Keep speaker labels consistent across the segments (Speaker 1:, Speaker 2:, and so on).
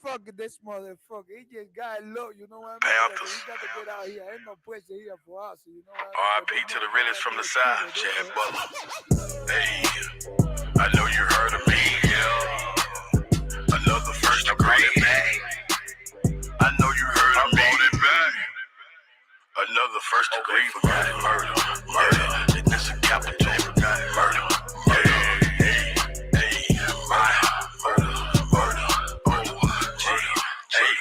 Speaker 1: Fuck this motherfucker. He just got low, you know what I mean? Like,
Speaker 2: Panthers.
Speaker 1: he got to get out here. Ain't no pressure here for us, you know what I mean? Cause
Speaker 2: R.I.P.
Speaker 1: this
Speaker 2: to the
Speaker 1: motherfucker
Speaker 2: realest
Speaker 1: got
Speaker 2: from the
Speaker 1: me a
Speaker 2: side,
Speaker 1: killer. This
Speaker 2: Chad
Speaker 1: one.
Speaker 2: Butler. Hey, I know you heard of me, yeah. Another first degree. I know you heard of me. Another first degree forgot murder. And this a capital forgot murder. Hey,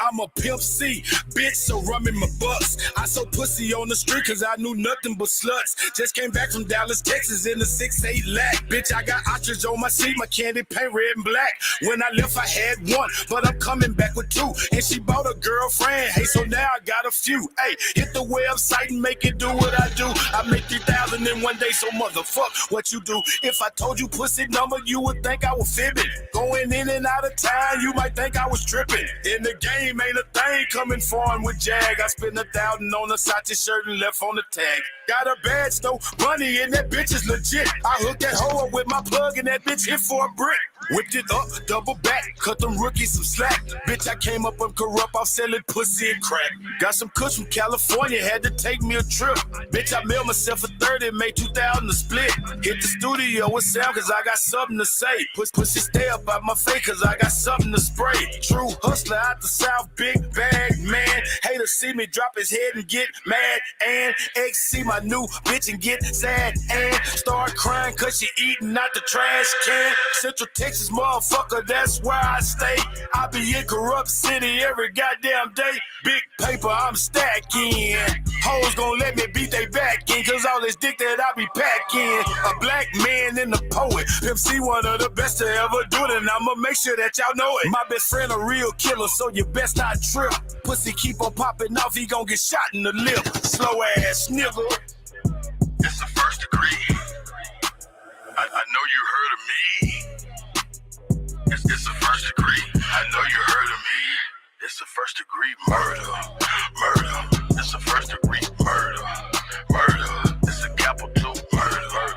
Speaker 3: I'm a pimp C, bitch, so rum in my bucks. I sold pussy on the street cause I knew nothing but sluts. Just came back from Dallas, Texas in the 6'8" lack. Bitch, I got ostrich on my seat, my candy paint red and black. When I left, I had one, but I'm coming back with two. And she bought a girlfriend, hey, so now I got a few. Hey, hit the website and make it do what I do. I make 3,000 in one day, so motherfuck what you do. If I told you pussy number, you would think I was fibbing. Going in and out of town, you might think I was tripping. In the game, ain't a thing coming foreign with Jag. I spent 1,000 on a Sachi shirt and left on the tag. Got a badge, no money, and that bitch is legit. I hooked that hoe up with my plug and that bitch hit for a brick. Whipped it up, double back, cut them rookies some slack. Bitch, I came up corrupt, I'm selling pussy and crack. Got some kush from California, had to take me a trip. Bitch, I mailed myself a 30, made 2,000 a split. Hit the studio with sound cause I got something to say. Pussy stay up out my face cause I got something to spray. True hustler out the south, big bag man. Hater see me drop his head and get mad. And X see my new bitch and get sad. And start crying cause she eating out the trash can. Central Texas motherfucker, that's where I stay. I be in corrupt city every goddamn day. Big paper, I'm stacking. Hoes gon' let me beat they back in, cause all this dick that I be packing. A black man and a poet. Pimp C, one of the best to ever do it, and I'ma make sure that y'all know it. My best friend a real killer, so you best not trip. Pussy keep on popping off, he gon' get shot in the lip. Slow ass nigga.
Speaker 2: it's the first degree. I know you heard of me. It's the first degree. I know you heard of me. It's the first degree murder. It's the first degree murder. It's a capital murder.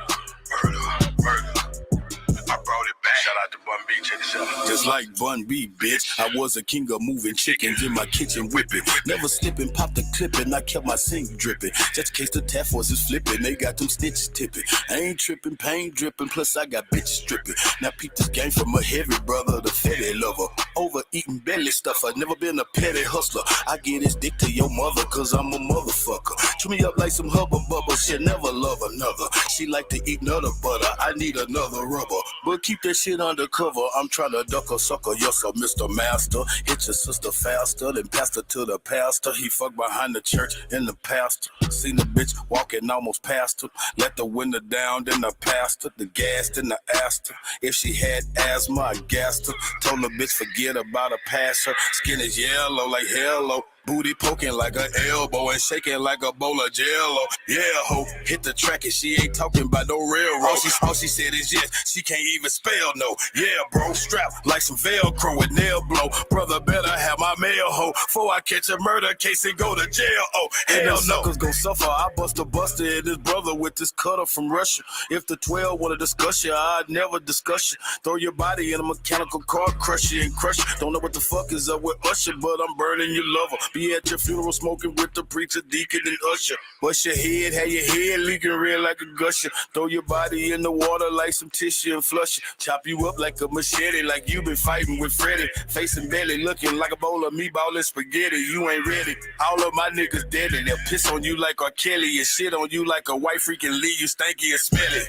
Speaker 2: I brought it back. Shout out to Bun B. Check this out.
Speaker 3: Just like Bun B, bitch, I was a king of moving chickens in my kitchen whipping. Never slipping, pop the clip and I kept my sink dripping. Just in case the task force is flipping, they got them stitches tipping. I ain't tripping, pain dripping, plus I got bitches stripping. Now peep this game from a heavy brother, the fatty lover. Overeating belly stuffer, never been a petty hustler. I get his dick to your mother, cause I'm a motherfucker. Chew me up like some hubba bubba, she'll never love another. She like to eat nutter butter, I need another rubber. But keep that shit undercover, I'm trying to duck a sucker, yes sir, Mr. Master. Hit your sister faster than pastor to the pastor. He fucked behind the church in the pastor. Seen the bitch walking almost past her. Let the window down, then I passed her. The gas, then I asked her if she had asthma, I gassed her. Told the bitch forget about her, pass her. Skin is yellow like hello. Booty poking like an elbow and shaking like a bowl of jello. Yeah, ho, hit the track and she ain't talking about no railroad. All she said is yes, she can't even spell no. Yeah, bro, strap like some Velcro with nail blow. Brother better have my mail, ho, before I catch a murder case and go to jail. Oh, hell no. Suckers gon' suffer. I bust a buster at his brother with this cutter from Russia. If the 12 wanna discuss you, I'd never discuss you. Throw your body in a mechanical car, crush you and crush you. Don't know what the fuck is up with Usher, but I'm burning your lover. Be at your funeral smoking with the preacher, deacon, and usher. Bust your head, have your head leaking red like a gusher. Throw your body in the water like some tissue and flush it. Chop you up like a machete, like you been fighting with Freddy. Face and belly looking like a bowl of meatball and spaghetti. You ain't ready. All of my niggas dead and they'll piss on you like R. Kelly and shit on you like a white freaking Lee. You stanky and smelly.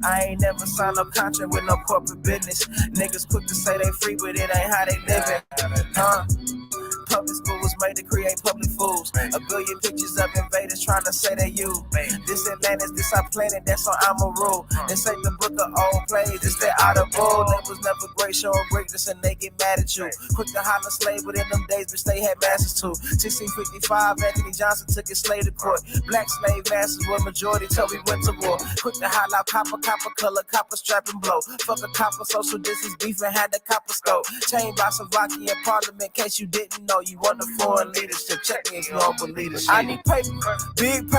Speaker 4: I ain't never signed no contract with no corporate business. Niggas quick to say they free, but it ain't how they living. Public school was made to create public fools. A billion pictures of invaders trying to say they you. This Atlantis, this our planet, that's on I'ma rule. This ain't the book of old plays, it's that out of bull. They was never great, showing greatness and they get mad at you. Quick to holler slave, but in them days, bitch, they had masters too. 1655, Anthony Johnson took his slave to court. Black slave masters were majority till we went to war. Quick to holler out copper color, copper strap and blow. Fuck a copper, social distance beef and had the copper stove. Chained by Slovakian parliament, in case you didn't know. You want the foreign leadership, check me if you don't believe this shit. I need paper, big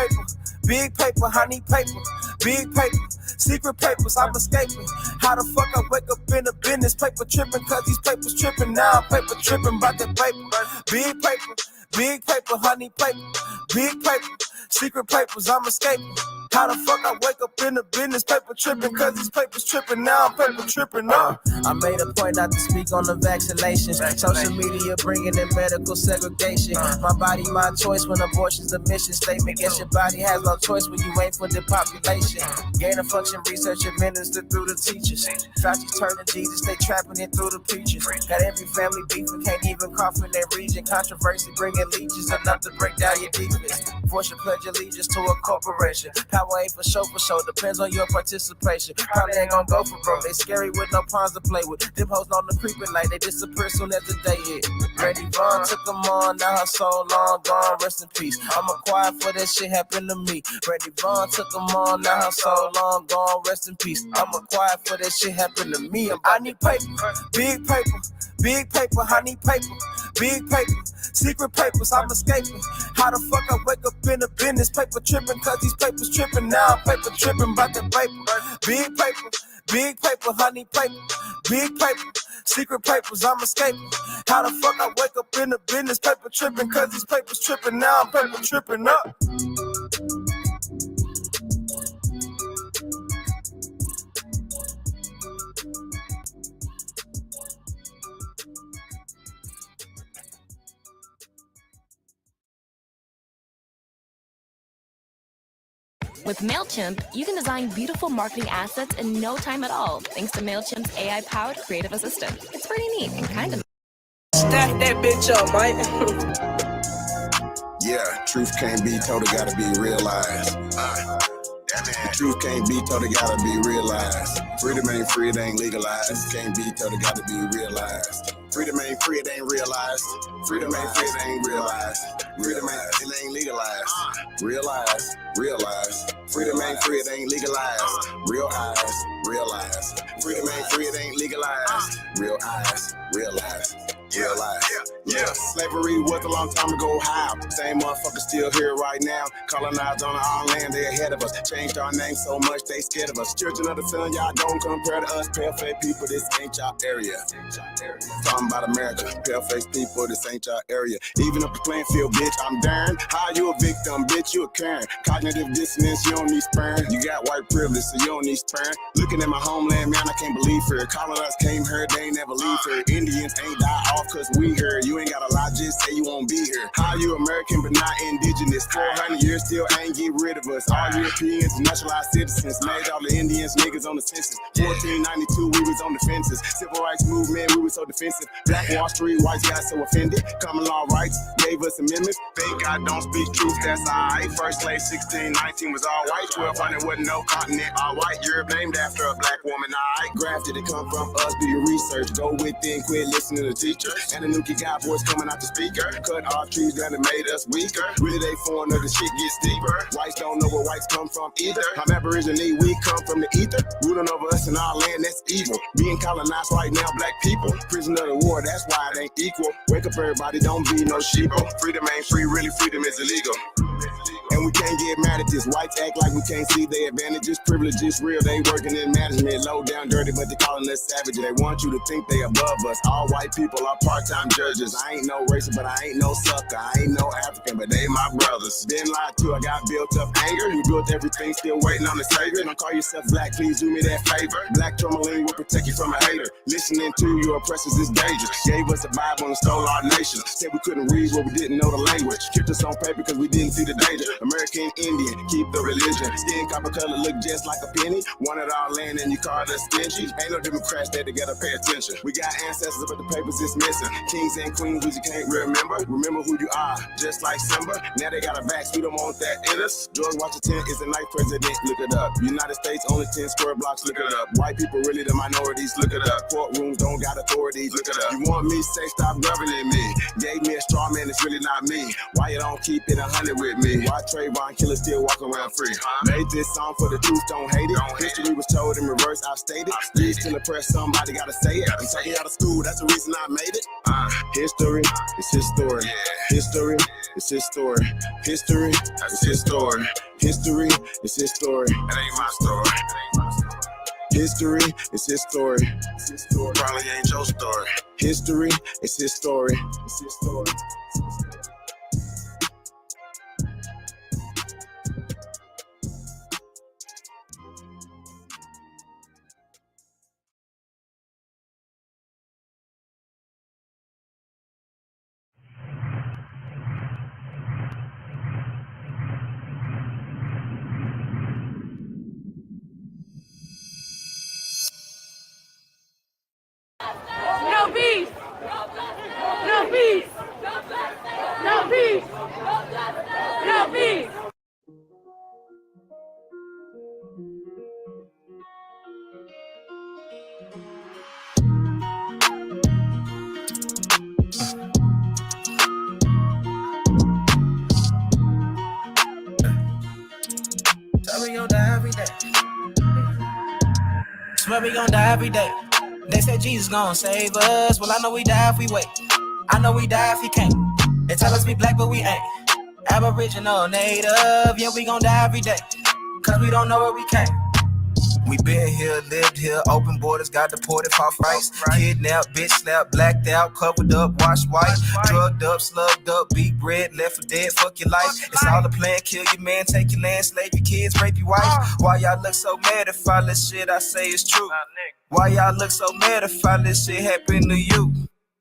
Speaker 4: paper, I need paper, big paper, secret papers, I'm escaping. How the fuck I wake up in a business, paper tripping, cause these papers tripping, now I'm paper tripping about that paper, big paper, honey paper, big paper, secret papers, I'm escaping. How the fuck I wake up in the business, paper tripping, cause these papers tripping, now I'm paper tripping, I made a point not to speak on the vaccinations. Social media bringing in medical segregation. My body, my choice when abortion's a mission statement. Guess your body has no choice when you wait for the population. Gain of function research administered through the teachers. Fauci's turning Jesus, they trapping it through the preachers. Got every family beefing, can't even cough in their region. Controversy bringing leeches enough to break down your defense. Force your pledge allegiance to a corporation. Power ain't for show, depends on your participation. Probably ain't gonna go for broke, they scary with no pawns to play with. Them hoes on the creeping like they disappear soon as the day hit. Randy Vaughn took them on, now her soul long gone, rest in peace. I'm quiet for that shit happened to me. Randy Vaughn took them on, now her soul long gone, rest in peace. I'm quiet for that shit happened to me. I need paper, big paper, I need paper, big paper, secret papers, I'm escaping. How the fuck I wake up in a business, paper tripping, cause these papers tripping, now I'm paper tripping about that paper, big paper, honey paper, big paper, secret papers, I'm escaping. How the fuck I wake up in a business, paper tripping, cause these papers tripping, now I'm paper tripping up.
Speaker 5: With MailChimp, you can design beautiful marketing assets in no time at all, thanks to MailChimp's AI-powered creative assistant. It's pretty neat and kind of...
Speaker 4: Stack that bitch up, Mike.
Speaker 3: Yeah, truth can't be told, it gotta be realized. The truth can't be told, it gotta be realized. Freedom ain't free, it ain't legalized. Truth can't be told, it gotta be realized. Freedom ain't free, it ain't realized. Freedom ain't free, it ain't realized. Freedom ain't, it ain't legalized. Realize. Freedom ain't free, it ain't legalized. Realize. Freedom ain't free, it ain't legalized. Realize. Yeah. Slavery was a long time ago. How? Same motherfuckers still here right now. Colonized on our land, they ahead of us. Changed our name so much they scared of us. Children of the sun, y'all don't compare to us. Pale-faced people, this ain't y'all area. Talking about America, pale-faced people, this ain't y'all area. Even up the playing field, bitch, I'm darn. How you a victim, bitch, you a Karen. Cognitive dissonance, you don't need sperm. You got white privilege, so you don't need sperm. Looking at my homeland, man, I can't believe her. Colonized came here, they ain't never leave here. Indians ain't die off cause we here. You ain't gotta lie, just say you won't be here. How you American but not indigenous? 400 years still ain't get rid of us. All Europeans, naturalized citizens. Made all the Indians niggas on the census. 1492, we was on the fences. Civil rights movement, we was so defensive. Black Wall Street, whites got so offended. Common law rights gave us amendments. Thank God don't speak truth, that's alright. First slave 1619 was all white. 1200 wasn't no continent, all white. Europe named after a black woman, alright. Grafted, it come from us, do your research. Go within, quit listening to the teacher. And the Nuki got voice coming out the speaker. Cut off trees that made us weaker. Really they foreigner, the shit gets deeper. Whites don't know where whites come from either. I'm Aborigine, we come from the ether. Ruling over us in our land, that's evil. Being colonized right now, black people. Prisoner of the war, that's why it ain't equal. Wake up everybody, don't be no sheeple. Freedom ain't free, really freedom is illegal. And we can't get mad at this. Whites act like we can't see their advantages. Privileges real, they working in management. Low down dirty, but they calling us savage. They want you to think they above us. All white people are part-time judges. I ain't no racist, but I ain't no sucker. I ain't no African, but they my brothers. Been lied to, I got built up anger. You built everything, still waiting on the savior. Don't call yourself black, please do me that favor. Black tourmaline will protect you from a hater. Listening to your oppressors is dangerous. Gave us a Bible and stole our nation. Said we couldn't read, but we didn't know the language. Kept us on paper because we didn't see the danger. American Indian, keep the religion. Skin copper color look just like a penny. Want it all land and you call us stingy. Ain't no Democrats that together pay attention. We got ancestors but the papers is missing. Kings and queens we just can't remember. Remember who you are, just like Simba. Now they got a vax, we don't want that in us. George Washington is the ninth president, look it up. United States only 10 square blocks, look it up. White people really the minorities, look it up. Courtrooms don't got authorities, look it up. You want me, say stop governing me. Gave me a straw man, it's really not me. Why you don't keep it 100 with me? Why Trayvon killers still walk around free? Made this song for the truth, don't hate it. History was told in reverse, I've stated. Please till the press, somebody gotta say it. I'm taking out of school, that's the reason I made it. History is his story. History is his story. History is his story. History is his story. It ain't my story. History is his story. Probably ain't your story. History is his story. It's his story.
Speaker 6: No peace! No peace! No peace! No peace!
Speaker 4: Swear we gon' die every day. Swear we gon' die every day. They said Jesus gon' save us. Well, I know we die if we wait. I know we die if he can't. They tell us we black, but we ain't. Aboriginal, native, yeah, we gon' die every day. Cause we don't know where we came. We been here, lived here, open borders, got deported for rights. Kidnapped, bitch slapped, blacked out, covered up, washed white. Drugged up, slugged up, beat bread, left for dead, fuck your life. It's all a plan, kill your man, take your land, slave your kids, rape your wife. Why y'all look so mad if all this shit I say is true? Why y'all look so mad if all this shit happen to you?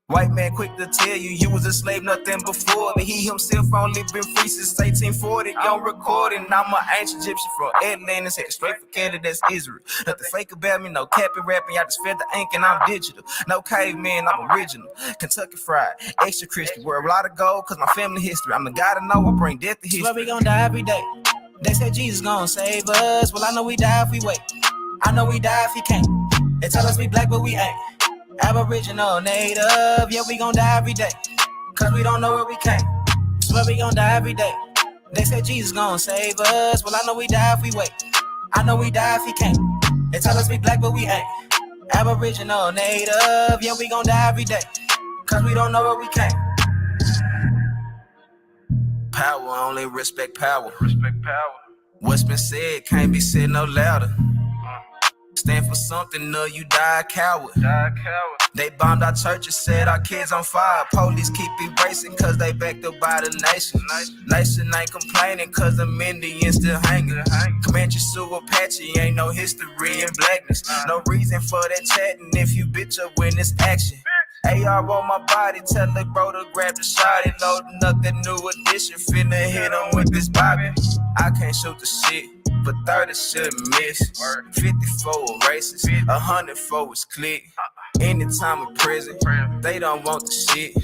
Speaker 4: White man quick to tell you, you was a slave, nothing before. But he himself only been free since 1840. Young recording, I'm an ancient Egyptian from Atlantis, headed straight for Canada, that's Israel. Nothing fake about me, no capping, rapping, y'all just fed the ink and I'm digital. No caveman, I'm original. Kentucky fried, extra crispy, wear a lot of gold, cause my family history. I'm the guy to know, I bring death to history. Swear we gon' die every day. They said Jesus gon' save us. Well, I know we die if we wait. I know we die if he can't. They tell us we black, but we ain't. Aboriginal, native, yeah, we gon' die every day. Cause we don't know where we came. Swear we gon' die every day. They said Jesus gon' save us. Well, I know we die if we wait. I know we die if he can't. They tell us we black, but we ain't. Aboriginal, native, yeah, we gon' die every day. Cause we don't know where we came. Power, only respect power. Respect power. What's been said can't be said no louder. Stand for something, or you die a coward. They bombed our churches, set our kids on fire. Police keep erasing cause they backed up by the nation. Nation ain't complaining cause the Indians still hanging. Comanche, Sioux, Apache, ain't no history in blackness. No reason for that chatting if you bitch up when it's action. AR on my body, tell the bro to grab the shot. It loading up that new edition, finna hit him with this bobby. I can't shoot the shit, but 30 shouldn't miss. 54 races, 104 is click. Anytime in prison, they don't want the shit.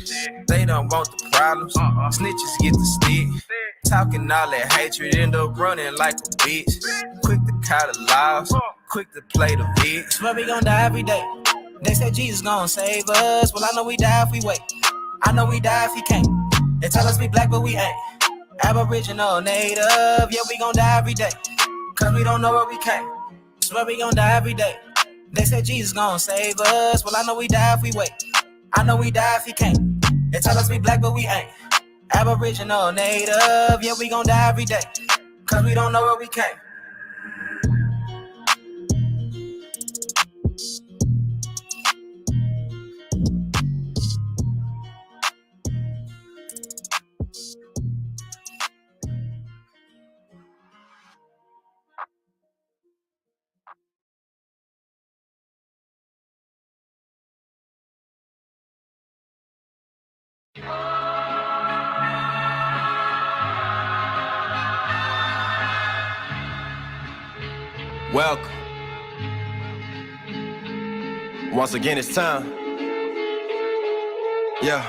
Speaker 4: They don't want the problems. Snitches get the stick. Talking all that hatred, end up running like a bitch. Quick to call the laws, quick to play the bitch. Swear we gon' die every day. They said Jesus gon' save us. Well, I know we die if we wait. I know we die if he can't. They tell us we black, but we ain't. Aboriginal, native, yeah, we gon' die every day. Cause we don't know where we came. Swear we gon' die every day. They said Jesus gon' save us. Well, I know we die if we wait. I know we die if he can't. They tell us we black, but we ain't. Aboriginal, native, yeah, we gon' die every day. Cause we don't know where we came.
Speaker 7: Welcome. Once again, it's time. Yeah.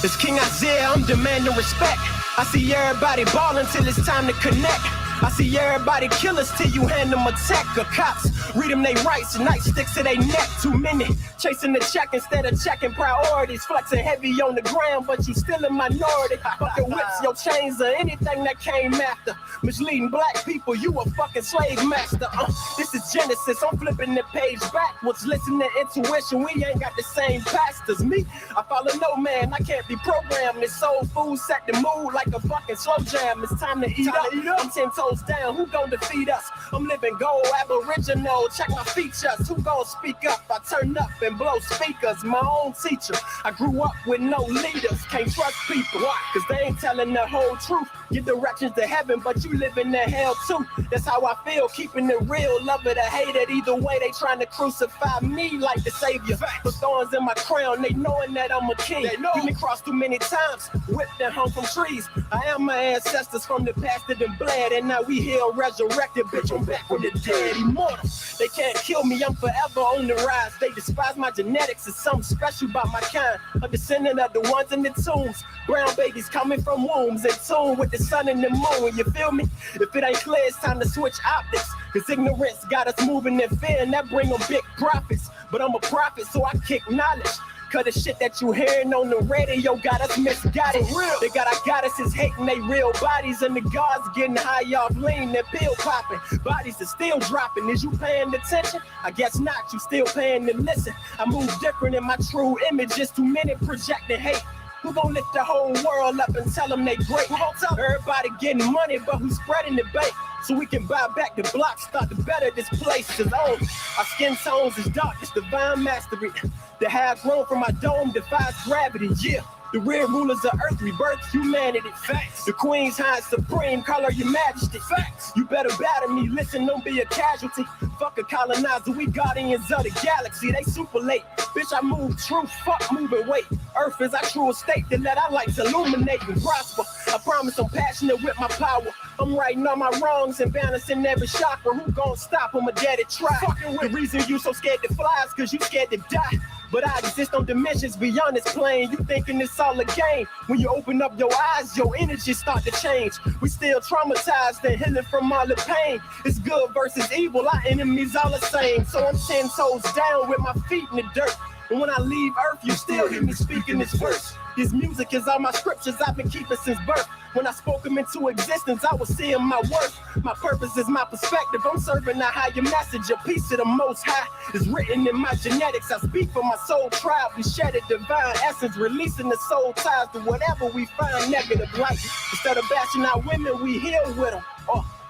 Speaker 7: It's King Isaiah, I'm demanding respect. I see everybody ballin' till it's time to connect. I see everybody kill us till you hand them a tech. Or cops read them they rights and nightsticks to they neck. Too many chasing the check instead of checking priorities. Flexing heavy on the ground, but you still a minority. Fucking whips, your chains, or anything that came after. Misleading black people, you a fucking slave master. This is Genesis, I'm flipping the page backwards. Listen to intuition, we ain't got the same pastors. Me, I follow no man, I can't be programmed. This soul food set the mood like a fucking slow jam. It's time to eat up. I'm 10 toes down, who gon' defeat us? I'm living gold, aboriginal, check my features. Who gon' speak up? I turn up and blow speakers. My own teacher, I grew up with no leaders. Can't trust people, cause they ain't telling the whole truth. Get directions to heaven, but you live in the hell too. That's how I feel, keeping it real. Love it or hate it, either way they trying to crucify me like the savior. Put thorns in my crown, they knowing that I'm a king. They know. Been crossed too many times, whipped and hung from trees. I am my ancestors from the past that done bled, and now we here resurrected, bitch, I'm back from the dead, immortal. They can't kill me, I'm forever on the rise. They despise my genetics, it's something special about my kind. A descendant of the ones in the tombs. Brown babies coming from wombs, in tune with the sun and the moon, you feel me? If it ain't clear, it's time to switch optics. Cause ignorance got us moving in fear, and that bring them big profits. But I'm a prophet, so I kick knowledge. Cause the shit that you hearing on the radio got us misguided. They got our goddesses hating they real bodies, and the gods getting high off lean and pill popping. Bodies are still dropping. Is you paying attention? I guess not. You still paying to listen. I move different in my true image. It's too many projecting hate. Who gon' lift the whole world up and tell them they great? Who gon' tell everybody getting money, but who's spreading the bait? So we can buy back the block, start to better this place. Cause our skin tones is dark, it's divine mastery. The hair grown from my dome defies gravity, yeah. The real rulers of earth rebirth humanity. Facts. The queen's high supreme, call her your majesty. Facts. You better batter me, listen, don't be a casualty. Fuck a colonizer, we guardians of the galaxy. They super late, bitch, I move truth, fuck moving weight. Earth is our true estate, that let our lights illuminate and prosper. I promise I'm passionate with my power. I'm writing all my wrongs and balancing every chakra. Who gon' stop? I'm a dead to try. The reason you so scared to fly is cause you scared to die. But I exist on dimensions beyond this plane. You thinking it's all a game. When you open up your eyes, your energy start to change. We still traumatized and healing from all the pain. It's good versus evil, our enemies all the same. So I'm 10 toes down with my feet in the dirt. And when I leave earth, you still hear me speaking this verse. This music is all my scriptures I've been keeping since birth. When I spoke them into existence, I was seeing my worth. My purpose is my perspective. I'm serving a higher message. A piece of the most high is written in my genetics. I speak for my soul tribe. We shed a divine essence, releasing the soul ties to whatever we find negative light. Instead of bashing our women, we heal with them.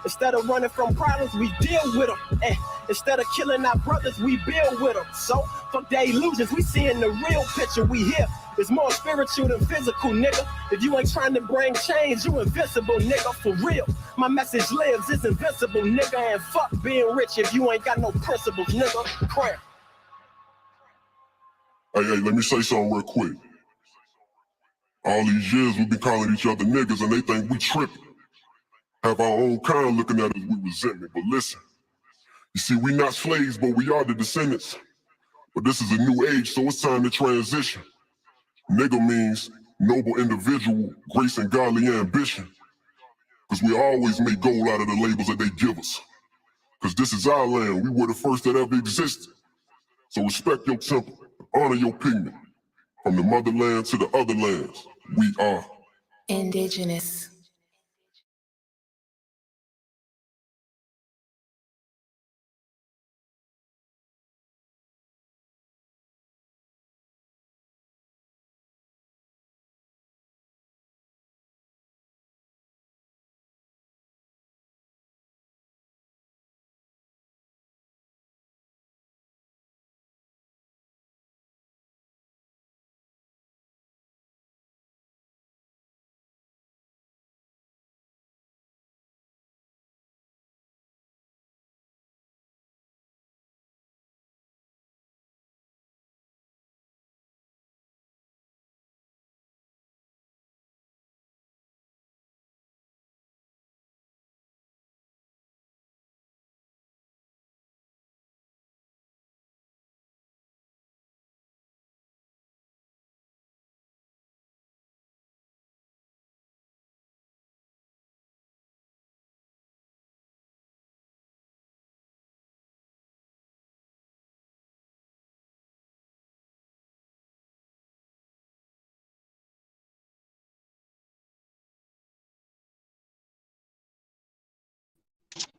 Speaker 7: Instead of running from problems, we deal with them. And instead of killing our brothers, we build with them. So, fuck the illusions, we seeing the real picture. We here. It's more spiritual than physical, nigga. If you ain't trying to bring change, you invincible, nigga, for real. My message lives, it's invincible, nigga. And fuck being rich if you ain't got no principles, nigga. Crap.
Speaker 2: Hey, let me say something real quick. All these years we've been calling each other niggas and they think we tripping. Have our own kind looking at us with resentment. But listen, you see, we not slaves, but we are the descendants. But this is a new age, so it's time to transition. Nigga means noble individual, grace and godly ambition. Cause we always make gold out of the labels that they give us. Cause this is our land, we were the first that ever existed. So respect your temple, honor your pigment. From the motherland to the other lands, we are
Speaker 8: indigenous.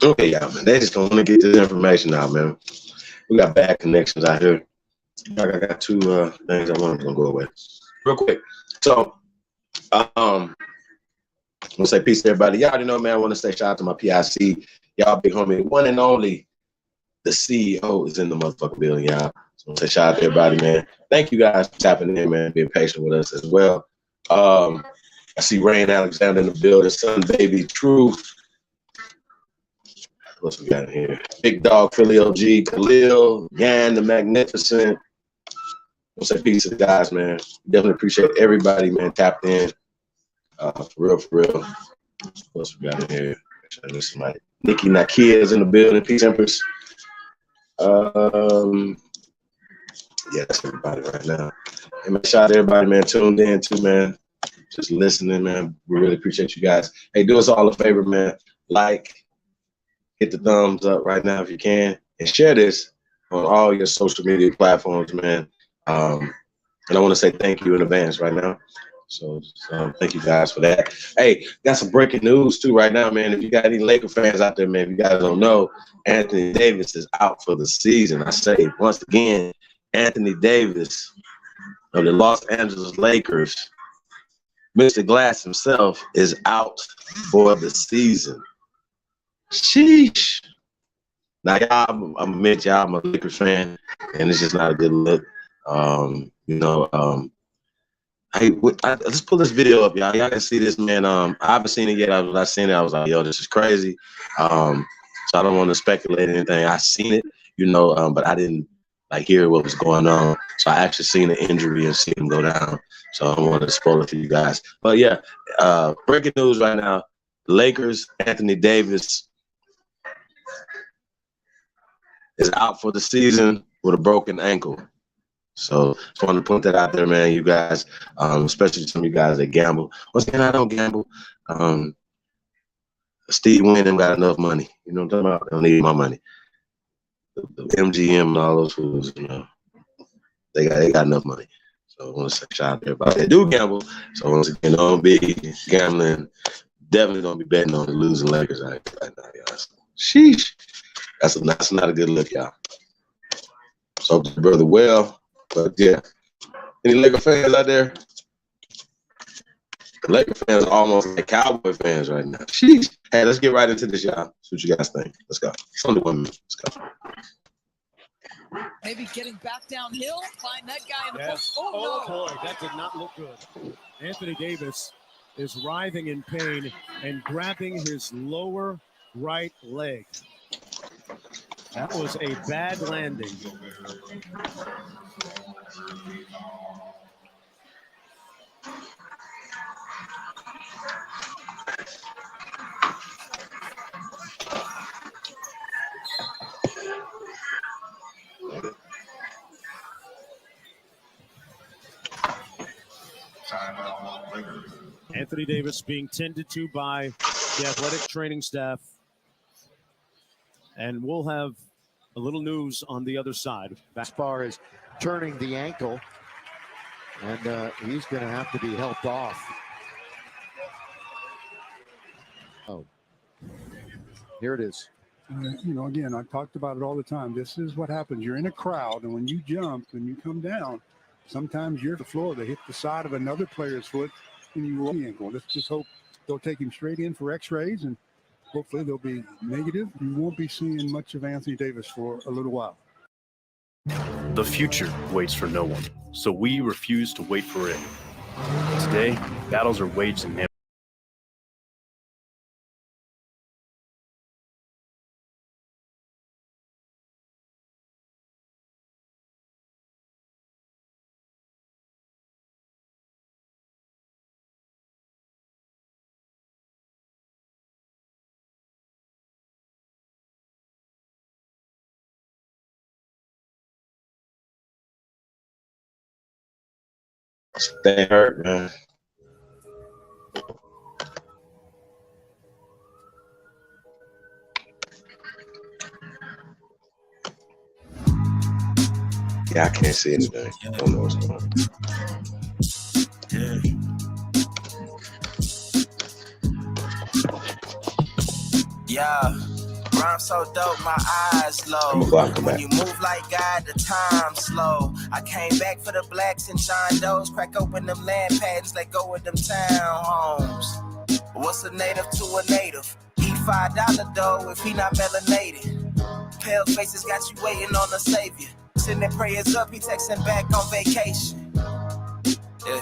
Speaker 9: Okay, y'all, man. They just gonna want to get this information out, man. We got bad connections out here. I got two things I want to go away real quick. So, I'm gonna say peace to everybody. Y'all already know, man. I want to say shout out to my PIC, y'all big homie, one and only. The CEO is in the motherfucking building, y'all. So I'm gonna say shout out to everybody, man. Thank you guys for tapping in, man, being patient with us as well. I see Rain Alexander in the building, Son Baby Truth. What's we got in here? Big Dog, Philly OG, Khalil, Yan the Magnificent. I'll say peace to the guys, man. Definitely appreciate everybody, man, tapped in. For real, for real. What's we got in here? Make sure there's somebody. Nikki Nakia is in the building. Peace, Empress. Yeah, that's everybody right now. And man, shout out to everybody, man, tuned in too, man. Just listening, man. We really appreciate you guys. Hey, do us all a favor, man. Like, hit the thumbs up right now if you can, and share this on all your social media platforms, man. And I want to say thank you in advance right now. So thank you guys for that. Hey, got some breaking news too right now, man. If you got any Laker fans out there, man, if you guys don't know, Anthony Davis is out for the season. I say once again, Anthony Davis of the Los Angeles Lakers, Mr. Glass himself, is out for the season. Sheesh. Now, y'all, I'm gonna admit y'all, I'm a Lakers fan, and it's just not a good look. Let's pull this video up, y'all. Y'all can see this, man. I haven't seen it yet. I was like, yo, this is crazy. So I don't want to speculate anything. I seen it, but I didn't hear what was going on. So I actually seen the injury and seen him go down. So I don't want to spoil it for you guys. But yeah, breaking news right now: Lakers, Anthony Davis is out for the season with a broken ankle. So just wanted to put that out there, man. You guys, especially some of you guys that gamble. Once again, I don't gamble. Steve Wynn got enough money. You know what I'm talking about? They don't need my money. The MGM and all those fools, they got enough money. So I want to say shout out to everybody that do gamble. So once again, don't be gambling. Definitely don't be betting on the losing Lakers right now, guys. Sheesh. That's not a good look, y'all. So brother, well, but yeah. Any Laker fans out there? The Laker fans are almost like Cowboy fans right now. Sheesh. Hey, let's get right into this, y'all. See what you guys think. Let's go. It's only 1 minute. Let's go.
Speaker 10: Maybe getting back downhill, find that guy in the
Speaker 11: Yes.
Speaker 10: post. Oh, no.
Speaker 11: Boy, that did not look good. Anthony Davis is writhing in pain and grabbing his lower right leg. That was a bad landing. Anthony Davis being tended to by the athletic training staff. And we'll have a little news on the other side.
Speaker 12: As far as turning the ankle, and he's going to have to be helped off. Oh, here it is.
Speaker 13: Again, I've talked about it all the time. This is what happens. You're in a crowd, and when you jump and you come down, sometimes you're the floor. They hit the side of another player's foot, and you roll the ankle. Let's just hope they'll take him straight in for x-rays, and hopefully they'll be negative. You won't be seeing much of Anthony Davis for a little while.
Speaker 14: The future waits for no one, so we refuse to wait for it. Today, battles are waged in
Speaker 9: They hurt, man. Yeah, I can't see anything. I don't know what's going on.
Speaker 4: Yeah. Rhyme so dope, my eyes low.
Speaker 9: I'm gonna go out and come
Speaker 4: When
Speaker 9: back.
Speaker 4: you move like God, the time slow. I came back for the blacks and John Doe's. Crack open them land patents, let go of them townhomes. What's a native to a native? He $5 dough if he not melanated. Pale faces got you waiting on a savior. Sending prayers up, he texting back on vacation. Yeah.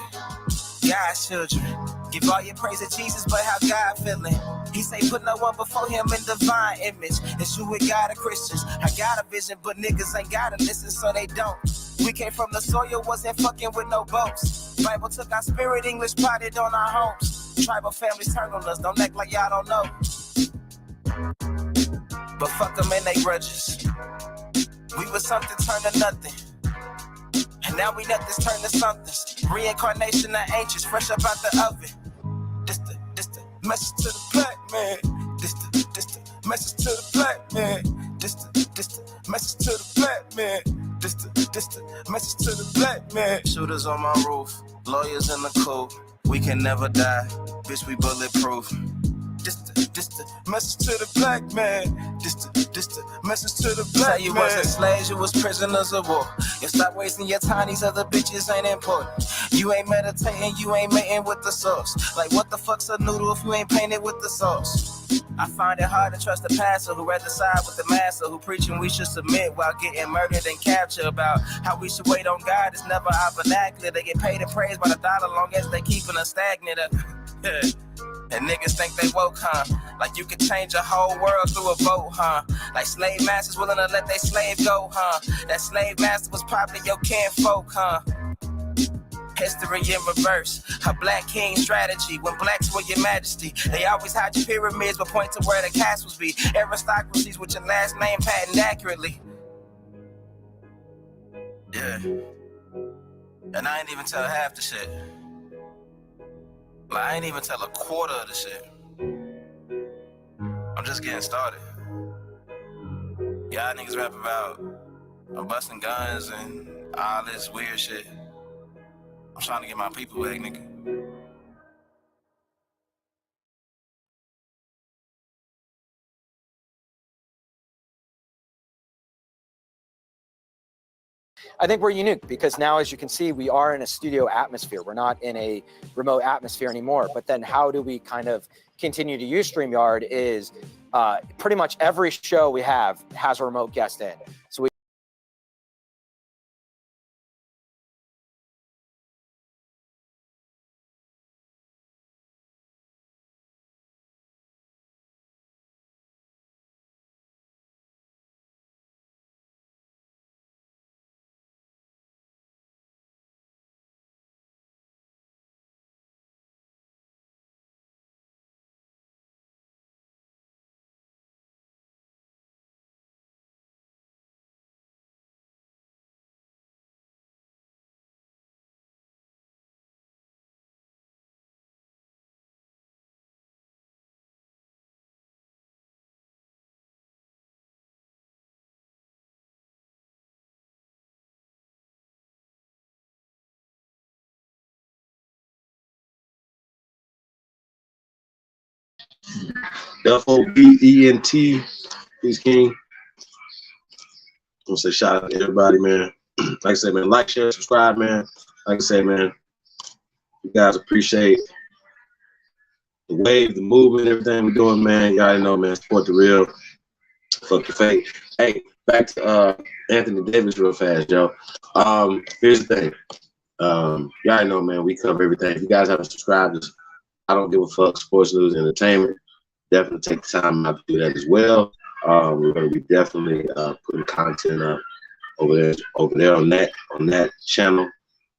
Speaker 4: God's children, give all your praise to Jesus, but how God feeling? He say put no one before him in divine image. It's you with God of Christians. I got a vision, but niggas ain't gotta listen, so they don't. We came from the soil, wasn't fucking with no boats. Bible took our spirit, English potted on our homes. Tribal families turn on us, don't act like y'all don't know. But fuck them and they grudges. We was something turned to nothing. And now we nothing's turned to somethings. Reincarnation of ancients, fresh up out the oven. This the message to the black man. This the message to the black man. This the message to the black man. This the message to the black man. Shooters on my roof, lawyers in the coop. We can never die, bitch, we bulletproof. This the message to the black man. This the message to the black man. Say you wasn't slaves, you was prisoners of war. You stop wasting your time, these other bitches ain't important. You ain't meditating, you ain't mating with the sauce. Like what the fuck's a noodle if you ain't painted with the sauce? I find it hard to trust the pastor who rather side with the master, who preaching we should submit while getting murdered and captured. About how we should wait on God is never our vernacular. They get paid and praised by the dollar long as they keeping us stagnant. And niggas think they woke, huh? Like you could change a whole world through a vote, huh? Like slave masters willing to let their slave go, huh? That slave master was probably your kinfolk, huh? History in reverse, a black king strategy. When blacks were your majesty, they always hide your pyramids but point to where the castles be. Aristocracies with your last name patent accurately. Yeah. And I ain't even tell half the shit. Like, I ain't even tell a quarter of the shit. I'm just getting started. Y'all niggas rap about busting guns and all this weird shit. I'm trying to get my people back, nigga.
Speaker 15: I think we're unique because now, as you can see, we are in a studio atmosphere. We're not in a remote atmosphere anymore. But then how do we kind of continue to use StreamYard is pretty much every show we have has a remote guest in. So we
Speaker 9: FOBENT, he's king. I'm gonna say shout out to everybody, man. Like I said, man, like, share, subscribe, man. Like I said, man, you guys appreciate the wave, the movement, everything we're doing, man. You already know, man, support the real, fuck the fake. Hey, back to Anthony Davis real fast, yo. Here's the thing. You already know, man, we cover everything. If you guys haven't subscribed, just I don't give a fuck, sports, news, entertainment. Definitely take the time out to do that as well. We're going to be definitely putting content up over there on that channel.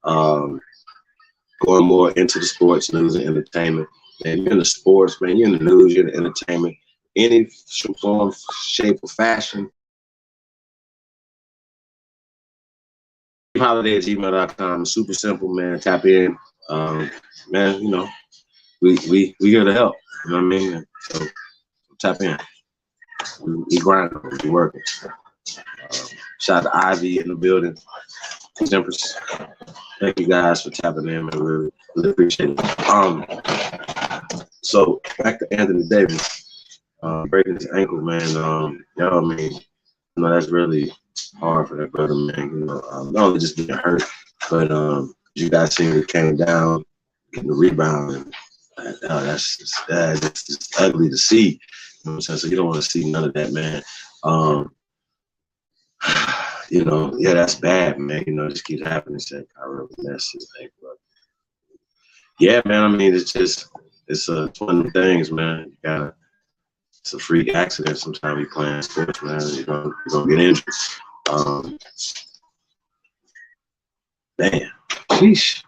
Speaker 9: Going more into the sports, news, and entertainment. Man, you're in the sports, man. You're in the news. You're in the entertainment. Any form, shape, or fashion. Holiday@gmail.com. Super simple, man. Tap in, man. You know, we here to help. You know what I mean? So tap in. We grind. We working. Shout out to Ivy in the building. Empress. Thank you guys for tapping in, man. Really appreciate it. So back to Anthony Davis. breaking his ankle, man. I mean, that's really hard for that brother, man. Not only just being hurt, but you guys seen he came down, getting the rebound, and that's just ugly to see. You know what I'm saying? So you don't want to see none of that, man. That's bad, man. Just keeps happening. I really mess his ankle up. Yeah, man. I mean, it's one of the things, man. It's a freak accident. Sometimes you playing sports, man. You're gonna get injured. Man, sheesh.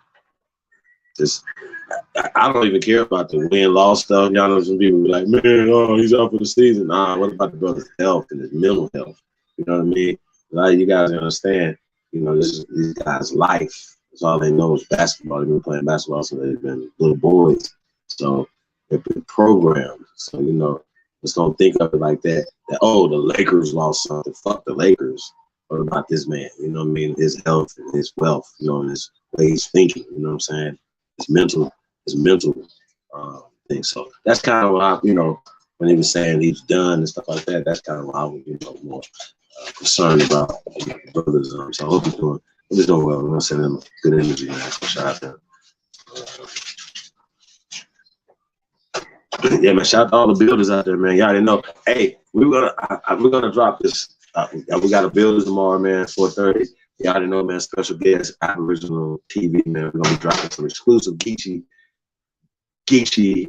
Speaker 9: I don't even care about the win-loss stuff. Y'all know some people be like, man, he's out for the season. Nah, what about the brother's health and his mental health? You know what I mean? A lot of you guys understand, this is these guys' life. That's all they know is basketball. They've been playing basketball since they've been little boys. So they've been programmed. So, just don't think of it like that, the Lakers lost something. Fuck the Lakers. What about this man? You know what I mean? His health and his wealth, and his way he's thinking, you know what I'm saying? His mental thing. So that's kind of why, when he was saying he's done and stuff like that, that's kind of why I was, more concerned about the brothers. So I hope he's doing well. I'm sending him good energy, man. So shout out to him. Yeah, man. Shout out to all the builders out there, man. Y'all didn't know. Hey, we're gonna drop this. We got a builders tomorrow, man. 4:30. Y'all didn't know, man. Special guest, Aboriginal TV, man. We're gonna be dropping some exclusive Geechee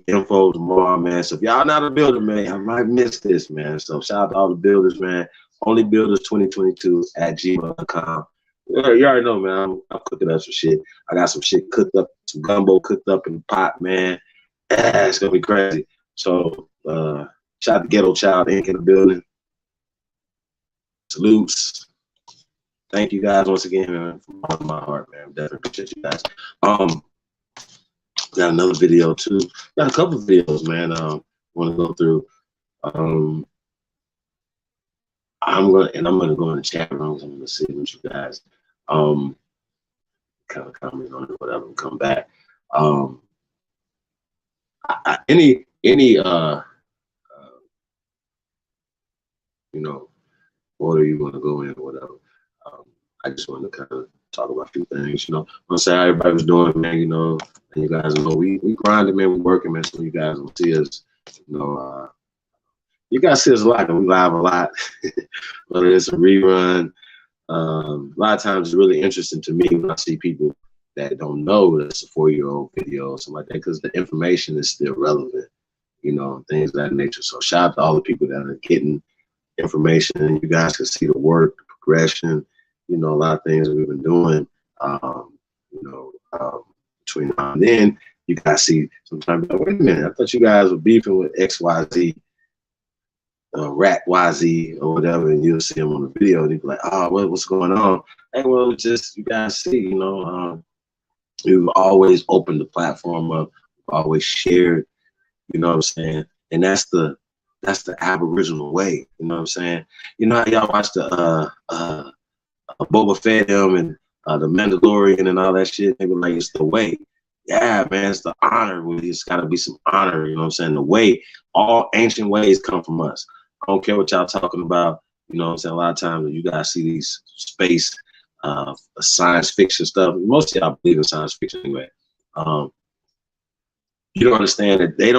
Speaker 9: info tomorrow, man. So if y'all not a builder, man, I might miss this, man. So shout out to all the builders, man. onlybuilders2022@gmail.com. You already know, man. I'm cooking up some shit. I got some shit cooked up, some gumbo cooked up in the pot, man. It's gonna be crazy. So shout out to Ghetto Child Inc. in the building. Salutes. Thank you guys once again, man, from all of my heart, man. Definitely appreciate you guys. Got another video too. Got a couple of videos, man. Want to go through. I'm gonna go in the chat rooms. I'm gonna see what you guys kind of comment on it, whatever, and come back. Any order you want to go in or whatever. I just want to kind of talk about a few things, I want to say how everybody was doing, man, and you guys know we grinding, man, we working, man, so you guys will see us, you guys see us a lot, and we live a lot, whether it's a rerun. A lot of times it's really interesting to me when I see people that don't know that's a 4-year-old video or something like that, because the information is still relevant, things of that nature. So shout out to all the people that are getting information, and you guys can see the work, the progression, a lot of things we've been doing, between now and then. You guys see sometimes, wait a minute, I thought you guys were beefing with XYZ, Rat YZ or whatever, and you'll see him on the video, and you'll be like, what's going on? Hey, well, just you guys see, we've always opened the platform up, always shared, you know what I'm saying? And that's the Aboriginal way, you know what I'm saying? You know how y'all watch the Boba Fett and the Mandalorian and all that shit? They were like, it's the way. Yeah, man, it's the honor. It's got to be some honor, you know what I'm saying? The way, all ancient ways come from us. I don't care what y'all talking about, you know what I'm saying? A lot of times when you guys see these space, science fiction stuff, most of y'all believe in science fiction anyway. You don't understand that they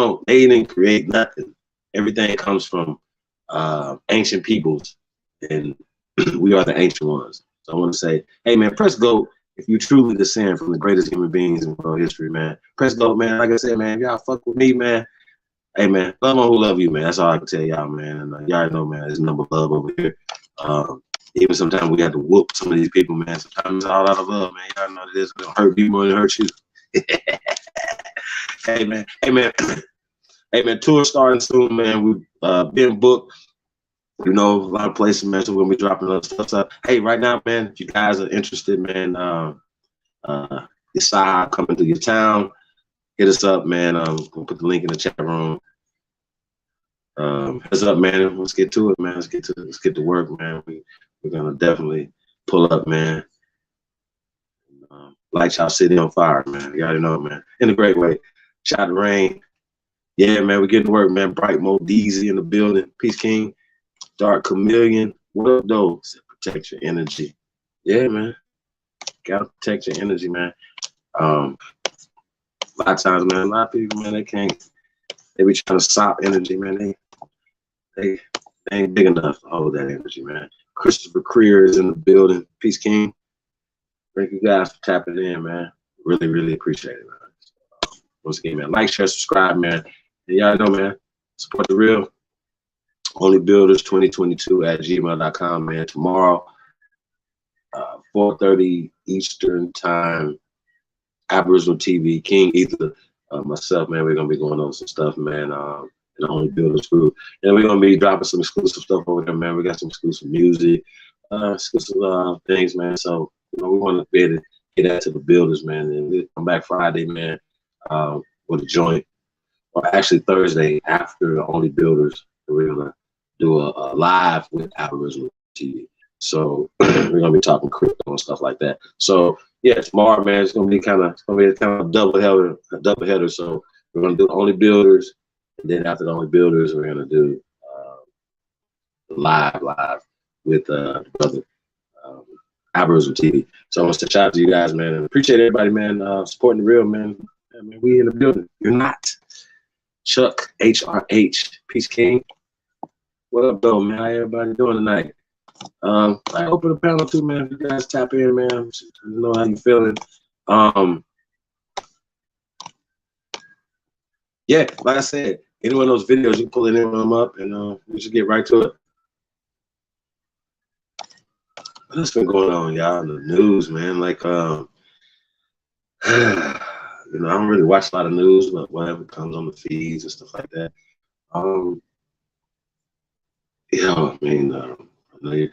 Speaker 9: didn't create nothing. Everything comes from ancient peoples, and we are the ancient ones. So I want to say, hey, man, press go if you truly descend from the greatest human beings in world history, man. Press go, man. Like I said, man, if y'all fuck with me, man, hey, man, love on who love you, man. That's all I can tell y'all, man. And y'all know, man, there's a number of love over here. Even sometimes we have to whoop some of these people, man. Sometimes it's all out of love, man. Y'all know that it's going to hurt you more than hurt you. Hey, man. Hey, man, tour starting soon, man. We've been booked. A lot of places, man, so we're going to be dropping other stuff. So, hey, right now, man, if you guys are interested, man, decide coming to your town, hit us up, man. We'll put the link in the chat room. Hit us up, man. Let's get to it, man. Let's get to work, man. We're going to definitely pull up, man. Light y'all city on fire, man. You already know, man. In a great way. Shout out to Rain. Yeah, man, we're getting to work, man. Bright Mo Deezy in the building. Peace King. Dark Chameleon. What up, though? Protect your energy. Yeah, man. Gotta protect your energy, man. A lot of times, man, a lot of people, man, they be trying to stop energy, man. They ain't big enough to hold that energy, man. Christopher Creer is in the building. Peace King. Thank you guys for tapping in, man. Really, really appreciate it, man. Once again, man, like, share, subscribe, man. And y'all know, man, support the real. Onlybuilders2022@gmail.com, man. Tomorrow, 4:30 Eastern time, Aboriginal TV, King Ether, myself, man, we're gonna be going over some stuff, man. The Only Builders group, and we're gonna be dropping some exclusive stuff over there, man. We got some exclusive music, exclusive things, man. So we want to be able to get that to the builders, man. And we'll come back Friday, man, with a joint, or actually Thursday after the Only Builders. We're gonna do a live with Aboriginal TV. So we're gonna be talking crypto and stuff like that. So yeah, tomorrow, man, it's gonna be kind of a double header. So we're gonna do Only Builders, and then after the Only Builders, we're gonna do live with the brother Aboriginal TV. So I want to shout out to you guys, man, and appreciate everybody, man, supporting the real, man. I mean, we in the building. You're not. Chuck HRH, Peace King. What up, though, man? How everybody doing tonight? I open the panel too, man. If you guys tap in, man, let me know how you feeling. Yeah, like I said, any one of those videos, you pull any one of them up, and we should get right to it. What's been going on, y'all, in the news, man? Like, you know, I don't really watch a lot of news, but whatever comes on the feeds and stuff like that. Yeah, I mean, I know you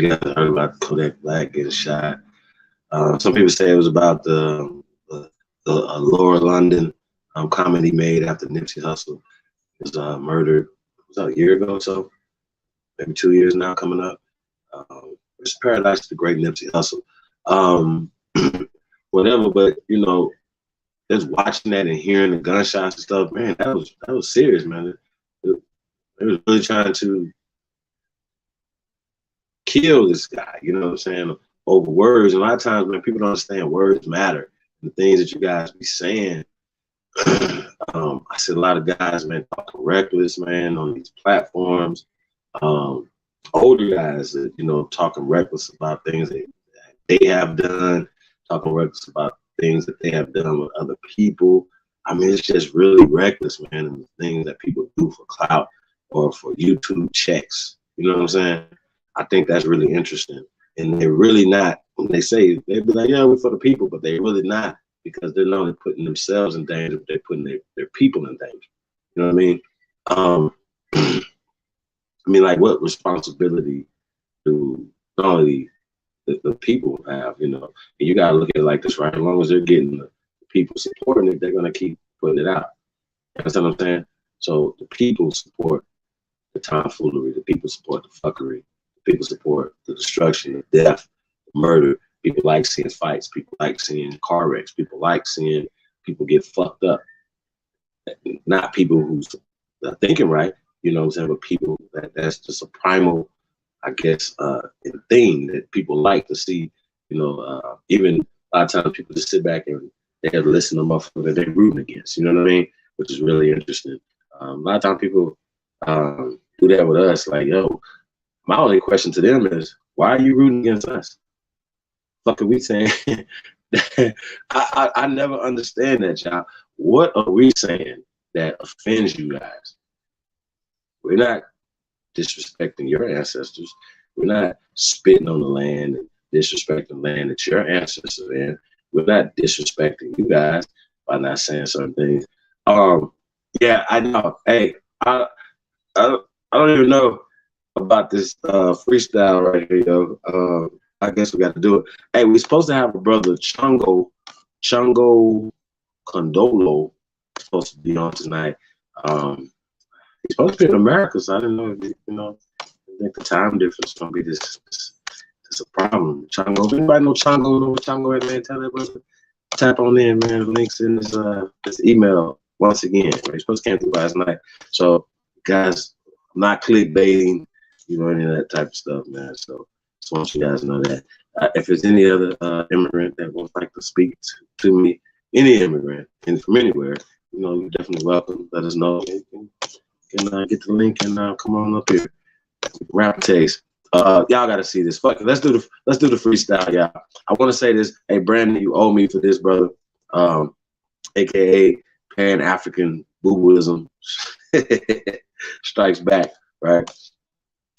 Speaker 9: guys heard about Kodak Black getting shot. Some people say it was about the Laura London comment he made after Nipsey Hussle was murdered. Was that a year ago or so? Maybe 2 years now coming up. It's paradise to the great Nipsey Hussle. Whatever, but you know, just watching that and hearing the gunshots and stuff, man, that was serious, man. They was really trying to kill this guy, you know what I'm saying, over words. And a lot of times, man, people don't understand words matter. The things that you guys be saying. I see a lot of guys, man, talking reckless, man, on these platforms. Older guys that, you know, talking reckless about things that they have done, talking reckless about things that they have done with other people. I mean, it's just really reckless, man, and the things that people do for clout or for YouTube checks. You know what I'm saying? I think that's really interesting. And they're really not, when they say, they be like, yeah, we're for the people, but they're really not, because they're not only putting themselves in danger, but they're putting their people in danger. You know what I mean? I mean, like, what responsibility do not only the people have, you know? And you got to look at it like this, right? As long as they're getting the people supporting it, they're going to keep putting it out. You understand what I'm saying? So the people support the tomfoolery, the people support the fuckery, the people support the destruction, the death, the murder. People like seeing fights. People like seeing car wrecks. People like seeing people get fucked up. Not people who's thinking right, you know what I'm saying, but people that's just a primal, I guess, thing that people like to see. You know, even a lot of times people just sit back and they have to listen to motherfuckers that they're rooting against. You know what I mean? Which is really interesting. A lot of times people do that with us. Like, yo, my only question to them is, why are you rooting against us? Fuck are we saying? I never understand that, y'all. What are we saying that offends you guys? We're not disrespecting your ancestors. We're not spitting on the land and disrespecting the land that your ancestors in. We're not disrespecting you guys by not saying certain things. Yeah, I know. Hey, I don't even know about this freestyle right here, yo. I guess we got to do it. Hey, we're supposed to have a brother Chungo Condolo supposed to be on tonight. He's supposed to be in America, so I didn't know if you know. I think the time difference is gonna be this a problem. Chungo, if anybody know Chungo, know what Chungo is, man, tell that brother. Tap on in, man. The link's in this email once again. Right? You're supposed to came through last night. So, guys, I'm not clickbaiting, you know, any of that type of stuff, man. So, just want you guys to know that. If there's any other immigrant that would like to speak to me, any immigrant and from anywhere, you know, you're definitely welcome. Let us know. You can get the link and come on up here. Rap taste. Y'all gotta see this. Fuck it. Let's do the freestyle, y'all. I want to say this. Hey, Brandon, you owe me for this, brother. AKA Pan African Booboism strikes back. Right?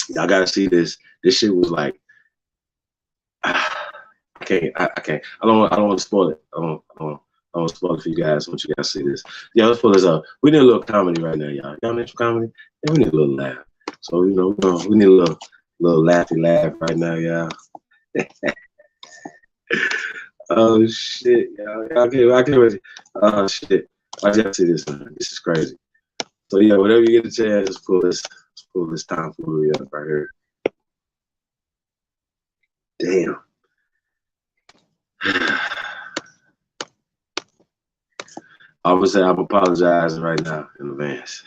Speaker 9: Y'all gotta see this. This shit was like, I can't. I don't want to spoil it. I don't want to spoil it for you guys. I want you guys to see this. Yeah, let's pull this up. We need a little comedy right now, y'all. Y'all need some comedy? Yeah, we need a little laugh. So, you know, we need a little laughy laugh right now, y'all. Oh shit, y'all. I can't wait. Oh shit. I just see this, man. This is crazy. So yeah, whatever you get a chance, just pull this time for you up right here. Damn. I would say I'm apologizing right now in advance.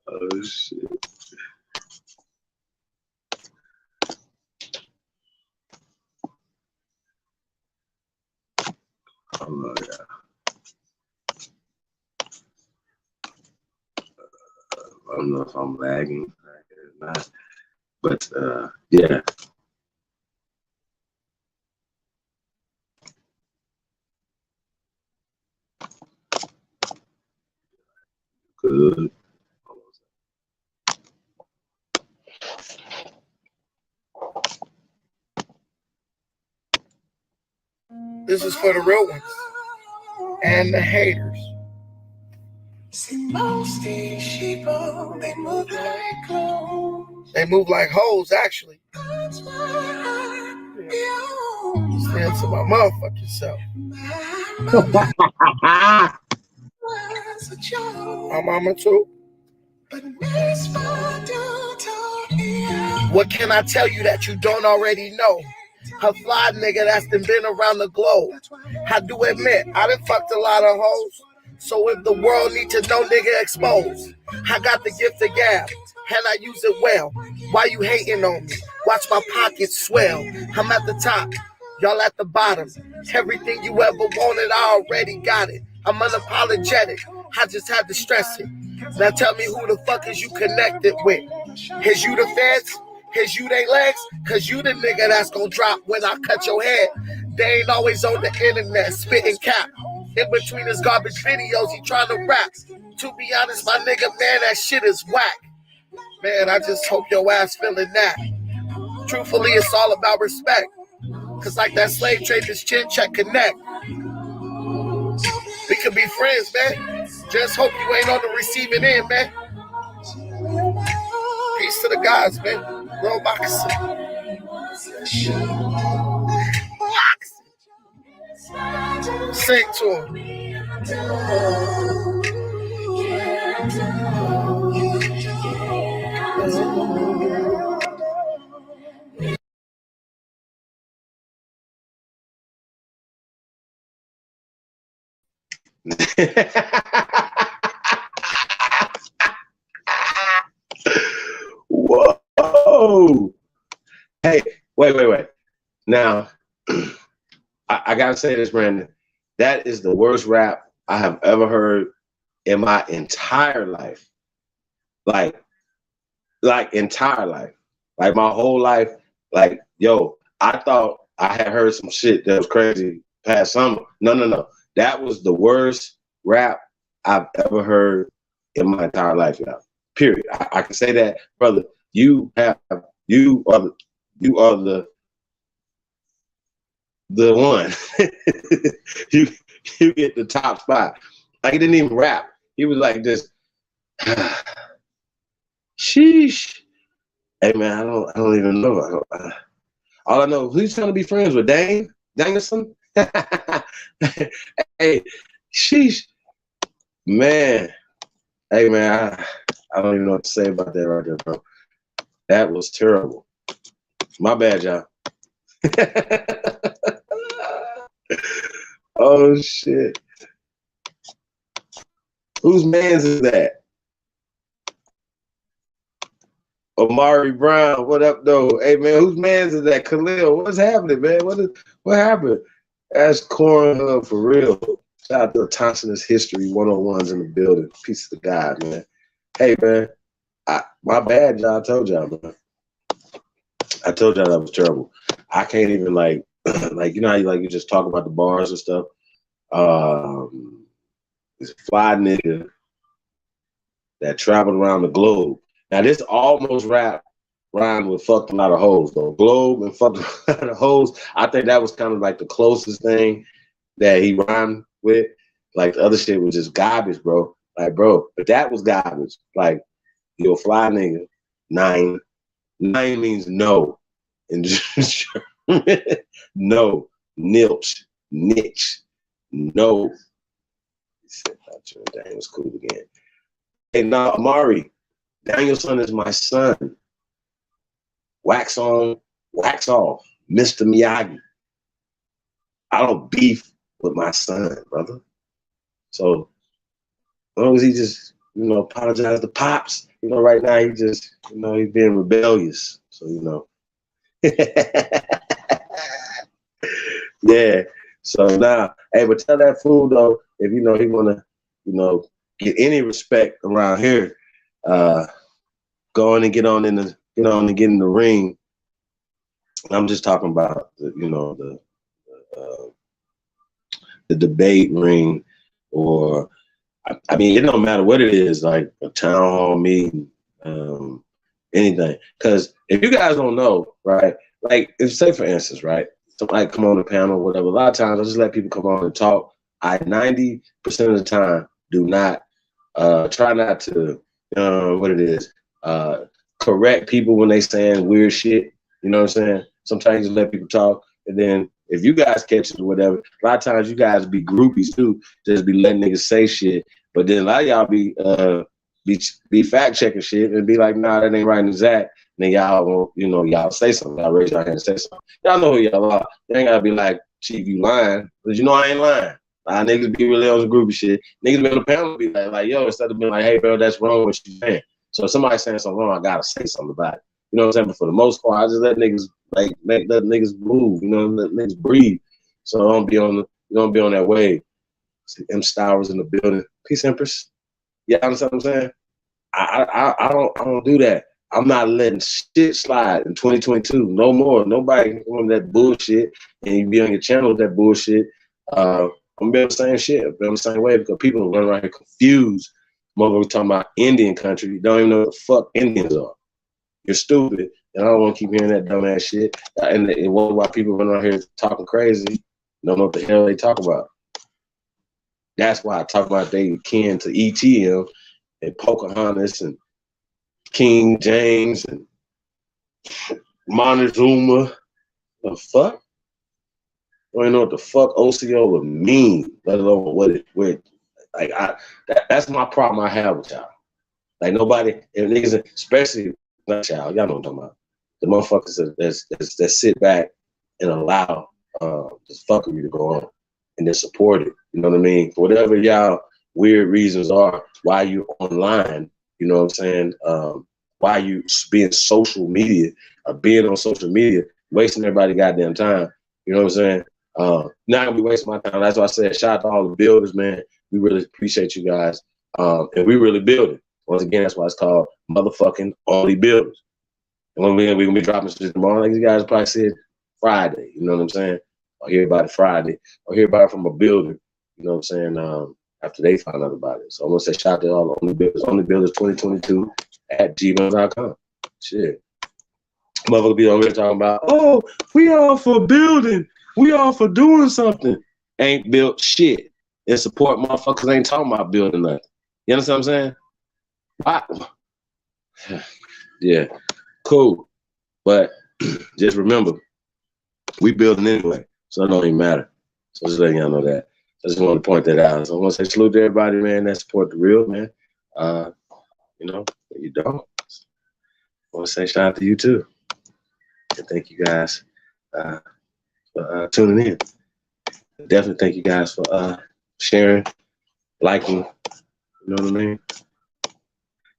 Speaker 9: Oh shit. Oh yeah. I don't know if I'm lagging or not, but yeah. Good.
Speaker 1: This is for the real ones and the haters. They move like hoes, actually. Stand to my motherfucking self. My mama too. What can I tell you that you don't already know? A fly nigga that's been around the globe. I do admit, I done fucked a lot of hoes. So if the world need to know, nigga, expose. I got the gift of gab, and I use it well. Why you hating on me? Watch my pockets swell. I'm at the top, y'all at the bottom. Everything you ever wanted, I already got it. I'm unapologetic, I just had to stress it. Now tell me who the fuck is you connected with? Is you the feds? Is you they legs? Cause you the nigga that's gonna drop when I cut your head. They ain't always on the internet spitting cap. In between his garbage videos, he trying to rap. To be honest, my nigga, man, that shit is whack. Man, I just hope your ass feeling that. Truthfully, it's all about respect. Cause like that slave trade, this chin check connect. We could be friends, man. Just hope you ain't on the receiving end, man. Peace to the guys, man. Real boxing. Sing to him.
Speaker 9: Whoa. Hey, wait. Now, I gotta say this, Brandon. That is the worst rap I have ever heard in my entire life. Like entire life. Like my whole life. Like, yo, I thought I had heard some shit that was crazy past summer. No. That was the worst rap I've ever heard in my entire life, y'all. Period. I can say that, brother. You are the one. you get the top spot. Like, he didn't even rap. He was like this. Sheesh. Hey man, I don't even know. All I know, who's trying to be friends with Danielson? Hey, sheesh. Man. Hey man, I don't even know what to say about that right there, bro. That was terrible. My bad, y'all. Oh shit. Whose man's is that? Amari Brown, what up though? Hey man, whose man's is that? Khalil, what's happening, man? What happened? That's Corn Hub for real. Shout out to Thompson's History 101s in the building. Piece of the guy, man. Hey man, my bad, y'all. I told y'all, man. I told y'all that was terrible. I can't even like you know how you just talk about the bars and stuff. This fly nigga that traveled around the globe. Now this almost rhymed with fucked a lot of hoes though. Globe and fucked a lot of hoes. I think that was kind of like the closest thing that he rhymed with. Like the other shit was just garbage, bro. Like, bro, but that was garbage. Like, you're a fly nigga. 9 means no. And no. Nilch. Niche. No. He said, Daniel's cool again. Hey, now, Amari, Danielson is my son. Wax on, wax off. Mr. Miyagi. I don't beef with my son, brother. So, as long as he just, apologize to Pops, right now he just, he's being rebellious. So, yeah. So now, hey, but tell that fool though, if he wanna, get any respect around here, go on and get in the ring. I'm just talking about the debate ring, or I mean, it don't matter what it is, like a town hall meeting, anything. Because if you guys don't know, right, like if say for instance, right, somebody come on the panel, whatever, a lot of times I just let people come on and talk. I 90% of the time do not try not to correct people when they saying weird shit. You know what I'm saying? Sometimes you just let people talk, and then if you guys catch it or whatever, a lot of times you guys be groupies too, just be letting niggas say shit. But then a lot of y'all be fact checking shit and be like, nah, that ain't right and exact. And then y'all won't, y'all say something. Y'all raise your hand and say something. Y'all know who y'all are. You ain't gotta be like, Chief, you lying, because I ain't lying. Niggas be really on some groupie shit. Niggas be on the panel be like, yo, instead of being like, hey, bro, that's wrong what you saying. So if somebody's saying something wrong, I gotta say something about it. You know what I'm saying? But for the most part, I just let niggas let niggas move. Let niggas breathe. So don't be on that wave. See, M Stowers in the building. Peace, Empress. Yeah, you understand what I'm saying? I don't do that. I'm not letting shit slide in 2022. No more. Nobody on that bullshit, and you be on your channel with that bullshit. I'm gonna be on the same shit. I'm be on the same way, because people run around here confused. Motherfuckers talking about Indian country. You don't even know what the fuck Indians are. You're stupid, and I don't want to keep hearing that dumbass shit. And why people run around here talking crazy, don't know what the hell they talk about. That's why I talk about they kin to ETM and Pocahontas and King James and Montezuma. The fuck? I don't even know what the fuck Osceola mean, let alone what it. Like that's my problem I have with y'all. Like nobody, and niggas, especially not y'all. Y'all know what I'm talking about. The motherfuckers that sit back and allow this fuckery to go on, and then support it. You know what I mean? For whatever y'all weird reasons are, why you online, you know what I'm saying? Why you being social media, or being on social media, wasting everybody's goddamn time. You know what I'm saying? Not gonna be wasting my time. That's why I said shout out to all the builders, man. We really appreciate you guys. And we really build it. Once again, that's why it's called motherfucking Only Builders. And when we're gonna be dropping shit tomorrow, like you guys probably said Friday, you know what I'm saying? Or hear about it Friday, or hear about it from a builder, you know what I'm saying, after they find out about it. So I'm gonna say shout out to all the Only Builders 2022 at gmail.com. Shit. Motherfucker be on here talking about, oh, we all for building, we all for doing something. Ain't built shit. And support motherfuckers ain't talking about building nothing. You understand what I'm saying? Yeah, cool. But just remember, we building anyway, so it don't even matter. So just letting y'all know that. I just wanted to point that out. So I want to say salute to everybody, man, that support the real, man. You don't. I want to say shout out to you too. And thank you guys for tuning in. definitely thank you guys for sharing, liking. You know what I mean?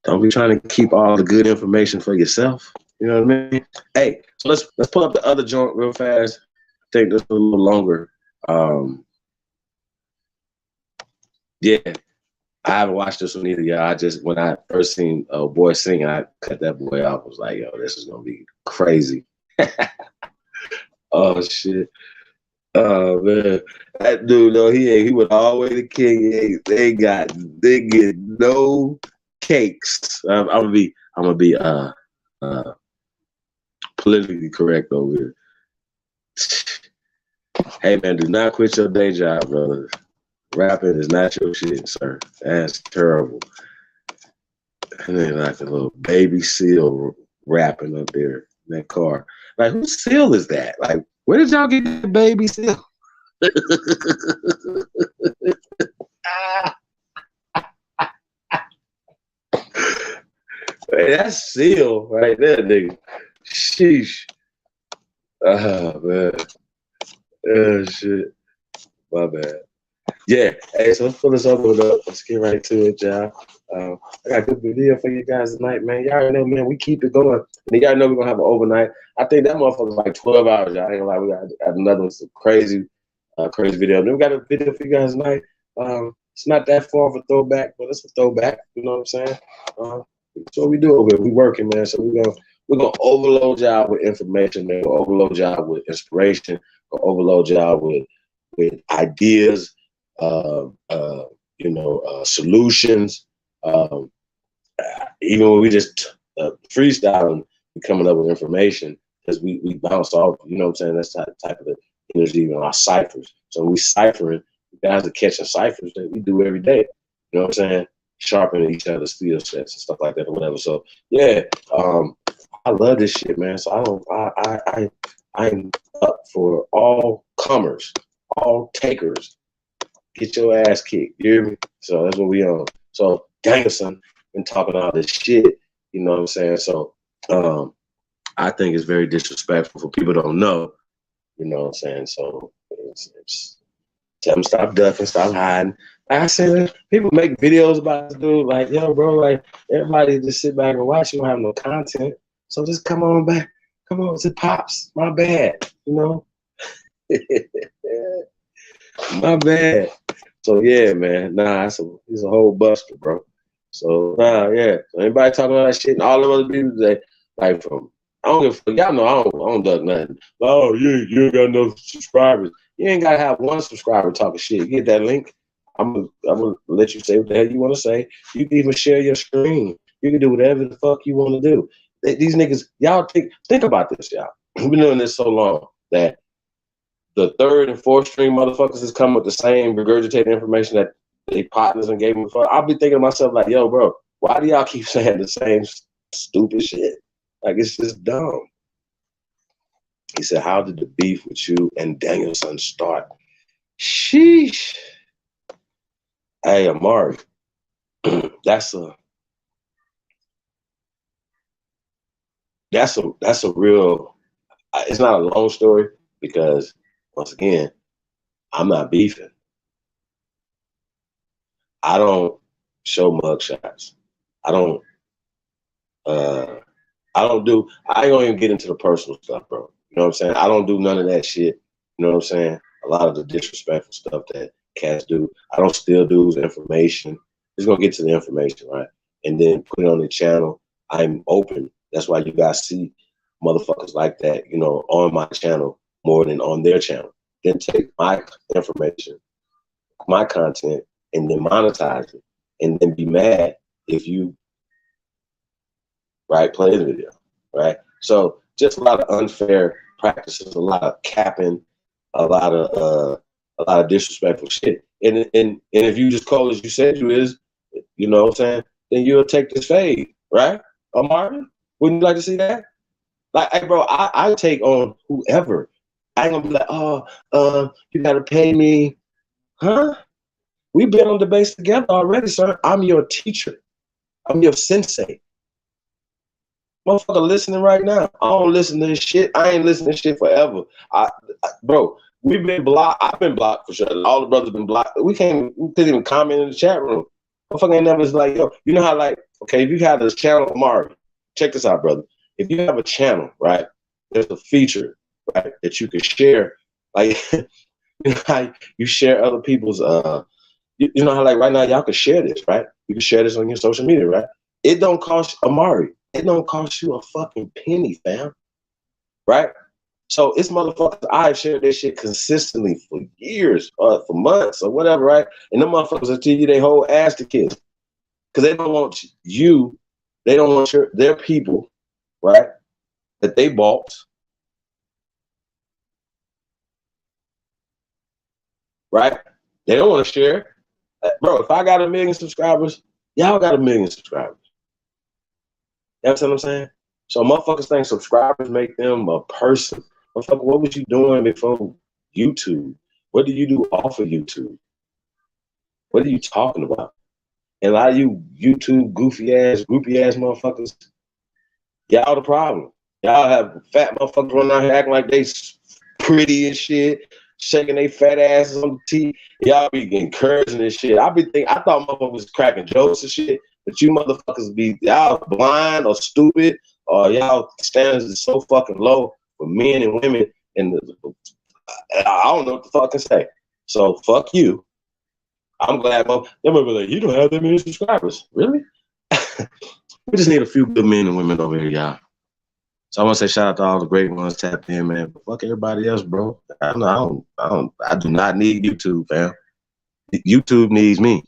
Speaker 9: Don't be trying to keep all the good information for yourself. You know what I mean? Hey, so let's pull up the other joint real fast. I think this is a little longer. Yeah, I haven't watched this one either, y'all. I just, when I first seen a boy singing, I cut that boy off. I was like, yo, this is gonna be crazy. Oh shit. Oh man, that dude though, he went all the way to King. They get no cakes. I'm gonna be politically correct over here. Hey man, do not quit your day job, brother. Rapping is not your shit, sir. That's terrible. And then like a little baby seal rapping up there in that car. Like, whose seal is that? Like, where did y'all get the baby seal? Hey, that's seal right there, nigga. Sheesh. Oh, man. Oh, shit. My bad. Yeah. Hey, so let's pull this other one up. Let's get right to it, y'all. I got a good video for you guys tonight, man. Y'all already know, man, we keep it going. And y'all know we're going to have an overnight. I think that motherfucker's like 12 hours, y'all. I ain't gonna lie. We got another one, some crazy video. Then we got a video for you guys tonight. It's not that far of a throwback, but it's a throwback. You know what I'm saying? That's what we do over here. We working, man. So we're gonna overload y'all with information, man. We'll overload y'all with inspiration. We'll overload y'all with ideas, solutions. Even when we just freestyling, we coming up with information because we bounce off. You know what I'm saying? That's the type of the energy in our ciphers. So when we ciphering, you guys are catching ciphers that we do every day. You know what I'm saying? Sharpening each other's skill sets and stuff like that or whatever. So yeah, I love this shit, man. So I'm up for all comers, all takers. Get your ass kicked. You hear me? So that's what we on. So Danielson been talking all this shit. You know what I'm saying? So I think it's very disrespectful for people don't know. You know what I'm saying? So it's tell them stop ducking, stop hiding. Like I said, people make videos about this dude, like, yo, bro, like, everybody just sit back and watch. You don't have no content. So just come on back. Come on, it's Pops. My bad, you know? My bad. So, yeah, man. Nah, he's a whole buster, bro. So, nah, yeah. So anybody talking about that shit and all the other people today, like, I don't give a fuck. Y'all know I don't duck nothing. Oh, you ain't got no subscribers. You ain't got to have one subscriber talking shit. You get that link? I'm gonna let you say what the hell you want to say. You can even share your screen. You can do whatever the fuck you want to do. These niggas, y'all think about this, y'all. We've been doing this so long that the third and fourth string motherfuckers has come with the same regurgitated information that they partners and gave them before. I'll be thinking to myself like, yo, bro, why do y'all keep saying the same stupid shit? Like, it's just dumb. He said, how did the beef with you and Danielson start? Sheesh. Hey, Amari, that's a real, it's not a long story because, once again, I'm not beefing. I don't show mugshots. I ain't gonna even get into the personal stuff, bro. You know what I'm saying? I don't do none of that shit. You know what I'm saying? A lot of the disrespectful stuff that cats do. I don't steal dudes' information. Just gonna get to the information, right? And then put it on the channel. I'm open. That's why you guys see motherfuckers like that, you know, on my channel more than on their channel. Then take my information, my content, and then monetize it. And then be mad if you play the video, right? So just a lot of unfair practices, a lot of capping, a lot of disrespectful shit. And if you just cold as you said you is, you know what I'm saying, then you'll take this fade, right? Marvin, wouldn't you like to see that? Like, hey, bro, I take on whoever. I ain't gonna be like, you gotta pay me, huh? We've been on debates together already, sir. I'm your teacher. I'm your sensei. Motherfucker listening right now. I don't listen to this shit. I ain't listening to shit forever. Bro, we've been blocked. I've been blocked for sure. All the brothers been blocked. We couldn't even comment in the chat room. Motherfucker ain't never like, yo, you know how like, okay, if you have this channel, Amari, check this out, brother. If you have a channel, right, there's a feature, right, that you can share. Like, you know how you share other people's, you know how like right now y'all can share this, right? You can share this on your social media, right? It don't cost, Amari, it don't cost you a fucking penny, fam, right? So it's motherfuckers, I've shared this shit consistently for years, for months or whatever, right? And them motherfuckers will tell you they whole ass to kiss. Because they don't want you, they don't want their people, right, that they bought, right? They don't want to share. Bro, if I got 1 million subscribers, y'all got 1 million subscribers. You know what I'm saying? So motherfuckers think subscribers make them a person. Motherfucker, what was you doing before YouTube? What do you do off of YouTube? What are you talking about? And a lot of you YouTube goofy ass, groupie ass motherfuckers, y'all the problem. Y'all have fat motherfuckers running out here acting like they pretty and shit, shaking their fat asses on the T. Y'all be encouraging this shit. I thought motherfuckers was cracking jokes and shit, but you motherfuckers be y'all blind or stupid, or y'all standards is so fucking low for men and women, and I don't know what the fuck to say. So fuck you. I'm glad them be like, you don't have that many subscribers. Really? We just need a few good men and women over here, y'all. So I want to say shout out to all the great ones tapped in, man. But fuck everybody else, bro. I do not need YouTube, fam. YouTube needs me.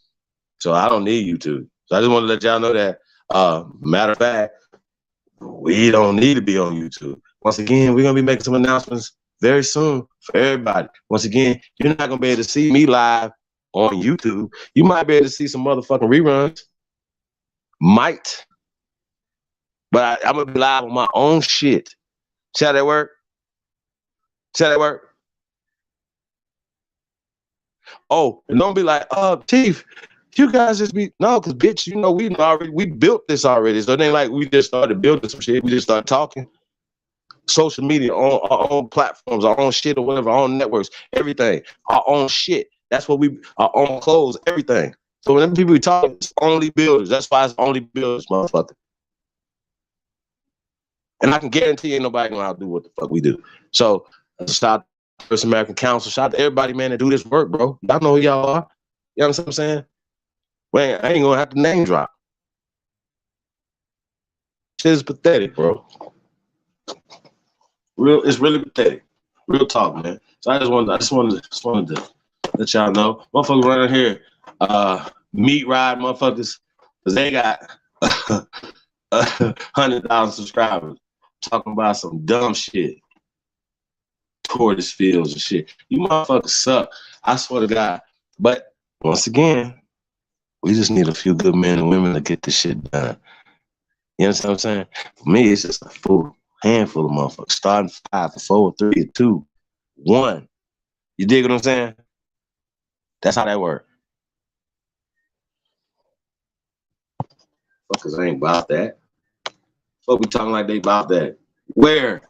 Speaker 9: So I don't need YouTube. So I just want to let y'all know that. Matter of fact, we don't need to be on YouTube. Once again, we're going to be making some announcements very soon for everybody. Once again, you're not going to be able to see me live on YouTube. You might be able to see some motherfucking reruns. Might. But I'm going to be live on my own shit. See how that work? See how that work? Oh, and don't be like, Chief, you guys just be, no, because bitch, you know, we built this already. So it ain't like we just started building some shit. We just started talking. Social media, on our own platforms, our own shit or whatever, our own networks, everything, our own shit. That's what our own clothes, everything. So when people be talking, it's only builders. That's why it's only builders, motherfucker. And I can guarantee ain't nobody gonna outdo what the fuck we do. So shout out to First American Council, shout out to everybody, man, that do this work, bro. Y'all know who y'all are. You know what I'm saying? Man, I ain't gonna have to name drop. Shit is pathetic, bro. It's really pathetic. Real talk, man. So I just wanted to let y'all know. Motherfuckers running here, meat ride motherfuckers, because they got 100,000 subscribers talking about some dumb shit. Tortoise fields and shit. You motherfuckers suck. I swear to God. But once again, we just need a few good men and women to get this shit done. You know what I'm saying? For me, it's just a full handful of motherfuckers. Starting 5, 4, 3, 2, 1. You dig what I'm saying? That's how that works. Fuckers ain't about that. Fuck, we talking like they about that. Where?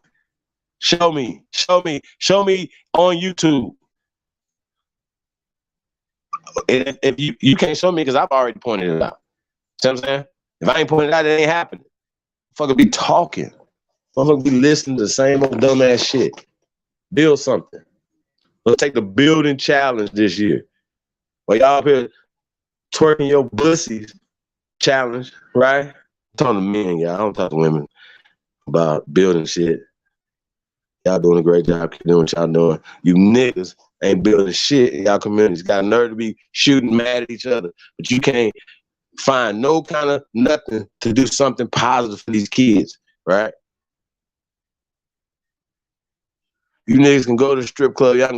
Speaker 9: Show me on YouTube. If you can't show me because I've already pointed it out. See what I'm saying? If I ain't pointed it out, it ain't happening. Fucker be talking. Fucker be listening to the same old dumbass shit. Build something. Let's take the building challenge this year. Well, y'all up here twerking your bussies challenge, right? I'm talking to men, y'all. I don't talk to women about building shit. Y'all doing a great job. Keep doing what y'all doing. You niggas ain't building shit in y'all communities. Got a nerve to be shooting mad at each other, but you can't find no kind of nothing to do something positive for these kids, right? You niggas can go to the strip club. Y'all can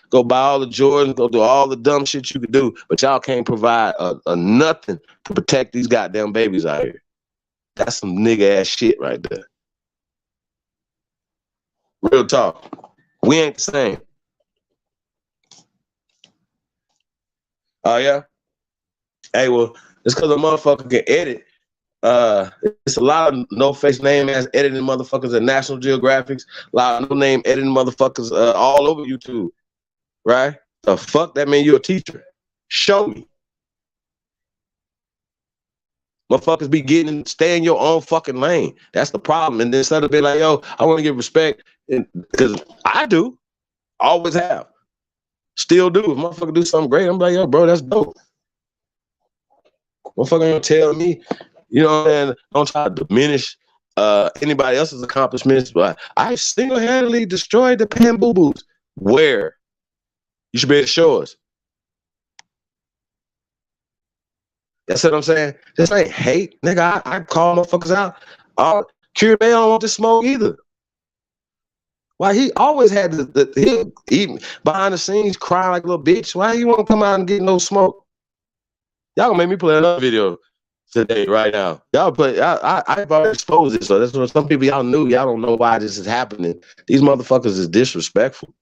Speaker 9: go buy all the Jordans, go do all the dumb shit you could do, but y'all can't provide a nothing to protect these goddamn babies out here. That's some nigga ass shit right there. Real talk. We ain't the same. Oh, yeah? Hey, well, it's because a motherfucker can edit It's a lot of no-face name ass editing motherfuckers at National Geographics. A lot of no-name editing motherfuckers all over YouTube. Right? The fuck that mean you're a teacher? Show me. Motherfuckers be getting stay in your own fucking lane. That's the problem. And then instead of being like, yo, I want to get respect, because I do, always have, still do. If motherfucker do something great, I'm like, yo, bro, that's dope. Motherfucker gonna tell me, you know, and don't try to diminish anybody else's accomplishments, but I single-handedly destroyed the Pan Boo Boos. Where? You should be able to show us. That's what I'm saying. This ain't hate, nigga. I call motherfuckers out. Cure Bay don't want to smoke either. Why he always had he behind the scenes crying like a little bitch. Why you want to come out and get no smoke? Y'all gonna make me play another video today, right now. Y'all play. I've already exposed it, so that's what some people y'all knew. Y'all don't know why this is happening. These motherfuckers is disrespectful.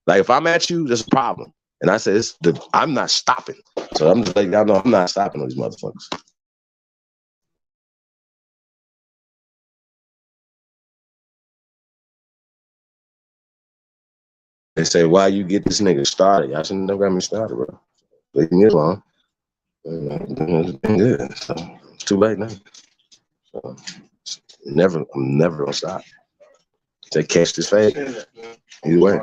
Speaker 9: Like if I'm at you, there's a problem. And I said, I'm not stopping. So I'm just like, y'all know I'm not stopping these motherfuckers. They say, why you get this nigga started? Y'all shouldn't have got me started, bro. Leave me alone. It's been good. So it's too late now. So I'm never gonna stop. They catch this fade. Either way.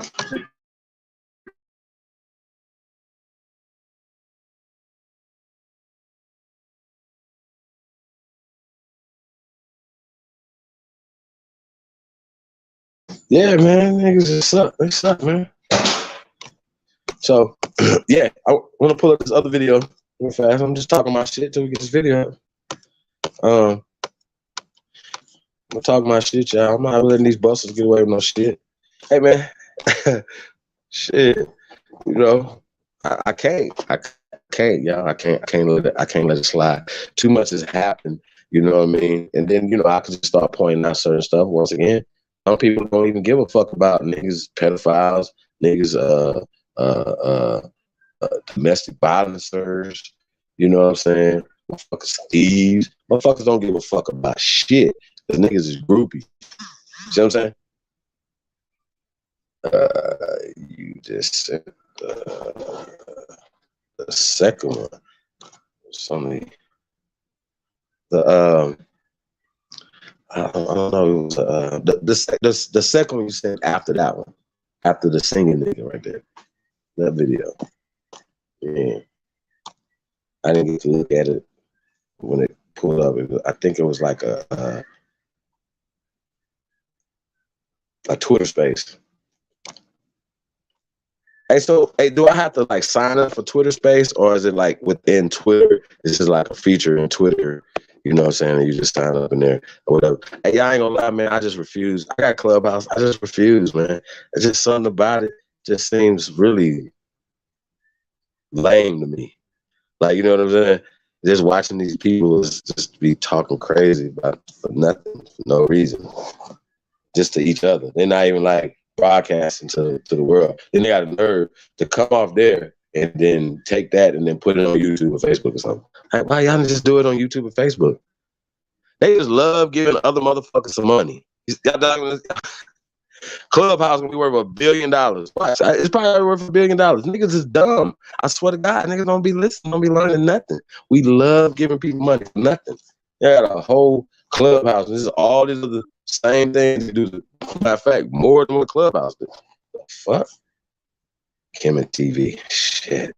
Speaker 9: Yeah, man, niggas just suck. They suck, man. So, yeah, I want to pull up this other video real fast. I'm just talking my shit till we get this video. I'm talking my shit, y'all. I'm not letting these busters get away with no shit. Hey, man, shit, you know, I can't, y'all. I can't let it slide. Too much has happened. You know what I mean? And then, you know, I can just start pointing out certain stuff once again. Some people don't even give a fuck about niggas, pedophiles, niggas, domestic violencers. You know what I'm saying? Motherfuckers thieves. Motherfuckers don't give a fuck about shit. Because niggas is groupies. See what I'm saying? You just said the second one. Somebody. I don't know. It was the second one you said after that one, after the singing nigga right there, that video. Yeah, I didn't get to look at it when it pulled up. I think it was like a Twitter space. Hey, so do I have to like sign up for Twitter space, or is it like within Twitter? This is like a feature in Twitter. You know what I'm saying? And you just sign up in there or whatever. Hey, y'all ain't gonna lie, man. I just refuse. I got Clubhouse. I just refuse, man. It's just something about it just seems really lame to me. Like, you know what I'm saying? Just watching these people is just be talking crazy about for nothing, for no reason. Just to each other. They're not even like broadcasting to the world. Then they got a nerve to come off there and then take that and then put it on YouTube or Facebook or something. Like, why y'all just do it on YouTube or Facebook? They just love giving other motherfuckers some money. Clubhouse gonna be worth $1 billion. Watch, it's probably worth $1 billion. Niggas is dumb. I swear to God, niggas don't be listening, don't be learning nothing. We love giving people money for nothing. They got a whole Clubhouse. This is all these other same things they do. Matter of fact, more than what Clubhouse did. The fuck? Kemet TV. Shit.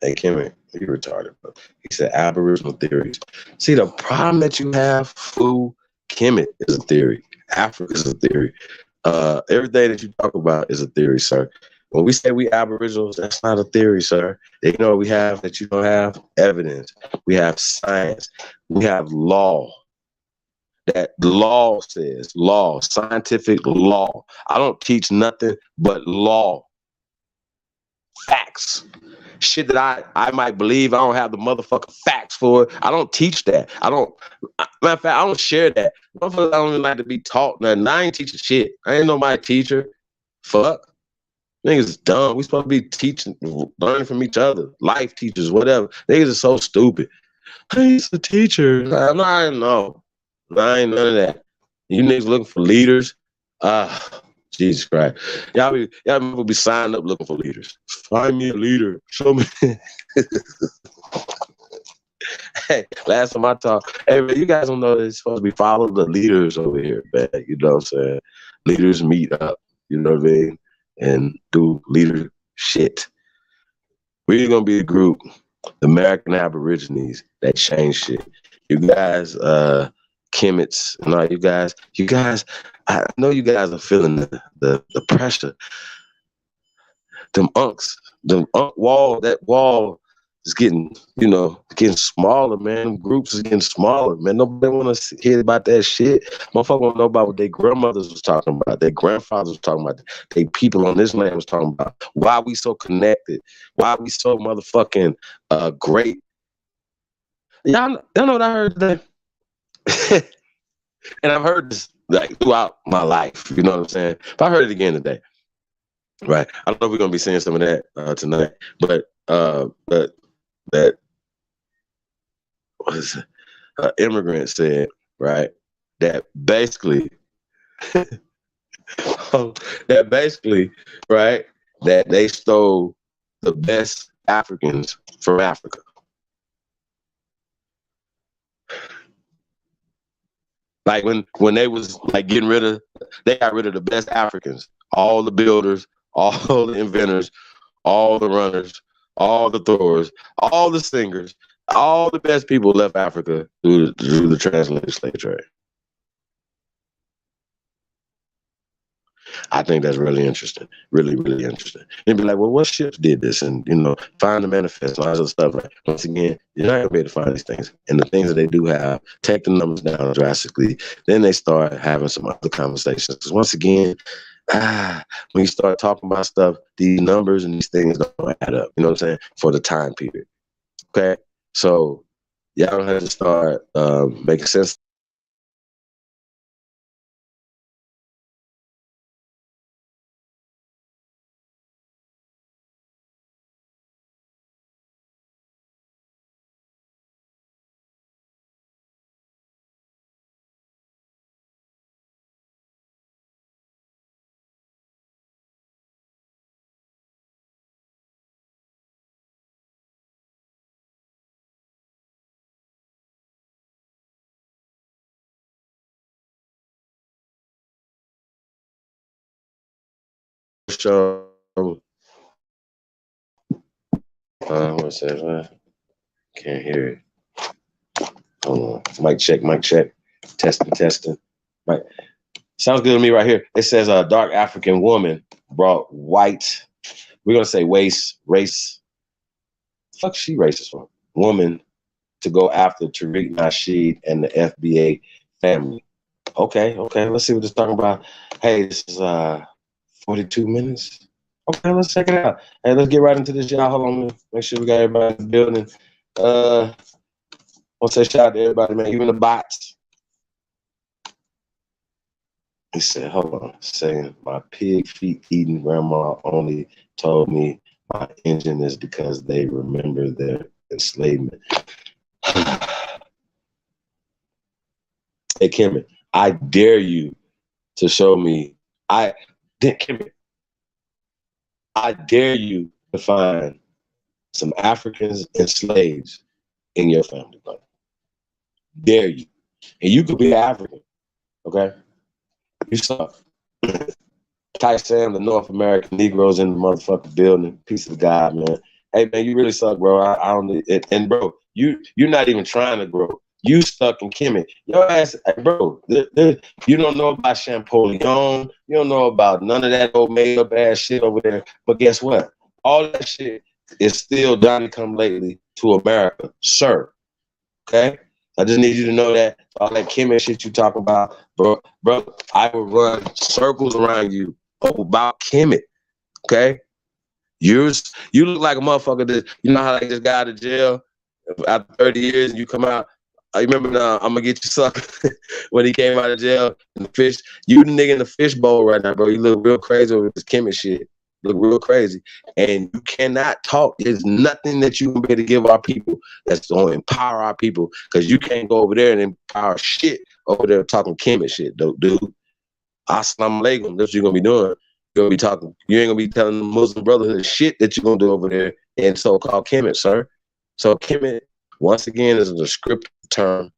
Speaker 9: Hey, Kemet, you retarded, bro. He said Aboriginal theories. See, the problem that you have, fool, Kemet is a theory. Africa is a theory. Everything that you talk about is a theory, sir. When we say we Aboriginals, that's not a theory, sir. You know what we have that you don't have? Evidence. We have science. We have law. That law says, law, scientific law. I don't teach nothing but law. Facts. Shit that I might believe, I don't have the motherfucking facts for it. I don't teach that. Matter of fact, I don't share that. Motherfuckers, I don't even like to be taught nothing. I ain't teaching shit. I ain't nobody teacher. Fuck. Niggas is dumb. We supposed to be teaching, learning from each other. Life teachers, whatever. Niggas are so stupid. He's a teacher. I know. I ain't none of that. You niggas looking for leaders? Jesus Christ. Y'all people be signing up looking for leaders. Find me a leader. Show me. Hey, last time I talked, hey, man, you guys don't know that it's supposed to be following the leaders over here, man. You know what I'm saying? Leaders meet up, you know what I mean? And do leader shit. We're going to be a group, the American Aborigines, that change shit. You guys, Kemet's, and all you guys, I know you guys are feeling the pressure. Them unks, that wall is getting, getting smaller, man. Them groups is getting smaller, man. Nobody want to hear about that shit. Motherfucker want to know about what their grandmothers was talking about, their grandfathers was talking about, they people on this land was talking about. Why we so connected? Why we so motherfucking great? Y'all know what I heard today? And I've heard this like throughout my life, you know what I'm saying? But I heard it again today. Right. I don't know if we're gonna be seeing some of that tonight, but that was Immigrant said, right, that basically right, that they stole the best Africans from Africa. Like when they was like they got rid of the best Africans, all the builders, all the inventors, all the runners, all the throwers, all the singers, all the best people left Africa through the transatlantic slave trade. I think that's really interesting, really, really interesting. And be like, well, what ships did this? And, find the manifest and all that other stuff. Right? Once again, you're not going to be able to find these things. And the things that they do have, take the numbers down drastically. Then they start having some other conversations. Because once again, when you start talking about stuff, these numbers and these things don't add up. You know what I'm saying? For the time period. Okay? So, y'all have to start making sense. Show. What's that? Can't hear it. Hold on. Mic check. Testing. Right. Sounds good to me right here. It says a dark African woman brought white, we're going to say race. Fuck she racist for? Woman to go after Tariq Nasheed and the FBA family. Okay. Let's see what it's talking about. Hey, this is 42 minutes. Okay, let's check it out. Hey, let's get right into this, y'all. Hold on, make sure we got everybody in the building. I want to say shout out to everybody, man, even the bots. He said, hold on, saying my pig feet eating grandma only told me my engine is because they remember their enslavement. Hey, Kimmy, I dare you to show me. Kimmy, I dare you to find some Africans and slaves in your family, brother. Dare you. And you could be African, okay? You suck. Type Sam, the North American Negroes in the motherfucking building. Piece of God, man. Hey, man, you really suck, bro. I don't. And bro, you're not even trying to grow. You stuck in Kimmy. Your ass, bro. You don't know about Champollion. You don't know about none of that old made up ass shit over there. But guess what? All that shit is still Johnny come lately to America, sir. Okay. I just need you to know that all that Kimmy shit you talking about, bro, I will run circles around you about Kimmy. Okay. You look like a motherfucker that, you know how like this guy out of jail after 30 years and you come out. I remember now, I'm gonna get you sucked when he came out of jail and the fish. You the nigga in the fish bowl right now, bro. You look real crazy with this Kimmy shit. look real crazy. And you cannot talk. There's nothing that you can be able to give our people that's going to empower our people, because you can't go over there and empower shit over there talking Kemet shit, dude. Assalamu alaikum. That's what you're going to be doing. You're going to be talking. You ain't going to be telling the Muslim Brotherhood shit that you're going to do over there in so-called Kemet, sir. So Kemet, once again, is a descriptive term.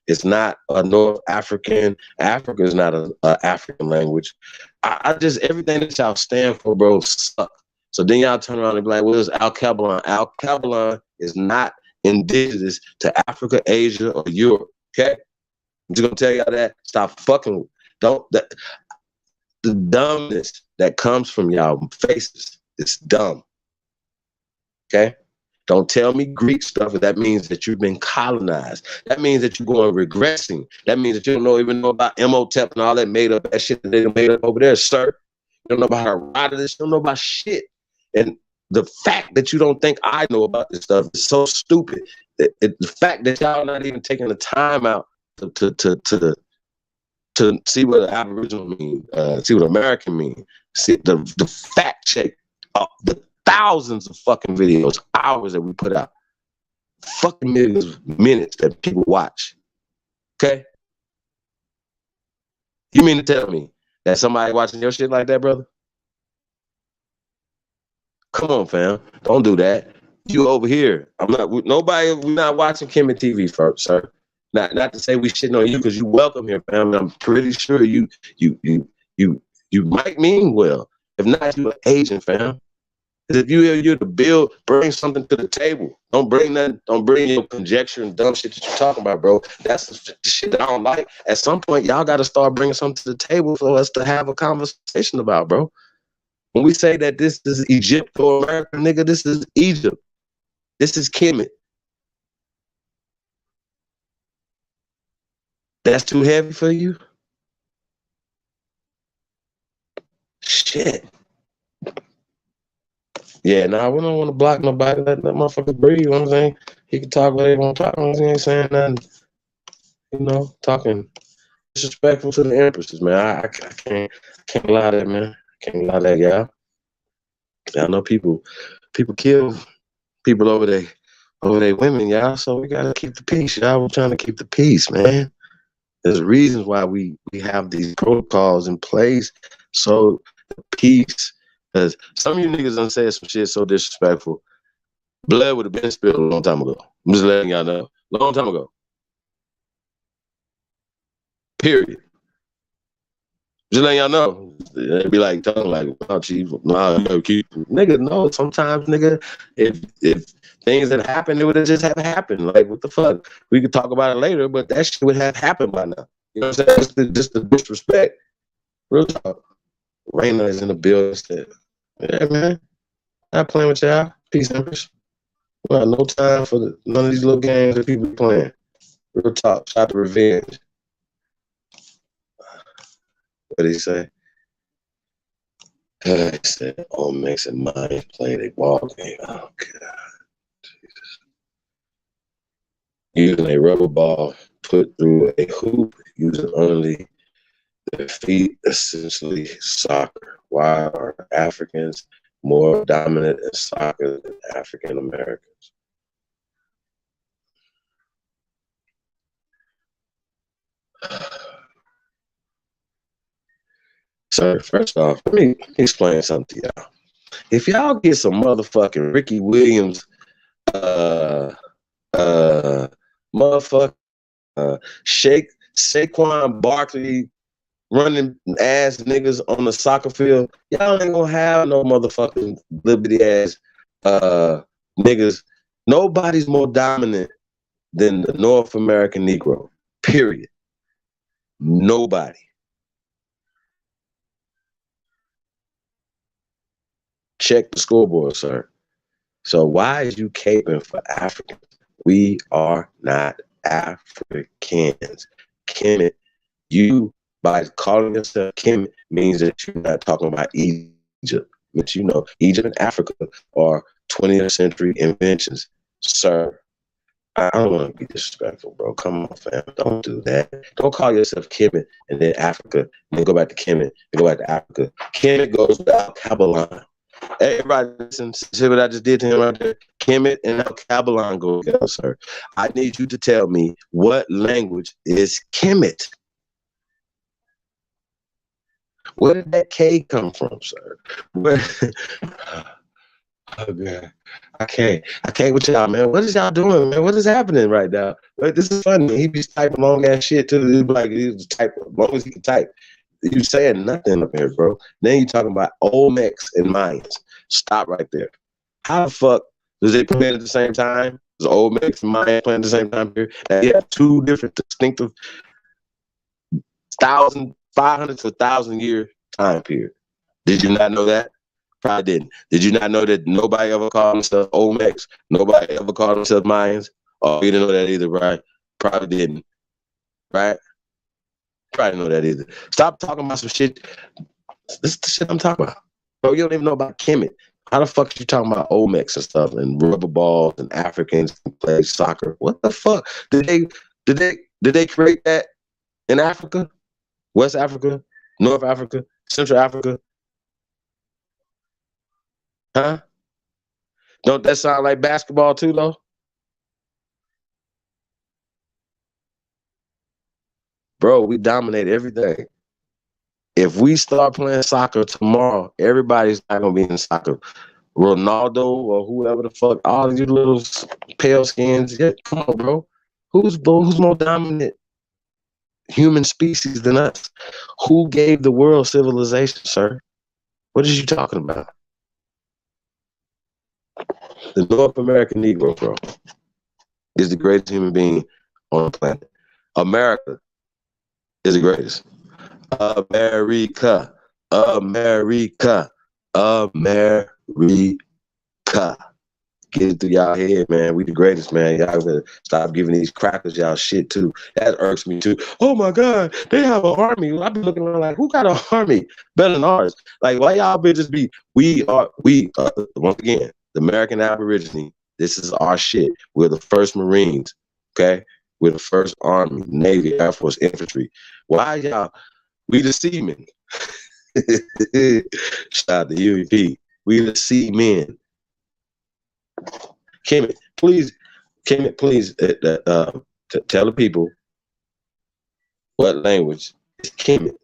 Speaker 9: It's not a North African. Africa is not a African language. I just, everything that y'all stand for, bro, suck. So then y'all turn around and be like, what is Al-Kabalan? Al-Kabalan is not indigenous to Africa, Asia, or Europe, okay? I'm just going to tell y'all that. Stop fucking. The dumbness that comes from y'all faces is dumb, okay? Don't tell me Greek stuff, if that means that you've been colonized. That means that you're going regressing. That means that you don't even know about Imhotep and all that made up that shit that they made up over there, sir. You don't know about Herodotus. You don't know about shit. And the fact that you don't think I know about this stuff is so stupid. The fact that y'all not even taking the time out to see what an Aboriginal mean, see what American mean, see the fact check, the thousands of fucking videos, hours that we put out, fucking minutes that people watch. Okay? You mean to tell me that somebody watching your shit like that, brother? Come on, fam. Don't do that. You over here. We're not watching Kemet TV first, sir. Not to say we shitting on you, because you welcome here, fam. I'm pretty sure you might mean well. If not, you're an agent, fam. If you're to build, bring something to the table. Don't bring nothing. Don't bring your conjecture and dumb shit that you're talking about, bro. That's the shit that I don't like. At some point, y'all got to start bringing something to the table for us to have a conversation about, bro. When we say that this is Egypt or America, nigga, this is Egypt. This is Kemet. That's too heavy for you? Shit. Yeah, nah, we don't want to block nobody. Let that motherfucker breathe. You know what I'm saying? He can talk whatever he want to talk. He ain't saying nothing. You know, talking disrespectful to the empresses, man. I can't lie to that, man. I can't lie to that, y'all. I know people kill people over their women, y'all. So we gotta keep the peace, y'all. We're trying to keep the peace, man. There's reasons why we have these protocols in place. So the peace. Because some of you niggas done said some shit so disrespectful. Blood would have been spilled a long time ago. I'm just letting y'all know. Long time ago. Period. Just letting y'all know. They be like, talking like, oh, chief, nah, you know, keep. Nigga, no, sometimes, nigga, if things that happened, it would have just have happened. Like, what the fuck? We could talk about it later, but that shit would have happened by now. You know what I'm saying? Just the disrespect. Real talk. Raina is in the building. Yeah, man. Not playing with y'all. Peace, Empress. Well, no time for none of these little games that people playing. Real talk. Shout to revenge. What did he say? He said, "Oh, makes it mine playing a ball game." Oh God, Jesus! Using a rubber ball put through a hoop, using only their feet, essentially soccer. Why are Africans more dominant in soccer than African Americans? Sir, first off, let me explain something to y'all. If y'all get some motherfucking Ricky Williams, motherfucker, Saquon Barkley running ass niggas on the soccer field, y'all ain't gonna have no motherfucking liberty ass niggas. Nobody's more dominant than the North American Negro. Period. Nobody. Check the scoreboard, sir. So why is you caping for Africans? We are not Africans. Kemet, you, by calling yourself Kemet, means that you're not talking about Egypt. But you know, Egypt and Africa are 20th century inventions. Sir, I don't want to be disrespectful, bro. Come on, fam. Don't do that. Don't call yourself Kemet and then Africa, and then go back to Kemet, and go back to Africa. Kemet goes to Al-Kabalan. Hey, everybody, listen. See what I just did to him right there? Kemet and Al Cabalon go together, sir. I need you to tell me what language is Kemet. Where did that K come from, sir? Where? Oh God, I can't with y'all, man. What is y'all doing, man? What is happening right now? Like, this is funny. He be typing long ass shit too. He's like, he was type as long as he can type. You saying nothing up here, bro. Then you talking about Olmecs and Mayans. Stop right there. How the fuck does they play at the same time? Does Olmecs and Mayans playing at the same time here? And you have two different distinctive 1,500 to 1,000 year time period. Did you not know that? Probably didn't. Did you not know that nobody ever called themselves Olmecs? Nobody ever called themselves Mayans? Oh, you didn't know that either, right? Probably didn't. Right? Probably know that either. Stop talking about some shit. This is the shit I'm talking about. Bro, you don't even know about Kemet. How the fuck are you talking about Olmecs and stuff and rubber balls and Africans who play soccer? What the fuck? Did they create that in Africa? West Africa? North Africa? Central Africa? Huh? Don't that sound like basketball too, though? Bro, we dominate every day. If we start playing soccer tomorrow, everybody's not gonna be in soccer. Ronaldo or whoever the fuck, all you little pale skins. Yeah, come on, bro. Who's more dominant human species than us? Who gave the world civilization, sir? What is you talking about? The North American Negro, bro, is the greatest human being on the planet. America is the greatest. America. Get it through y'all head, man. We the greatest, man. Y'all better stop giving these crackers y'all shit too. That irks me too. Oh my God, they have an army. I be looking around like, who got an army better than ours? Like, why y'all bitches be? We are once again the American Aborigine. This is our shit. We're the first Marines. Okay, we're the first Army, Navy, Air Force, Infantry. Why y'all? We the seamen. Shout out to UEP. We the seamen. Kemet, please tell the people what language is Kemet.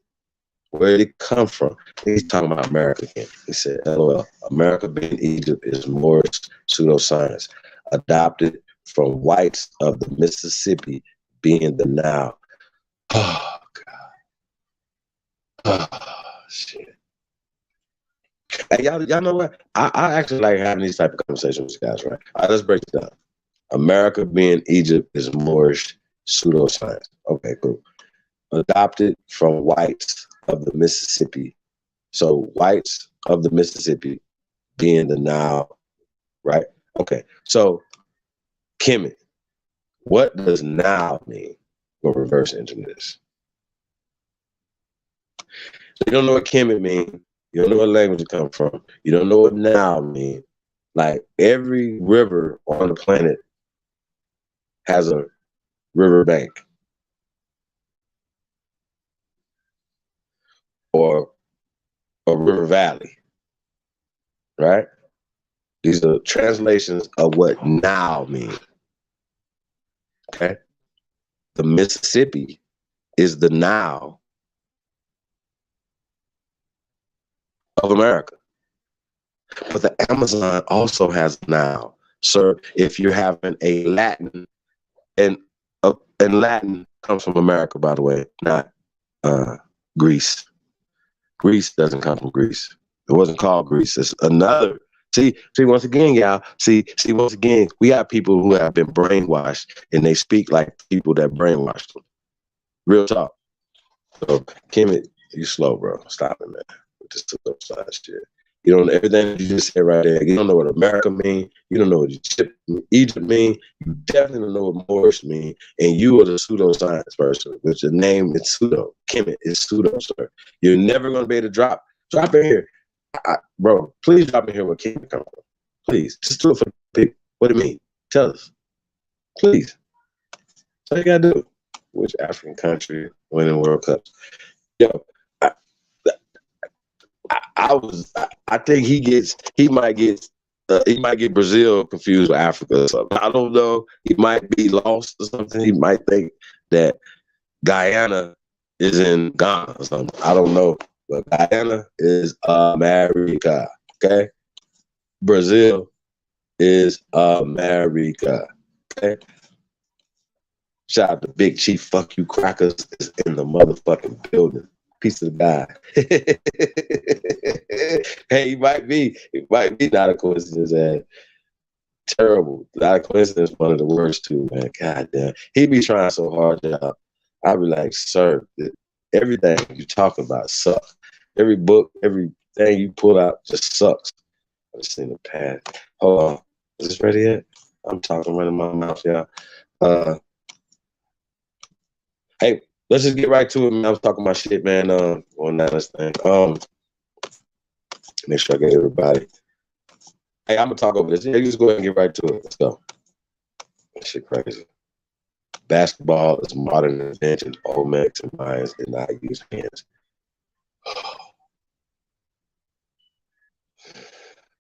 Speaker 9: Where did it come from? He's talking about America again. He said, LOL, America being Egypt is Moorish pseudoscience, adopted from whites of the Mississippi being the Nile. Oh, God. Oh, shit. Hey, y'all know what? I actually like having these type of conversations with you guys, right? All right, let's break it down. America being Egypt is Moorish pseudoscience. Okay, cool. Adopted from whites of the Mississippi. So whites of the Mississippi being the Nile, right? Okay, so Kemet, what does Nile mean? We'll reverse engineer this. So you don't know what Kemet means. You don't know what language it comes from. You don't know what Nile means. Like, every river on the planet has a river bank or a river valley, right? These are translations of what Nile means. Okay? The Mississippi is the Nile of America. But the Amazon also has Nile. Sir, if you're having a Latin, and Latin comes from America, by the way, not Greece. Greece doesn't come from Greece. It wasn't called Greece. It's another. See, once again, y'all, once again, we have people who have been brainwashed and they speak like people that brainwashed them. Real talk. So, Kemet, you slow, bro. Stop it, man. With this side shit. You don't know everything you just said right there. You don't know what America mean. You don't know what Egypt mean. You definitely don't know what Moorish mean. And you are the pseudoscience person, which the name is pseudo. Kemet is pseudo, sir. You're never going to be able to drop in here. Bro, please drop in here where Kemet come from. Please. Just do it for the people. What do you mean? Tell us. Please. That's all you got to do. Which African country winning World Cups? Yo, I think he might get Brazil confused with Africa or something. I don't know. He might be lost or something. He might think that Guyana is in Ghana or something. I don't know. But Guyana is America. Okay? Brazil is America. Okay? Shout out to Big Chief Fuck You Crackers is in the motherfucking building. Piece of the guy. Hey, it might be not a coincidence. Terrible. Not a coincidence, one of the worst too, man. God damn. He be trying so hard, y'all. I be like, sir, everything you talk about sucks. Every book, everything you pull out just sucks. I just seen the pad. Hold on. Is this ready yet? I'm talking right in my mouth, y'all. Hey, let's just get right to it, man. I was talking about shit, man. On that last thing. Make sure I get everybody. Hey, I'm gonna talk over this. Yeah, you just go ahead and get right to it. Let's go. That shit crazy. Basketball is modern invention. Olmecs and Mayans did not use hands.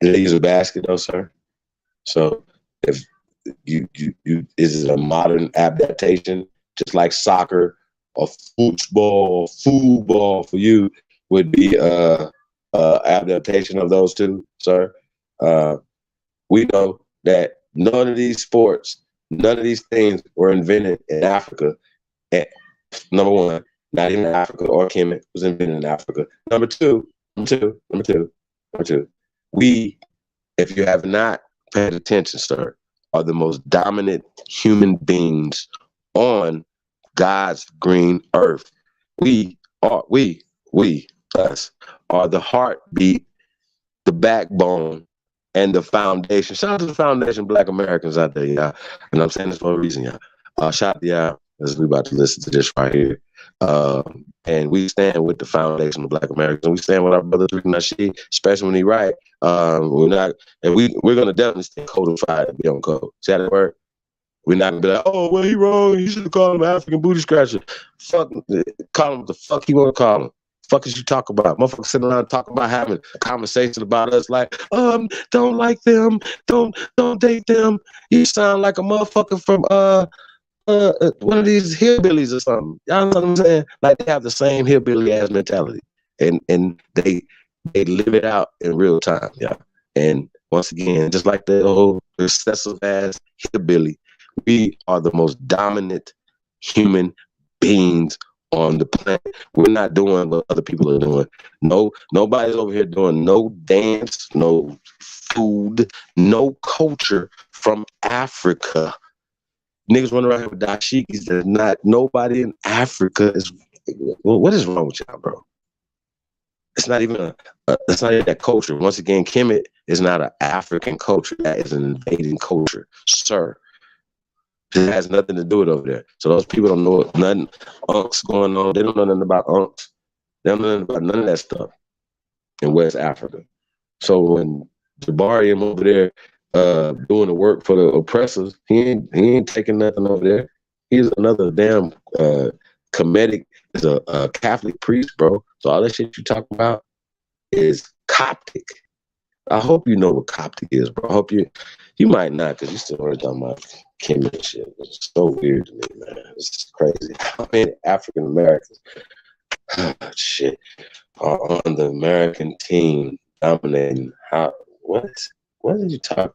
Speaker 9: Did they use a basket though, sir? So if you is it a modern adaptation, just like soccer or football for you would be adaptation of those two, sir? We know that none of these sports, none of these things were invented in Africa. And number one, not even Africa or Kemet was invented in Africa. Number two, we, if you have not paid attention, sir, are the most dominant human beings on God's green earth. Us, are the heartbeat, the backbone, and the foundation. Shout out to the foundation Black Americans out there, y'all. And I'm saying this for a reason, y'all. Shout out to y'all as we about to listen to this right here. And we stand with the foundation of Black Americans. And we stand with our brother Tariq Nasheed, especially when he right. We're gonna definitely stay codified and be on code. See how that work? We're not gonna be like, oh, well, he wrong. You should have called him African booty scratcher. Fuck, call him what the fuck you want to call him. Fuck is you talk about? Motherfuckers sitting around talking about having a conversation about us like, don't like them, don't date them. You sound like a motherfucker from one of these hillbillies or something. Y'all know what I'm saying? Like they have the same hillbilly ass mentality, and they live it out in real time, yeah. And once again, just like the old recessive ass hillbilly, we are the most dominant human beings on the planet. We're not doing what other people are doing. No, nobody's over here doing no dance, no food, no culture from Africa. Niggas running around here with dashikis. There's not nobody in Africa is. Well, what is wrong with y'all, bro? It's not even that's not even that culture. Once again, Kemet is not an African culture. That is an invading culture, sir. It has nothing to do with over there. So those people don't know nothing unks going on. They don't know nothing about unks. They don't know nothing about none of that stuff in West Africa. So when Jabari over there doing the work for the oppressors, he ain't taking nothing over there. He's another damn Kemetic, is a Catholic priest, bro. So all that shit you talk about is Coptic. I hope you know what Coptic is, bro. I hope you might not, because you still heard talking about Kemet shit. It's so weird to me, man. It's just crazy. I mean, African Americans, shit, are on the American team dominating. What did you talk?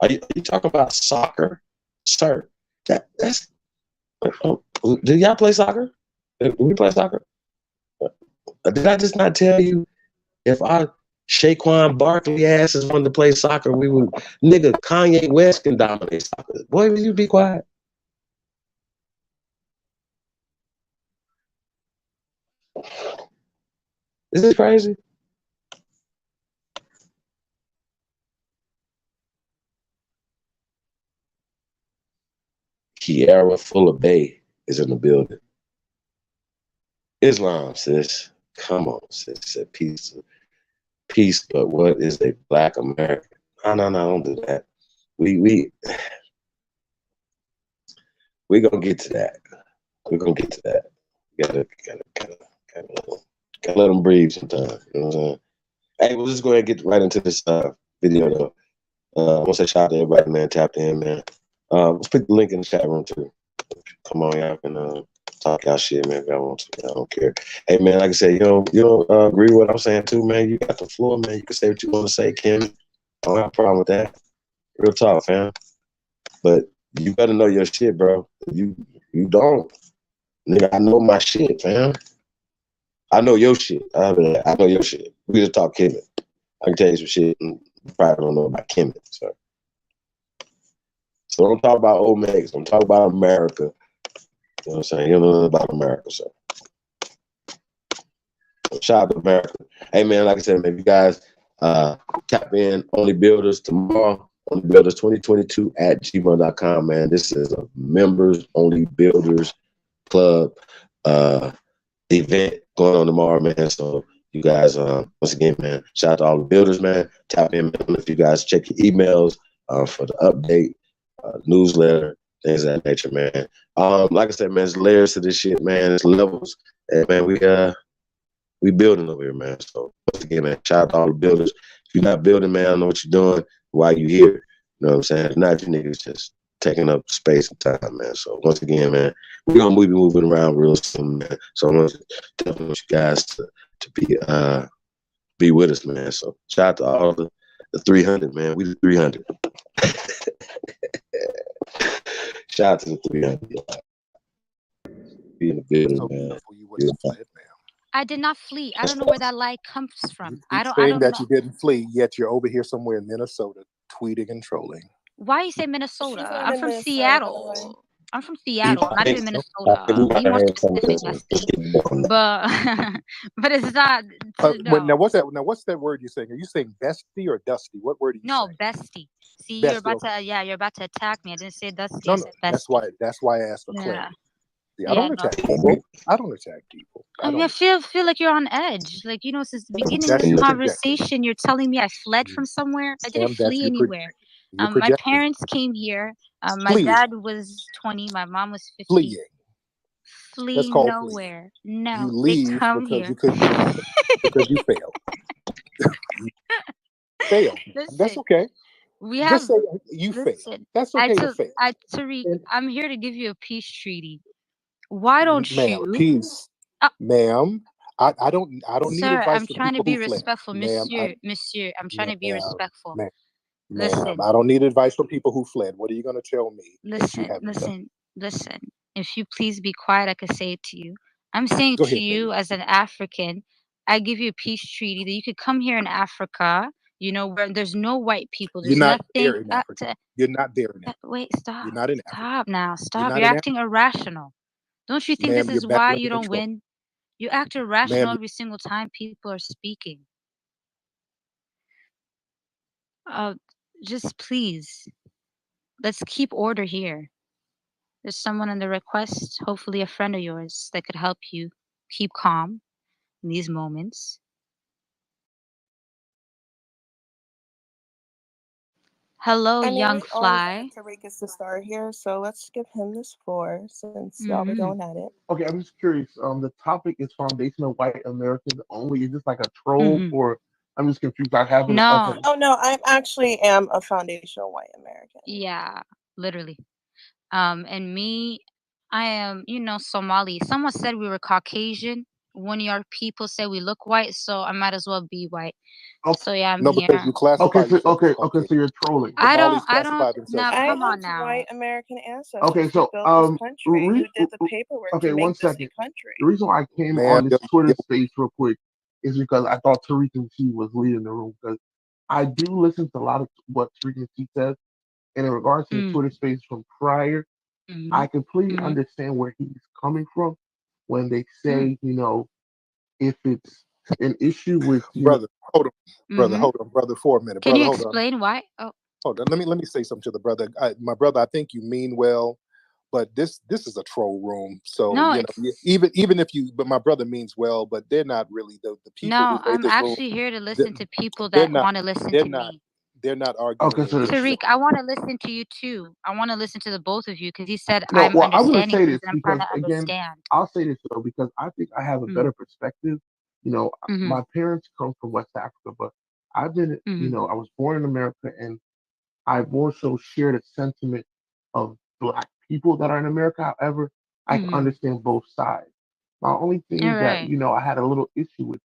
Speaker 9: Are you talking about soccer, sir? That's. Do y'all play soccer? Do we play soccer? Did I just not tell you if our Shaquan Barkley asses wanted to play soccer, we would, nigga, Kanye West can dominate soccer. Boy, will you be quiet? Is this crazy? Kiara Fuller Bay is in the building. Islam, sis. Come on, sis. Peace, but what is a Black American? No, don't do that. We gonna get to that. We're gonna get to that. Gotta let them breathe sometimes. You know what I'm saying? Hey, we'll just go ahead and get right into this video though. I want to say shout out to everybody, man, tapped in, man. Let's put the link in the chat room too. Come on, y'all can talk y'all shit, man, if y'all want to. I don't care. Hey, man, like I said, you don't agree with what I'm saying too, man. You got the floor, man. You can say what you want to say, Kim. I don't have a problem with that. Real talk, fam. But you better know your shit, bro. You don't. Nigga, I know my shit, fam. I know your shit. I know your shit. We just talk Kemet. I can tell you some shit and you probably don't know about Kemet. So don't talk about old Megs. Don't talk about America. You know what I'm saying? You don't know about America, so shout out to America. Hey, man, like I said, man, if you guys tap in Only Builders tomorrow, Only Builders 2022 at gmail.com, man. This is a members only builders club event going on tomorrow, man. So you guys, once again, man, shout out to all the builders, man. Tap in, man, if you guys check your emails for the update, newsletter, things of that nature, man. Like I said, man, there's layers to this shit, man. There's levels, and man, we building over here, man. So once again, man, shout out to all the builders. If you're not building, man, I know what you're doing while you here. You know what I'm saying? If not, you niggas just taking up space and time, man. So once again, man, we're gonna be moving around real soon, man. So I want to definitely want you guys to be with us, man. So shout out to all the 300, man. We the 300. Shout out to the 300. Be in the building, man.
Speaker 16: I did not flee. I don't know where that lie comes from. I don't
Speaker 17: Saying that
Speaker 16: know.
Speaker 17: you didn't flee, yet you're over here somewhere in Minnesota tweeting and trolling.
Speaker 16: Why you say Minnesota?
Speaker 18: She's
Speaker 16: I'm
Speaker 18: in
Speaker 16: from
Speaker 18: Minnesota,
Speaker 16: Seattle. I'm from Seattle, not even Minnesota.
Speaker 9: Be
Speaker 16: Be more specific, bestie. But it's not. No.
Speaker 17: Now what's that? Now what's that word you're saying? Are you saying bestie or dusty? What word are you
Speaker 16: No,
Speaker 17: saying?
Speaker 16: bestie. See,
Speaker 17: Bestie,
Speaker 16: you're about to. Yeah, you're about to attack me. I didn't say dusty.
Speaker 17: No,
Speaker 16: I
Speaker 17: no,
Speaker 16: said bestie.
Speaker 17: that's why I asked for clarity.
Speaker 16: Yeah.
Speaker 17: See, I don't attack people. I don't attack people.
Speaker 16: I mean, I feel like you're on edge. Like, since the beginning
Speaker 17: That's
Speaker 16: of
Speaker 17: your
Speaker 16: this
Speaker 17: projection.
Speaker 16: conversation, you're telling me I fled from somewhere. I didn't
Speaker 17: Sam, that's
Speaker 16: flee
Speaker 17: your
Speaker 16: anywhere.
Speaker 17: you're
Speaker 16: My
Speaker 17: projecting.
Speaker 16: parents came here. My
Speaker 17: Fleeing.
Speaker 16: dad was 20. My mom was 50.
Speaker 17: Fleeing.
Speaker 16: Flee
Speaker 17: That's called
Speaker 16: nowhere.
Speaker 17: fleeing.
Speaker 16: No,
Speaker 17: You
Speaker 16: they
Speaker 17: leave
Speaker 16: come
Speaker 17: because
Speaker 16: here.
Speaker 17: you couldn't because you failed. You failed. That's
Speaker 16: Listen,
Speaker 17: okay.
Speaker 16: we
Speaker 17: Just
Speaker 16: have.
Speaker 17: say you failed.
Speaker 16: Listen,
Speaker 17: That's okay to fail.
Speaker 16: Tariq, I'm here to give you a peace treaty. Why don't
Speaker 17: Ma'am,
Speaker 16: you?
Speaker 17: peace. Ma'am, I don't need
Speaker 16: Sir,
Speaker 17: advice
Speaker 16: I'm
Speaker 17: from
Speaker 16: trying to
Speaker 17: people
Speaker 16: be
Speaker 17: who fled.
Speaker 16: respectful,
Speaker 17: Ma'am,
Speaker 16: monsieur. I'm trying to be respectful.
Speaker 17: Ma'am,
Speaker 16: Listen,
Speaker 17: I don't need advice from people who fled. What are you going to tell me that you haven't done?
Speaker 16: listen. If you please be quiet, I could say it to you. I'm saying
Speaker 17: Go
Speaker 16: to
Speaker 17: ahead,
Speaker 16: you as an African, I give you a peace treaty that you could come here in Africa, where there's no white people.
Speaker 17: You're
Speaker 16: There's
Speaker 17: not
Speaker 16: nothing.
Speaker 17: there in Africa. You're not there in Africa.
Speaker 16: Wait, stop.
Speaker 17: You're not in Africa.
Speaker 16: Stop now. Stop.
Speaker 17: not
Speaker 16: You're
Speaker 17: in
Speaker 16: acting irrational. Don't you think
Speaker 17: Ma'am,
Speaker 16: this
Speaker 17: you're
Speaker 16: is why
Speaker 17: battling
Speaker 16: you don't
Speaker 17: control.
Speaker 16: win? You act irrational
Speaker 17: Ma'am,
Speaker 16: every single time people are speaking. Just please, let's keep order here. There's someone on the request, hopefully a friend of yours, that could help you keep calm in these moments. Hello,
Speaker 18: I mean,
Speaker 16: young
Speaker 18: we always
Speaker 16: fly.
Speaker 18: want Tariq is the star here, so let's give him this floor since y'all be going at it.
Speaker 1: Okay, I'm just curious. The topic is foundational white Americans only. Is this like a troll, or I'm just confused? I haven't.
Speaker 16: No.
Speaker 18: Oh no, I actually am a foundational white American.
Speaker 16: Yeah, literally. And me, I am, Somali. Someone said we were Caucasian. One of your people said we look white, so I might as well be white. So yeah, I'm here.
Speaker 17: because you classify yourself as
Speaker 1: Okay, so you're trolling.
Speaker 16: I don't.
Speaker 18: I
Speaker 16: Now, come on
Speaker 18: have
Speaker 16: now.
Speaker 18: white American ancestors
Speaker 1: Okay, so
Speaker 18: who built this country, who did the paperwork
Speaker 1: okay,
Speaker 18: to
Speaker 1: one
Speaker 18: make this
Speaker 1: second.
Speaker 18: a country.
Speaker 1: The reason why I came on this Twitter space real quick is because I thought Tariq and T was leading the room, because I do listen to a lot of what Tariq and T says, and in regards to the Twitter space from prior, I completely understand where he's coming from when they say, if it's an issue with
Speaker 17: brother, hold on, brother, for a minute.
Speaker 16: Can
Speaker 17: brother,
Speaker 16: you
Speaker 17: hold
Speaker 16: explain
Speaker 17: on.
Speaker 16: why? Oh,
Speaker 17: hold on. Let me say something to the brother. My brother, I think you mean well, but this is a troll room. So
Speaker 16: no,
Speaker 17: even if you, but my brother means well, but they're not really the people.
Speaker 16: No,
Speaker 17: who made
Speaker 16: I'm
Speaker 17: this
Speaker 16: actually
Speaker 17: room,
Speaker 16: here to listen to people that want to listen to me.
Speaker 17: They're not arguing.
Speaker 1: Okay, so
Speaker 16: Tariq, I want to listen to you too. I want to listen to the both of you because he said
Speaker 1: no,
Speaker 16: I'm
Speaker 1: well, I'm going to
Speaker 16: understanding
Speaker 1: say
Speaker 16: things
Speaker 1: this
Speaker 16: and I'm trying
Speaker 1: because
Speaker 16: to
Speaker 1: again,
Speaker 16: understand.
Speaker 1: I'll say this though because I think I have a better perspective My parents come from West Africa, but I've been, I was born in America, and I more so share the sentiment of Black people that are in America. However, I can understand both sides. My only thing that,
Speaker 16: Right.
Speaker 1: I had a little issue with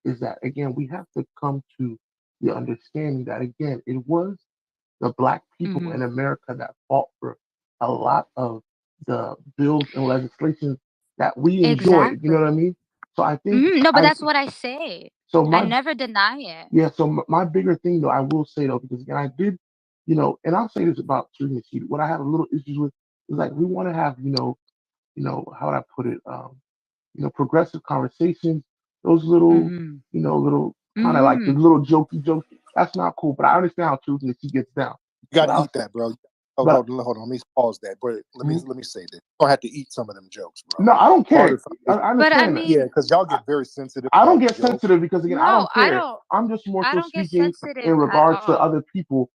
Speaker 1: is that, again, we have to come to the understanding that, again, it was the Black people in America that fought for a lot of the bills and legislation that we enjoyed. You know what I
Speaker 16: Exactly.
Speaker 1: mean? So I think
Speaker 16: No, but that's what I say.
Speaker 1: so
Speaker 16: I
Speaker 1: my
Speaker 16: never deny it.
Speaker 1: yeah, so my bigger thing though, I will say though, because again, I did, and I'll say this about Tariq Nasheed. What I have a little issues with is like we want to have, how would I put it, progressive conversations. Those little, little kind of like the little jokey jokes. That's not cool, but I understand how Tariq Nasheed gets down.
Speaker 17: You got
Speaker 1: But
Speaker 17: to
Speaker 1: I'll
Speaker 17: eat
Speaker 1: say,
Speaker 17: that, bro. Hold
Speaker 1: but
Speaker 17: on. Let me pause that. But let me say this. You don't have to eat some of them jokes, bro.
Speaker 1: no, I don't
Speaker 17: Part
Speaker 1: care.
Speaker 17: of
Speaker 1: I
Speaker 16: But I
Speaker 1: understand that.
Speaker 17: yeah,
Speaker 16: mean,
Speaker 17: because y'all get very sensitive
Speaker 1: I don't
Speaker 17: about
Speaker 1: get
Speaker 17: jokes.
Speaker 1: sensitive because again, I
Speaker 16: no,
Speaker 1: don't care. I'm just more
Speaker 16: I
Speaker 1: so
Speaker 16: don't get
Speaker 1: speaking in
Speaker 16: sensitive at
Speaker 1: regards to
Speaker 16: all.
Speaker 1: other people,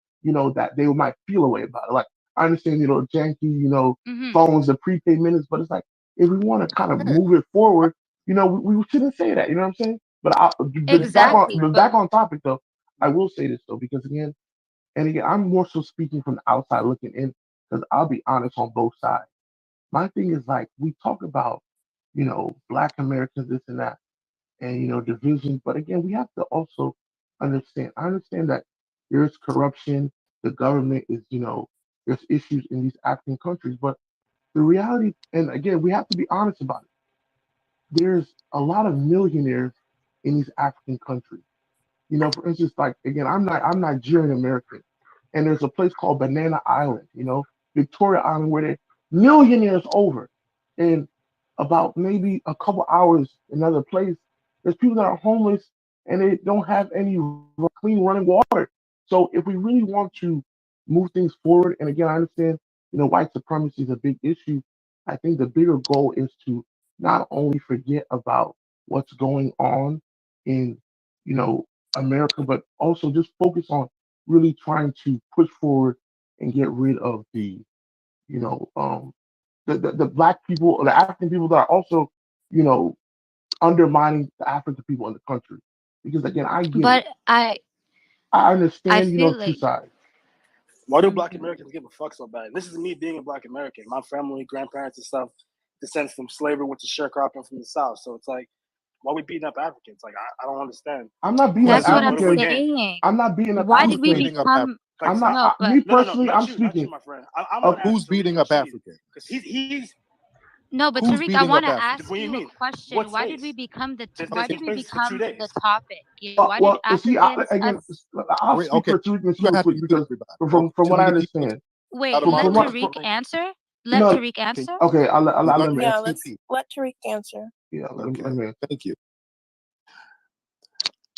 Speaker 1: that they might feel a way about it. Like I understand, janky,
Speaker 16: Mhm.
Speaker 1: phones, the prepaid minutes, but it's like if we want to kind of move it forward, we shouldn't say that. You know what I'm saying? But
Speaker 16: Exactly.
Speaker 1: back
Speaker 16: But
Speaker 1: on topic though, I will say this though because again, I'm more so speaking from the outside looking in because I'll be honest on both sides. My thing is like we talk about, Black Americans, this and that and division. But again, we have to also understand. I understand that there's corruption. The government is, there's issues in these African countries. But the reality, and again, we have to be honest about it. There's a lot of millionaires in these African countries. For instance, like again, I'm Nigerian American, and there's a place called Banana Island, Victoria Island, where they're millionaires over. And about maybe a couple hours another place, there's people that are homeless and they don't have any clean running water. So if we really want to move things forward, and again, I understand, white supremacy is a big issue. I think the bigger goal is to not only forget about what's going on in, you know, America, but also just focus on really trying to push forward and get rid of you know, um, the black people or the African people that are also, you know, undermining the African people in the country. Because again, I get it.
Speaker 16: but
Speaker 1: I
Speaker 16: I
Speaker 1: understand,
Speaker 16: feel
Speaker 1: two
Speaker 16: like
Speaker 1: sides.
Speaker 19: Why do Black
Speaker 16: mhm.
Speaker 19: Americans give a fuck so bad? This is me being a Black American. My family, grandparents, and stuff descends from slavery, went to sharecropping from the South. So it's like, why we beating up Africans? Like, I don't understand.
Speaker 1: I'm not beating
Speaker 19: What
Speaker 1: up
Speaker 16: That's
Speaker 19: is it?
Speaker 16: what I'm
Speaker 19: What do we
Speaker 1: Africans.
Speaker 19: gain?
Speaker 16: saying.
Speaker 1: I'm not beating up
Speaker 16: Why
Speaker 17: Who's
Speaker 16: did we
Speaker 1: Africans.
Speaker 17: beating up Africa?
Speaker 16: become
Speaker 19: Like,
Speaker 1: I'm not.
Speaker 16: no, but
Speaker 1: Me
Speaker 19: no,
Speaker 1: personally, I'm
Speaker 19: not you,
Speaker 1: speaking.
Speaker 19: my friend. I want
Speaker 1: Of,
Speaker 19: to ask
Speaker 17: Who's
Speaker 19: Tariq
Speaker 17: beating up
Speaker 19: Nasheed
Speaker 17: Africa?
Speaker 19: because he's.
Speaker 16: no, but
Speaker 17: Who's
Speaker 16: Tariq, I
Speaker 17: beating
Speaker 16: want
Speaker 17: up
Speaker 16: to
Speaker 17: Africa?
Speaker 16: ask
Speaker 19: What do you
Speaker 16: you a
Speaker 19: mean?
Speaker 16: question.
Speaker 19: What
Speaker 16: Why did we
Speaker 19: states?
Speaker 16: become
Speaker 19: There's
Speaker 16: why
Speaker 19: been
Speaker 16: did we
Speaker 19: places for 2
Speaker 16: become the
Speaker 19: days.
Speaker 16: topic? Yeah, why did
Speaker 1: see,
Speaker 16: Africans
Speaker 1: again,
Speaker 16: us
Speaker 1: I'll
Speaker 17: Wait,
Speaker 1: speak
Speaker 17: okay.
Speaker 1: for Tariq Nasheed
Speaker 17: You're gonna
Speaker 1: real
Speaker 17: have to
Speaker 1: quick
Speaker 17: mute
Speaker 1: because
Speaker 17: everybody.
Speaker 1: from
Speaker 17: Too
Speaker 1: what I
Speaker 17: many people.
Speaker 1: understand,
Speaker 17: Got
Speaker 16: wait,
Speaker 17: a
Speaker 16: let
Speaker 1: from what,
Speaker 16: Tariq
Speaker 17: moderation.
Speaker 16: answer? Let
Speaker 1: no,
Speaker 16: Tariq
Speaker 17: Can
Speaker 16: answer?
Speaker 1: okay,
Speaker 17: you're
Speaker 1: I'll let
Speaker 17: gonna
Speaker 1: him
Speaker 18: Yeah,
Speaker 17: ask
Speaker 1: answer.
Speaker 17: two
Speaker 18: let's
Speaker 17: people.
Speaker 18: let Tariq answer.
Speaker 1: Yeah,
Speaker 17: Okay.
Speaker 1: let him answer.
Speaker 17: Thank you.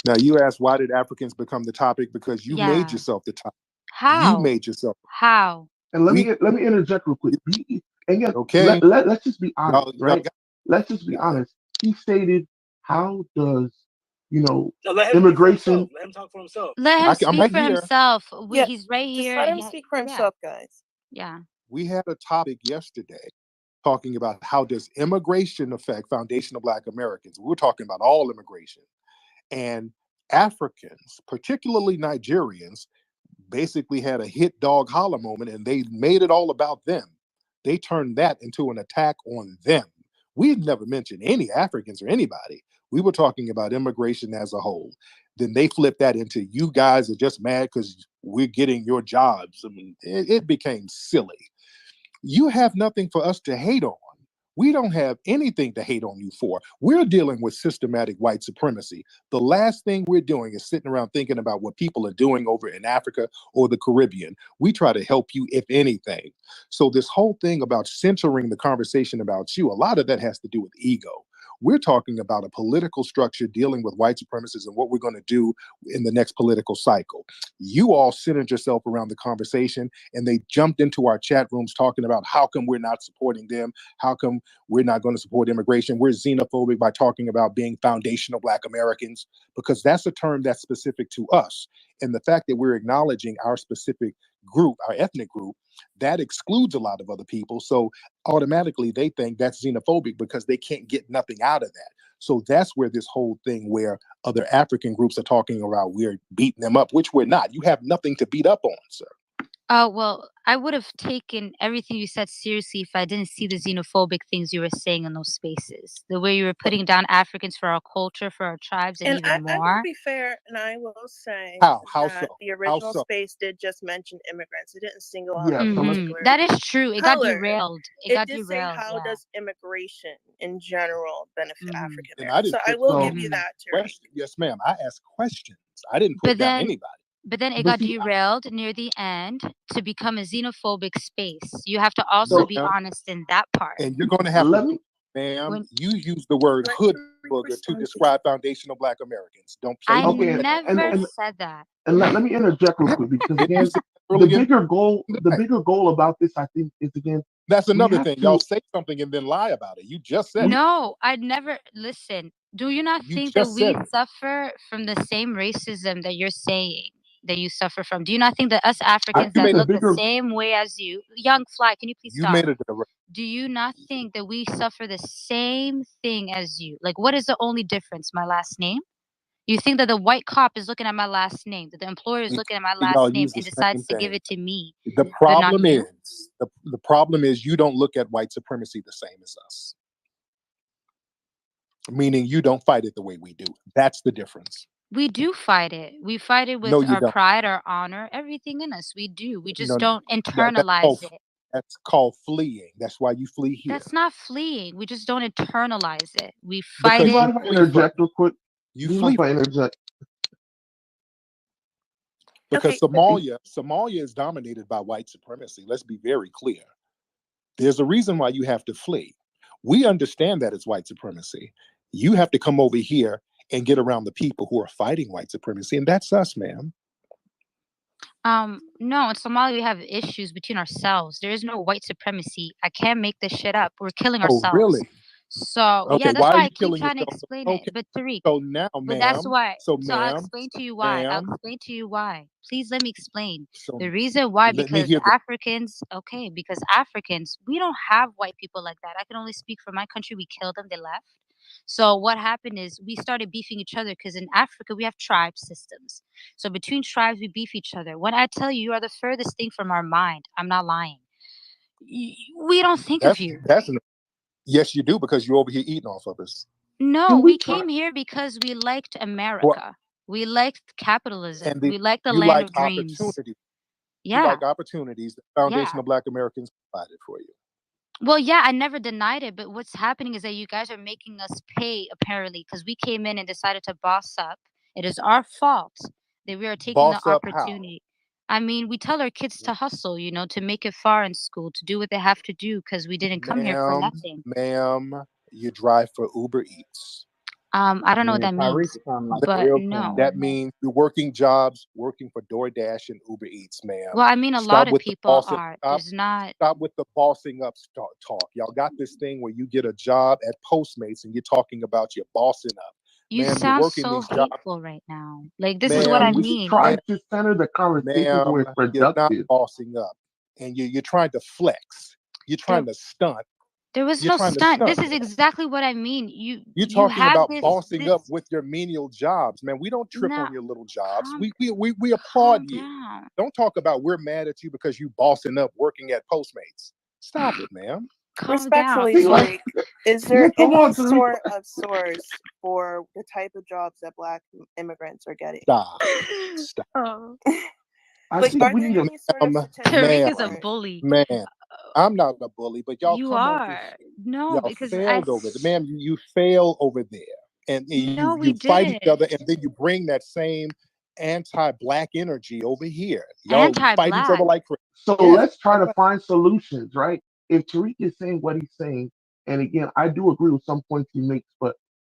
Speaker 17: Now you asked why did Africans become the topic? Because you made
Speaker 16: Yeah.
Speaker 17: yourself the topic. You
Speaker 16: How?
Speaker 17: made yourself.
Speaker 16: How?
Speaker 1: And
Speaker 17: We
Speaker 1: let me interject real quick. Again,
Speaker 17: okay.
Speaker 1: let's just be honest,
Speaker 17: Y'all
Speaker 1: right? Let's just be
Speaker 17: got it.
Speaker 1: honest. He stated, how does
Speaker 19: No, let him speak for himself.
Speaker 1: immigration?
Speaker 19: Let him talk for himself.
Speaker 16: Let him
Speaker 17: I'm
Speaker 16: speak
Speaker 17: right
Speaker 16: for
Speaker 17: here.
Speaker 16: himself.
Speaker 18: Yeah,
Speaker 16: He's right
Speaker 18: just
Speaker 16: here
Speaker 18: let
Speaker 16: and
Speaker 18: him speak for
Speaker 16: yeah.
Speaker 18: himself, guys.
Speaker 16: Yeah.
Speaker 17: We had a topic yesterday talking about how does immigration affect foundational Black Americans. We were talking about all immigration. And Africans, particularly Nigerians, basically had a hit dog holler moment and they made it all about them. They turned that into an attack on them. We had never mentioned any Africans or anybody. We were talking about immigration as a whole. Then they flipped that into you guys are just mad because we're getting your jobs. I mean, it became silly. You have nothing for us to hate on. We don't have anything to hate on you for. We're dealing with systematic white supremacy. The last thing we're doing is sitting around thinking about what people are doing over in Africa or the Caribbean. We try to help you, if anything. So, this whole thing about centering the conversation about you, a lot of that has to do with ego. We're talking about a political structure dealing with white supremacists and what we're going to do in the next political cycle. You all centered yourself around the conversation and they jumped into our chat rooms talking about how come we're not supporting them? How come we're not going to support immigration? We're xenophobic by talking about being foundational Black Americans, because that's a term that's specific to us. And the fact that we're acknowledging our specific group, our ethnic group, that excludes a lot of other people. So automatically they think that's xenophobic because they can't get nothing out of that. So that's where this whole thing where other African groups are talking about we're beating them up, which we're not. You have nothing to beat up on, sir.
Speaker 16: Well, I would have taken everything you said seriously if I didn't see the xenophobic things you were saying in those spaces. The way you were putting down Africans for our culture, for our tribes, and
Speaker 18: And
Speaker 16: even
Speaker 18: I will
Speaker 16: more.
Speaker 18: be fair, and I will say
Speaker 17: How
Speaker 18: that
Speaker 17: so?
Speaker 18: the
Speaker 17: How
Speaker 18: original
Speaker 17: so?
Speaker 18: space did just mention immigrants. It didn't single out
Speaker 1: Yeah,
Speaker 18: any
Speaker 1: so let's
Speaker 18: particular
Speaker 16: That is true. It got
Speaker 18: color.
Speaker 16: derailed. It
Speaker 18: It
Speaker 16: got
Speaker 18: did say
Speaker 16: derailed.
Speaker 18: how
Speaker 16: Yeah.
Speaker 18: does immigration in general benefit African
Speaker 17: And I
Speaker 18: Americans. So
Speaker 17: didn't
Speaker 18: I
Speaker 17: put
Speaker 18: will
Speaker 1: so
Speaker 18: give you that, Tariq.
Speaker 17: question. Yes, ma'am. I asked questions. I didn't put
Speaker 16: But
Speaker 17: down
Speaker 16: then,
Speaker 17: anybody.
Speaker 16: but then it
Speaker 1: but
Speaker 16: got
Speaker 1: see
Speaker 16: derailed near the end to become a xenophobic space. You have to also be
Speaker 17: Ma'am,
Speaker 16: honest in that part.
Speaker 17: and you're going to have
Speaker 1: let
Speaker 17: to,
Speaker 1: me
Speaker 17: ma'am,
Speaker 16: When
Speaker 17: you use the word
Speaker 18: Let
Speaker 17: hood
Speaker 18: Tariq
Speaker 17: booger to
Speaker 18: respond, please.
Speaker 17: describe foundational Black Americans. Don't play
Speaker 16: I
Speaker 17: with me.
Speaker 1: okay
Speaker 16: never
Speaker 1: and
Speaker 16: said that.
Speaker 1: and let me interject real quick because
Speaker 17: And you
Speaker 1: again
Speaker 17: said
Speaker 1: the
Speaker 17: earlier
Speaker 1: bigger goal
Speaker 17: tonight.
Speaker 1: about this I think is again
Speaker 17: That's
Speaker 1: we
Speaker 17: another
Speaker 1: have
Speaker 17: thing. Y'all
Speaker 1: to
Speaker 17: say something and then lie about it. You just said it.
Speaker 16: No, I'd never listen. Do you not
Speaker 17: You
Speaker 16: think that
Speaker 17: just
Speaker 16: we
Speaker 17: said it.
Speaker 16: suffer from the same racism that you're saying that you suffer from? Do you not think that us
Speaker 1: I
Speaker 16: Africans
Speaker 1: think
Speaker 16: that
Speaker 17: made
Speaker 1: the
Speaker 17: a
Speaker 16: look the
Speaker 1: bigger
Speaker 16: same way as you, young fly, can you please
Speaker 17: you
Speaker 16: stop?
Speaker 17: made a direct.
Speaker 16: Do you not think that we suffer the same thing as you? Like, what is the only difference? My last name? You think that the white cop is looking at my last name, that the employer is looking at my
Speaker 17: Y'all
Speaker 16: last name
Speaker 17: use the
Speaker 16: and
Speaker 17: same
Speaker 16: decides to give
Speaker 17: thing.
Speaker 16: it to me,
Speaker 17: The
Speaker 16: but not
Speaker 17: problem
Speaker 16: you?
Speaker 17: is the problem is you don't look at white supremacy the same as us. Meaning you don't fight it the way we do. That's the difference.
Speaker 16: We do fight it. We fight it with
Speaker 17: No, you
Speaker 16: our
Speaker 17: don't.
Speaker 16: pride, our honor, everything in us. We do. We just
Speaker 17: No,
Speaker 16: don't
Speaker 17: that's
Speaker 16: internalize it.
Speaker 17: that's called fleeing. That's why you flee here.
Speaker 16: That's not fleeing. We just don't internalize it. We
Speaker 1: do
Speaker 16: fight
Speaker 1: you
Speaker 16: it.
Speaker 1: mind if I interject real quick?
Speaker 17: You
Speaker 1: Do you mind
Speaker 17: flee
Speaker 1: if I interject?
Speaker 17: because
Speaker 18: Okay.
Speaker 17: Somalia is dominated by white supremacy. Let's be very clear. There's a reason why you have to flee. We understand that it's white supremacy. You have to come over here and get around the people who are fighting white supremacy, and that's us, ma'am.
Speaker 16: No, in Somalia we have issues between ourselves. There is no white supremacy. I can't make this shit up. We're killing
Speaker 17: Oh,
Speaker 16: ourselves.
Speaker 17: really?
Speaker 16: So
Speaker 17: Okay,
Speaker 16: yeah, that's
Speaker 17: why are
Speaker 16: why I
Speaker 17: you
Speaker 16: keep
Speaker 17: killing
Speaker 16: trying to
Speaker 17: yourself?
Speaker 16: explain
Speaker 17: Okay,
Speaker 16: it. But Tariq,
Speaker 17: so now,
Speaker 16: but that's
Speaker 17: ma'am.
Speaker 16: why.
Speaker 17: So,
Speaker 16: So I'll
Speaker 17: ma'am,
Speaker 16: explain to you why. I'll
Speaker 17: ma'am.
Speaker 16: explain to you why. Please let me explain.
Speaker 17: So
Speaker 16: The reason why,
Speaker 17: let me
Speaker 16: because
Speaker 17: hear the.
Speaker 16: Africans, okay, because Africans, we don't have white people like that. I can only speak for my country. We killed them, they left. So what happened is we started beefing each other because in Africa we have tribe systems. So between tribes we beef each other. When I tell you you are the furthest thing from our mind, I'm not lying. We don't think of you.
Speaker 17: Yes, you do because you're over here eating off of us.
Speaker 16: No,
Speaker 1: Can we
Speaker 16: we
Speaker 1: try
Speaker 16: came here because we liked
Speaker 17: Well,
Speaker 16: America. We liked capitalism.
Speaker 17: and
Speaker 16: We liked the
Speaker 17: you
Speaker 16: land
Speaker 17: like
Speaker 16: of dreams.
Speaker 17: opportunities. You
Speaker 16: Yeah,
Speaker 17: like opportunities that
Speaker 16: yeah.
Speaker 17: foundational Black Americans provided for you.
Speaker 16: Well, yeah, I never denied it, but what's happening is that you guys are making us pay apparently because we came in and decided to boss up. It is our fault that we are taking the
Speaker 17: Boss up how?
Speaker 16: opportunity. I mean, we tell our kids to hustle, to make it far in school, to do what they have to do because we didn't come here for nothing.
Speaker 17: Ma'am, you drive for Uber Eats.
Speaker 16: I don't know what that means, but no.
Speaker 17: That means you're working jobs, working for DoorDash and Uber Eats, ma'am.
Speaker 16: Well, I mean, a lot
Speaker 17: Stop
Speaker 16: of
Speaker 17: with the
Speaker 16: people
Speaker 17: bossing.
Speaker 16: are.
Speaker 17: Stop,
Speaker 16: There's not.
Speaker 17: stop with the bossing up talk. Y'all got this thing where you get a job at Postmates and you're talking about your bossing up.
Speaker 16: You
Speaker 17: Ma'am, you're
Speaker 16: sound
Speaker 17: working
Speaker 16: so
Speaker 17: these jobs.
Speaker 16: hateful right now. Like, this is what
Speaker 17: Ma'am,
Speaker 16: I
Speaker 1: we should
Speaker 16: mean.
Speaker 1: try to center the conversation where it's
Speaker 17: you're not
Speaker 1: productive.
Speaker 17: bossing up. And you're trying to flex. You're trying to stunt.
Speaker 16: There was
Speaker 17: You're
Speaker 16: no
Speaker 17: trying to
Speaker 16: stunt. This
Speaker 17: stunt.
Speaker 16: is exactly what I mean.
Speaker 17: You're
Speaker 16: You
Speaker 17: talking
Speaker 16: have
Speaker 17: about
Speaker 16: this
Speaker 17: bossing up with your menial jobs, man. We don't trip
Speaker 16: No,
Speaker 17: on your little jobs.
Speaker 16: calm
Speaker 17: We applaud you.
Speaker 16: down.
Speaker 17: Don't talk about we're mad at you because you bossing up working at Postmates. Stop it, ma'am.
Speaker 16: Calm down.
Speaker 18: Respectfully, Tariq, is there
Speaker 1: come
Speaker 18: any
Speaker 1: on, Tariq.
Speaker 18: sort of source for the type of jobs that Black immigrants are getting?
Speaker 17: Stop.
Speaker 16: Oh.
Speaker 1: I
Speaker 18: Like,
Speaker 1: think
Speaker 18: are
Speaker 1: we
Speaker 18: there
Speaker 1: need a
Speaker 18: any sort of statistics
Speaker 16: Tariq
Speaker 17: Ma'am,
Speaker 16: is a
Speaker 18: for it?
Speaker 16: bully.
Speaker 17: ma'am. I'm not a bully, but y'all
Speaker 16: You
Speaker 17: come over
Speaker 16: are.
Speaker 17: here.
Speaker 16: No,
Speaker 17: Y'all
Speaker 16: because
Speaker 17: failed over there. Ma'am, you fail over there. And
Speaker 16: No, we
Speaker 17: you fight each
Speaker 16: didn't.
Speaker 17: other, and then you bring that same anti-Black energy over here. Y'all fight each other
Speaker 16: Anti-Black.
Speaker 17: like crazy.
Speaker 1: So
Speaker 17: Yes.
Speaker 1: let's try to find solutions, right? If Tariq is saying what he's saying, and again, I do agree with some points he makes, but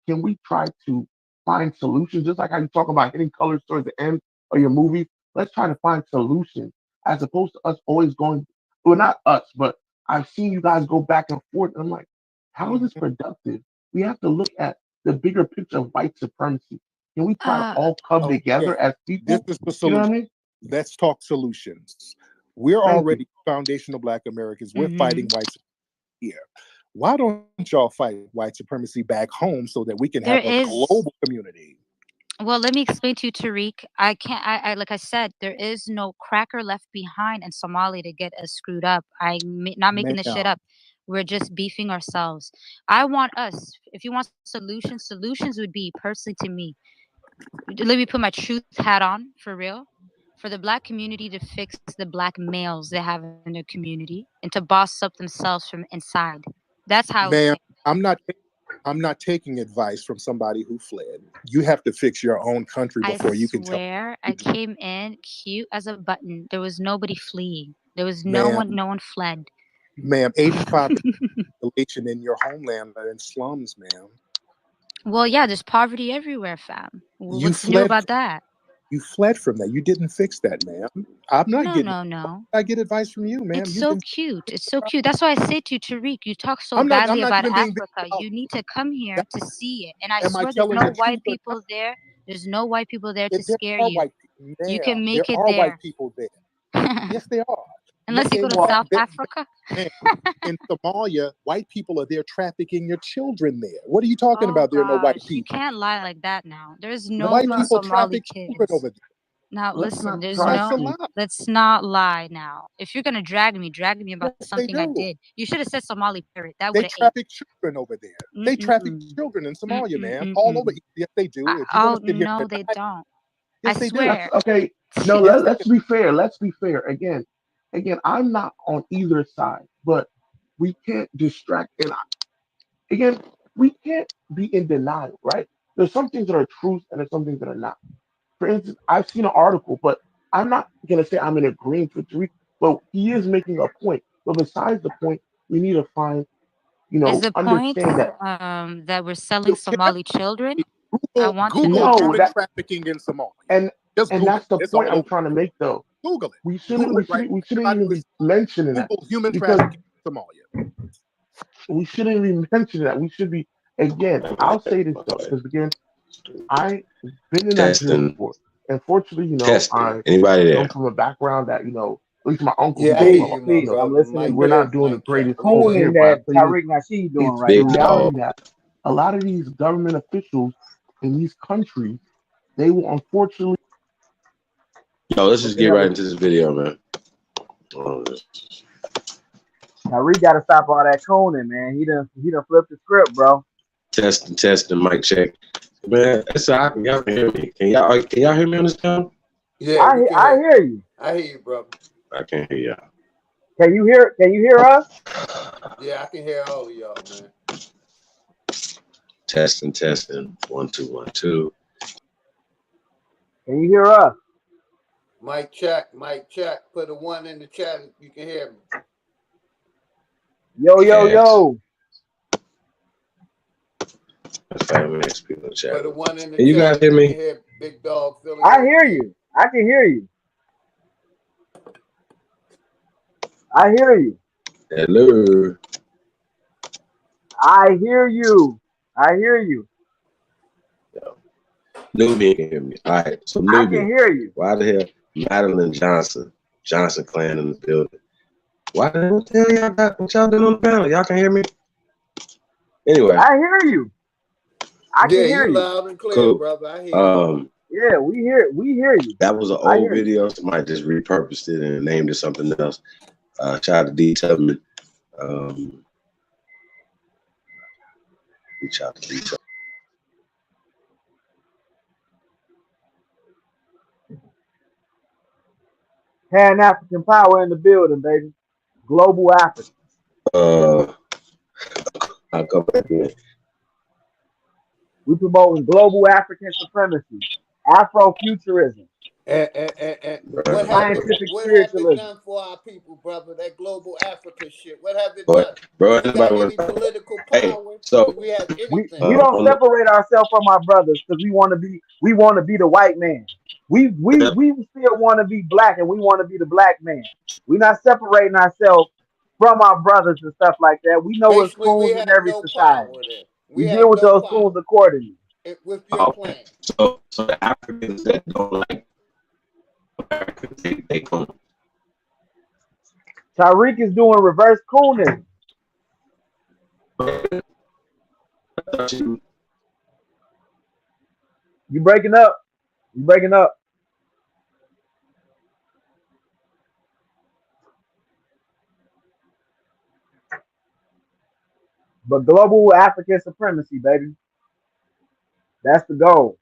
Speaker 1: can we try to find solutions? Just like how you talk about hitting colors towards the end of your movie, let's try to find solutions as opposed to us always going, well, not us, but I've seen you guys go back and forth. And I'm like, how is this productive? We have to look at the bigger picture of white supremacy. Can we try to all come
Speaker 17: Okay,
Speaker 1: together as
Speaker 17: this
Speaker 1: people?
Speaker 17: is the
Speaker 1: You know what I
Speaker 17: solution.
Speaker 1: mean?
Speaker 17: Let's talk solutions. We're
Speaker 1: Thank you.
Speaker 17: already foundational Black Americans. We're fighting white supremacy here. Why don't y'all fight white supremacy back home so that we can
Speaker 16: There
Speaker 17: have a
Speaker 16: is.
Speaker 17: global community?
Speaker 16: Well, let me explain to you, Tariq. I can't. I like I said, there is no cracker left behind in Somalia to get us screwed up. Not making this shit
Speaker 17: Ma'am.
Speaker 16: up. We're just beefing ourselves. I want us. If you want solutions, solutions would be personally to me. Let me put my truth hat on for real. For the black community to fix the black males they have in their community and to boss up themselves from inside. That's how I would
Speaker 17: Ma'am,
Speaker 16: fix it.
Speaker 17: I'm not taking advice from somebody who fled. You have to fix your own country
Speaker 16: I
Speaker 17: before you can tell.
Speaker 16: swear I came in cute as a button. There was nobody fleeing. There was
Speaker 17: Ma'am,
Speaker 16: no one fled.
Speaker 17: ma'am, 85% of the population in your homeland are in slums, ma'am.
Speaker 16: Well, yeah, there's poverty everywhere, fam.
Speaker 17: You
Speaker 16: What's new
Speaker 17: fled.
Speaker 16: about that?
Speaker 17: You fled from that. You didn't fix that, ma'am. I'm not
Speaker 16: No,
Speaker 17: getting.
Speaker 16: no, no.
Speaker 17: I get advice from you, ma'am.
Speaker 16: It's
Speaker 17: You've
Speaker 16: so
Speaker 17: been.
Speaker 16: cute. It's so cute. That's why I say to you, Tariq, you talk so
Speaker 17: I'm
Speaker 16: badly
Speaker 17: not
Speaker 16: about
Speaker 17: even being.
Speaker 16: Africa. You need to come here to see it. And I
Speaker 17: Am I
Speaker 16: swear there's
Speaker 17: telling
Speaker 16: no
Speaker 17: the
Speaker 16: white
Speaker 17: truth or not?
Speaker 16: people there. There's no white people there to
Speaker 17: There
Speaker 16: scare
Speaker 17: are
Speaker 16: you.
Speaker 17: white people.
Speaker 16: You
Speaker 17: Ma'am,
Speaker 16: can
Speaker 17: there
Speaker 16: make it
Speaker 17: are white
Speaker 16: there.
Speaker 17: people there. Yes, they are.
Speaker 16: Unless you go to South Africa.
Speaker 17: Man, in Somalia, white people are there trafficking your children there. What are you talking
Speaker 16: Oh
Speaker 17: about? There are no white
Speaker 16: gosh, you
Speaker 17: people.
Speaker 16: can't lie like that now. There's
Speaker 17: The
Speaker 16: no
Speaker 17: white people
Speaker 16: Somali
Speaker 17: traffic children
Speaker 16: kids.
Speaker 17: over there.
Speaker 16: Now
Speaker 17: Let's
Speaker 16: listen,
Speaker 17: not
Speaker 16: there's
Speaker 17: try
Speaker 16: no.
Speaker 17: to lie.
Speaker 16: Let's not lie now. If you're gonna drag me about
Speaker 17: Yes, they
Speaker 16: something I
Speaker 17: do.
Speaker 16: did. You should have said Somali parrot. That
Speaker 17: They
Speaker 16: would have ate.
Speaker 17: traffic children over there. They traffic children in Somalia, man. All over. Yes, they do. If you want to sit here
Speaker 16: No,
Speaker 17: and
Speaker 16: they
Speaker 17: deny,
Speaker 16: don't.
Speaker 17: yes,
Speaker 16: I
Speaker 17: they do.
Speaker 16: swear.
Speaker 20: Okay, no,
Speaker 17: Yes,
Speaker 20: let's be fair. Let's be fair. Again, I'm not on either side, but we can't distract. And again, we can't be in denial, right? There's some things that are truth and there's some things that are not. For instance, I've seen an article, but I'm not gonna say I'm in agreement with Tariq, but he is making a point. But besides the point, we need to find,
Speaker 16: Is the point
Speaker 20: understand that
Speaker 16: that we're selling Somali children? I want to
Speaker 17: Google
Speaker 16: know
Speaker 20: no,
Speaker 17: human
Speaker 16: that.
Speaker 17: trafficking in Somalia.
Speaker 20: and
Speaker 17: Just
Speaker 20: and
Speaker 17: Google
Speaker 20: that's
Speaker 17: it.
Speaker 20: the
Speaker 17: It's
Speaker 20: point
Speaker 17: all
Speaker 20: I'm
Speaker 17: over.
Speaker 20: trying to make though.
Speaker 17: Google it.
Speaker 20: We shouldn't
Speaker 17: Google
Speaker 20: we
Speaker 17: it right
Speaker 20: shouldn't we
Speaker 17: now.
Speaker 20: shouldn't
Speaker 17: Everybody
Speaker 20: even be
Speaker 17: listen.
Speaker 20: mentioning that
Speaker 17: Google human
Speaker 20: because
Speaker 17: trafficking in Somalia.
Speaker 20: we shouldn't be mentioning that. We should be again. I'll say this though, because again, I've been in Nigeria
Speaker 9: Testing,
Speaker 20: before, and fortunately,
Speaker 9: testing.
Speaker 20: I
Speaker 9: Anybody there?
Speaker 20: come from a background that at least my uncles
Speaker 21: Yeah,
Speaker 20: and
Speaker 21: I
Speaker 20: stuff
Speaker 21: hear
Speaker 20: are,
Speaker 21: you, my brother. Mike
Speaker 20: we're not
Speaker 21: check,
Speaker 20: doing the
Speaker 21: Mike check.
Speaker 20: greatest
Speaker 21: We
Speaker 20: over
Speaker 21: good.
Speaker 20: here.
Speaker 21: Cooning
Speaker 20: But I
Speaker 21: that
Speaker 20: tell you this,
Speaker 21: Tyreek Nasheed doing
Speaker 20: it's
Speaker 21: right
Speaker 20: the
Speaker 9: Big
Speaker 21: now.
Speaker 20: reality
Speaker 9: dog.
Speaker 20: that a lot of these government officials in these countries, they will unfortunately.
Speaker 9: Yo, let's
Speaker 21: What
Speaker 9: just
Speaker 21: the
Speaker 9: get
Speaker 21: hell
Speaker 9: right
Speaker 21: is
Speaker 9: into this video, man. Oh,
Speaker 21: Tyreek got to stop all that cooning, man. He done flipped the script, bro.
Speaker 9: testing, mic check. Man, that's all right. Y'all can hear me. Can y'all hear me on this phone?
Speaker 21: Yeah, I hear you. I hear you, bro.
Speaker 9: I can't hear y'all.
Speaker 21: Can you hear us? Yeah, I can hear all of y'all, man.
Speaker 9: Testing. 1 2 1 2.
Speaker 21: Can you hear us? Mic check. Put a 1 in the chat if you can hear me. Yo.
Speaker 9: That's 5 minutes. People in the chat.
Speaker 21: Put a 1 in the
Speaker 9: Can you guys
Speaker 21: chat.
Speaker 9: hear me?
Speaker 21: Hear Big Dog Philly. I hear you. I can hear you. I hear you.
Speaker 9: Hello.
Speaker 21: I hear you. I hear you.
Speaker 9: Nubian can hear me. All right. So
Speaker 21: I
Speaker 9: Nubian.
Speaker 21: can hear you.
Speaker 9: Why the hell Madeline Johnson clan in the building? Why the hell y'all got what y'all doing on the panel? Y'all can hear me? Anyway.
Speaker 21: I hear you. I can hear you.
Speaker 9: Loud and clear, cool.
Speaker 21: Brother. I hear you. Yeah, we hear you.
Speaker 9: That was an old video. Somebody just repurposed it and named it something else. Shout out to D Tubman. Reach out to D Tubman.
Speaker 21: Pan-African power in the building, baby. Global Africa.
Speaker 9: I'll come back in.
Speaker 21: We promoting global African supremacy, Afrofuturism, and what have it done for our people, brother? That global Africa shit. What have it done?
Speaker 9: Bro,
Speaker 21: we got any political power?
Speaker 9: Hey, so
Speaker 21: we have anything? We don't separate ourselves from our brothers because we want to be the white man. We still want to be black and we want to be the black man. We're not separating ourselves from our brothers and stuff like that. We know what's cool in every society. We deal with those schools accordingly. With your plan.
Speaker 9: So the Africans that don't like Americans, they come.
Speaker 21: Tyreek is doing reverse cooning. You breaking up. You breaking up. But global African supremacy, baby. That's the goal.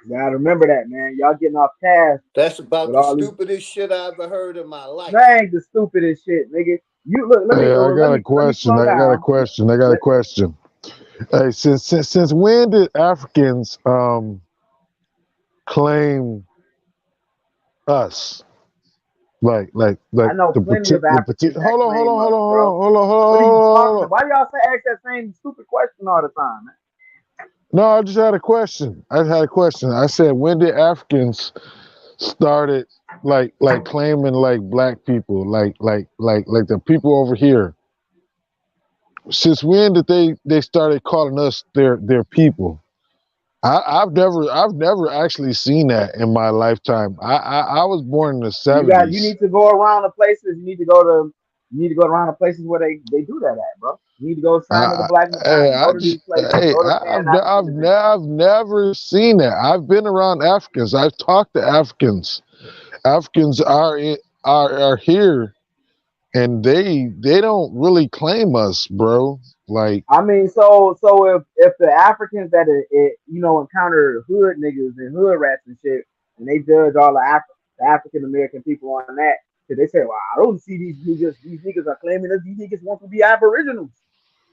Speaker 21: You gotta remember that, man. Y'all getting off task
Speaker 5: That's about
Speaker 21: with
Speaker 5: the
Speaker 21: all these.
Speaker 5: stupidest shit I ever heard in my life.
Speaker 21: That ain't the stupidest shit, nigga. You look. Let me
Speaker 22: Hey, I got a
Speaker 21: let me
Speaker 22: question.
Speaker 21: slow
Speaker 22: I got a
Speaker 21: down.
Speaker 22: question. I got a question. Hey, since when did Africans claim us? Like
Speaker 21: I know
Speaker 22: the
Speaker 21: plenty of
Speaker 22: the
Speaker 21: Africans that
Speaker 22: hold on, hold
Speaker 21: claim
Speaker 22: on, hold
Speaker 21: us,
Speaker 22: on, hold
Speaker 21: bro.
Speaker 22: on, hold on,
Speaker 21: What are you talking
Speaker 22: hold on.
Speaker 21: about? Why y'all say ask that same stupid question all the time, man?
Speaker 22: No, I just had a question. I said, when did Africans started like claiming like black people, like the people over here? Since when did they started calling us their people? I've never actually seen that in my lifetime. I was born in the
Speaker 21: You
Speaker 22: 70s.
Speaker 21: need to go around the places. You need to go around the places where they do that at, bro. You need to go sign to the Black
Speaker 22: Hey,
Speaker 21: Messiah. Go to these places. Go to Pan Africanism.
Speaker 22: I've never seen that. I've been around Africans. I've talked to Africans. Africans are here, and they don't really claim us, bro. Like,
Speaker 21: I mean, so if the Africans that encounter hood niggas and hood rats and shit, and they judge all the African American people on that, because they say, well, I don't see these niggas. These niggas are claiming us. These niggas want to be Aboriginals.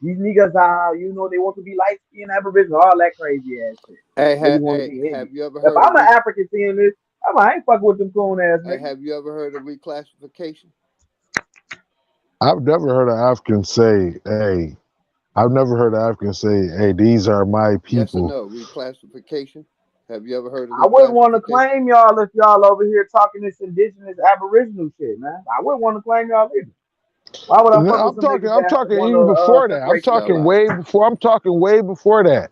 Speaker 21: These niggas are, they want to be light skinned Aboriginal, all that crazy ass shit. Niggas want to be
Speaker 5: Have
Speaker 21: Indian.
Speaker 5: you ever
Speaker 21: If
Speaker 5: heard
Speaker 21: I'm
Speaker 5: of
Speaker 21: an African seeing this, I ain't fucking with them coon ass niggas.
Speaker 5: have you ever heard of reclassification?
Speaker 22: I've never heard an African say, "Hey," I've never heard an African say, "Hey, these are my
Speaker 5: Yes or
Speaker 22: people."
Speaker 5: no? Reclassification. Have you ever heard of
Speaker 21: I wouldn't want to
Speaker 5: reclassification?
Speaker 21: claim y'all if y'all over here talking this indigenous Aboriginal shit, man. I wouldn't want to claim y'all either. Why would I fuck with some niggas
Speaker 22: I'm
Speaker 21: that
Speaker 22: talking
Speaker 21: want
Speaker 22: even
Speaker 21: to
Speaker 22: before that. I'm
Speaker 21: separate the
Speaker 22: talking
Speaker 21: nation?
Speaker 22: way before. I'm talking way before that.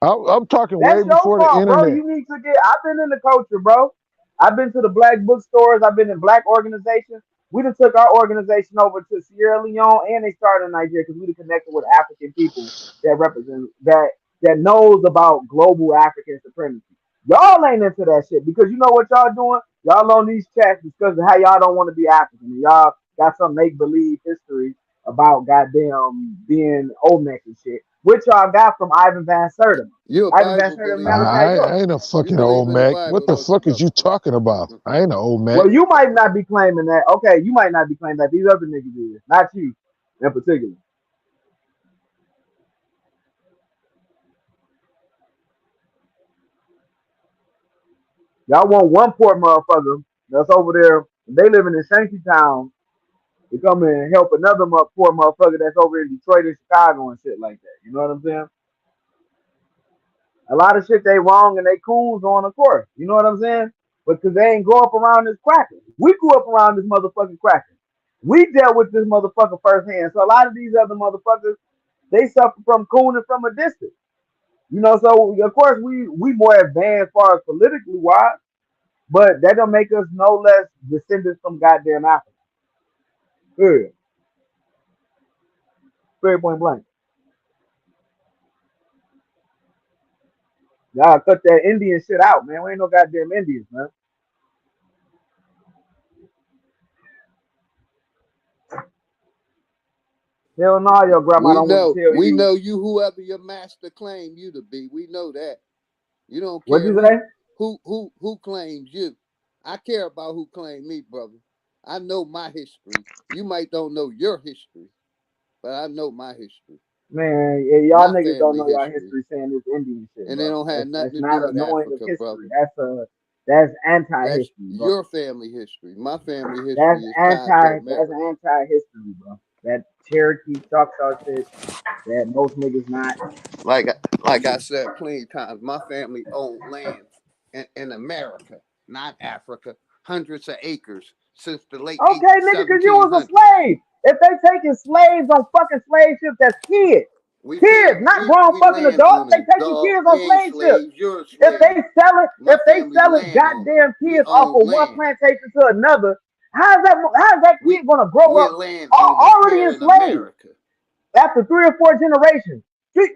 Speaker 22: I'm talking way
Speaker 21: That's your
Speaker 22: before the
Speaker 21: fault, bro.
Speaker 22: internet.
Speaker 21: You need to get. I've been in the culture, bro. I've been to the black bookstores. I've been in black organizations. We done took our organization over to Sierra Leone, and they started in Nigeria because we done connected with African people that represent that knows about global African supremacy. Y'all ain't into that shit because you know what y'all doing. Y'all on these chats because of how y'all don't want to be African. And y'all got some make believe history about goddamn being Olmec and shit, which y'all got from Ivan Van Sertima.
Speaker 5: You a
Speaker 21: Ivan Van
Speaker 5: Bible
Speaker 21: Sertima,
Speaker 5: believer?
Speaker 21: Malachi York.
Speaker 22: I ain't a
Speaker 5: You
Speaker 22: fucking
Speaker 5: believe
Speaker 22: old
Speaker 5: in the
Speaker 22: Mac. What
Speaker 5: Bible,
Speaker 22: the
Speaker 5: don't you,
Speaker 22: fuck is
Speaker 5: brother?
Speaker 22: you talking about? I ain't an old Mac.
Speaker 21: Well, you might not be claiming that. Okay, you might not be claiming that. These other niggas is. Not you in particular. Y'all want one poor motherfucker that's over there. They living in Shantytown to come in and help another poor motherfucker that's over in Detroit and Chicago and shit like that. You know what I'm saying? A lot of shit they wrong and they coons on, of course. You know what I'm saying? But because they ain't grow up around this cracker. We grew up around this motherfucking cracker. We dealt with this motherfucker firsthand. So a lot of these other motherfuckers, they suffer from cooning from a distance. You know, so of course we more advanced as far as politically wise, but that don't make us no less descendants from goddamn Africa. Period. Period, point blank. Y'all cut that Indian shit out, man. We ain't no goddamn Indians, man. Hell no, your grandma don't want to tell
Speaker 5: We
Speaker 21: you.
Speaker 5: know you. Whoever your master claimed you to be, we know that. You don't
Speaker 21: What'd
Speaker 5: care
Speaker 21: you say?
Speaker 5: who claims you. I care about who claimed me, brother. I know my history. You might don't know your history, but I know my history.
Speaker 21: Man, yeah, y'all
Speaker 5: My
Speaker 21: niggas don't
Speaker 5: family
Speaker 21: know y'all
Speaker 5: history.
Speaker 21: history saying this Indian shit,
Speaker 5: And they
Speaker 21: bro.
Speaker 5: don't have nothing
Speaker 21: That's
Speaker 5: to
Speaker 21: not
Speaker 5: do
Speaker 21: a
Speaker 5: with
Speaker 21: knowing of
Speaker 5: Africa,
Speaker 21: history.
Speaker 5: brother.
Speaker 21: That's anti
Speaker 5: That's
Speaker 21: history, bro.
Speaker 5: your family history. My family
Speaker 21: That's
Speaker 5: history is tied to America.
Speaker 21: anti history, bro. That Cherokee Choctaw shit that most niggas not.
Speaker 5: Like I said plenty of times, my family owned land in America, not Africa, hundreds of acres since the late
Speaker 21: Okay, nigga, cause you was a
Speaker 5: 1700s.
Speaker 21: slave. If they taking slaves on fucking slave ships, that's kids. Kids, not grown
Speaker 5: We
Speaker 21: fucking adults. They
Speaker 5: landowners,
Speaker 21: taking
Speaker 5: dog.
Speaker 21: kids
Speaker 5: We
Speaker 21: on
Speaker 5: ain't
Speaker 21: slave ships.
Speaker 5: slaves. You're a
Speaker 21: If
Speaker 5: slave.
Speaker 21: they selling,
Speaker 5: My
Speaker 21: if they
Speaker 5: family
Speaker 21: selling
Speaker 5: landowners.
Speaker 21: goddamn
Speaker 5: We
Speaker 21: kids off
Speaker 5: own
Speaker 21: of one
Speaker 5: land.
Speaker 21: plantation to another, How's that kid gonna grow
Speaker 5: We're
Speaker 21: up
Speaker 5: landowners
Speaker 21: already
Speaker 5: here in
Speaker 21: enslaved
Speaker 5: America.
Speaker 21: after 3 or 4 generations?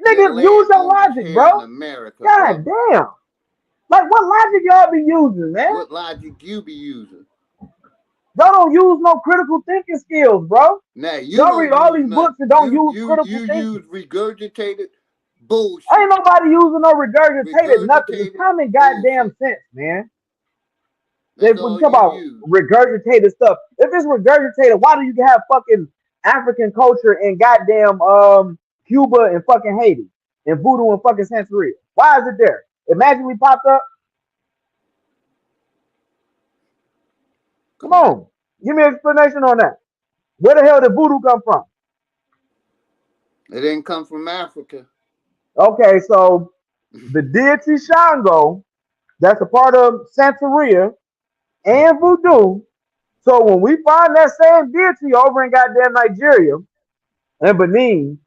Speaker 5: We're
Speaker 21: Nigga, use your
Speaker 5: landowners
Speaker 21: logic,
Speaker 5: here in
Speaker 21: bro.
Speaker 5: America,
Speaker 21: God
Speaker 5: brother.
Speaker 21: damn. Like, what logic y'all be using, man?
Speaker 5: What logic you be using?
Speaker 21: Y'all don't use no critical thinking skills, bro.
Speaker 5: Now you
Speaker 21: Y'all
Speaker 5: don't
Speaker 21: read all
Speaker 5: use
Speaker 21: these
Speaker 5: none.
Speaker 21: books and don't use
Speaker 5: You
Speaker 21: critical
Speaker 5: use
Speaker 21: thinking.
Speaker 5: regurgitated bullshit.
Speaker 21: Ain't nobody using no regurgitated nothing. It's
Speaker 5: Regurgitated
Speaker 21: common goddamn
Speaker 5: bullshit.
Speaker 21: sense, man.
Speaker 5: That's
Speaker 21: If we
Speaker 5: all
Speaker 21: talk
Speaker 5: you
Speaker 21: about
Speaker 5: use.
Speaker 21: regurgitated stuff, if it's regurgitated, why do you have fucking African culture in goddamn Cuba and fucking Haiti and voodoo and fucking Santeria? Why is it there? It magically popped up. Come on, give me an explanation on that. Where the hell did voodoo come from?
Speaker 5: It didn't come from Africa.
Speaker 21: Okay, so the deity Shango, that's a part of Santeria and voodoo. So when we find that same deity over in goddamn Nigeria and Benin,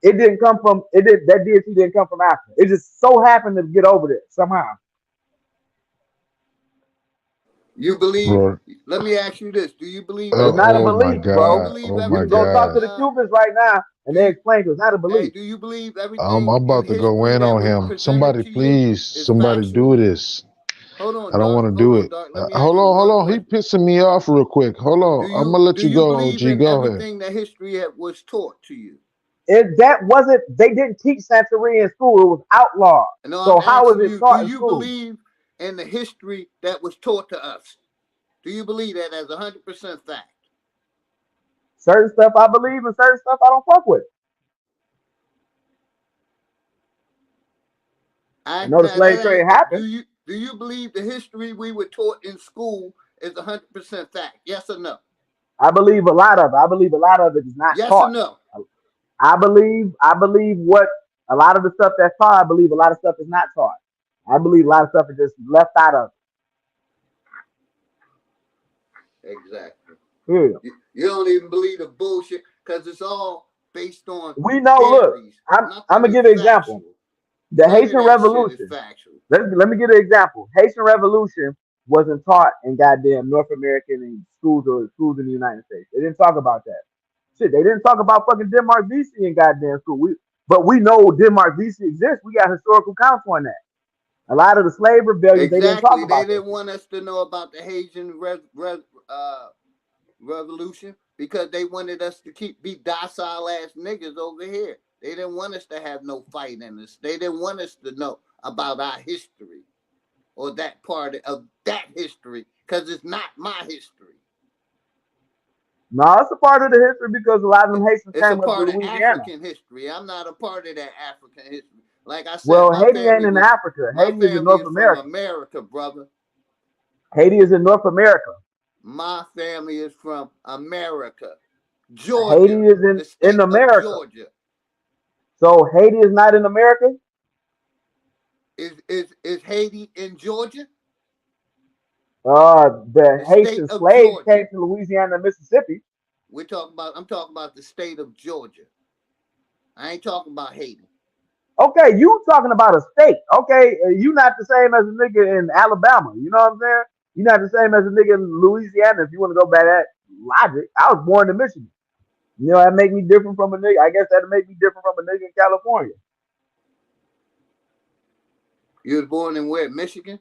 Speaker 21: it didn't come from that deity didn't come from Africa. It just so happened to get over there somehow.
Speaker 5: You believe?
Speaker 22: Bro.
Speaker 5: Let me ask you this: do you believe
Speaker 21: It's not a
Speaker 22: Oh
Speaker 5: everything?
Speaker 22: my
Speaker 21: belief,
Speaker 5: Do you
Speaker 21: bro.
Speaker 22: God.
Speaker 5: believe
Speaker 22: Oh my
Speaker 21: You can go
Speaker 5: everything
Speaker 21: talk
Speaker 5: in?
Speaker 21: to
Speaker 22: God.
Speaker 21: the Cubans right now and
Speaker 5: Do
Speaker 21: they
Speaker 5: you?
Speaker 21: explain to it's not a
Speaker 5: Hey,
Speaker 21: belief.
Speaker 5: do you believe
Speaker 22: I'm
Speaker 5: everything in
Speaker 22: about to go
Speaker 5: history
Speaker 22: in
Speaker 5: that
Speaker 22: on
Speaker 5: was
Speaker 22: him.
Speaker 5: presented
Speaker 22: Somebody,
Speaker 5: to you
Speaker 22: please,
Speaker 5: is
Speaker 22: somebody do
Speaker 5: factual?
Speaker 22: this.
Speaker 5: Hold on,
Speaker 22: I don't
Speaker 5: Doc.
Speaker 22: want to
Speaker 5: Hold
Speaker 22: do
Speaker 5: on,
Speaker 22: it.
Speaker 5: Doc. Let me ask you
Speaker 22: Hold
Speaker 5: one
Speaker 22: on. He
Speaker 5: question.
Speaker 22: pissing me off real quick. Hold on. I'm gonna let
Speaker 5: Do
Speaker 22: you
Speaker 5: you
Speaker 22: go,
Speaker 5: believe
Speaker 22: OG.
Speaker 5: in
Speaker 22: Go ahead.
Speaker 5: everything that history was taught to you?
Speaker 21: If that wasn't, they didn't teach Santeria in school. It was outlawed.
Speaker 5: No, I'm
Speaker 21: So how is
Speaker 5: asking
Speaker 21: it
Speaker 5: you, do
Speaker 21: taught in
Speaker 5: you
Speaker 21: school?
Speaker 5: believe in the history that was taught to us? Do you believe that as 100% fact?
Speaker 21: Certain stuff I believe and certain stuff I don't fuck with. I know the
Speaker 5: Now
Speaker 21: slave
Speaker 5: that
Speaker 21: trade
Speaker 5: ain't.
Speaker 21: happened.
Speaker 5: Do you believe the history we were taught in school is 100% fact? Yes or no?
Speaker 21: I believe a lot of it. I believe a lot of it is not
Speaker 5: Yes or
Speaker 21: taught.
Speaker 5: no?
Speaker 21: I believe what a lot of the stuff that's taught, I believe a lot of stuff is not taught. I believe a lot of stuff is just left out of
Speaker 5: Exactly.
Speaker 21: it. Yeah.
Speaker 5: You don't even believe the bullshit because it's all based on
Speaker 21: We know, look,
Speaker 5: theories.
Speaker 21: I'm
Speaker 5: Nothing
Speaker 21: gonna
Speaker 5: is
Speaker 21: give an example.
Speaker 5: factual.
Speaker 21: The
Speaker 5: None of
Speaker 21: Haitian
Speaker 5: that shit is
Speaker 21: Revolution.
Speaker 5: factual.
Speaker 21: Let me give an example. Haitian Revolution wasn't taught in goddamn North American and schools or schools in the United States. They didn't talk about that. Shit, they didn't talk about fucking Denmark VC in goddamn school. But we know Denmark VC exists. We got historical counts on that. A lot of the slave rebellions, they didn't talk
Speaker 5: Exactly. They
Speaker 21: about that
Speaker 5: didn't want us to know about the Haitian revolution because they wanted us to be docile ass niggas over here. They didn't want us to have no fight in us. They didn't want us to know about our history or that part of that history because it's not my history.
Speaker 21: No, it's a part of the history because a lot of them Haitians
Speaker 5: It's a
Speaker 21: came up to
Speaker 5: part of
Speaker 21: Louisiana.
Speaker 5: African history. I'm not a part of that African history. Like I said,
Speaker 21: Well, Haiti ain't in Africa.
Speaker 5: my
Speaker 21: Haiti is in
Speaker 5: family
Speaker 21: North
Speaker 5: is from
Speaker 21: America.
Speaker 5: America, brother.
Speaker 21: Haiti is in North America.
Speaker 5: My family is from America.
Speaker 21: Haiti
Speaker 5: Georgia,
Speaker 21: is
Speaker 5: the
Speaker 21: in
Speaker 5: state of
Speaker 21: America.
Speaker 5: Georgia.
Speaker 21: So Haiti is not in America?
Speaker 5: Is Haiti in Georgia?
Speaker 21: The
Speaker 5: state
Speaker 21: Haitian
Speaker 5: of
Speaker 21: slaves
Speaker 5: Georgia.
Speaker 21: came to Louisiana and Mississippi.
Speaker 5: I'm talking about the state of Georgia. I ain't talking about Haiti.
Speaker 21: Okay, you talking about a state. Okay, you not the same as a nigga in Alabama. You know what I'm saying? You're not the same as a nigga in Louisiana if you want to go by that logic. I was born in Michigan. You know, that make me different from a nigga. I guess that'll make me different from a nigga in California.
Speaker 5: You was born in where? Michigan?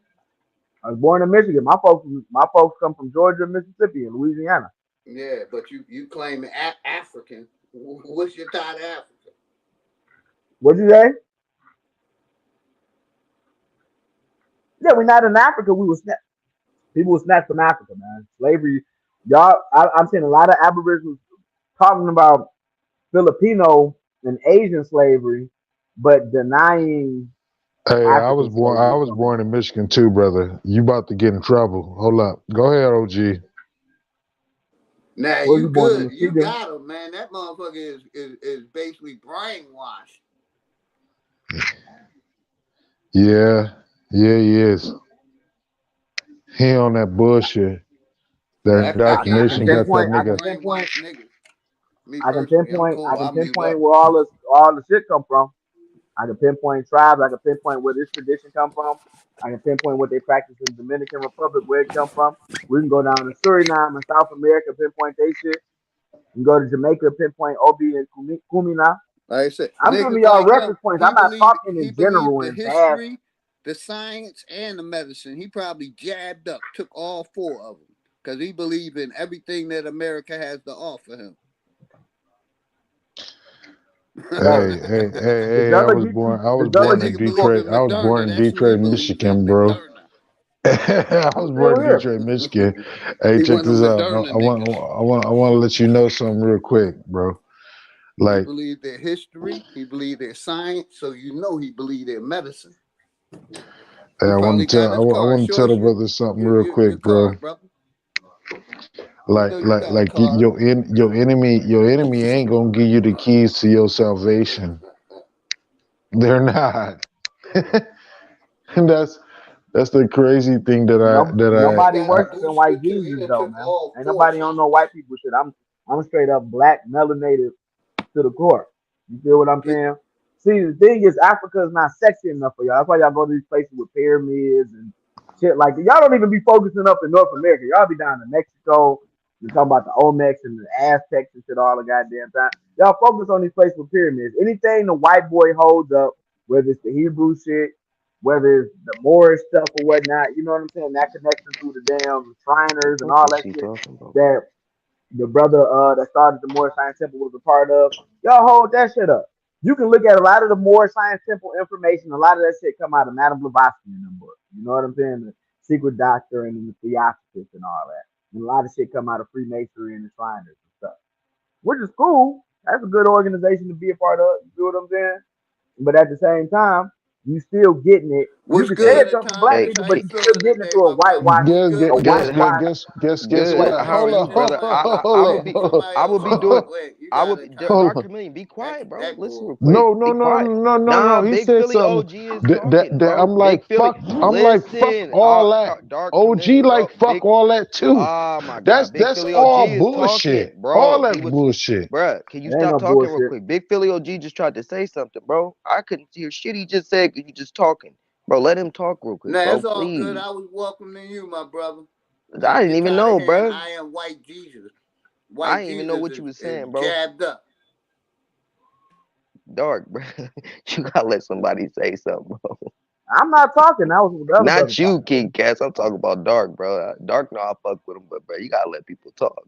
Speaker 21: I was born in Michigan. My folks come from Georgia, Mississippi, and Louisiana.
Speaker 5: Yeah, but you claim African. What's your tie to Africa?
Speaker 21: What'd you say? Yeah, we're not in Africa. We were snatched. People were snatched from Africa, man. Slavery. Y'all, I'm seeing a lot of Aboriginals talking about Filipino and Asian slavery, but denying
Speaker 22: Hey,
Speaker 21: African slavery.
Speaker 22: I was born in Michigan too, brother. You about to get in trouble. Hold up. Go ahead, OG.
Speaker 5: Nah,
Speaker 21: Was
Speaker 5: you
Speaker 21: you born in
Speaker 5: good. You
Speaker 21: Muskegon?
Speaker 5: got him, man. That motherfucker is basically brainwashed.
Speaker 22: Yeah, he is. He on that bullshit. That
Speaker 21: I
Speaker 22: indoctrination got that
Speaker 21: I
Speaker 22: nigga.
Speaker 21: can pinpoint.
Speaker 5: Me
Speaker 21: I can
Speaker 5: personally, I'm
Speaker 21: pinpoint.
Speaker 5: cool.
Speaker 21: I can
Speaker 5: I'll mute
Speaker 21: pinpoint
Speaker 5: up.
Speaker 21: where all the shit come from. I can pinpoint tribes. I can pinpoint where this tradition come from. I can pinpoint what they practice in the Dominican Republic, where it come from. We can go down to Suriname and South America, pinpoint they shit. We can go to Jamaica, pinpoint Obi and Kumina.
Speaker 5: Like I said,
Speaker 21: I'm giving
Speaker 5: niggas
Speaker 21: y'all
Speaker 5: like him,
Speaker 21: reference points. I'm not talking
Speaker 5: he
Speaker 21: in
Speaker 5: believed
Speaker 21: general
Speaker 5: the
Speaker 21: in bad.
Speaker 5: history, the science, and the medicine. He probably jabbed up, took all four of them, because he believed in everything that America has to offer him.
Speaker 22: Hey,
Speaker 21: Does
Speaker 22: I was
Speaker 21: Does
Speaker 22: born in
Speaker 5: Nigga believe
Speaker 22: Detroit.
Speaker 5: in
Speaker 22: I was
Speaker 5: Moderna.
Speaker 22: born in
Speaker 5: That's who he
Speaker 22: Detroit,
Speaker 5: believes in,
Speaker 22: Michigan, bro.
Speaker 5: Moderna.
Speaker 22: I was born in Detroit, Michigan. Hey,
Speaker 5: He
Speaker 22: check
Speaker 5: one of
Speaker 22: this
Speaker 5: them
Speaker 22: out.
Speaker 5: Moderna
Speaker 22: I want,
Speaker 5: niggas.
Speaker 22: I want to let you know something real quick, bro.
Speaker 5: He
Speaker 22: Like,
Speaker 5: believed their history. He believed their science. So you know he believed their medicine.
Speaker 22: hey,
Speaker 5: He
Speaker 22: I
Speaker 5: probably
Speaker 22: want to
Speaker 5: got
Speaker 22: tell,
Speaker 5: his
Speaker 22: I
Speaker 5: card.
Speaker 22: want to
Speaker 5: Show
Speaker 22: tell
Speaker 5: us
Speaker 22: the brother something real
Speaker 5: your
Speaker 22: quick, bro.
Speaker 5: card, brother. We
Speaker 22: Like,
Speaker 5: know you
Speaker 22: like,
Speaker 5: got a
Speaker 22: like
Speaker 5: card.
Speaker 22: your enemy ain't gonna give you the keys to your salvation. They're not. And that's the crazy thing that I
Speaker 21: Nobody worshiping white Jesus though, man. Ain't nobody on no white people shit. I'm straight up black, melanated to the core. You feel what I'm saying? See, the thing is, Africa is not sexy enough for y'all. That's why y'all go to these places with pyramids and shit like that. Y'all don't even be focusing up in North America. Y'all be down in Mexico. You're talking about the Olmecs and the Aztecs and shit all the goddamn time. Y'all focus on these places with pyramids. Anything the white boy holds up, whether it's the Hebrew shit, whether it's the Moorish stuff or whatnot, you know what I'm saying? That connection through the damn Shriners and all that shit that the brother that started the Moorish Science Temple was a part of. Y'all hold that shit up. You can look at a lot of the Moorish Science Temple information. A lot of that shit come out of Madame Blavatsky in them books. You know what I'm saying? The Secret Doctrine and the Theosophists and all that. And a lot of shit come out of Freemasonry and the Shriners and stuff, which is cool. That's a good organization to be a part of. You feel what I'm saying? But at the same time, you still getting it. You
Speaker 5: What's
Speaker 21: can say
Speaker 5: good,
Speaker 21: it come from black
Speaker 5: Atomic?
Speaker 21: people,
Speaker 5: How
Speaker 21: but
Speaker 5: you
Speaker 21: you still
Speaker 5: feeling
Speaker 21: getting it
Speaker 5: today,
Speaker 21: through a
Speaker 5: my brother?
Speaker 21: whitewash,
Speaker 5: You
Speaker 21: a
Speaker 5: good?
Speaker 22: guess
Speaker 3: Good.
Speaker 22: what?
Speaker 3: How are
Speaker 22: Hold
Speaker 3: you,
Speaker 22: on,
Speaker 3: brother?
Speaker 22: hold
Speaker 3: I would
Speaker 22: on,
Speaker 3: be,
Speaker 22: hold
Speaker 3: I would be
Speaker 22: on,
Speaker 3: doing,
Speaker 5: Wait, you
Speaker 3: I
Speaker 5: got
Speaker 3: would,
Speaker 5: to calm
Speaker 22: hold
Speaker 3: Dark
Speaker 22: on.
Speaker 3: Chameleon, be quiet, bro.
Speaker 5: that
Speaker 3: Listen
Speaker 5: bull.
Speaker 3: real quick.
Speaker 22: No,
Speaker 3: Be
Speaker 22: no, no,
Speaker 3: quiet.
Speaker 22: no, no,
Speaker 3: Nah,
Speaker 22: no. He
Speaker 3: Big
Speaker 22: said
Speaker 3: Philly
Speaker 22: something
Speaker 3: OG is talking, bro.
Speaker 22: I'm
Speaker 3: Big
Speaker 22: like,
Speaker 3: Philly,
Speaker 22: fuck
Speaker 3: listen,
Speaker 22: all that.
Speaker 3: Dark
Speaker 22: OG
Speaker 3: Chameleon, bro.
Speaker 22: like fuck
Speaker 3: Big,
Speaker 22: all that too.
Speaker 3: oh my God, Big
Speaker 22: That's
Speaker 3: Philly OG
Speaker 22: all
Speaker 3: is talking,
Speaker 22: bullshit. All
Speaker 3: bro. He
Speaker 22: that
Speaker 3: was,
Speaker 22: bullshit.
Speaker 3: bruh, can you
Speaker 21: There ain't
Speaker 3: stop
Speaker 21: no
Speaker 3: talking real
Speaker 21: bullshit.
Speaker 3: quick? Big Philly OG just tried to say something, bro. I couldn't hear shit he just said because you just talking. Bro, let him talk real quick,
Speaker 5: Nah,
Speaker 3: bro,
Speaker 5: it's all good.
Speaker 3: please.
Speaker 5: I was welcoming you, my brother.
Speaker 3: I
Speaker 5: I'm
Speaker 3: didn't
Speaker 5: just
Speaker 3: even
Speaker 5: tired of
Speaker 3: know,
Speaker 5: hearing
Speaker 3: bro.
Speaker 5: I am white Jesus.
Speaker 3: I
Speaker 5: White
Speaker 3: didn't even know
Speaker 5: Jesus
Speaker 3: what you was
Speaker 5: is
Speaker 3: saying, bro.
Speaker 5: jabbed up.
Speaker 3: Dark, bro. You gotta let somebody say something, bro.
Speaker 21: I'm not talking. That was the other brother
Speaker 3: Not you,
Speaker 21: talking.
Speaker 3: King Cass. I'm talking about Dark, bro. Dark, no, I fuck with him, but bro, you gotta let people talk.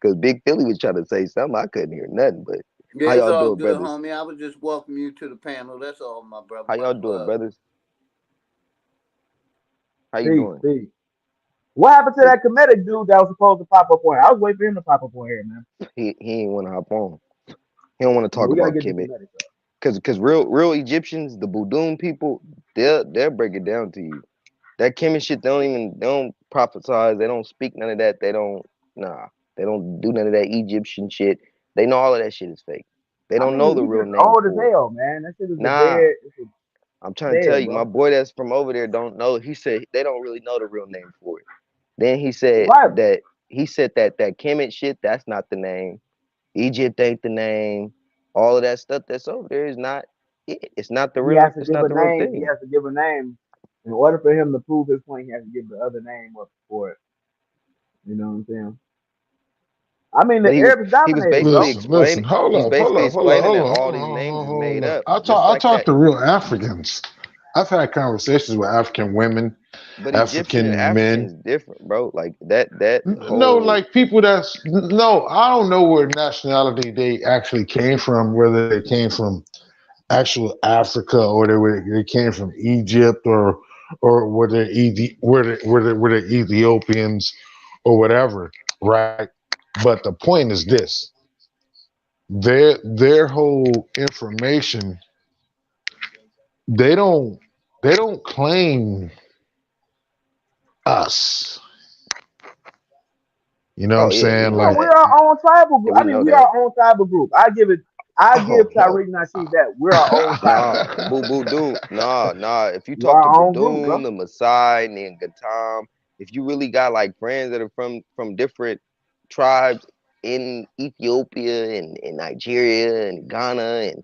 Speaker 3: Cause Big Philly was trying to say something, I couldn't hear nothing. But
Speaker 5: Yeah,
Speaker 3: how
Speaker 5: it's
Speaker 3: y'all
Speaker 5: all
Speaker 3: doing,
Speaker 5: good,
Speaker 3: brothers?
Speaker 5: homie. I was just welcoming you to the panel. That's all, my brother.
Speaker 3: How
Speaker 5: Much
Speaker 3: y'all doing,
Speaker 5: love.
Speaker 3: brothers? How you
Speaker 21: Peace,
Speaker 3: doing?
Speaker 21: peace. What happened to that comedic dude that was supposed to pop up on here? I was waiting for him to pop up on here, man.
Speaker 3: He ain't want to hop on. He don't want to
Speaker 21: Yeah,
Speaker 3: talk
Speaker 21: we gotta
Speaker 3: about
Speaker 21: get the
Speaker 3: Kemet.
Speaker 21: comedic up.
Speaker 3: Cause real Egyptians, the Budum people, they'll break it down to you. That Kemet shit, they don't prophesize. They don't speak none of that. They don't They don't do none of that Egyptian shit. They know all of that shit is fake. They
Speaker 21: I
Speaker 3: don't know
Speaker 21: mean,
Speaker 3: the
Speaker 21: we
Speaker 3: real
Speaker 21: just
Speaker 3: name
Speaker 21: old as
Speaker 3: for it.
Speaker 21: hell, man. That shit is a
Speaker 3: Nah,
Speaker 21: it's
Speaker 3: I'm trying to tell
Speaker 21: dead,
Speaker 3: you, my
Speaker 21: bro.
Speaker 3: boy that's from over there don't know. He said they don't really know the real name for it. Then
Speaker 21: Right.
Speaker 3: he said that Kemet shit, that's not the name. Egypt ain't the name. All of that stuff that's over there is not it. It's not the
Speaker 21: He has
Speaker 3: real.
Speaker 21: to
Speaker 3: It's
Speaker 21: give
Speaker 3: not
Speaker 21: a
Speaker 3: the real
Speaker 21: name. He
Speaker 3: thing.
Speaker 21: has to give a name. In order for him to prove his point, he has to give the other name up for it. You know what I'm saying? I mean, the
Speaker 3: But
Speaker 21: Arabs
Speaker 3: he was
Speaker 21: dominated,
Speaker 3: basically
Speaker 21: bro.
Speaker 22: Listen,
Speaker 3: explaining.
Speaker 22: hold
Speaker 3: He's
Speaker 22: up, hold
Speaker 3: basically
Speaker 22: up, hold up,
Speaker 3: explaining
Speaker 22: hold
Speaker 3: that
Speaker 22: up,
Speaker 3: all
Speaker 22: hold
Speaker 3: these names
Speaker 22: on,
Speaker 3: is made
Speaker 22: hold up.
Speaker 3: up, just
Speaker 22: I
Speaker 3: like
Speaker 22: talk
Speaker 3: that.
Speaker 22: to real Africans. I've had conversations with African women,
Speaker 3: But Egyptian and
Speaker 22: African men.
Speaker 3: African is different, bro. Like that
Speaker 22: No,
Speaker 3: whole.
Speaker 22: like people that's no, I don't know where nationality they actually came from, whether they came from actual Africa or they came from Egypt or were they were they Ethiopians or whatever, right? But the point is this: their whole information they don't claim us. You know what I'm
Speaker 3: Oh yeah, we
Speaker 22: saying?
Speaker 3: know
Speaker 21: No,
Speaker 22: Like
Speaker 21: we're
Speaker 3: that.
Speaker 21: our own tribal
Speaker 3: Yeah,
Speaker 21: group. I
Speaker 3: we
Speaker 21: mean,
Speaker 3: know
Speaker 21: we
Speaker 3: that.
Speaker 21: are our own tribal group. I give
Speaker 3: Oh no.
Speaker 21: Tariq Nasheed that we're our own tribal
Speaker 3: Nah,
Speaker 21: group.
Speaker 3: Doom. Nah. If you
Speaker 21: We're
Speaker 3: talk to
Speaker 21: our own group, bro.
Speaker 3: Badoon, the Maasai, and Gatam, if you really got like friends that are from different tribes in Ethiopia and Nigeria and Ghana and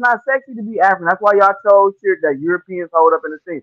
Speaker 21: not sexy to be African. That's why y'all chose shit that Europeans hold up in the scene.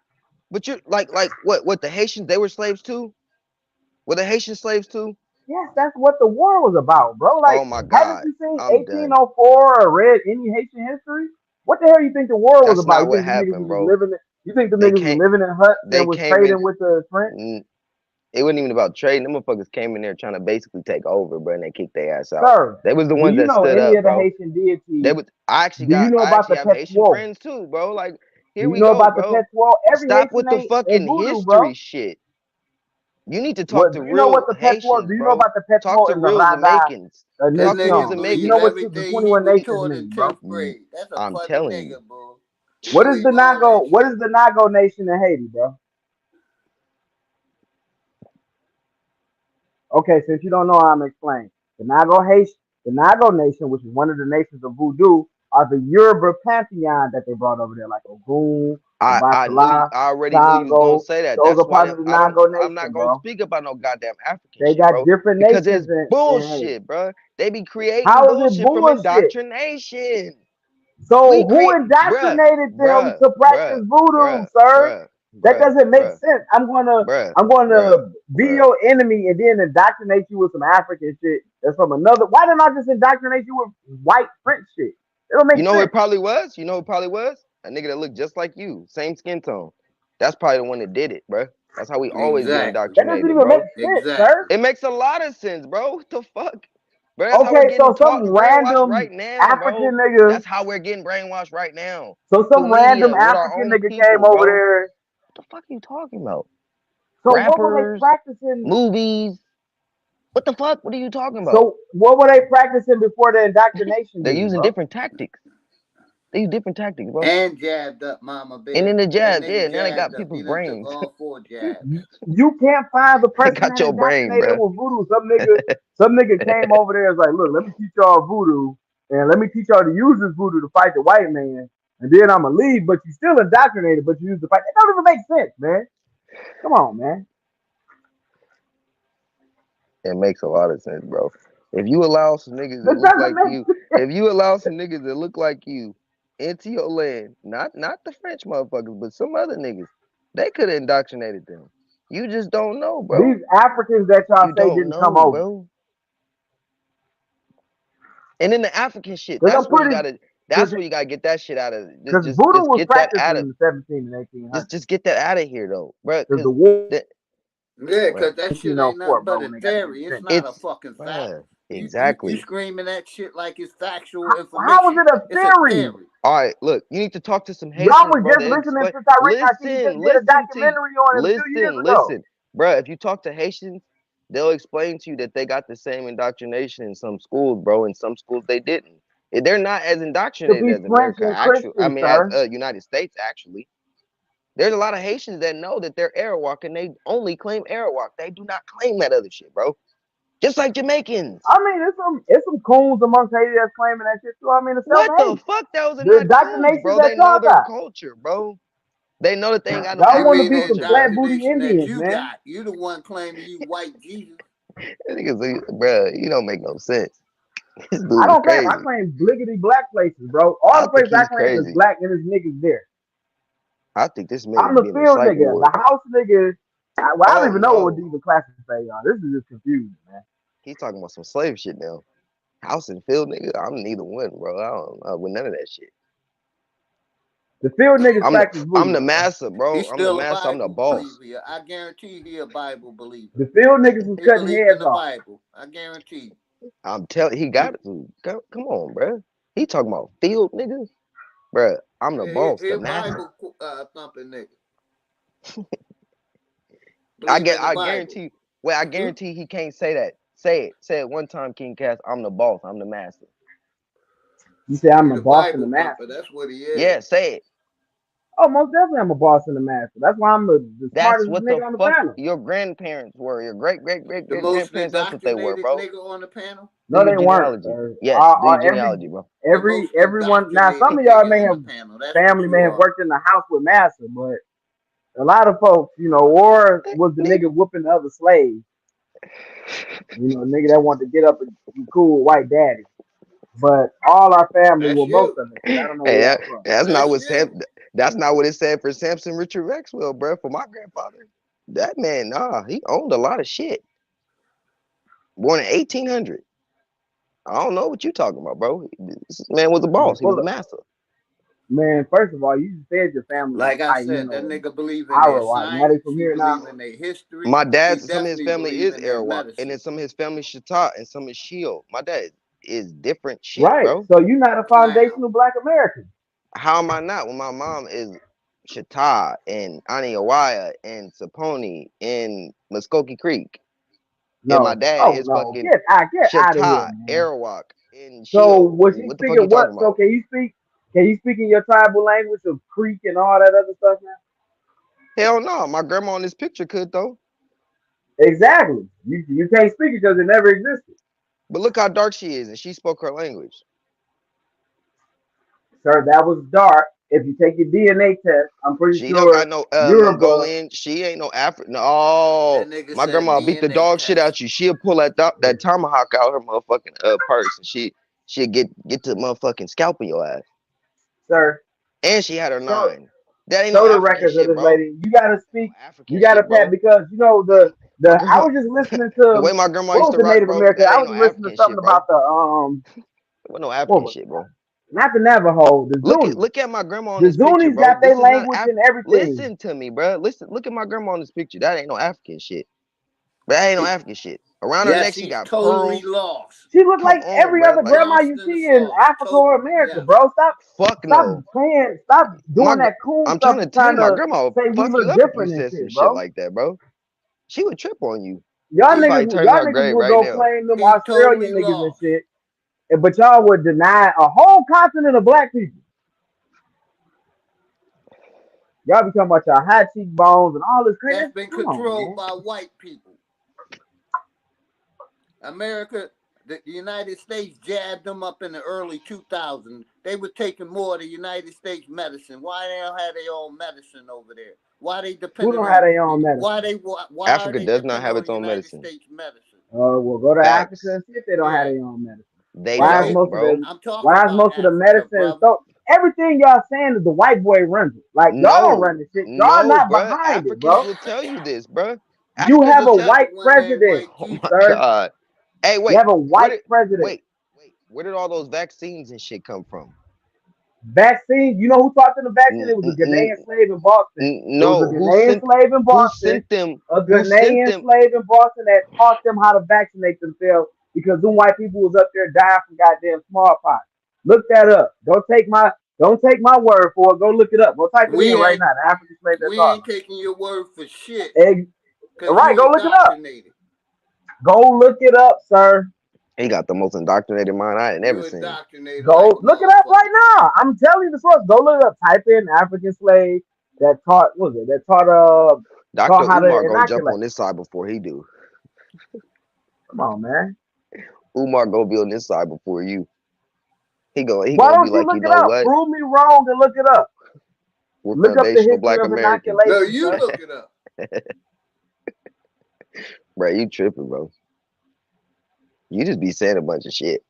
Speaker 3: But you're like what the Haitians, they were slaves too? Were the Haitian slaves too?
Speaker 21: Yes, that's what the war was about, bro.
Speaker 3: Oh
Speaker 21: Like,
Speaker 3: my
Speaker 21: haven't
Speaker 3: God.
Speaker 21: you seen
Speaker 3: I'm done.
Speaker 21: 1804 or read any Haitian history? What the hell you think the war was
Speaker 3: That's
Speaker 21: about?
Speaker 3: not
Speaker 21: You
Speaker 3: what
Speaker 21: think the niggas
Speaker 3: happened,
Speaker 21: was just
Speaker 3: bro.
Speaker 21: living? You think the
Speaker 3: They
Speaker 21: niggas was
Speaker 3: can't
Speaker 21: living in huts and
Speaker 3: they
Speaker 21: was
Speaker 3: came in.
Speaker 21: trading with the French?
Speaker 3: It wasn't even about trading. Them motherfuckers came in there trying to basically take over, bro, and they kicked their ass out.
Speaker 21: Sir,
Speaker 3: They was the
Speaker 21: do
Speaker 3: ones
Speaker 21: you
Speaker 3: that
Speaker 21: know
Speaker 3: stood
Speaker 21: any
Speaker 3: up,
Speaker 21: of the
Speaker 3: bro.
Speaker 21: Haitian
Speaker 3: They
Speaker 21: deities?
Speaker 3: would I
Speaker 21: Do you know
Speaker 3: I
Speaker 21: about
Speaker 3: actually
Speaker 21: the
Speaker 3: have Haitian
Speaker 21: Petuo?
Speaker 3: friends too, bro. Like,
Speaker 21: Do
Speaker 3: here
Speaker 21: you
Speaker 3: we
Speaker 21: know
Speaker 3: go,
Speaker 21: about the
Speaker 3: bro.
Speaker 21: Petuo? Every
Speaker 3: Stop
Speaker 21: Haitian
Speaker 3: with the
Speaker 21: ain't
Speaker 3: fucking
Speaker 21: voodoo, bro.
Speaker 3: history shit. You need to talk
Speaker 21: What
Speaker 3: to
Speaker 21: do you know what
Speaker 3: real
Speaker 21: the Petuo?
Speaker 3: Haitians,
Speaker 21: Do you know
Speaker 3: bro.
Speaker 21: about the
Speaker 3: Talk
Speaker 21: Petuo
Speaker 3: to
Speaker 21: and the
Speaker 3: real
Speaker 21: Rada
Speaker 3: Jamaicans.
Speaker 5: That
Speaker 3: Talk to real
Speaker 5: nigga
Speaker 21: Nation? Do you
Speaker 5: believe
Speaker 21: know
Speaker 3: Jamaicans.
Speaker 21: what the
Speaker 5: everything he
Speaker 21: 21
Speaker 5: was
Speaker 21: nations
Speaker 5: taught in
Speaker 21: mean, bro?
Speaker 5: 10th grade. That's a
Speaker 3: I'm
Speaker 5: funny
Speaker 3: telling you.
Speaker 5: nigga, bro. He
Speaker 21: What is the
Speaker 5: believe all that
Speaker 21: Nago? What
Speaker 5: shit.
Speaker 21: is the Nago nation in Haiti, bro? Okay, since you don't know, I'm explaining. The Nago nation, which is one of the nations of voodoo, are the Yoruba pantheon that they brought over there, like Ogun, Obatala,
Speaker 3: I already knew you was gonna
Speaker 21: Shango.
Speaker 3: say that.
Speaker 21: Those
Speaker 3: That's
Speaker 21: are
Speaker 3: why
Speaker 21: part of the
Speaker 3: I don't
Speaker 21: Nago
Speaker 3: I'm not
Speaker 21: nation,
Speaker 3: gonna
Speaker 21: bro.
Speaker 3: speak about no goddamn African
Speaker 21: They
Speaker 3: shit,
Speaker 21: got
Speaker 3: bro.
Speaker 21: different
Speaker 3: Because it's
Speaker 21: nations in Haiti.
Speaker 3: bullshit, bro. They be creating
Speaker 21: How is it
Speaker 3: bullshit from
Speaker 21: bullshit?
Speaker 3: indoctrination.
Speaker 21: So
Speaker 3: We
Speaker 21: who
Speaker 3: create bruh,
Speaker 21: indoctrinated them
Speaker 3: bruh,
Speaker 21: to
Speaker 3: bruh,
Speaker 21: practice voodoo,
Speaker 3: bruh,
Speaker 21: sir?
Speaker 3: bruh,
Speaker 21: That
Speaker 3: bruh,
Speaker 21: doesn't make
Speaker 3: bruh,
Speaker 21: sense.
Speaker 3: bruh,
Speaker 21: I'm
Speaker 3: bruh,
Speaker 21: gonna be
Speaker 3: bruh.
Speaker 21: your enemy and then indoctrinate you with some African shit that's from another. Why didn't I just indoctrinate you with white French shit? It don't
Speaker 3: You
Speaker 21: make
Speaker 3: know who
Speaker 21: sense.
Speaker 3: it probably was? You know who it probably was? A nigga that looked just like you, same skin tone. That's probably the one that did it, bruh. That's how we always get
Speaker 5: Exactly.
Speaker 21: That doesn't
Speaker 3: indoctrinated,
Speaker 21: even make
Speaker 3: bro.
Speaker 21: sense, sir.
Speaker 5: Exactly.
Speaker 3: It makes a lot of sense, bro. What the fuck? Bro, that's how we're
Speaker 21: Okay,
Speaker 3: getting
Speaker 21: so
Speaker 3: taught
Speaker 21: some
Speaker 3: and brainwashed
Speaker 21: random
Speaker 3: right now, bro.
Speaker 21: African nigga,
Speaker 3: That's how we're getting brainwashed right now.
Speaker 21: so
Speaker 3: Through
Speaker 21: some random
Speaker 3: media with our
Speaker 21: African
Speaker 3: own
Speaker 21: nigga came
Speaker 3: people,
Speaker 21: over
Speaker 3: bro. What
Speaker 21: there.
Speaker 3: the fuck are you talking about?
Speaker 21: So what were they
Speaker 3: Rappers,
Speaker 21: practicing?
Speaker 3: movies. What the fuck? What are you talking about?
Speaker 21: So what were they practicing before the indoctrination
Speaker 3: They're
Speaker 21: did,
Speaker 3: using
Speaker 21: bro?
Speaker 3: different tactics. They use different tactics, bro.
Speaker 5: And jabbed up Mama
Speaker 3: And
Speaker 5: Bear.
Speaker 3: then the
Speaker 5: That
Speaker 3: jabs,
Speaker 5: nigga
Speaker 3: yeah. Now they got
Speaker 5: jabbed up.
Speaker 3: people's
Speaker 5: He done took
Speaker 3: brains.
Speaker 5: all 4 jabs.
Speaker 21: You can't find the
Speaker 3: They
Speaker 21: person
Speaker 3: got
Speaker 21: that
Speaker 3: your brain,
Speaker 21: indoctrinated
Speaker 3: bro.
Speaker 21: with voodoo. Some nigga came over there and was like, look, let me teach y'all voodoo and let me teach y'all to use this voodoo to fight the white man. And then I'ma leave, but you still indoctrinated, but you use the fight. That don't even make sense, man. Come on, man.
Speaker 3: It makes a lot of sense, bro. If you allow some niggas that
Speaker 21: That
Speaker 3: look
Speaker 21: doesn't
Speaker 3: like
Speaker 21: make
Speaker 3: you,
Speaker 21: sense.
Speaker 3: if you allow some niggas that look like you into your land, not the French motherfuckers, but some other niggas, they could have indoctrinated them. You just don't know, bro.
Speaker 21: These Africans that y'all
Speaker 3: You
Speaker 21: say
Speaker 3: don't
Speaker 21: didn't come
Speaker 3: know,
Speaker 21: over.
Speaker 3: bro. And then the African shit,
Speaker 21: Because I'm pretty,
Speaker 3: that's where you gotta get that shit out of
Speaker 21: because voodoo
Speaker 3: just
Speaker 21: was
Speaker 3: get that
Speaker 21: practiced
Speaker 3: out of
Speaker 21: in the 17 and 1800s.
Speaker 3: just get that out of here though, bro.
Speaker 21: Because the
Speaker 3: Cause
Speaker 21: war
Speaker 3: the
Speaker 5: Yeah,
Speaker 3: bro,
Speaker 5: because that shit ain't
Speaker 21: 1904,
Speaker 5: nothing
Speaker 21: bro,
Speaker 5: but
Speaker 21: when
Speaker 5: a
Speaker 21: they got the
Speaker 5: theory. It's
Speaker 21: independence.
Speaker 5: not a
Speaker 3: it's
Speaker 5: fucking fact. You
Speaker 3: exactly.
Speaker 5: screaming that shit like it's factual
Speaker 21: How is
Speaker 5: information.
Speaker 21: it a
Speaker 5: It's a
Speaker 21: theory?
Speaker 5: theory.
Speaker 3: All right, look, you need to talk to some
Speaker 21: Y'all
Speaker 3: Haitians,
Speaker 21: was
Speaker 3: bro.
Speaker 21: just
Speaker 3: They
Speaker 21: listening
Speaker 3: explain.
Speaker 21: to Tariq Nasheed
Speaker 3: Listen,
Speaker 21: just did a
Speaker 3: listen to,
Speaker 21: documentary on him 2 years ago.
Speaker 3: listen, bro. If you talk to Haitians, they'll explain to you that they got the same indoctrination in some schools, bro. In some schools, they didn't. They're not as
Speaker 21: To
Speaker 3: indoctrinated
Speaker 21: be
Speaker 3: as
Speaker 21: French
Speaker 3: America.
Speaker 21: and Christian,
Speaker 3: As
Speaker 21: sir.
Speaker 3: United States, actually. There's a lot of Haitians that know that they're Arawak and they only claim Arawak. They do not claim that other shit, bro. Just like Jamaicans.
Speaker 21: I mean, it's some coons amongst Haiti that's claiming that shit too. I mean, it's
Speaker 3: What the
Speaker 21: self-hate.
Speaker 3: fuck? Those are
Speaker 21: The
Speaker 3: not coons,
Speaker 21: indoctrination
Speaker 3: bro.
Speaker 21: that
Speaker 3: They know
Speaker 21: y'all
Speaker 3: their
Speaker 21: got.
Speaker 3: culture, bro. They know that they ain't got no
Speaker 21: Y'all
Speaker 5: I
Speaker 21: want to
Speaker 3: African
Speaker 5: mean,
Speaker 21: be
Speaker 5: the
Speaker 21: some
Speaker 3: culture, bro.
Speaker 21: flat booty
Speaker 5: indoctrination that
Speaker 21: Indians,
Speaker 5: you
Speaker 21: man.
Speaker 5: got, you the one claiming you white Jesus.
Speaker 3: Niggas, bro, you don't make no sense. This
Speaker 21: I
Speaker 3: dude is
Speaker 21: don't claim. I
Speaker 3: crazy.
Speaker 21: claim bliggity black places, bro. All
Speaker 3: I
Speaker 21: the
Speaker 3: think
Speaker 21: places I
Speaker 3: he's
Speaker 21: claim is
Speaker 3: crazy.
Speaker 21: black and there's niggas there.
Speaker 3: I think this man
Speaker 21: I'm
Speaker 3: is
Speaker 21: the
Speaker 3: being a
Speaker 21: field
Speaker 3: psych
Speaker 21: nigga, the
Speaker 3: ward.
Speaker 21: house nigga. I don't
Speaker 3: Oh
Speaker 21: even know what to
Speaker 3: no.
Speaker 21: even classify y'all. This is just confusing, man.
Speaker 3: He's talking about some slave shit now. House and field nigga. I'm neither one, bro. I don't know with none of that shit.
Speaker 21: The field niggas practice
Speaker 3: I'm
Speaker 21: voodoo,
Speaker 3: the
Speaker 21: bro.
Speaker 3: master, bro.
Speaker 5: He's
Speaker 3: I'm the
Speaker 5: still a
Speaker 3: master. I'm the
Speaker 5: Bible
Speaker 3: boss.
Speaker 5: believer. I guarantee he a Bible believer.
Speaker 21: The field niggas was
Speaker 5: He
Speaker 21: cutting
Speaker 5: believes in
Speaker 21: heads
Speaker 5: the
Speaker 21: off.
Speaker 5: Bible. I guarantee.
Speaker 3: I'm telling he got it to. Come on, bro. He talking about field niggas. Bro, I'm the
Speaker 5: Yeah,
Speaker 3: boss,
Speaker 5: he
Speaker 3: the
Speaker 5: a
Speaker 3: master.
Speaker 5: Bible thumping nigga. Believe in the
Speaker 3: I
Speaker 5: Bible.
Speaker 3: guarantee. Well, I guarantee he can't say that. Say it. Say it one time, King Cass. I'm the boss. I'm the master.
Speaker 21: You say I'm
Speaker 5: He
Speaker 21: a
Speaker 5: the
Speaker 21: boss and the
Speaker 5: Bible
Speaker 21: master.
Speaker 5: thumper. That's what he is.
Speaker 3: Yeah, say it.
Speaker 21: Oh, most definitely I'm a boss and a master. That's why I'm the
Speaker 3: That's
Speaker 21: smartest
Speaker 3: what the
Speaker 21: nigga on the
Speaker 3: fuck
Speaker 21: panel.
Speaker 3: your grandparents were. Your great great great
Speaker 5: The
Speaker 3: great
Speaker 5: most
Speaker 3: grandparents. That's what they were,
Speaker 5: indoctrinated
Speaker 3: bro.
Speaker 5: nigga on the panel.
Speaker 3: Do
Speaker 21: No,
Speaker 3: your
Speaker 21: they weren't.
Speaker 3: genealogy. Yes, do your genealogy, bro.
Speaker 5: The most
Speaker 21: Everyone. Now, some
Speaker 5: indoctrinated
Speaker 21: of y'all
Speaker 5: nigga
Speaker 21: may
Speaker 5: on
Speaker 21: have
Speaker 5: the panel. That's what
Speaker 21: family
Speaker 5: you
Speaker 21: may have
Speaker 5: are.
Speaker 21: worked in the house with master, but a lot of folks, or was the nigga whooping the other slaves. Nigga that wanted to get up and be cool with white daddy. But all our family,
Speaker 5: That's
Speaker 21: well, most
Speaker 5: you.
Speaker 21: of it, 'cause I don't know where
Speaker 3: Hey,
Speaker 21: y'all from.
Speaker 3: that's not
Speaker 5: That's
Speaker 3: what
Speaker 5: you.
Speaker 3: That's not what it said for Samson Richard Maxwell, bro. For my grandfather, that man, nah, he owned a lot of shit. Born in 1800. I don't know what you talking about, bro. This man was a
Speaker 21: Man,
Speaker 3: boss. He was
Speaker 21: pull
Speaker 3: a
Speaker 21: up.
Speaker 3: master.
Speaker 21: Man, first of all, you just said your family was
Speaker 5: Like I said, that
Speaker 21: Taino and
Speaker 5: nigga believe in their
Speaker 21: Arawak. Now they
Speaker 5: science.
Speaker 21: from
Speaker 5: He
Speaker 21: here now.
Speaker 5: believe in their history.
Speaker 3: My
Speaker 5: He
Speaker 3: dad's some of his
Speaker 5: definitely
Speaker 3: family
Speaker 5: believe
Speaker 3: is
Speaker 5: in their
Speaker 3: Arawak, and then
Speaker 5: medicine.
Speaker 3: some of his family Shatat, and some is Shield. My dad is different shit,
Speaker 21: Right.
Speaker 3: bro.
Speaker 21: So you're not a
Speaker 5: Clown.
Speaker 21: foundational Black American.
Speaker 3: How am I not when my mom is Shatat and Aniawaya and Saponi and Muskogee Creek, and my
Speaker 21: No.
Speaker 3: dad
Speaker 21: Oh
Speaker 3: is
Speaker 21: no.
Speaker 3: fucking
Speaker 21: Get out of here,
Speaker 3: Shatat,
Speaker 21: man.
Speaker 3: Arawak, and
Speaker 21: So
Speaker 3: Shield.
Speaker 21: was he
Speaker 3: What the fuck
Speaker 21: speaking
Speaker 3: you talking
Speaker 21: what? So
Speaker 3: about?
Speaker 21: can you speak in your tribal language of Creek and all that other stuff now?
Speaker 3: Hell no. My grandma in this picture could though.
Speaker 21: Exactly. You can't speak it because it never existed.
Speaker 3: But look how dark she is, and she spoke her language.
Speaker 21: Sir, that was dark. If you take your DNA test, I'm pretty
Speaker 3: She don't
Speaker 21: sure
Speaker 3: got no
Speaker 21: Yoruba.
Speaker 3: Mongolian. She ain't no African. No,
Speaker 5: That nigga
Speaker 3: my
Speaker 5: said
Speaker 3: grandma beat the
Speaker 5: DNA
Speaker 3: dog shit
Speaker 5: test.
Speaker 3: out you. She'll pull that tomahawk out her motherfucking purse, and she'll get to motherfucking scalping your ass.
Speaker 21: Sir,
Speaker 3: And she had her
Speaker 21: show
Speaker 3: nine. That ain't no
Speaker 21: show the
Speaker 3: African
Speaker 21: records of
Speaker 3: shit,
Speaker 21: this
Speaker 3: bro.
Speaker 21: lady. You gotta speak. You
Speaker 3: African
Speaker 21: gotta
Speaker 3: shit,
Speaker 21: pat
Speaker 3: bro.
Speaker 21: because you know
Speaker 3: My
Speaker 21: I
Speaker 3: grandma,
Speaker 21: was just listening
Speaker 3: the way
Speaker 21: to
Speaker 3: my grandma
Speaker 21: what
Speaker 3: used
Speaker 21: was
Speaker 3: to
Speaker 21: the
Speaker 3: rock,
Speaker 21: Native
Speaker 3: bro.
Speaker 21: American?
Speaker 3: That
Speaker 21: I
Speaker 3: ain't
Speaker 21: was
Speaker 3: no
Speaker 21: listening to
Speaker 3: African
Speaker 21: something
Speaker 3: shit, bro.
Speaker 21: about the
Speaker 3: What no
Speaker 21: what
Speaker 3: African
Speaker 21: was
Speaker 3: shit, bro.
Speaker 21: not the Navajo, the Zuni.
Speaker 3: Look at my grandma on
Speaker 21: The
Speaker 3: this picture,
Speaker 21: Zunis
Speaker 3: bro.
Speaker 21: got their
Speaker 3: This is not
Speaker 21: language and everything.
Speaker 3: Listen to me, bro. Listen, look at my grandma on this picture. That ain't no African shit. That ain't no African shit. Around her
Speaker 5: Yes,
Speaker 3: neck, she
Speaker 5: he's
Speaker 3: got
Speaker 5: totally
Speaker 3: pearls.
Speaker 5: lost.
Speaker 21: She looked
Speaker 3: Come
Speaker 21: like
Speaker 3: on,
Speaker 21: every
Speaker 3: bro.
Speaker 21: other
Speaker 3: Like,
Speaker 21: grandma you
Speaker 5: Lost in the
Speaker 21: see in
Speaker 5: sauce.
Speaker 21: Africa or America,
Speaker 5: Yes.
Speaker 21: bro.
Speaker 3: fuck
Speaker 21: Stop
Speaker 3: no.
Speaker 21: playing. Stop doing that coon
Speaker 3: I'm
Speaker 21: stuff
Speaker 3: trying to
Speaker 21: and
Speaker 3: tell you,
Speaker 21: trying
Speaker 3: my
Speaker 21: to
Speaker 3: grandma will
Speaker 21: say we
Speaker 3: fuck you
Speaker 21: look
Speaker 3: up if you
Speaker 21: different and
Speaker 3: said some
Speaker 21: shit,
Speaker 3: shit
Speaker 21: bro.
Speaker 3: like that, bro. She would trip on you.
Speaker 21: Y'all
Speaker 3: She
Speaker 21: niggas,
Speaker 3: probably turn in her
Speaker 21: y'all niggas
Speaker 3: grave
Speaker 21: would
Speaker 3: right
Speaker 21: go
Speaker 3: now.
Speaker 21: claim them
Speaker 5: He's totally
Speaker 21: Australian niggas and
Speaker 5: lost.
Speaker 21: shit, but y'all would deny a whole continent of black people. Y'all be talking about y'all high cheekbones and all this crazy.
Speaker 5: That's been
Speaker 21: Come on,
Speaker 5: controlled
Speaker 21: man.
Speaker 5: by white people. America, the United States jabbed them up in the early 2000s. They were taking more of the United States medicine. Why they don't have their own medicine over there? Why they
Speaker 21: Who
Speaker 5: dependent
Speaker 21: don't have
Speaker 5: on?
Speaker 21: their own medicine?
Speaker 5: Why are
Speaker 3: Africa
Speaker 5: they
Speaker 3: does not
Speaker 5: dependent
Speaker 3: have
Speaker 5: on
Speaker 3: its
Speaker 5: the
Speaker 3: own
Speaker 5: United
Speaker 3: medicine.
Speaker 5: States medicine?
Speaker 21: Well, go to Africa
Speaker 3: Facts.
Speaker 21: and see if they don't have
Speaker 5: Yeah.
Speaker 21: their own medicine.
Speaker 3: They
Speaker 21: Why is
Speaker 5: Okay.
Speaker 3: don't,
Speaker 21: most of
Speaker 3: bro.
Speaker 21: the
Speaker 5: I'm talking about Africa,
Speaker 21: medicine
Speaker 5: brother.
Speaker 21: so everything y'all saying is the white boy runs it. Like y'all don't run
Speaker 3: No,
Speaker 21: the shit. Y'all
Speaker 3: no,
Speaker 21: not
Speaker 3: bruh.
Speaker 21: behind it,
Speaker 3: Africans
Speaker 21: bro.
Speaker 3: will tell you this, bruh.
Speaker 21: You
Speaker 3: Africans
Speaker 21: have
Speaker 3: will
Speaker 21: a
Speaker 3: tell.
Speaker 21: white
Speaker 5: One named
Speaker 21: president,
Speaker 5: White
Speaker 3: Oh my
Speaker 5: Jesus.
Speaker 21: sir.
Speaker 3: god. Hey,
Speaker 21: You
Speaker 3: wait.
Speaker 21: have a white president.
Speaker 3: Where did all those vaccines and shit come from?
Speaker 21: Vaccine. You know who taught them the vaccine?
Speaker 3: N-
Speaker 21: It was a
Speaker 3: n- n-
Speaker 21: Ghanaian slave in Boston. It was a
Speaker 3: no,
Speaker 21: Ghanaian slave in
Speaker 3: who
Speaker 21: Boston.
Speaker 3: sent them?
Speaker 21: A
Speaker 3: Who sent
Speaker 21: Ghanaian
Speaker 3: them?
Speaker 21: slave in Boston that taught them how to vaccinate themselves because them white people was up there dying from goddamn smallpox. Look that up. Don't take my word for it. Go look it up. Go type it in
Speaker 5: We
Speaker 21: right
Speaker 5: ain't
Speaker 21: now. The African slave that
Speaker 5: we
Speaker 21: taught
Speaker 5: ain't taking your word for shit
Speaker 21: them.
Speaker 5: because
Speaker 21: Right,
Speaker 5: you
Speaker 21: go look it up.
Speaker 5: indoctrinated.
Speaker 21: Go look it up, sir.
Speaker 3: He got the most indoctrinated mind I ain't ever
Speaker 5: You
Speaker 3: seen.
Speaker 5: indoctrinated like
Speaker 21: Go
Speaker 5: a
Speaker 21: look it up
Speaker 5: motherfucker.
Speaker 21: right now. I'm telling you the source. Go look it up. Type in African slave that taught. What was it? That
Speaker 3: Dr.
Speaker 21: taught how to
Speaker 3: Umar gonna jump
Speaker 21: inoculate.
Speaker 3: on this side before he do.
Speaker 21: Come on, man.
Speaker 3: Umar gonna be on this side before you. He
Speaker 21: Why
Speaker 3: gonna be
Speaker 21: don't you
Speaker 3: like,
Speaker 21: look
Speaker 3: you
Speaker 21: it
Speaker 3: know
Speaker 21: up?
Speaker 3: what?
Speaker 21: Prove me wrong and look it up.
Speaker 3: We're
Speaker 21: Look up the
Speaker 3: foundational
Speaker 21: history
Speaker 3: black
Speaker 21: of
Speaker 3: Americans.
Speaker 5: No,
Speaker 21: inoculation,
Speaker 5: you
Speaker 21: sir.
Speaker 5: look it up.
Speaker 3: Bro, you tripping, bro. You just be saying a bunch of shit.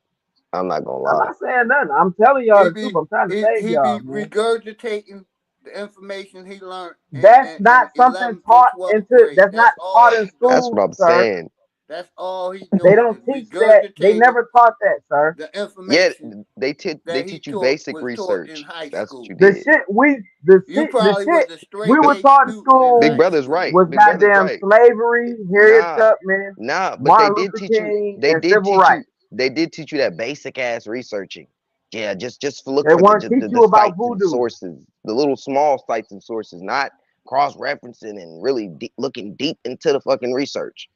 Speaker 3: I'm not gonna
Speaker 21: I'm
Speaker 3: lie.
Speaker 21: not saying nothing. I'm telling y'all
Speaker 5: He
Speaker 21: the truth.
Speaker 5: be
Speaker 21: I'm trying to save
Speaker 5: he be
Speaker 21: y'all, man.
Speaker 5: regurgitating the information he learned
Speaker 21: That's
Speaker 5: in
Speaker 21: not something
Speaker 5: 11th and
Speaker 21: taught
Speaker 5: 12th
Speaker 21: into.
Speaker 5: grade.
Speaker 21: That's not
Speaker 5: That's all
Speaker 21: taught in
Speaker 5: he
Speaker 3: That's
Speaker 5: doing.
Speaker 3: what
Speaker 21: school,
Speaker 3: I'm
Speaker 21: sir.
Speaker 3: saying.
Speaker 5: That's all he
Speaker 21: They
Speaker 5: doing
Speaker 21: don't
Speaker 5: is
Speaker 21: teach that. They
Speaker 5: regurgitating
Speaker 21: never taught that, sir.
Speaker 5: the
Speaker 3: Yeah,
Speaker 5: information
Speaker 3: they
Speaker 5: that he
Speaker 3: teach you
Speaker 5: taught
Speaker 3: basic
Speaker 5: was taught in
Speaker 3: research.
Speaker 5: high
Speaker 3: That's what you
Speaker 5: school.
Speaker 21: The
Speaker 3: did.
Speaker 21: shit
Speaker 5: You probably was a
Speaker 21: we
Speaker 5: straight
Speaker 21: were
Speaker 5: A
Speaker 21: taught in
Speaker 5: student in
Speaker 3: Big
Speaker 21: school
Speaker 5: high
Speaker 3: brother's
Speaker 5: school.
Speaker 3: right.
Speaker 21: was
Speaker 3: Big brother's
Speaker 21: goddamn
Speaker 3: right.
Speaker 21: slavery, Harriet
Speaker 3: Nah,
Speaker 21: Tubman,
Speaker 3: but they
Speaker 21: Martin
Speaker 3: did
Speaker 21: Luther
Speaker 3: teach you.
Speaker 21: King,
Speaker 3: They
Speaker 21: and
Speaker 3: did
Speaker 21: civil
Speaker 3: teach you.
Speaker 21: rights.
Speaker 3: They did teach you that basic ass researching. Yeah, just look
Speaker 21: They
Speaker 3: for
Speaker 21: weren't teach
Speaker 3: the
Speaker 21: you about
Speaker 3: sites and
Speaker 21: voodoo.
Speaker 3: sources, the little small sites and sources, not cross referencing and really looking deep into the fucking research.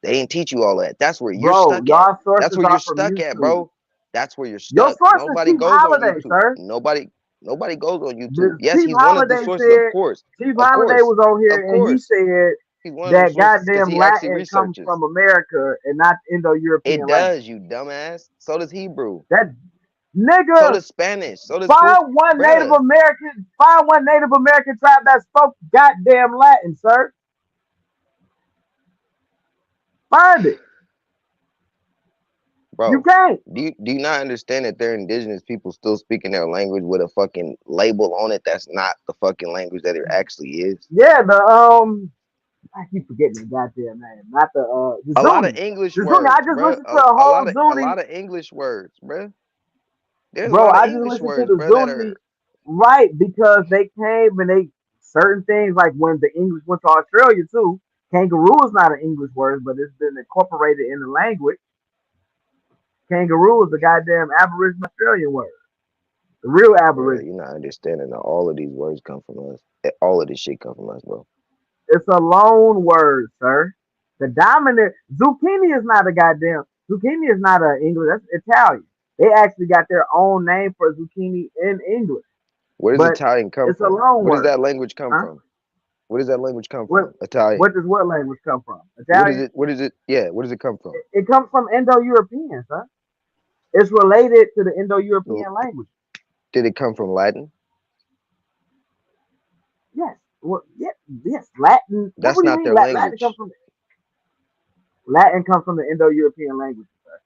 Speaker 3: They didn't teach you all that. That's where you're
Speaker 21: Bro,
Speaker 3: stuck at.
Speaker 21: y'all
Speaker 3: That's
Speaker 21: sources
Speaker 3: where you're
Speaker 21: are from
Speaker 3: stuck at,
Speaker 21: YouTube.
Speaker 3: bro. That's where you're
Speaker 21: Your
Speaker 3: stuck.
Speaker 21: source is
Speaker 3: Nobody
Speaker 21: Chief
Speaker 3: goes on
Speaker 21: Holiday,
Speaker 3: YouTube.
Speaker 21: sir.
Speaker 3: Nobody goes on YouTube.
Speaker 21: The
Speaker 3: Yes,
Speaker 21: Chief
Speaker 3: he's one of the
Speaker 21: Holiday
Speaker 3: sources, of
Speaker 21: said,
Speaker 3: course.
Speaker 21: Chief
Speaker 3: Of
Speaker 21: Holiday
Speaker 3: course.
Speaker 21: was on
Speaker 3: Of
Speaker 21: here and he
Speaker 3: course.
Speaker 21: said
Speaker 3: He's one of them
Speaker 21: that
Speaker 3: sources because
Speaker 21: goddamn
Speaker 3: he actually
Speaker 21: Latin comes
Speaker 3: researches.
Speaker 21: from America and not
Speaker 3: It
Speaker 21: Indo-European language.
Speaker 3: does, you dumbass. So does Hebrew.
Speaker 21: That
Speaker 3: So
Speaker 21: nigga,
Speaker 3: does Spanish. So does
Speaker 21: find one Native
Speaker 3: Bruh.
Speaker 21: American tribe that spoke goddamn Latin, sir. Find it. You
Speaker 3: bro.
Speaker 21: can't.
Speaker 3: Do you not understand that they're indigenous people still speaking their language with a fucking label on it that's not the fucking language that it actually is?
Speaker 21: Yeah, I keep forgetting the goddamn name. Not the
Speaker 3: A lot of
Speaker 21: Zuni.
Speaker 3: English
Speaker 21: The Zuni. I
Speaker 3: words,
Speaker 21: just
Speaker 3: bro.
Speaker 21: listened to a whole
Speaker 3: A
Speaker 21: Zuni,
Speaker 3: lot of English words, bro. There's a
Speaker 21: bro.
Speaker 3: lot of
Speaker 21: I just
Speaker 3: English
Speaker 21: listened to
Speaker 3: words,
Speaker 21: the
Speaker 3: bro, that
Speaker 21: Zuni,
Speaker 3: are
Speaker 21: right? Because they came and they certain things like when the English went to Australia too. Kangaroo is not an English word, but it's been incorporated in the language. Kangaroo is a goddamn Aboriginal Australian word. The real
Speaker 3: bro.
Speaker 21: Aboriginal.
Speaker 3: You're not understanding that all of these words come from us. All of this shit come from us, bro.
Speaker 21: It's a loan word, sir. The dominant zucchini is not a goddamn zucchini is not a English. That's Italian. They actually got their own name for zucchini in English,
Speaker 3: Where does
Speaker 21: but
Speaker 3: Italian come
Speaker 21: it's a
Speaker 3: from?
Speaker 21: loan
Speaker 3: Where does
Speaker 21: word.
Speaker 3: that language come
Speaker 21: Huh?
Speaker 3: from? Where does that language come
Speaker 21: What
Speaker 3: from? Italian.
Speaker 21: what does what language come from?
Speaker 3: What is
Speaker 21: Italian?
Speaker 3: it? What is it? Yeah, where does it come from?
Speaker 21: It comes from Indo-European, sir. It's related to the
Speaker 3: L-
Speaker 21: Indo-European language.
Speaker 3: Did it come from Latin?
Speaker 21: Yes. Well, yeah, yes. Latin. What
Speaker 3: That's
Speaker 21: do you
Speaker 3: not
Speaker 21: mean?
Speaker 3: their
Speaker 21: Latin
Speaker 3: language.
Speaker 21: comes from the Indo-European language, sir.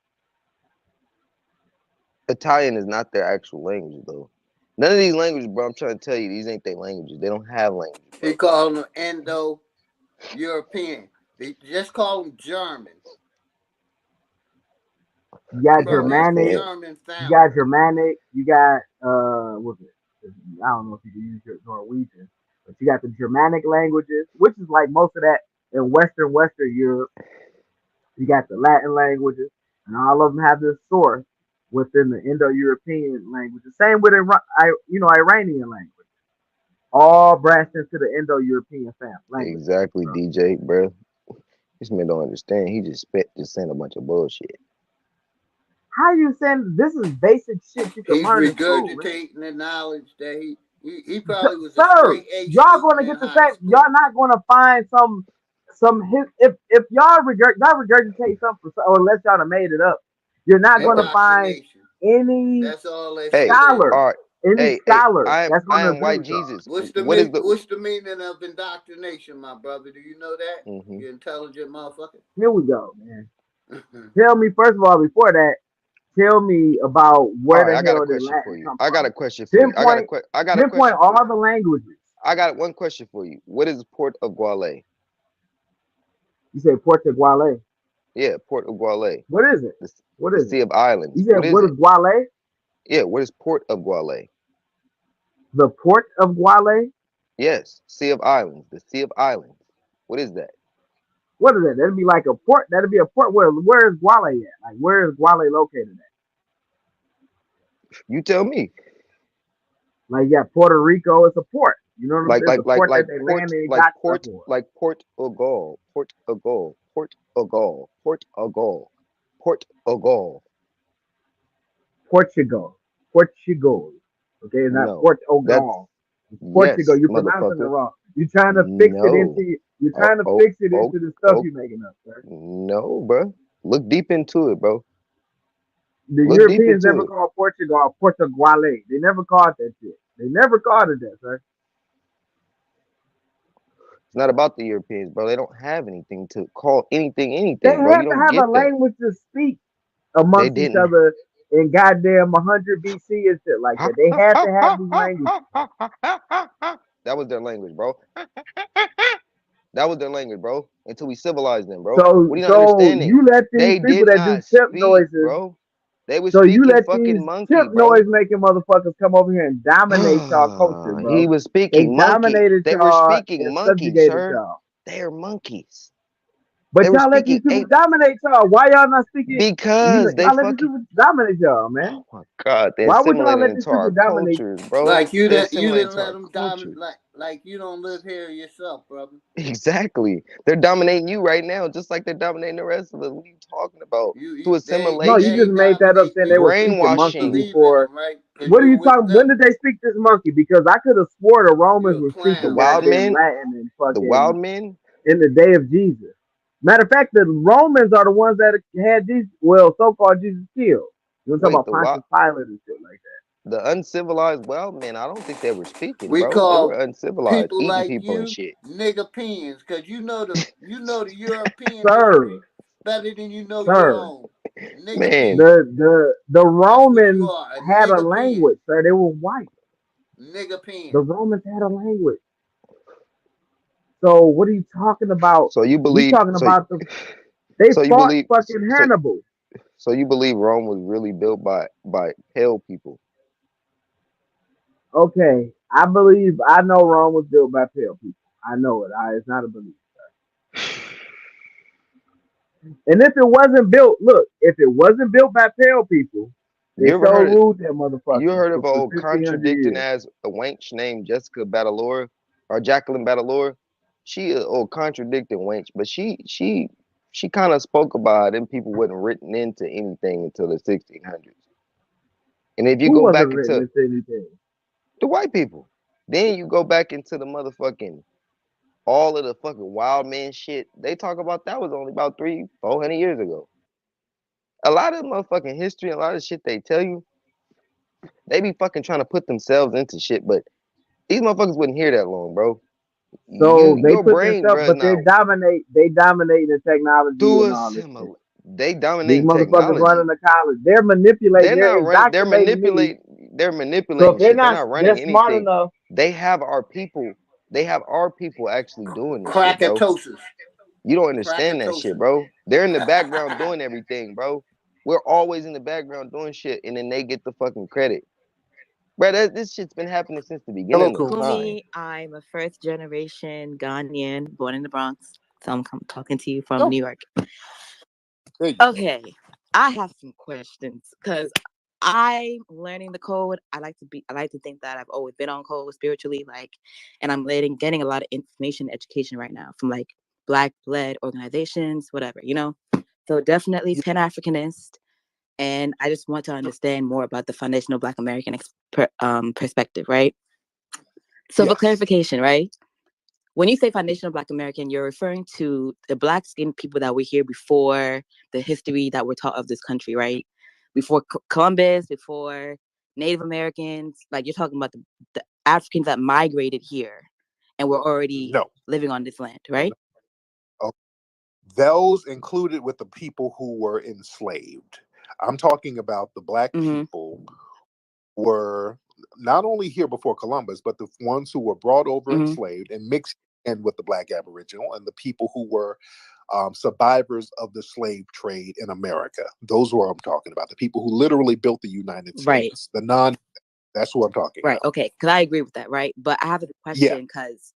Speaker 3: Italian is not their actual language, though. None of these languages, bro. I'm trying to tell you, these ain't their languages. They don't have language,
Speaker 5: He
Speaker 3: bro.
Speaker 5: called them Indo-European. They just call them German.
Speaker 21: You got
Speaker 3: You don't
Speaker 5: From that
Speaker 21: Germanic.
Speaker 3: understand.
Speaker 5: German
Speaker 21: You got
Speaker 5: family.
Speaker 21: Germanic. You got what's it? I don't know if you can use your Norwegian, but you got the Germanic languages, which is like most of that in Western Europe. You got the Latin languages, and all of them have this source within the Indo-European language. The same with Iranian language. All branched into the Indo-European language family,
Speaker 3: Exactly,
Speaker 21: bro.
Speaker 3: DJ, bro. This man don't understand. He just saying a bunch of bullshit.
Speaker 21: How you saying this is basic shit you can
Speaker 5: He's
Speaker 21: learn in school, man?
Speaker 5: regurgitating the knowledge that he probably was a
Speaker 21: Sir,
Speaker 5: straight A
Speaker 21: y'all
Speaker 5: student
Speaker 21: gonna
Speaker 5: in
Speaker 21: get the
Speaker 5: high
Speaker 21: same.
Speaker 5: school.
Speaker 21: Y'all not gonna find if y'all regurgitate something or unless y'all done made it up, you're not gonna find
Speaker 5: Indoctrination.
Speaker 21: any
Speaker 5: That's all that
Speaker 3: Hey,
Speaker 5: shit is.
Speaker 21: scholar,
Speaker 3: all right. Hey,
Speaker 21: that's
Speaker 3: I
Speaker 21: gonna
Speaker 3: am
Speaker 21: agree
Speaker 3: white
Speaker 21: with y'all.
Speaker 3: Jesus.
Speaker 5: What's
Speaker 3: What is the?
Speaker 5: what's the meaning of indoctrination, my brother? Do you know that?
Speaker 3: Mhm.
Speaker 5: You intelligent motherfucker.
Speaker 21: Here we go, man. Tell me first of all before that. Tell me about
Speaker 3: All
Speaker 21: where
Speaker 3: right,
Speaker 21: the
Speaker 3: I got a
Speaker 21: hell did
Speaker 3: question for
Speaker 21: Latin
Speaker 3: you.
Speaker 21: come
Speaker 3: I got a
Speaker 21: from?
Speaker 3: question for you.
Speaker 21: Pinpoint,
Speaker 3: I got a
Speaker 21: pinpoint
Speaker 3: question for
Speaker 21: all
Speaker 3: you.
Speaker 21: the languages.
Speaker 3: I got one question for you. What is Port of Guale?
Speaker 21: You say Portuguale.
Speaker 3: Yeah, Port of Guale.
Speaker 21: What is it?
Speaker 3: The,
Speaker 21: What
Speaker 3: the
Speaker 21: is it?
Speaker 3: Sea of Islands.
Speaker 21: You said
Speaker 3: What is
Speaker 21: what is
Speaker 3: it?
Speaker 21: Guale?
Speaker 3: Yeah, what is Port of Guale?
Speaker 21: The port of Guale?
Speaker 3: Yes, Sea of Islands. The Sea of Islands. What is that?
Speaker 21: What is that? That'd be like a port. That'd be a port. Where is Guale at? Like where is Guale located at?
Speaker 3: You tell me.
Speaker 21: Like yeah, Puerto Rico is a port. You know what I'm saying? It's a port that they land and got stuff for.
Speaker 3: Like Port Ogal, Port Ogal, Port Ogal, Port Ogal, Port Ogal.
Speaker 21: Portugal. Okay, it's not
Speaker 3: No,
Speaker 21: Port
Speaker 3: that's
Speaker 21: Ogal. It's Portugal.
Speaker 3: yes,
Speaker 21: You're pronouncing it
Speaker 3: motherfucker.
Speaker 21: wrong. You're trying to fix it
Speaker 3: No.
Speaker 21: into. You're
Speaker 3: Oh,
Speaker 21: trying to
Speaker 3: oh,
Speaker 21: fix it
Speaker 3: oh,
Speaker 21: into the stuff
Speaker 3: oh.
Speaker 21: you're making up, sir.
Speaker 3: No, bro. Look deep into it, bro.
Speaker 21: The
Speaker 3: Look deep
Speaker 21: Europeans
Speaker 3: into
Speaker 21: never
Speaker 3: it.
Speaker 21: called Portugal Portuguale. They never called that shit. They never called it that, sir.
Speaker 3: It's not about the Europeans, bro. They don't have anything to call
Speaker 21: They
Speaker 3: anything, bro. You
Speaker 21: had to
Speaker 3: don't
Speaker 21: have a
Speaker 3: get that.
Speaker 21: language to speak
Speaker 3: They
Speaker 21: amongst each
Speaker 3: didn't.
Speaker 21: other in goddamn 100 BC and shit like that. They had to have these languages.
Speaker 3: That was their language, bro. That was their language, bro. Until we civilized them, bro.
Speaker 21: So,
Speaker 3: What are you not
Speaker 21: so
Speaker 3: understanding?
Speaker 21: you let these
Speaker 3: They
Speaker 21: people
Speaker 3: did
Speaker 21: that do
Speaker 3: not
Speaker 21: chimp
Speaker 3: speak,
Speaker 21: noises.
Speaker 3: bro. They were
Speaker 21: So you
Speaker 3: speaking
Speaker 21: let
Speaker 3: fucking
Speaker 21: these
Speaker 3: monkey,
Speaker 21: chimp noise
Speaker 3: bro.
Speaker 21: making motherfuckers come over here and dominate y'all culture,
Speaker 3: He
Speaker 21: bro.
Speaker 3: was
Speaker 21: They
Speaker 3: speaking monkey.
Speaker 21: dominated
Speaker 3: They were
Speaker 21: y'all
Speaker 3: speaking
Speaker 21: and
Speaker 3: monkey,
Speaker 21: subjugated
Speaker 3: sir.
Speaker 21: y'all.
Speaker 3: They are monkeys.
Speaker 21: But
Speaker 3: They were
Speaker 21: y'all let these
Speaker 3: speaking
Speaker 21: people
Speaker 3: ape
Speaker 21: dominate y'all. Why y'all not speaking?
Speaker 3: because they
Speaker 21: Y'all let these
Speaker 3: fucking.
Speaker 21: people dominate y'all, man.
Speaker 3: Oh my God, they
Speaker 21: Why would y'all
Speaker 3: assimilated
Speaker 21: let these
Speaker 3: into
Speaker 21: people
Speaker 3: our
Speaker 21: dominate?
Speaker 3: cultures, bro.
Speaker 5: Like you
Speaker 3: They
Speaker 5: didn't
Speaker 3: assimilated into
Speaker 5: let
Speaker 3: our
Speaker 5: them
Speaker 3: culture.
Speaker 5: like you don't live here yourself, brother.
Speaker 3: Exactly. They're dominating you right now, just like they're dominating the rest of us. What are you talking about? Through
Speaker 21: No, you
Speaker 3: assimilation,
Speaker 21: just made that up saying they were speaking monkey
Speaker 3: brainwashing.
Speaker 5: believe in
Speaker 21: before.
Speaker 5: them, right? Because
Speaker 21: What are
Speaker 5: you're
Speaker 21: you
Speaker 5: with
Speaker 21: talking? When
Speaker 5: them.
Speaker 21: did they speak this monkey? Because I could have swore the Romans
Speaker 5: You're a
Speaker 21: were
Speaker 3: The
Speaker 21: speaking
Speaker 5: clown,
Speaker 3: wild
Speaker 5: man.
Speaker 21: goddamn
Speaker 3: men,
Speaker 21: Latin and
Speaker 3: the wild
Speaker 21: fucking
Speaker 3: men.
Speaker 21: in the day of Jesus. Matter of fact, the Romans are the ones that had these, well, so-called Jesus killed. You want to talk
Speaker 3: Wait,
Speaker 21: about Pontius Pilate and shit like that?
Speaker 3: the uncivilized wild men. I don't think they were speaking,
Speaker 5: We
Speaker 3: bro. They were
Speaker 5: call
Speaker 3: uncivilized,
Speaker 5: people
Speaker 3: eating
Speaker 5: like
Speaker 3: people and
Speaker 5: you
Speaker 3: shit.
Speaker 5: nigga pins, because you know the Europeans
Speaker 21: Sir,
Speaker 5: better than you know your
Speaker 21: sir.
Speaker 5: own. Nigga
Speaker 3: Man,
Speaker 5: penis.
Speaker 21: The
Speaker 5: That's what you
Speaker 21: Romans
Speaker 5: are. A
Speaker 21: had a
Speaker 5: nigga penis.
Speaker 21: language, sir. They were white.
Speaker 5: Nigga penis.
Speaker 21: The Romans had a language. So what are you talking about?
Speaker 3: so you
Speaker 21: We
Speaker 3: believe
Speaker 21: talking
Speaker 3: so
Speaker 21: about they
Speaker 3: so you
Speaker 21: fought
Speaker 3: believe
Speaker 21: fucking
Speaker 3: so
Speaker 21: Hannibal.
Speaker 3: so you believe Rome was really built by pale people?
Speaker 21: Okay, I know Rome was built by pale people. I know it. It's not a belief. And if it wasn't built, look, if it wasn't built by pale people, they
Speaker 3: You ever
Speaker 21: so
Speaker 3: heard
Speaker 21: ruled that
Speaker 3: you
Speaker 21: motherfucker
Speaker 3: heard of
Speaker 21: for
Speaker 3: an old
Speaker 21: 1,500
Speaker 3: contradicting
Speaker 21: years.
Speaker 3: ass a wench named Jessica Badalore or Jacqueline Badalore? She a old contradicting wench, but she kind of spoke about how them people wasn't written into anything until the 1600s. And if you
Speaker 21: Who
Speaker 3: go
Speaker 21: wasn't
Speaker 3: back
Speaker 21: written
Speaker 3: into
Speaker 21: into anything?
Speaker 3: the white people, then you go back into the motherfucking all of the fucking wild man shit. They talk about that was only about 300-400 years ago. A lot of motherfucking history, a lot of shit they tell you, they be fucking trying to put themselves into shit, but these motherfuckers wouldn't hear that long, bro.
Speaker 21: So they
Speaker 3: Your
Speaker 21: put
Speaker 3: brain,
Speaker 21: themselves,
Speaker 3: bro, is
Speaker 21: but they
Speaker 3: not
Speaker 21: dominate. They dominate the technology
Speaker 3: through
Speaker 21: and
Speaker 3: a
Speaker 21: all this shit.
Speaker 3: similar. They
Speaker 21: These
Speaker 3: dominate
Speaker 21: motherfuckers
Speaker 3: technology.
Speaker 21: running the college. They're
Speaker 3: They're
Speaker 21: manipulating. They're
Speaker 3: not running.
Speaker 21: indoctrinating niggas.
Speaker 3: They're
Speaker 21: So if
Speaker 3: manipulating
Speaker 21: they're
Speaker 3: shit. They're
Speaker 21: not,
Speaker 3: not
Speaker 21: they're
Speaker 3: running
Speaker 21: smart
Speaker 3: anything.
Speaker 21: enough.
Speaker 3: They have our people. They have our people actually doing this shit, bro.
Speaker 5: Krakatosis.
Speaker 3: You don't understand that shit,
Speaker 5: Krakatosis.
Speaker 3: bro. They're in the background doing everything, bro. We're always in the background doing shit, and then they get the fucking credit, bro. This shit's been happening since the
Speaker 17: Hello,
Speaker 3: beginning of
Speaker 17: Coon.
Speaker 3: time.
Speaker 6: Kumi, I'm a first generation Ghanaian, born in the Bronx. So I'm talking to you from
Speaker 17: Oh,
Speaker 6: New York.
Speaker 17: there you go.
Speaker 6: Okay, I have some questions because I'm learning the code. I like to think that I've always been on code spiritually, and I'm getting a lot of information, education right now from Black-led organizations, whatever. So definitely
Speaker 17: You-
Speaker 6: Pan Africanist, and I just want to understand more about the foundational Black American perspective, right? So for
Speaker 17: Yes.
Speaker 6: clarification, right? When you say foundational Black American, you're referring to the Black skinned people that were here before the history that we're taught of this country, right? Before Columbus, before Native Americans, like you're talking about the Africans that migrated here and were already
Speaker 17: No.
Speaker 6: living on this land, right?
Speaker 17: Oh, those included with the people who were enslaved. I'm talking about the Black
Speaker 6: Mm-hmm.
Speaker 17: people were not only here before Columbus, but the ones who were brought over
Speaker 6: Mm-hmm.
Speaker 17: enslaved and mixed in with the Black Aboriginal and the people who were survivors of the slave trade in America. Those are what I'm talking about. The people who literally built the United
Speaker 6: Right.
Speaker 17: States. That's what I'm talking
Speaker 6: Right.
Speaker 17: about.
Speaker 6: Okay. Because I agree with that, right? But I have a
Speaker 17: Yeah.
Speaker 6: question because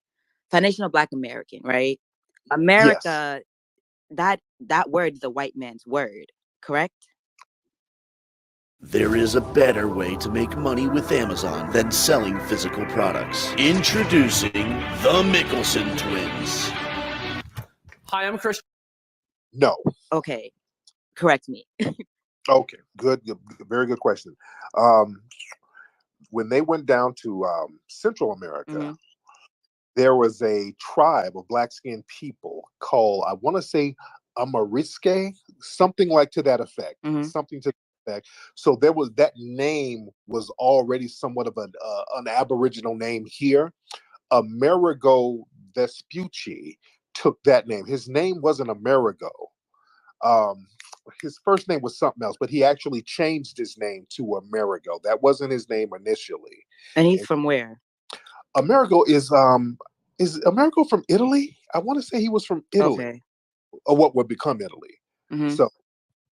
Speaker 6: foundational Black American, right?
Speaker 17: Yes.
Speaker 6: America, that word is a white man's word, correct?
Speaker 2: There is a better way to make money with Amazon than selling physical products. Introducing the Mickelson twins.
Speaker 10: Hi, I'm Chris.
Speaker 17: No.
Speaker 6: Okay. Correct me.
Speaker 17: Okay. Good. Very good question. When they went down to Central America,
Speaker 6: Mm-hmm.
Speaker 17: there was a tribe of black-skinned people called, I want to say, Amariske, something like to that effect.
Speaker 6: Mm-hmm.
Speaker 17: Something to that effect. So there was that name was already somewhat of an Aboriginal name here. Amerigo Vespucci took that name. His name wasn't Amerigo. His first name was something else, but he actually changed his name to Amerigo. That wasn't his name initially.
Speaker 6: And he's from where?
Speaker 17: Amerigo is Amerigo from Italy? I want to say he was from Italy,
Speaker 6: Okay.
Speaker 17: or what would become Italy.
Speaker 6: Mm-hmm.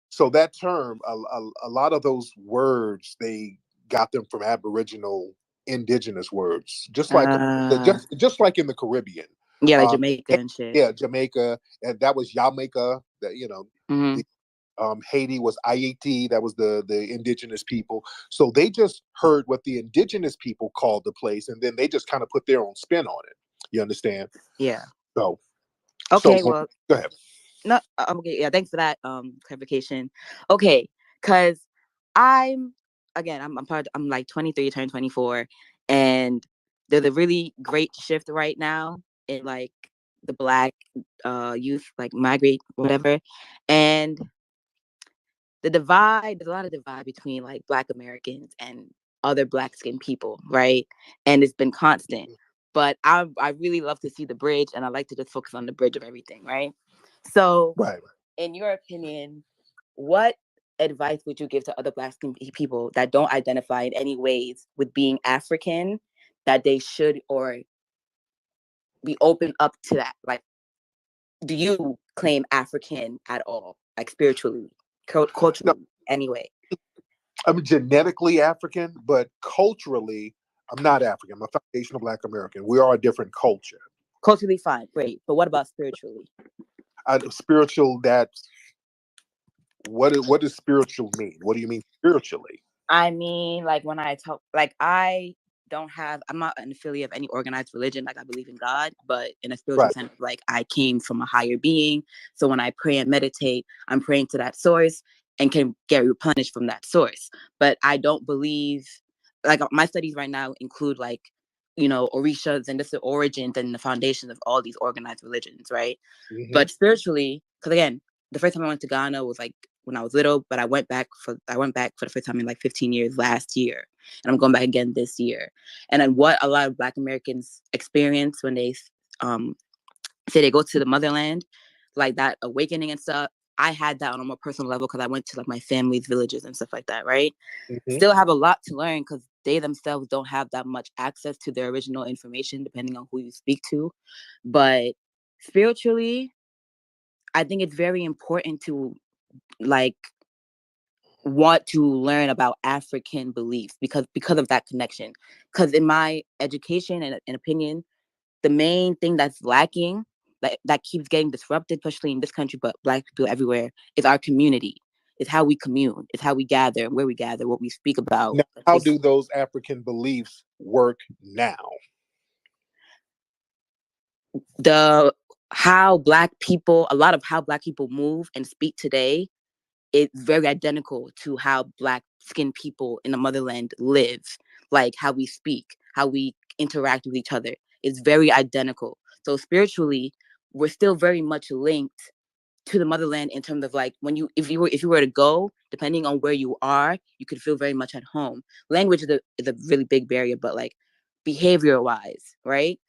Speaker 17: So that term, a lot of those words, they got them from Aboriginal indigenous words, just like just like in the Caribbean.
Speaker 6: Yeah, like Jamaica and shit.
Speaker 17: Yeah, Jamaica, and that was Jamaica. That
Speaker 6: Mm-hmm.
Speaker 17: Haiti was Haiti. That was the indigenous people. So they just heard what the indigenous people called the place, and then they just kind of put their own spin on it. You understand?
Speaker 6: Yeah.
Speaker 17: So
Speaker 6: Okay.
Speaker 17: go ahead.
Speaker 6: No. Okay. Yeah. Thanks for that clarification. Okay, because I'm like 23, turning 24, and there's a really great shift right now in like the Black youth, like migrate, whatever, and there's a lot of divide between like Black Americans and other Black skinned people, right? And it's been constant. But I really love to see the bridge, and I like to just focus on the bridge of everything, right? So
Speaker 17: Right.
Speaker 6: in your opinion, what advice would you give to other Black people that don't identify in any ways with being African, that they should or be open up to that? Like, do you claim African at all, like spiritually,
Speaker 17: No,
Speaker 6: culturally, anyway?
Speaker 17: I'm genetically African, but culturally, I'm not African. I'm a foundational Black American. We are a different culture.
Speaker 6: Culturally, fine, great. But what about spiritually?
Speaker 17: Spiritual, what does spiritual mean? What do you mean spiritually?
Speaker 6: I mean, like when I talk, like I'm not an affiliate of any organized religion. Like I believe in God, but in a spiritual
Speaker 17: Right.
Speaker 6: sense, like I came from a higher being. So when I pray and meditate, I'm praying to that source and can get replenished from that source. But I don't believe, like my studies right now include like, Orishas and just the origins and the foundations of all these organized religions, right?
Speaker 17: Mm-hmm.
Speaker 6: But spiritually, because again, the first time I went to Ghana was like when I was little, but I went back for the first time in like 15 years last year, and I'm going back again this year. And then what a lot of Black Americans experience when they say they go to the motherland, like that awakening and stuff. I had that on a more personal level because I went to like my family's villages and stuff like that, right?
Speaker 17: Mm-hmm.
Speaker 6: Still have a lot to learn because they themselves don't have that much access to their original information, depending on who you speak to. But spiritually, I think it's very important to like want to learn about African beliefs because of that connection. Because in my education and opinion, the main thing that's lacking, that keeps getting disrupted, especially in this country, but Black people everywhere, is our community. It's how we commune. It's how we gather, where we gather, what we speak about.
Speaker 17: Now, how do those African beliefs work now?
Speaker 6: A lot of how Black people move and speak today, it's very identical to how Black skinned people in the motherland live, like how we speak, how we interact with each other. It's very identical. So spiritually, we're still very much linked to the motherland in terms of like if you were to go, depending on where you are, you could feel very much at home. Language is a really big barrier, but like behavior wise, right?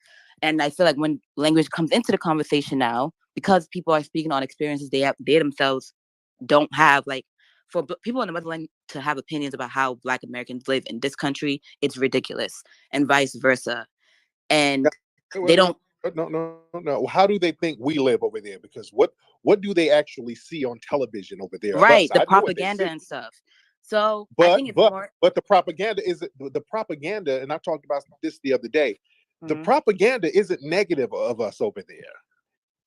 Speaker 6: And I feel like when language comes into the conversation now, because people are speaking on experiences they themselves don't have, like for people in the motherland to have opinions about how Black Americans live in this country, it's ridiculous, and vice versa. And they don't.
Speaker 17: No. How do they think we live over there? Because what do they actually see on television over there of
Speaker 6: Right,
Speaker 17: us?
Speaker 6: the
Speaker 17: I know what they
Speaker 6: propaganda
Speaker 17: see.
Speaker 6: and stuff. So I think it's more.
Speaker 17: But the propaganda the propaganda, and I talked about this the other day. The propaganda isn't negative of us over there.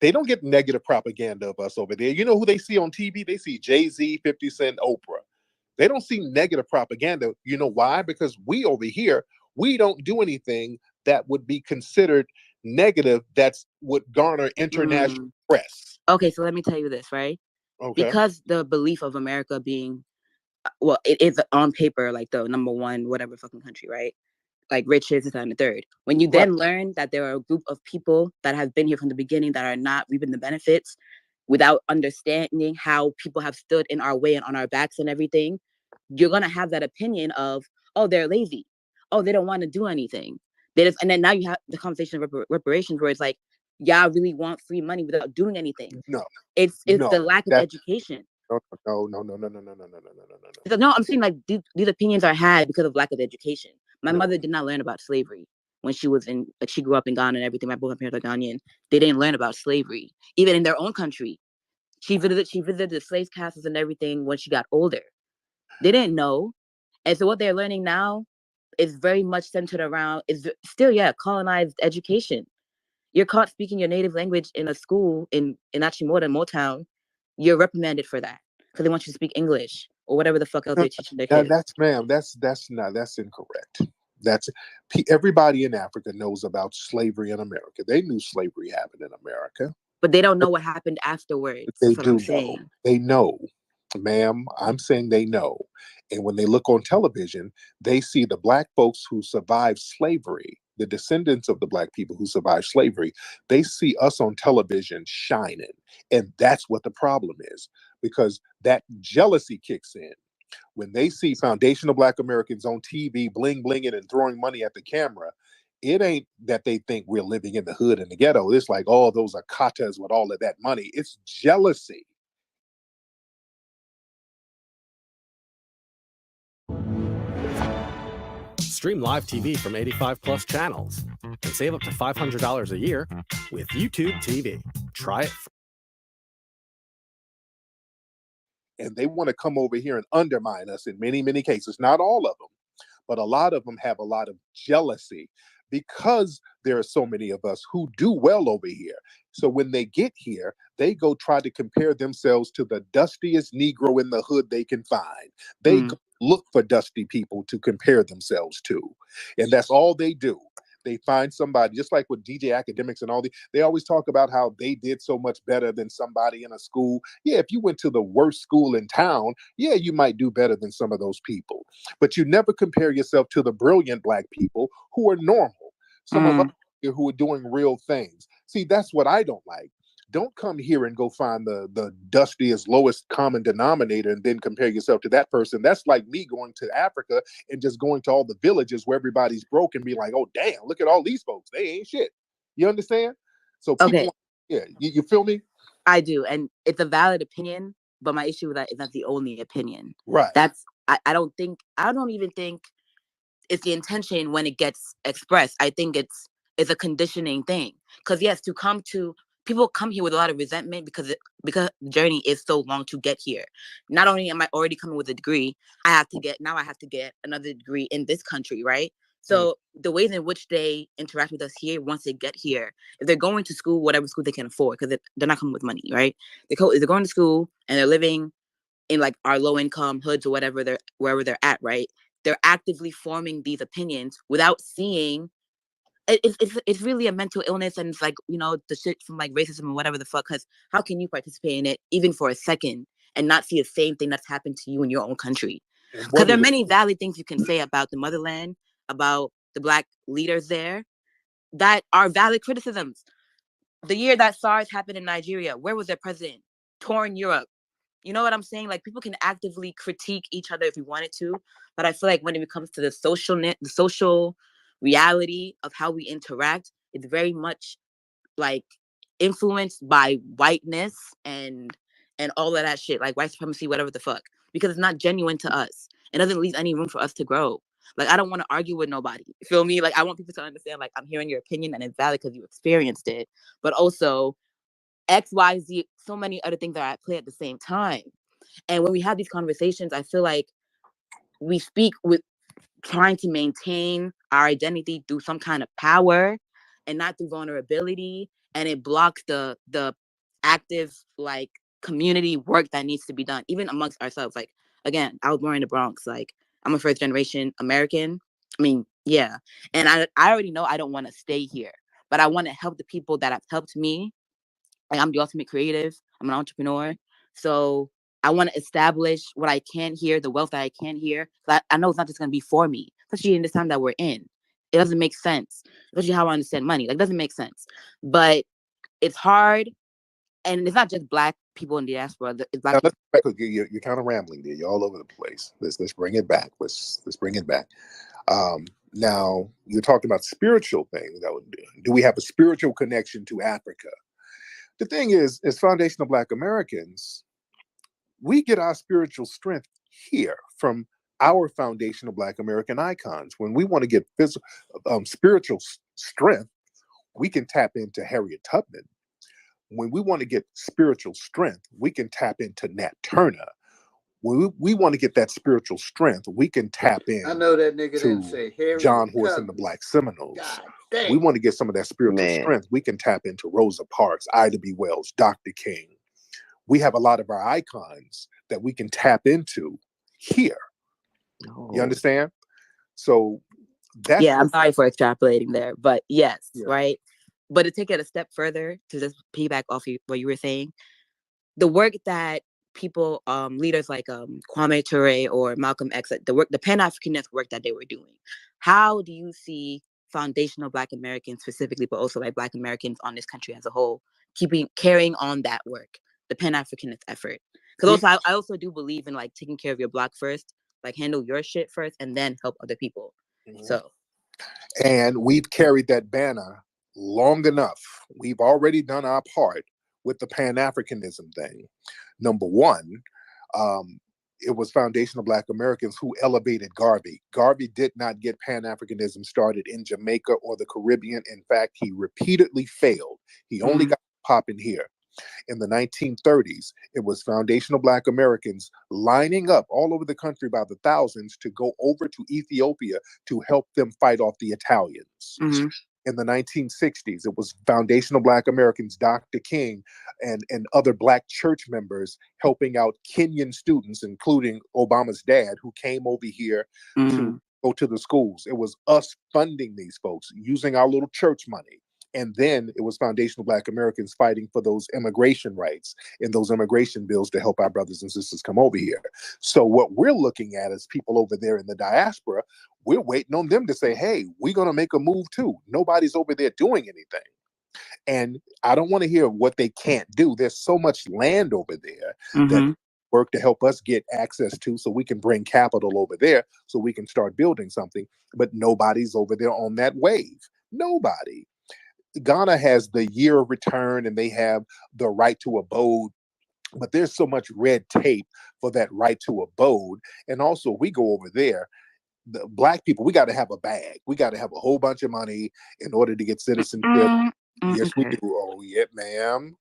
Speaker 17: They don't get negative propaganda of us over there. You know who they see on TV? They see Jay-Z, 50 Cent, Oprah. They don't see negative propaganda. You know why? Because we over here, we don't do anything that would be considered negative that's would garner international press.
Speaker 6: Okay, so let me tell you this, right?
Speaker 17: Okay.
Speaker 6: Because the belief of America being, well, it is on paper like the number one whatever fucking country, right? Like rich is and the third. When you then learn that there are a group of people that have been here from the beginning that are not reaping the benefits, without understanding how people have stood in our way and on our backs and everything, you're gonna have that opinion of, oh, they're lazy, oh, they don't want to do anything. And then now you have the conversation of reparations where it's like, y'all really want free money without doing anything.
Speaker 17: No.
Speaker 6: It's the lack of education.
Speaker 17: No.
Speaker 6: No, I'm saying like these opinions are had because of lack of education. My mother did not learn about slavery when she was she grew up in Ghana and everything. Both my parents are Ghanaian. They didn't learn about slavery. Even in their own country. She visited the slave castles and everything when she got older. They didn't know. And so what they're learning now is very much centered around, is still, colonized education. You're caught speaking your native language in a school in actually more than Motown, you're reprimanded for that because they want you to speak English or whatever the fuck else they're teaching their kids.
Speaker 17: That's incorrect. Everybody in Africa knows about slavery in America. They knew slavery happened in America.
Speaker 6: But they don't know what happened afterwards.
Speaker 17: They
Speaker 6: That's what
Speaker 17: do
Speaker 6: I'm
Speaker 17: know.
Speaker 6: saying.
Speaker 17: They know, ma'am. I'm saying they know. And when they look on television, they see the Black folks who survived slavery, the descendants of the Black people who survived slavery. They see us on television shining. And that's what the problem is, because that jealousy kicks in. When they see foundational Black Americans on TV bling blinging and throwing money at the camera, it ain't that they think we're living in the hood and the ghetto. It's like, oh, those are katas with all of that money. It's jealousy.
Speaker 10: Stream live TV from 85 plus channels and save up to $500 a year with YouTube TV. Try it.
Speaker 17: And they want to come over here and undermine us in many, many cases. Not all of them, but a lot of them have a lot of jealousy because there are so many of us who do well over here. So when they get here, they go try to compare themselves to the dustiest Negro in the hood they can find. They go look for dusty people to compare themselves to. And that's all they do. They find somebody, just like with DJ Academics and all they always talk about how they did so much better than somebody in a school. Yeah, if you went to the worst school in town, yeah, you might do better than some of those people. But you never compare yourself to the brilliant Black people who are normal. Some of us here who are doing real things. See, that's what I don't like. Don't come here and go find the dustiest, lowest common denominator and then compare yourself to that person. That's like me going to Africa and just going to all the villages where everybody's broke and be like, oh, damn, look at all these folks. They ain't shit. You understand? So people, yeah, you feel me?
Speaker 6: I do. And it's a valid opinion, but my issue with that is not the only opinion.
Speaker 17: Right.
Speaker 6: I don't even think it's the intention when it gets expressed. I think it's a conditioning thing. Because yes, people come here with a lot of resentment because the journey is so long to get here. Not only am I already coming with a degree, I have to get another degree in this country, right? So the ways in which they interact with us here, once they get here, if they're going to school, whatever school they can afford, because they're not coming with money, right? They're going to school and they're living in like our low income hoods or wherever they're at, right? They're actively forming these opinions without seeing. It's really a mental illness, and it's like, the shit from like racism and whatever the fuck. Because how can you participate in it even for a second and not see the same thing that's happened to you in your own country? Because there are many valid things you can say about the motherland, about the Black leaders there, that are valid criticisms. The year that SARS happened in Nigeria, where was their president? Touring Europe. You know what I'm saying? Like, people can actively critique each other if we wanted to, but I feel like when it comes to the social reality of how we interact, it's very much like influenced by whiteness and all of that shit, like white supremacy, whatever the fuck, because it's not genuine to us. It doesn't leave any room for us to grow. Like, I don't want to argue with nobody. You feel me? Like, I want people to understand, like, I'm hearing your opinion and it's valid because you experienced it, but also X, Y, Z, so many other things are at play at the same time. And when we have these conversations, I feel like we speak with trying to maintain our identity through some kind of power and not through vulnerability. And it blocks the active, like, community work that needs to be done, even amongst ourselves. Like, again, I was born in the Bronx. Like, I'm a first generation American. I mean, yeah. And I already know I don't want to stay here, but I want to help the people that have helped me. Like, I'm the ultimate creative. I'm an entrepreneur. So I want to establish what I can here, the wealth that I can here. So I know it's not just going to be for me, especially in this time that we're in. It doesn't make sense, especially how I understand money. Like, it doesn't make sense. But it's hard. And it's not just Black people in the diaspora. It's Black people.
Speaker 17: You're kind of rambling there. You're all over the place. Let's bring it back. Let's bring it back. Now, you're talking about spiritual things. Do we have a spiritual connection to Africa? The thing is, as foundational Black Americans, we get our spiritual strength here from our foundational Black American icons. When we want to get spiritual strength, we can tap into Harriet Tubman. When we want to get spiritual strength, we can tap into Nat Turner. When we want to get that spiritual strength, we can tap in.
Speaker 5: I know that nigga didn't say Harriet
Speaker 17: John Horse
Speaker 5: Tubman.
Speaker 17: and the Black Seminoles.
Speaker 5: God damn.
Speaker 17: We want to get some of that spiritual strength. We can tap into Rosa Parks, Ida B. Wells, Dr. King. We have a lot of our icons that we can tap into here. You understand? So that's
Speaker 6: I'm sorry for extrapolating there, but yes,
Speaker 17: Yeah.
Speaker 6: right. But to take it a step further, to just piggyback off what you were saying, the work that people, leaders like Kwame Ture or Malcolm X, the Pan-Africanist work that they were doing, how do you see foundational Black Americans specifically, but also like Black Americans on this country as a whole, carrying on that work, the Pan-Africanist effort? Because also, I also do believe in like taking care of your block first, like handle your shit first, and then help other people. So,
Speaker 17: and we've carried that banner long enough. We've already done our part with the Pan-Africanism thing. Number one, it was foundational Black Americans who elevated Garvey. Garvey did not get Pan-Africanism started in Jamaica or the Caribbean. In fact, he repeatedly failed. He only got popping here. In the 1930s, it was foundational Black Americans lining up all over the country by the thousands to go over to Ethiopia to help them fight off the Italians. In the 1960s, it was foundational Black Americans, Dr. King and other Black church members helping out Kenyan students, including Obama's dad, who came over here to go to the schools. It was us funding these folks using our little church money. And then it was foundational Black Americans fighting for those immigration rights and those immigration bills to help our brothers and sisters come over here. So what we're looking at as people over there in the diaspora, we're waiting on them to say, hey, we're going to make a move too. Nobody's over there doing anything. And I don't want to hear what they can't do. There's so much land over there that work to help us get access to so we can bring capital over there so we can start building something. But nobody's over there on that wave. Nobody. Ghana has the year of return and they have the right to abode, but there's so much red tape for that right to abode. And also, we go over there, the Black people, we got to have a bag. We got to have a whole bunch of money in order to get citizenship. Yes, we do. Oh, yeah, ma'am.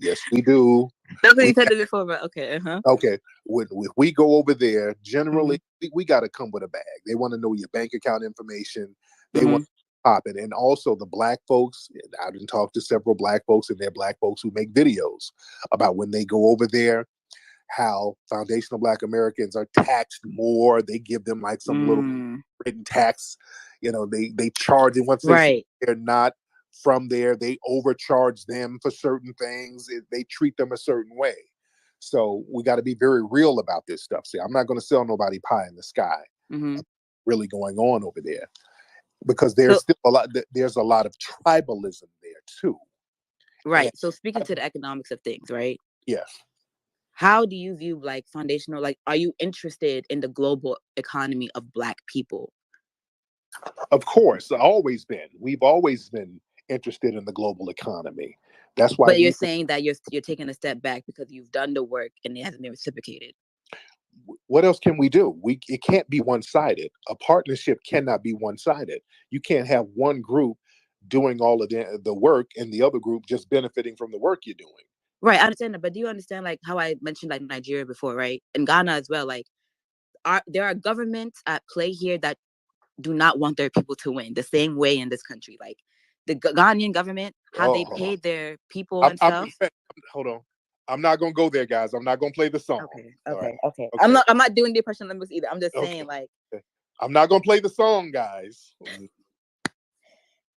Speaker 17: Yes, we do.
Speaker 6: That's what you said it before, but okay.
Speaker 17: Okay. When we go over there, generally, we got to come with a bag. They want to know your bank account information. They want to pop it. And also the Black folks, I didn't talk to several Black folks, and they're Black folks who make videos about when they go over there, how foundational Black Americans are taxed more. They give them like some little written tax. You know, they charge them once they're not from there. They overcharge them for certain things. They treat them a certain way. So we got to be very real about this stuff. See, I'm not going to sell nobody pie in the sky. Really going on over there, because there's still a lot. There's a lot of tribalism there too.
Speaker 6: Right. So speaking to the economics of things, right?
Speaker 17: Yes.
Speaker 6: How do you view like foundational? Like, are you interested in the global economy of Black people?
Speaker 17: Of course, always been. We've always been interested in the global economy. That's why.
Speaker 6: But you're saying that you're taking a step back because you've done the work and it hasn't been reciprocated.
Speaker 17: What else can we do? It can't be one-sided. A partnership cannot be one-sided. You can't have one group doing all of the work and the other group just benefiting from the work you're doing.
Speaker 6: Right, I understand that, but do you understand like how I mentioned like Nigeria before, right? And Ghana as well. Like, there are governments at play here that do not want their people to win the same way in this country. Like the Ghanaian government, how they paid their people and stuff.
Speaker 17: Hold on. I'm not gonna go there, guys. I'm not gonna play the song.
Speaker 6: Okay. I'm not doing the impression Olympics either. I'm just saying like
Speaker 17: I'm not gonna play the song, guys.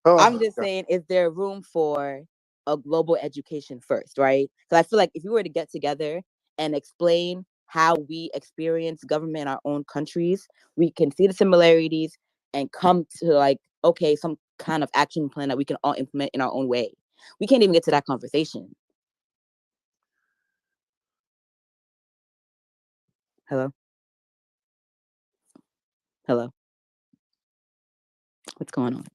Speaker 6: I'm just saying, is there room for a global education first, right? Because I feel like if we were to get together and explain how we experience government in our own countries, we can see the similarities and come to like, okay, some kind of action plan that we can all implement in our own way. We can't even get to that conversation. Hello? What's going on?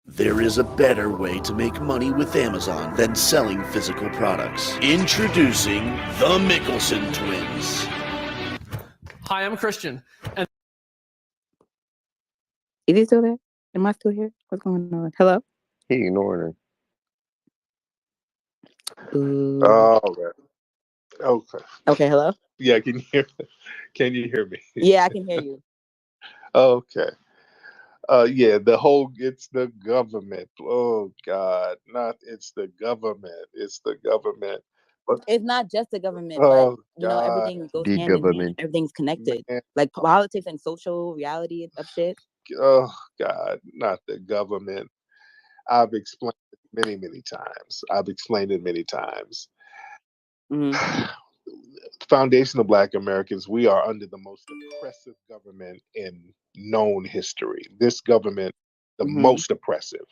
Speaker 7: There is a better way to make money with Amazon than selling physical products. Introducing the Mickelson Twins.
Speaker 8: Hi, I'm Christian. And
Speaker 6: is he still there? Am I still here? What's going on? Hello?
Speaker 3: He ignored her.
Speaker 17: Oh, okay.
Speaker 6: Okay, hello?
Speaker 17: Yeah, can you hear me?
Speaker 6: Yeah, I can hear you.
Speaker 17: Okay. Yeah, it's the government. Oh God, it's the government. It's the government. But
Speaker 6: it's not just the government, but you know, everything goes hand in hand. Everything's connected. Like politics and social reality of shit.
Speaker 17: Oh God, not the government. I've explained it many times. Foundational Black Americans, we are under the most oppressive government in known history. This government, the most oppressive.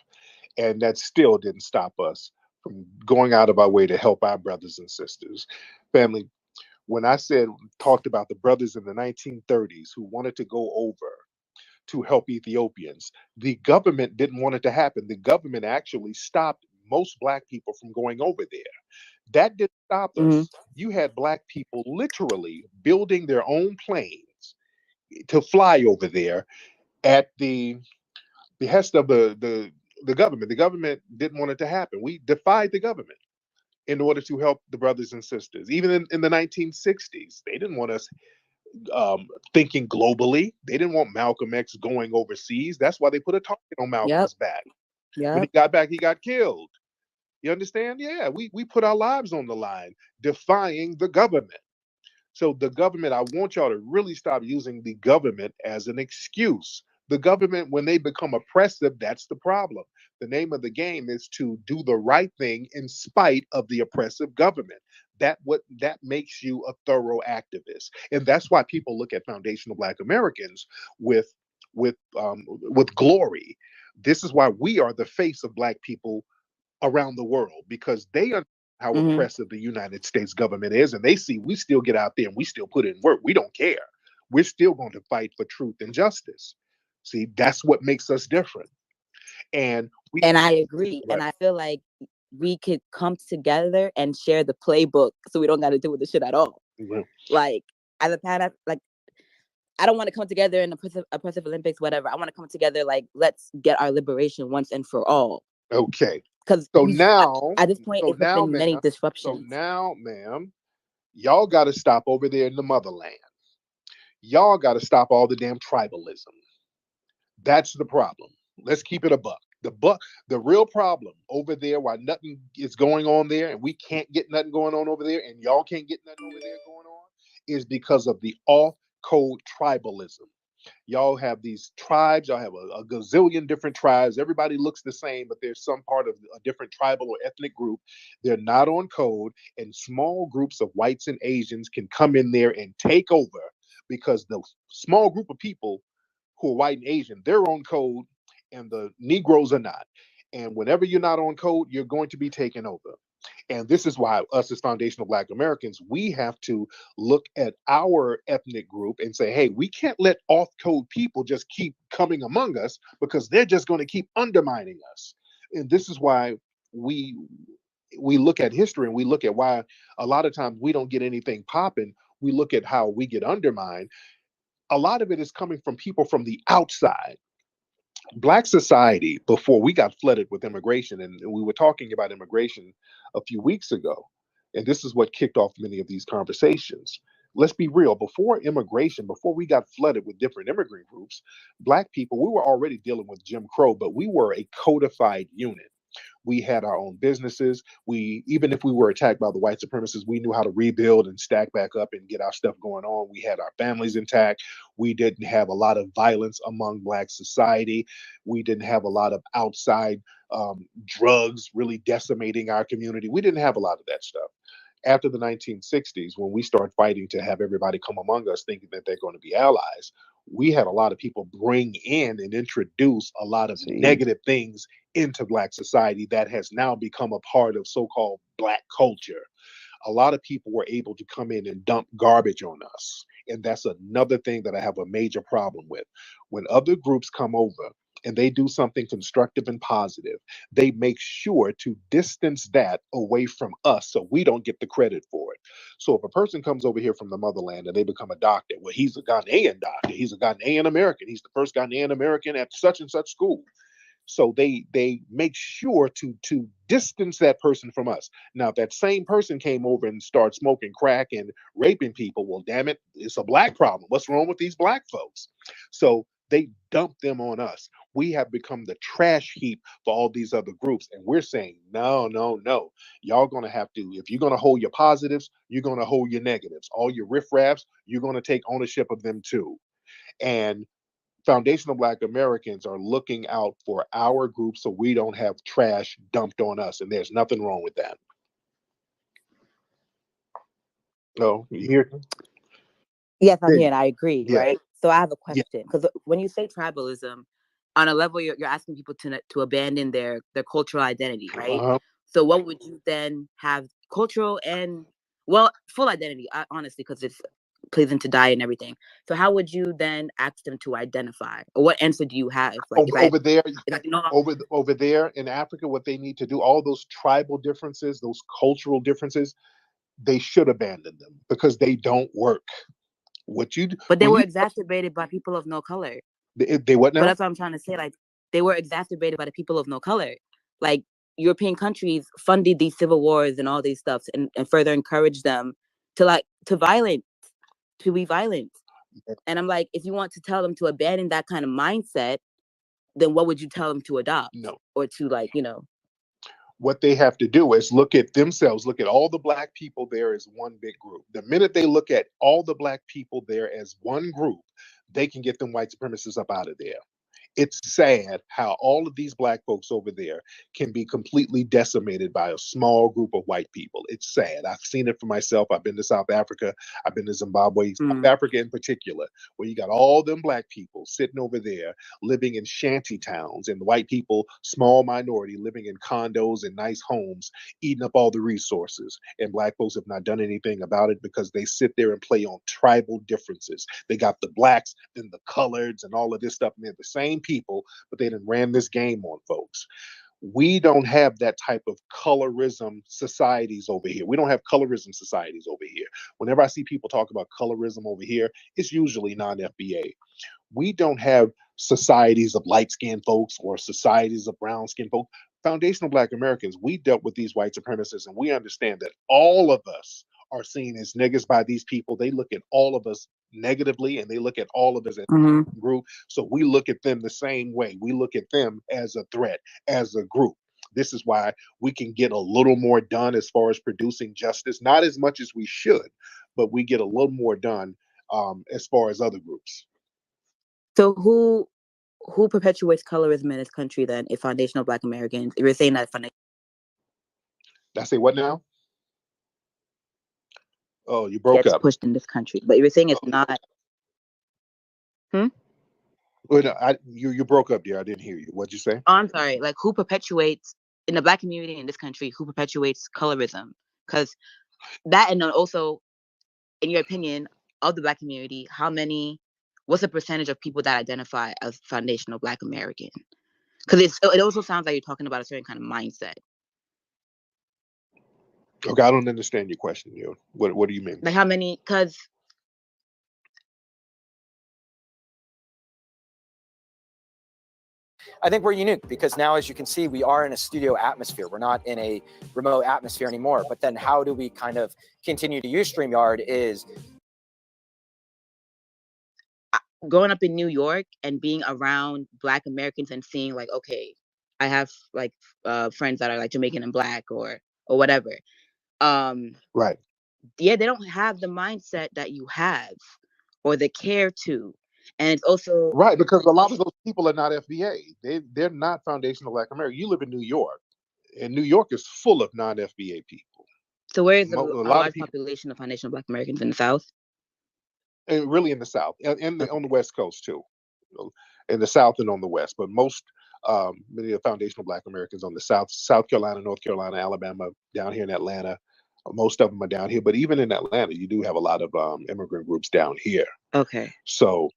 Speaker 17: And that still didn't stop us from going out of our way to help our brothers and sisters. Family, when I talked about the brothers in the 1930s who wanted to go over to help Ethiopians, the government didn't want it to happen. The government actually stopped most Black people from going over there. That didn't stop
Speaker 6: Mm-hmm.
Speaker 17: us. You had black people literally building their own planes to fly over there at the behest of the government. The government didn't want it to happen. We defied the government in order to help the brothers and sisters. Even in the 1960s, they didn't want us thinking globally. They didn't want Malcolm X going overseas. That's why they put a target on
Speaker 6: Yep.
Speaker 17: Malcolm's back. When he
Speaker 6: Yep.
Speaker 17: got back, he got killed. You understand? Yeah, we put our lives on the line, defying the government. So the government, I want y'all to really stop using the government as an excuse. The government, when they become oppressive, that's the problem. The name of the game is to do the right thing in spite of the oppressive government. That makes you a thorough activist, and that's why people look at foundational Black Americans with with glory. This is why we are the face of Black people around the world, because they understand how
Speaker 6: Mm-hmm.
Speaker 17: oppressive the United States government is, and they see we still get out there and we still put in work. We don't care. We're still going to fight for truth and justice. See, that's what makes us different. And we
Speaker 6: And I agree.
Speaker 17: right.
Speaker 6: And I feel like we could come together and share the playbook so we don't got to deal with the shit at all.
Speaker 17: Mhm.
Speaker 6: Like, as a pan, like, I don't want to come together in oppressive Olympics, whatever. I want to come together like, let's get our liberation once and for all.
Speaker 17: Okay.
Speaker 6: Because
Speaker 17: So now,
Speaker 6: at this point,
Speaker 17: so
Speaker 6: it's
Speaker 17: now,
Speaker 6: been many
Speaker 17: ma'am, so
Speaker 6: disruptions.
Speaker 17: now, ma'am, y'all got to stop over there in the motherland. Y'all got to stop all the damn tribalism. That's the problem. Let's keep it a buck. The real problem over there, why nothing is going on there, and we can't get nothing going on over there, and y'all can't get nothing over there going on, is because of the off-code tribalism. Y'all have these tribes, y'all have a gazillion different tribes. Everybody looks the same, but there's some part of a different tribal or ethnic group. They're not on code, and small groups of whites and Asians can come in there and take over because the small group of people who are white and Asian, they're on code, and the Negroes are not. And whenever you're not on code, you're going to be taken over. And this is why us as foundational Black Americans, we have to look at our ethnic group and say, hey, we can't let off code people just keep coming among us, because they're just going to keep undermining us. And this is why we we look at history and we look at why a lot of times we don't get anything popping. We look at how we get undermined. A lot of it is coming from people from the outside. Black society, before we got flooded with immigration, and we were talking about immigration a few weeks ago, and this is what kicked off many of these conversations. Let's be real, before immigration, before we got flooded with different immigrant groups, Black people, we were already dealing with Jim Crow, but we were a codified unit. We had our own businesses. We, even if we were attacked by the white supremacists, we knew how to rebuild and stack back up and get our stuff going on. We had our families intact. We didn't have a lot of violence among Black society. We didn't have a lot of outside drugs really decimating our community. We didn't have a lot of that stuff. After the 1960s, when we started fighting to have everybody come among us thinking that they're going to be allies, we had a lot of people bring in and introduce a lot of
Speaker 3: See,
Speaker 17: negative things into Black society that has now become a part of so-called Black culture. A lot of people were able to come in and dump garbage on us. And that's another thing that I have a major problem with. When other groups come over and they do something constructive and positive, they make sure to distance that away from us so we don't get the credit for it. So if a person comes over here from the motherland and they become a doctor, well, he's a Ghanaian doctor, he's a Ghanaian American, he's the first Ghanaian American at such and such school. So they make sure to distance that person from us. Now, if that same person came over and started smoking crack and raping people, well, damn it, it's a Black problem. What's wrong with these Black folks? So they dump them on us. We have become the trash heap for all these other groups. And we're saying, no, no, no. Y'all gonna have to, if you're gonna hold your positives, you're gonna hold your negatives. All your riffraffs, you're gonna take ownership of them too. And foundational Black Americans are looking out for our group so we don't have trash dumped on us. And there's nothing wrong with that. No, you hear?
Speaker 6: Yes, I'm
Speaker 17: Yeah,
Speaker 6: here and I agree,
Speaker 17: yeah,
Speaker 6: right? So I have a
Speaker 17: yeah.
Speaker 6: question, because when you say tribalism, on a level you're asking people to abandon their cultural identity, right?
Speaker 17: Uh-huh.
Speaker 6: So what would you then have cultural and, well, full identity, honestly, because it's pleasing to diet and everything. So how would you then ask them to identify, or what answer do you have? Like
Speaker 17: over there,
Speaker 6: no,
Speaker 17: over there in Africa, what they need to do, all those tribal differences, those cultural differences, they should abandon them because they don't work. What you
Speaker 6: but they
Speaker 17: when
Speaker 6: were
Speaker 17: you
Speaker 6: exacerbated by people of no color.
Speaker 17: they what
Speaker 6: But
Speaker 17: now?
Speaker 6: that's what I'm trying to say. Like, they were exacerbated by the people of no color. Like, European countries funded these civil wars and all these stuffs, and further encouraged them to be violent. And I'm like, if you want to tell them to abandon that kind of mindset, then what would you tell them to adopt?
Speaker 17: No.
Speaker 6: Or to, like,
Speaker 17: What they have to do is look at themselves, look at all the black people there as one big group. The minute they look at all the black people there as one group, they can get them white supremacists up out of there. It's sad how all of these black folks over there can be completely decimated by a small group of white people. It's sad. I've seen it for myself. I've been to South Africa. I've been to Zimbabwe, South Africa in particular, where you got all them black people sitting over there living in shanty towns, and the white people, small minority, living in condos and nice homes, eating up all the resources. And black folks have not done anything about it because they sit there and play on tribal differences. They got the blacks and the coloreds and all of this stuff, and they're the same people, but they done ran this game on folks. We don't have that type of colorism societies over here. We don't have colorism societies over here. Whenever I see people talk about colorism over here, it's usually non-FBA. We don't have societies of light-skinned folks or societies of brown-skinned folks. Foundational Black Americans, we dealt with these white supremacists, and we understand that all of us are seen as niggas by these people. They look at all of us negatively, and they look at all of us as a group. So we look at them the same way. We look at them as a threat, as a group. This is why we can get a little more done as far as producing justice. Not as much as we should, but we get a little more done as far as other groups.
Speaker 6: So who perpetuates colorism in this country then? If foundational Black Americans, if you're saying that
Speaker 17: I say what now? Oh, you broke
Speaker 6: gets
Speaker 17: up.
Speaker 6: pushed in this country, but you're saying it's not.
Speaker 17: Well, no, you broke up there. I didn't hear you. What'd you say?
Speaker 6: Oh, I'm sorry. Like, who perpetuates in the Black community in this country? Who perpetuates colorism? Because that, and then also, in your opinion, of the Black community, what's the percentage of people that identify as foundational Black American? Because it also sounds like you're talking about a certain kind of mindset.
Speaker 17: Okay, I don't understand your question, you. What do you mean?
Speaker 6: Like, how many? Because
Speaker 15: I think we're unique because now, as you can see, we are in a studio atmosphere. We're not in a remote atmosphere anymore. But then how do we kind of continue to use StreamYard is
Speaker 6: growing up in New York and being around Black Americans and seeing, like, okay, I have like friends that are like Jamaican and Black or whatever.
Speaker 17: Right.
Speaker 6: Yeah, they don't have the mindset that you have or the care to. And it's also
Speaker 17: right, because a lot of those people are not FBA. They're not foundational Black American. You live in New York, and New York is full of non-FBA people.
Speaker 6: So where is a
Speaker 17: lot
Speaker 6: large
Speaker 17: of people,
Speaker 6: population of foundational Black Americans? In the South?
Speaker 17: And really in the South, and on the West Coast too. In the South and on the West, but many of the foundational Black Americans on the South Carolina, North Carolina, Alabama, down here in Atlanta. Most of them are down here, but even in Atlanta, you do have a lot of immigrant groups down here.
Speaker 6: Okay.
Speaker 17: So,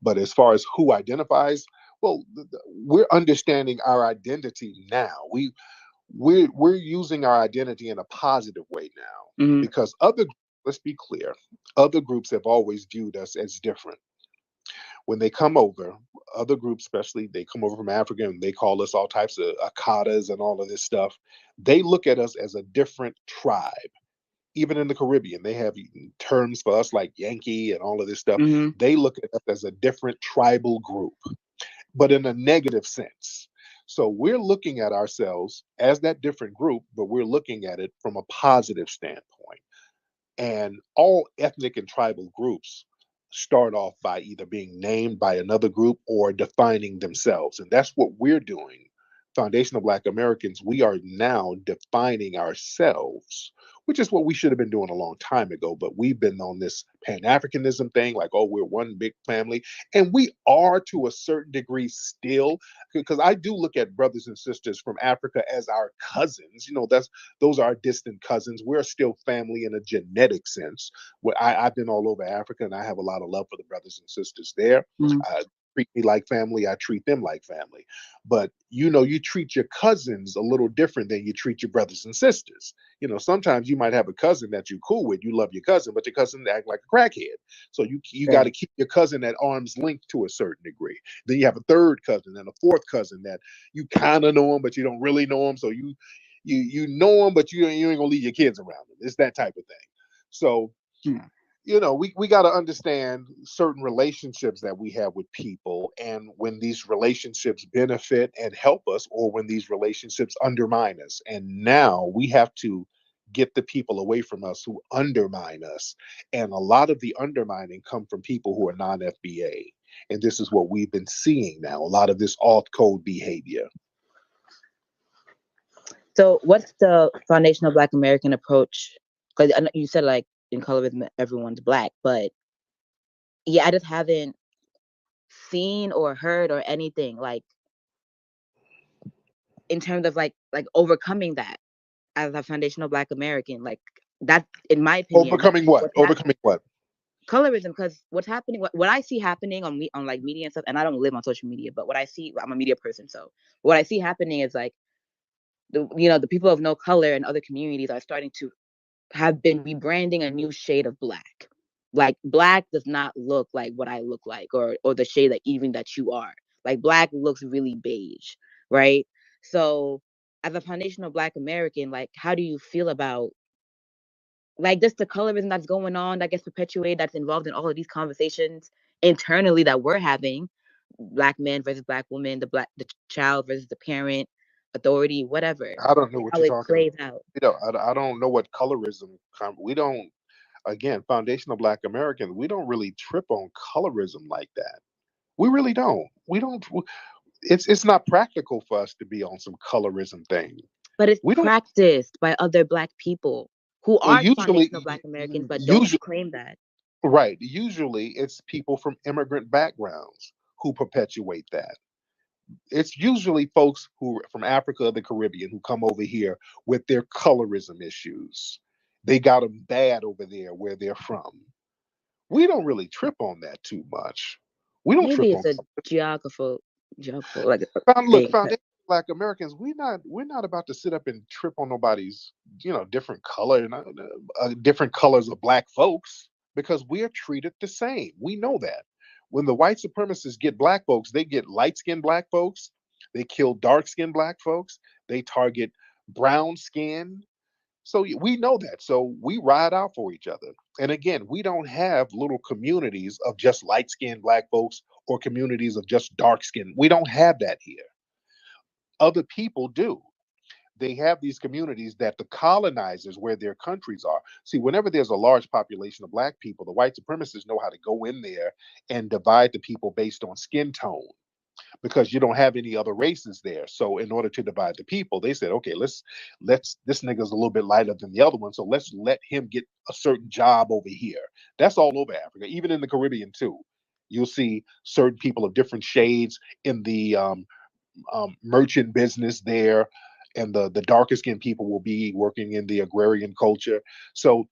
Speaker 17: but as far as who identifies, well, we're understanding our identity now. We're using our identity in a positive way now, because let's be clear, other groups have always viewed us as different. When they come over, other groups, especially, they come over from Africa and they call us all types of Akatas and all of this stuff. They look at us as a different tribe. Even in the Caribbean, they have terms for us like Yankee and all of this stuff. They look at us as a different tribal group, but in a negative sense. So we're looking at ourselves as that different group, but we're looking at it from a positive standpoint. And all ethnic and tribal groups start off by either being named by another group or defining themselves. And that's what we're doing. Foundational Black Americans, we are now defining ourselves. which is what we should have been doing a long time ago. But we've been on this Pan-Africanism thing, like, oh, we're one big family. And we are to a certain degree still, because I do look at brothers and sisters from Africa as our cousins. Those are our distant cousins. We're still family in a genetic sense. I've been all over Africa, and I have a lot of love for the brothers and sisters there. Treat me like family, I treat them like family. But you treat your cousins a little different than you treat your brothers and sisters. Sometimes you might have a cousin that you're cool with, you love your cousin, but your cousin act like a crackhead. So you got to keep your cousin at arm's length to a certain degree. Then you have a third cousin and a fourth cousin that you kind of know them, but you don't really know them. So you know them, but you ain't gonna leave your kids around them. It's that type of thing. So we got to understand certain relationships that we have with people, and when these relationships benefit and help us, or when these relationships undermine us. And now we have to get the people away from us who undermine us. And a lot of the undermining come from people who are non-FBA. And this is what we've been seeing now, a lot of this off-code behavior.
Speaker 6: So what's the foundational Black American approach? Because I know you said like in colorism everyone's Black, but yeah, I just haven't seen or heard or anything like in terms of like overcoming that as a foundational Black American. Like that, in my opinion,
Speaker 17: Overcoming what? Overcoming what?
Speaker 6: Colorism. Because what's happening, what I see happening on like media and stuff, and I don't live on social media, but what I see, I'm a media person, so what I see happening is like the people of no color and other communities are starting to have been rebranding a new shade of Black. Like Black does not look like what I look like, or the shade that even that you are. Like Black looks really beige, right? So as a foundational Black American, like how do you feel about like just the colorism that's going on, that gets perpetuated, that's involved in all of these conversations internally that we're having? Black man versus Black woman, the child versus the parent, authority, whatever.
Speaker 17: I don't know what
Speaker 6: How
Speaker 17: you're
Speaker 6: it
Speaker 17: talking
Speaker 6: plays out.
Speaker 17: about. I don't know what colorism. We don't. Again, foundational Black Americans, we don't really trip on colorism like that. We really don't. We don't. It's not practical for us to be on some colorism thing.
Speaker 6: But it's
Speaker 17: We don't.
Speaker 6: practiced by other Black people who
Speaker 17: Well,
Speaker 6: are foundational Black Americans, but don't
Speaker 17: usually,
Speaker 6: claim that.
Speaker 17: right. Usually, it's people from immigrant backgrounds who perpetuate that. It's usually folks who from Africa or the Caribbean who come over here with their colorism issues. They got them bad over there where they're from. We don't really trip on that too much. We don't
Speaker 6: Maybe
Speaker 17: trip on.
Speaker 6: it's a geographical like
Speaker 17: Look,
Speaker 6: thing.
Speaker 17: foundation Black Americans, we're not about to sit up and trip on nobody's different color and different colors of Black folks, because we are treated the same. We know that. When the white supremacists get Black folks, they get light-skinned Black folks, they kill dark-skinned Black folks, they target brown skin. So we know that. So we ride out for each other. And again, we don't have little communities of just light-skinned Black folks or communities of just dark skin. We don't have that here. Other people do. They have these communities that the colonizers, where their countries are. See, whenever there's a large population of Black people, the white supremacists know how to go in there and divide the people based on skin tone, because you don't have any other races there. So in order to divide the people, they said, okay, let's this nigga's a little bit lighter than the other one, so let's let him get a certain job over here. That's all over Africa, even in the Caribbean too. You'll see certain people of different shades in the merchant business there, and the darker skinned people will be working in the agrarian culture. So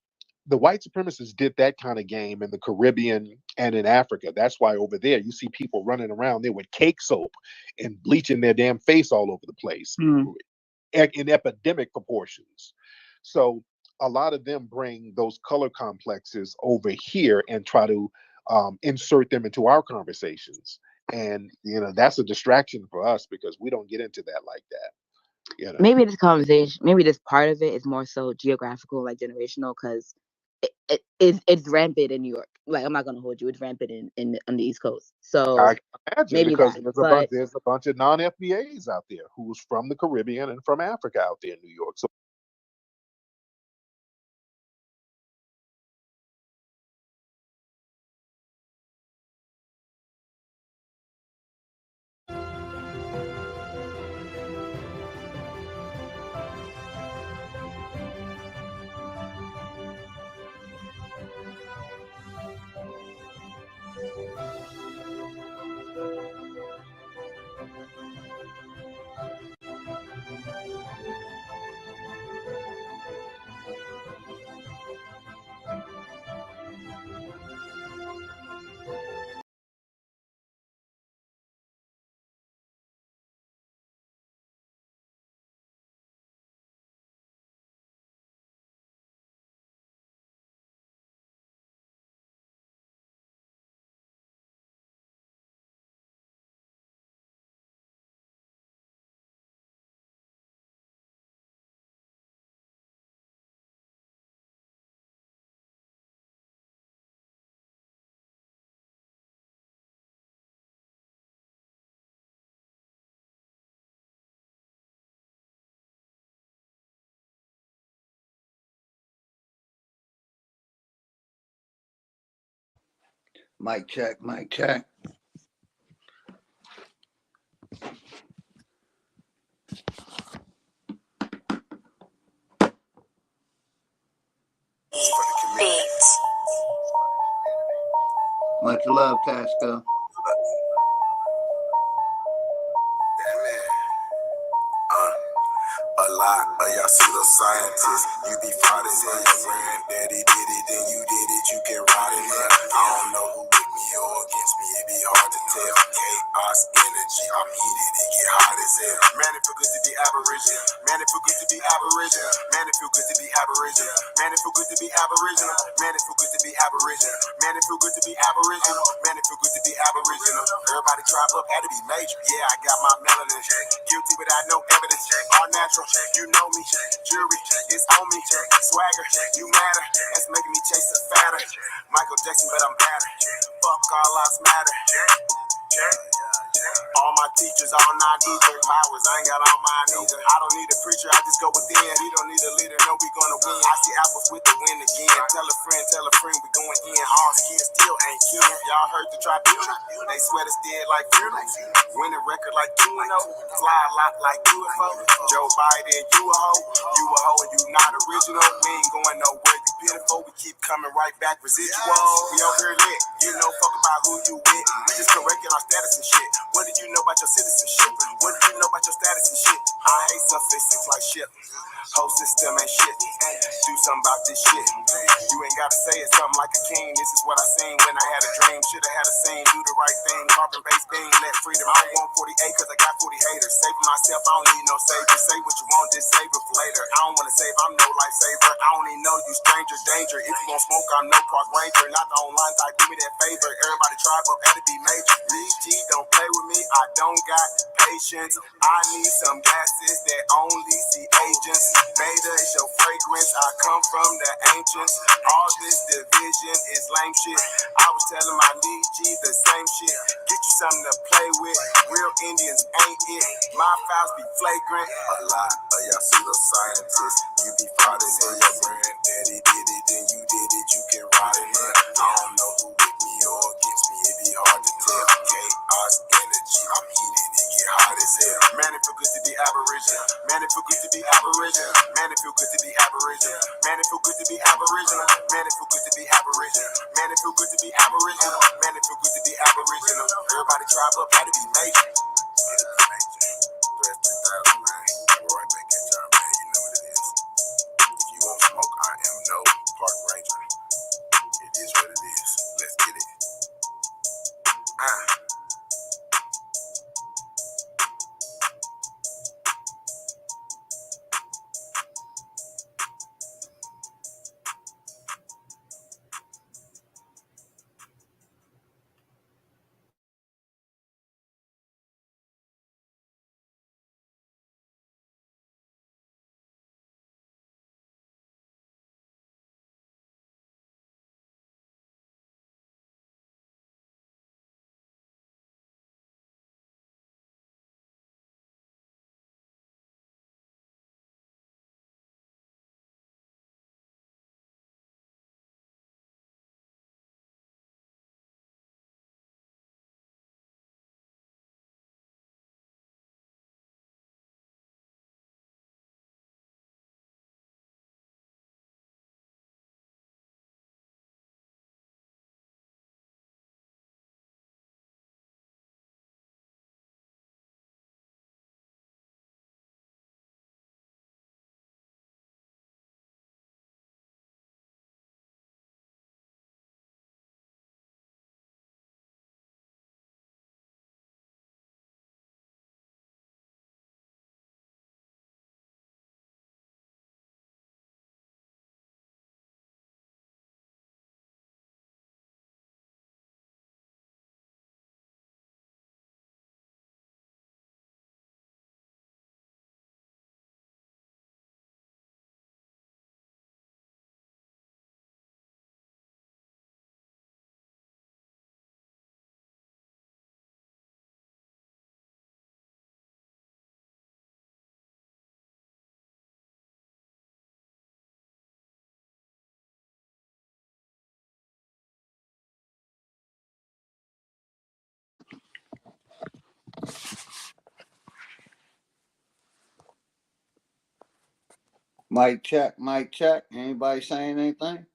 Speaker 17: the white supremacists did that kind of game in the Caribbean and in Africa. That's why over there you see people running around there with cake soap and bleaching their damn face all over the place in epidemic proportions. So a lot of them bring those color complexes over here and try to insert them into our conversations. And that's a distraction for us, because we don't get into that like that.
Speaker 6: Maybe this conversation, maybe this part of it is more so geographical, like generational, because it's rampant in New York. Like I'm not gonna hold you, it's rampant on the East Coast. So
Speaker 17: I can imagine,
Speaker 6: maybe
Speaker 17: because
Speaker 6: that.
Speaker 17: there's a bunch of non-FBAs out there who's from the Caribbean and from Africa out there in New York. So
Speaker 5: Mic check, mic check.
Speaker 2: Beats.
Speaker 5: Much love, Tasca.
Speaker 2: A lot of y'all pseudoscientists, you be fraud as hell. Your granddaddy did it, then you did it, you can rot in there. I don't know who with me or against me, it be hard to tell. Chaos energy, I'm heated, it get hot as hell. Man, it feel good to be aboriginal. Man, it feel good to be aboriginal. Man, it feel good to be aboriginal. Man, it feel good to be aboriginal. Man, it feel good to be aboriginal. Man, it feel good to be aboriginal. Man, it feel good to be aboriginal. Everybody tribe up, had to be major. Yeah, I got my melanin. Guilty without no evidence. All natural. You know me, jury, it's on me, swagger, you matter, that's making me chase a fatter, Michael Jackson, but I'm better, fuck all lives matter, all my teachers, all 9 ether powers, I ain't got all mine either, I don't need a preacher, I just go within, he don't need a leader, no, we gonna win, I see apples with the win again, tell a friend, we going in, all skin still ain't kin, y'all heard the tribunal, they swear it's dead like funeral, winning record like you know, fly a lot like UFO, Joe Biden, you a hoe and you not original, we ain't going nowhere, you pitiful, we keep coming right back, residual, we over here lit, you know, fuck about who you with, we just correcting our status and shit, what do you know about your citizenship, what do you know about your status and shit, I hate some physics like shit, whole system ain't shit, do something about this shit, you ain't gotta say it, something like a king, this is what I seen when I had a dream, should've had a scene, do the right thing, carbon-based thing, let freedom, I don't want 40 acres, I got 40 haters, saving myself, I don't need no savior, say what you want, just save it for later, I don't wanna save, I'm no lifesaver, I don't even know you stranger, danger, if you gon' smoke, I'm no park ranger, not the online type, do me that favor, everybody tribe up, had to be major, Lee G, don't play with me, I don't got patience, I need some gases that only see agents, beta is your fragrance, I come from the ancients, all this division is lame shit, I was telling my Lee G the same shit, get you something to play with, real Indians ain't it, my files be flagrant, a lot of y'all pseudoscientists, you be fraud as hell, your granddaddy did it, then you did it, you can rot in it, I don't know who with me or against me, it be hard to tell, chaos energy, I'm heated, it get hot as hell, man it feel good to be aboriginal, man it feel good to be aboriginal, man it feel good to be aboriginal, man it feel good to be aboriginal, man it feel good to be aboriginal, man it feel good to be aboriginal, man it feel good to be aboriginal, everybody tribe up, had to be major. Right back at y'all, man. You know what it is. If you won't smoke, I am no park ranger. It is what it is. Let's get it.
Speaker 5: Mic check, mic check. Anybody saying anything?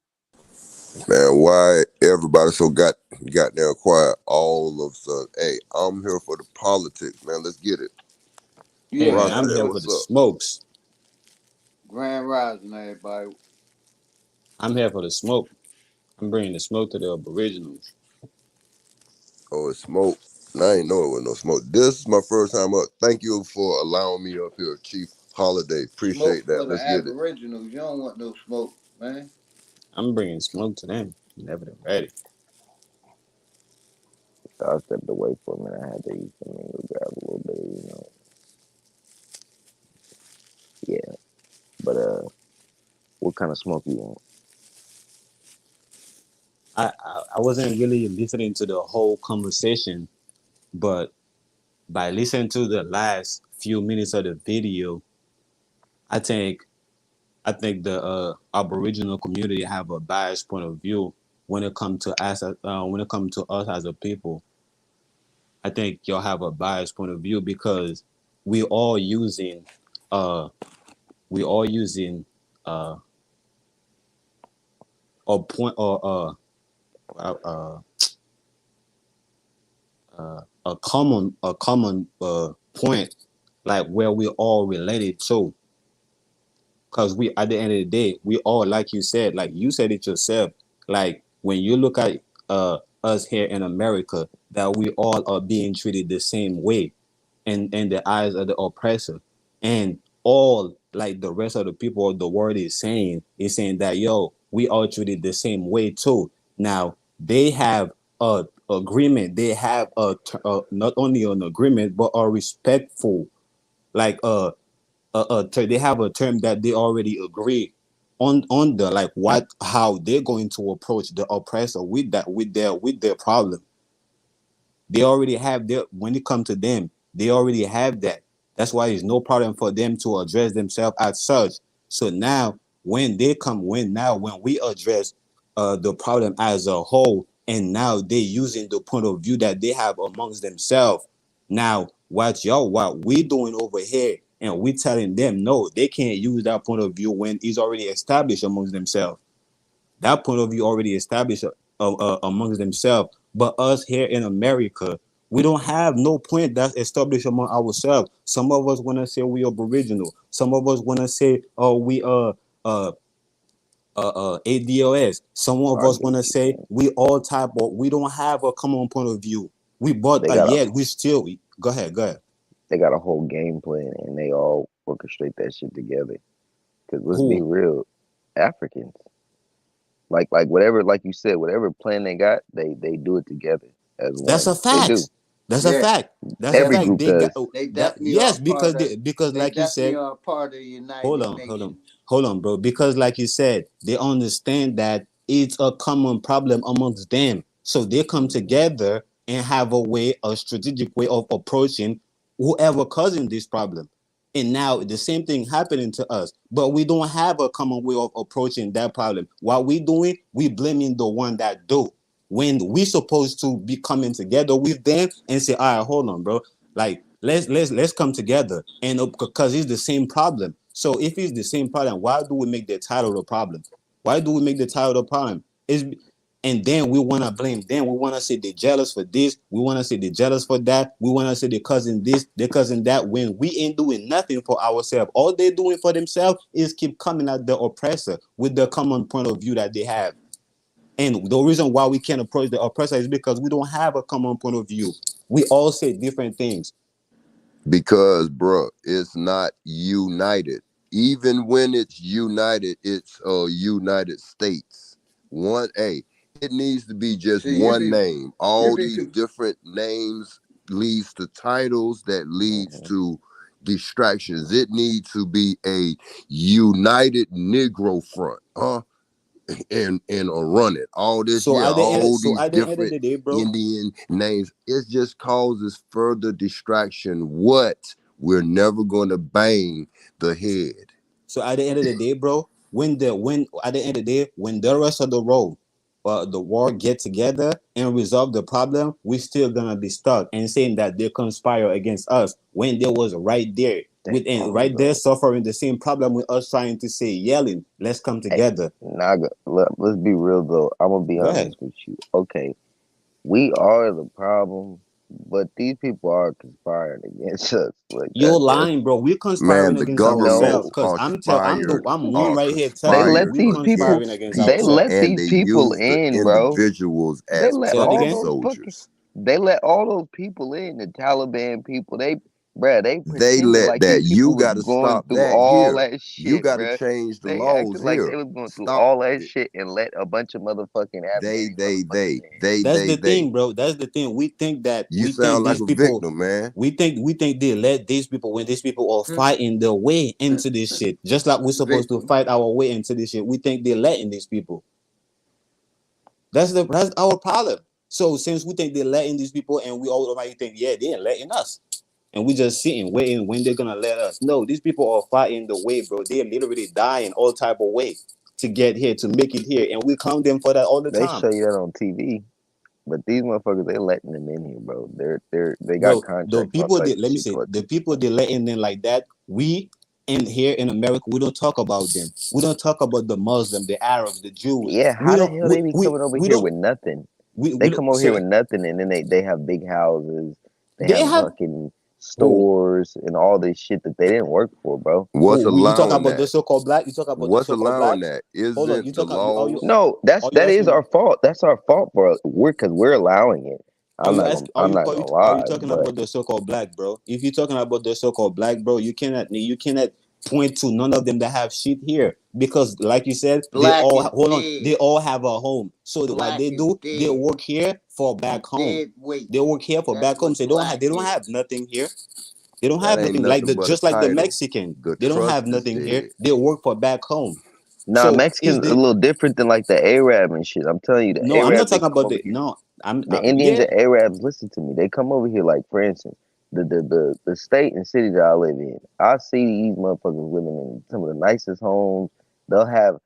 Speaker 11: Man, why everybody so goddamn quiet all of a sudden? Hey, I'm here for the politics, man. Let's get it.
Speaker 5: Yeah,
Speaker 12: Hey man,
Speaker 11: Rock
Speaker 12: I'm
Speaker 11: that.
Speaker 12: here for
Speaker 11: What's
Speaker 12: the
Speaker 11: up?
Speaker 12: smokes.
Speaker 5: Grand Rising, everybody.
Speaker 12: I'm here for the smoke. I'm bringing the smoke to the aboriginals.
Speaker 11: Oh, it's smoke. I ain't know it was no smoke. This is my first time up. Thank you for allowing me up here, Chief Holiday.
Speaker 5: Smoke
Speaker 11: Appreciate that.
Speaker 5: for the
Speaker 11: Let's get it.
Speaker 5: Aboriginals. You don't want no smoke, man.
Speaker 12: I'm bringing smoke to them whenever they're ready.
Speaker 3: So I stepped away for a minute. I had to eat something, go grab a little bit, Yeah. But what kind of smoke you want?
Speaker 12: I wasn't really listening to the whole conversation, but by listening to the last few minutes of the video, I think the Aboriginal community have a biased point of view when it comes to us. When it comes to us as a people, I think y'all have a biased point of view because we all using uh we all using uh a point or uh, uh, a common point like where we all related to, because we at the end of the day we all, like you said, like you said it yourself, like when you look at us here in America, that we all are being treated the same way in the eyes of the oppressor, and all like the rest of the people of the world is saying that yo, we all treated the same way too. Now they have a agreement, they have not only an agreement but a respectful, like they have a term that they already agree on the like what how they're going to approach the oppressor with that with their problem. They already have their, when it comes to them, they already have that. That's why it's no problem for them to address themselves as such. So now when they come, when we address the problem as a whole, and now they using the point of view that they have amongst themselves. Now what we doing over here, and we telling them no, they can't use that point of view when it's already established amongst themselves. That point of view already established amongst themselves. But us here in America, we don't have no point that's established among ourselves. Some of us want to say we Aboriginal. Some of us want to say, oh, we ADOS. Some of
Speaker 3: I
Speaker 12: us
Speaker 3: get
Speaker 12: want
Speaker 3: what
Speaker 12: to
Speaker 3: you're
Speaker 12: say
Speaker 3: saying.
Speaker 12: we all type, but we don't have a common point of view. We but
Speaker 3: They got a
Speaker 12: yet we still go ahead, go ahead.
Speaker 3: they got a whole game plan, and they all orchestrate that shit together. Cause let's be
Speaker 12: Who?
Speaker 3: real, Africans, like whatever, like you said, whatever plan they got, they do it together as
Speaker 12: That's
Speaker 3: one.
Speaker 12: a
Speaker 3: They do.
Speaker 12: fact. That's a
Speaker 5: Yeah,
Speaker 12: fact. That's a
Speaker 3: Every
Speaker 12: fact.
Speaker 3: group
Speaker 12: They got
Speaker 3: does.
Speaker 5: they
Speaker 12: that.
Speaker 5: definitely are
Speaker 12: Yes,
Speaker 5: part of.
Speaker 12: because
Speaker 5: They
Speaker 12: like you
Speaker 5: definitely
Speaker 12: said,
Speaker 5: are part of the
Speaker 12: hold
Speaker 5: United
Speaker 12: on, hold on,
Speaker 5: Nations.
Speaker 12: hold on, bro. Because like you said, they understand that it's a common problem amongst them. So they come together and have a way, a strategic way of approaching whoever causing this problem. And now the same thing happening to us, but we don't have a common way of approaching that problem. What we doing, we blaming the one that do. When we supposed to be coming together with them and say, all right, hold on, bro. Like let's come together, and because it's the same problem. So if it's the same problem, why do we make the title the problem? Why do we make the title the problem? Is and then we want to blame them. We want to say they're jealous for this. We want to say they're jealous for that. We want to say they're cousin this, they're cousin that. When we ain't doing nothing for ourselves, all they're doing for themselves is keep coming at the oppressor with the common point of view that they have. And the reason why we can't approach the oppressor is because we don't have a common point of view. We all say different things.
Speaker 11: Because, bruh, it's not united. Even when it's united, it's United States. One A. It needs to be just
Speaker 5: See, you
Speaker 11: one
Speaker 5: be
Speaker 11: name.
Speaker 5: you
Speaker 11: All
Speaker 5: be
Speaker 11: these different names leads to titles that leads to distractions. It needs to be a United Negro Front, huh? And run it. All this,
Speaker 12: So
Speaker 11: yeah,
Speaker 12: at the end,
Speaker 11: all
Speaker 12: so
Speaker 11: these
Speaker 12: at the end of
Speaker 11: different
Speaker 12: the day, bro.
Speaker 11: Indian names. It just causes further distraction. What? We're never gonna bang the head.
Speaker 12: So at the end of the day, bro, when at the end of the day, when the rest of the road, the war get together and resolve the problem, we still gonna be stuck and saying that they conspire against us when they was right there within right there suffering the same problem with us trying to say yelling, let's come together.
Speaker 3: Naga, look, let's be real though. I'm gonna be
Speaker 12: Go ahead.
Speaker 3: honest with you. Okay, we are the problem, but these people are conspiring against us. Like
Speaker 12: You're
Speaker 3: that's
Speaker 12: lying, bro. We're
Speaker 11: Man,
Speaker 12: conspiring
Speaker 11: the
Speaker 12: against
Speaker 11: governments
Speaker 12: ourselves because I'm one
Speaker 11: are
Speaker 12: right here
Speaker 3: they
Speaker 12: telling you
Speaker 3: let
Speaker 11: conspired
Speaker 12: we
Speaker 3: these people.
Speaker 12: conspiring
Speaker 11: against
Speaker 12: against
Speaker 3: They
Speaker 11: people,
Speaker 3: let
Speaker 12: ourselves.
Speaker 11: and
Speaker 3: these
Speaker 11: they
Speaker 3: people
Speaker 11: use the
Speaker 3: in, bro.
Speaker 11: individuals
Speaker 3: They
Speaker 11: as
Speaker 3: let
Speaker 12: Say that
Speaker 11: puppet
Speaker 3: all
Speaker 12: again.
Speaker 3: those fucking.
Speaker 11: soldiers.
Speaker 3: They let all those people in. The Taliban people. They
Speaker 11: They
Speaker 3: pretended
Speaker 11: let
Speaker 3: like these
Speaker 11: that.
Speaker 3: people
Speaker 11: You
Speaker 3: was
Speaker 11: got to
Speaker 3: going
Speaker 11: stop
Speaker 3: through
Speaker 11: that
Speaker 3: all
Speaker 11: here.
Speaker 3: that
Speaker 11: You
Speaker 3: shit,
Speaker 11: got to
Speaker 3: bruh.
Speaker 11: change the
Speaker 3: They
Speaker 11: laws
Speaker 3: acted like they
Speaker 11: here.
Speaker 3: was going through
Speaker 11: Stop.
Speaker 3: all that shit and let a bunch of motherfucking
Speaker 11: They,
Speaker 3: Afghani
Speaker 11: they,
Speaker 3: motherfuckers
Speaker 11: they,
Speaker 3: in.
Speaker 11: they,
Speaker 12: That's
Speaker 11: they,
Speaker 12: the
Speaker 11: they.
Speaker 12: thing, bro. That's the thing.
Speaker 11: You
Speaker 12: We think
Speaker 11: sound like
Speaker 12: these
Speaker 11: a
Speaker 12: people
Speaker 11: victim, man.
Speaker 12: we think they let these people when these people are fighting their way into this shit. Just like we're supposed to
Speaker 5: Victim.
Speaker 12: fight our way into this shit. We think they're letting these people. That's our problem. So since we think they're letting these people and we already think, yeah, they ain't letting us. And we just sitting waiting when they're gonna let us. No, these people are fighting the way, bro. They're literally dying all type of way to get here, to make it here. And we clown them for that all the
Speaker 3: They
Speaker 12: time.
Speaker 3: show you that on TV, but these motherfuckers they letting them in here, bro. They got
Speaker 12: Bro, the
Speaker 3: contracts, all
Speaker 12: people
Speaker 3: type
Speaker 12: that
Speaker 3: of
Speaker 12: let me
Speaker 3: shit
Speaker 12: say
Speaker 3: for
Speaker 12: the people they letting in like that, we in here in America, we don't talk about them. We don't talk about the Muslim, the Arabs, the Jews.
Speaker 3: Yeah, how the hell they be coming over
Speaker 12: We
Speaker 3: here
Speaker 12: don't
Speaker 3: with nothing?
Speaker 12: we
Speaker 3: They
Speaker 12: don't
Speaker 3: come over here
Speaker 12: say
Speaker 3: with nothing, and then they have big houses, they
Speaker 12: they
Speaker 3: have
Speaker 12: have
Speaker 3: fucking
Speaker 12: who
Speaker 3: stores and all this shit that they didn't work for, bro.
Speaker 11: What's
Speaker 12: you talk
Speaker 11: allowing
Speaker 12: about the
Speaker 11: that?
Speaker 12: so-called black, you talk about the
Speaker 11: What's
Speaker 12: so-called
Speaker 11: allowing
Speaker 12: blacks.
Speaker 11: that?
Speaker 12: Hold on,
Speaker 11: Isn't
Speaker 12: you
Speaker 11: the
Speaker 12: talk
Speaker 11: laws?
Speaker 3: No,
Speaker 12: are you
Speaker 3: that is
Speaker 12: asking
Speaker 3: our fault. That's our fault, bro. We're allowing it. I'm not gonna
Speaker 12: are you
Speaker 3: lie,
Speaker 12: talking
Speaker 3: but
Speaker 12: about the so-called black, bro? If you're talking about the so-called black, bro, you cannot point to none of them that have shit here because, like you said, they
Speaker 5: Black
Speaker 12: all
Speaker 5: is
Speaker 12: hold on, they
Speaker 5: dead.
Speaker 12: all have a home. So what
Speaker 5: Black
Speaker 12: they
Speaker 5: is
Speaker 12: do, they
Speaker 5: dead.
Speaker 12: work here for
Speaker 5: A
Speaker 12: back home.
Speaker 5: dead weight.
Speaker 12: They work here for
Speaker 5: That's
Speaker 12: back home.
Speaker 5: what
Speaker 12: So
Speaker 5: black
Speaker 12: they don't
Speaker 5: is.
Speaker 12: have nothing here. They don't
Speaker 11: That
Speaker 12: have
Speaker 11: ain't
Speaker 12: nothing like
Speaker 11: nothing
Speaker 12: the
Speaker 11: but a
Speaker 12: just like the
Speaker 11: title.
Speaker 12: Mexican.
Speaker 11: The
Speaker 12: They don't have
Speaker 11: trust is
Speaker 12: nothing here.
Speaker 11: dead.
Speaker 12: They work for back home.
Speaker 3: nah,
Speaker 12: So is
Speaker 3: Mexicans a
Speaker 12: the
Speaker 3: little different than like the Arab and shit. I'm telling you, the
Speaker 12: no? I'm not
Speaker 3: Arabs they
Speaker 12: talking
Speaker 3: come
Speaker 12: about
Speaker 3: over
Speaker 12: the
Speaker 3: here.
Speaker 12: no.
Speaker 3: The Indians
Speaker 12: Yeah.
Speaker 3: and Arabs, listen to me. They come over here like, for instance, the state and city that I live in. I see these motherfuckers living in some of the nicest homes. They'll have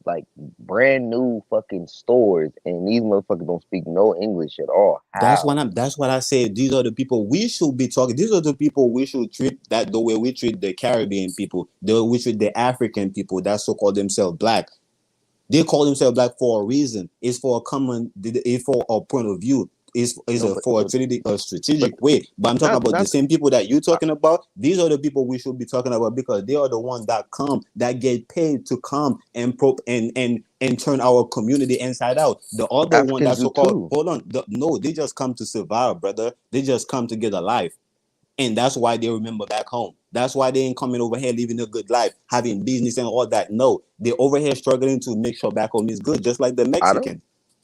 Speaker 3: like brand new fucking stores, and these motherfuckers don't speak no English at all. How?
Speaker 12: That's what I say. These are the people we should be talking. These are the people we should treat that the way we treat the Caribbean people, the way we treat the African people that so call themselves black. They call themselves black for a reason. It's for a common. It's for a point of view. Is
Speaker 3: No,
Speaker 12: a for a
Speaker 3: but
Speaker 12: strategic way. But I'm talking
Speaker 3: not
Speaker 12: about the
Speaker 3: not.
Speaker 12: same people that you're
Speaker 3: I,
Speaker 12: talking about. These are the people we should be talking about because they are the ones that get paid to come and and turn our community inside out. The other one
Speaker 3: Africans
Speaker 12: that's
Speaker 3: do
Speaker 12: so called
Speaker 3: too.
Speaker 12: hold on. No, they just come to survive, brother. They just come to get a life. And that's why they remember back home. That's why they ain't coming over here living a good life, having business and all that. No, they're over here struggling to make sure back home is good, just like the
Speaker 3: I don't.
Speaker 12: Mexican.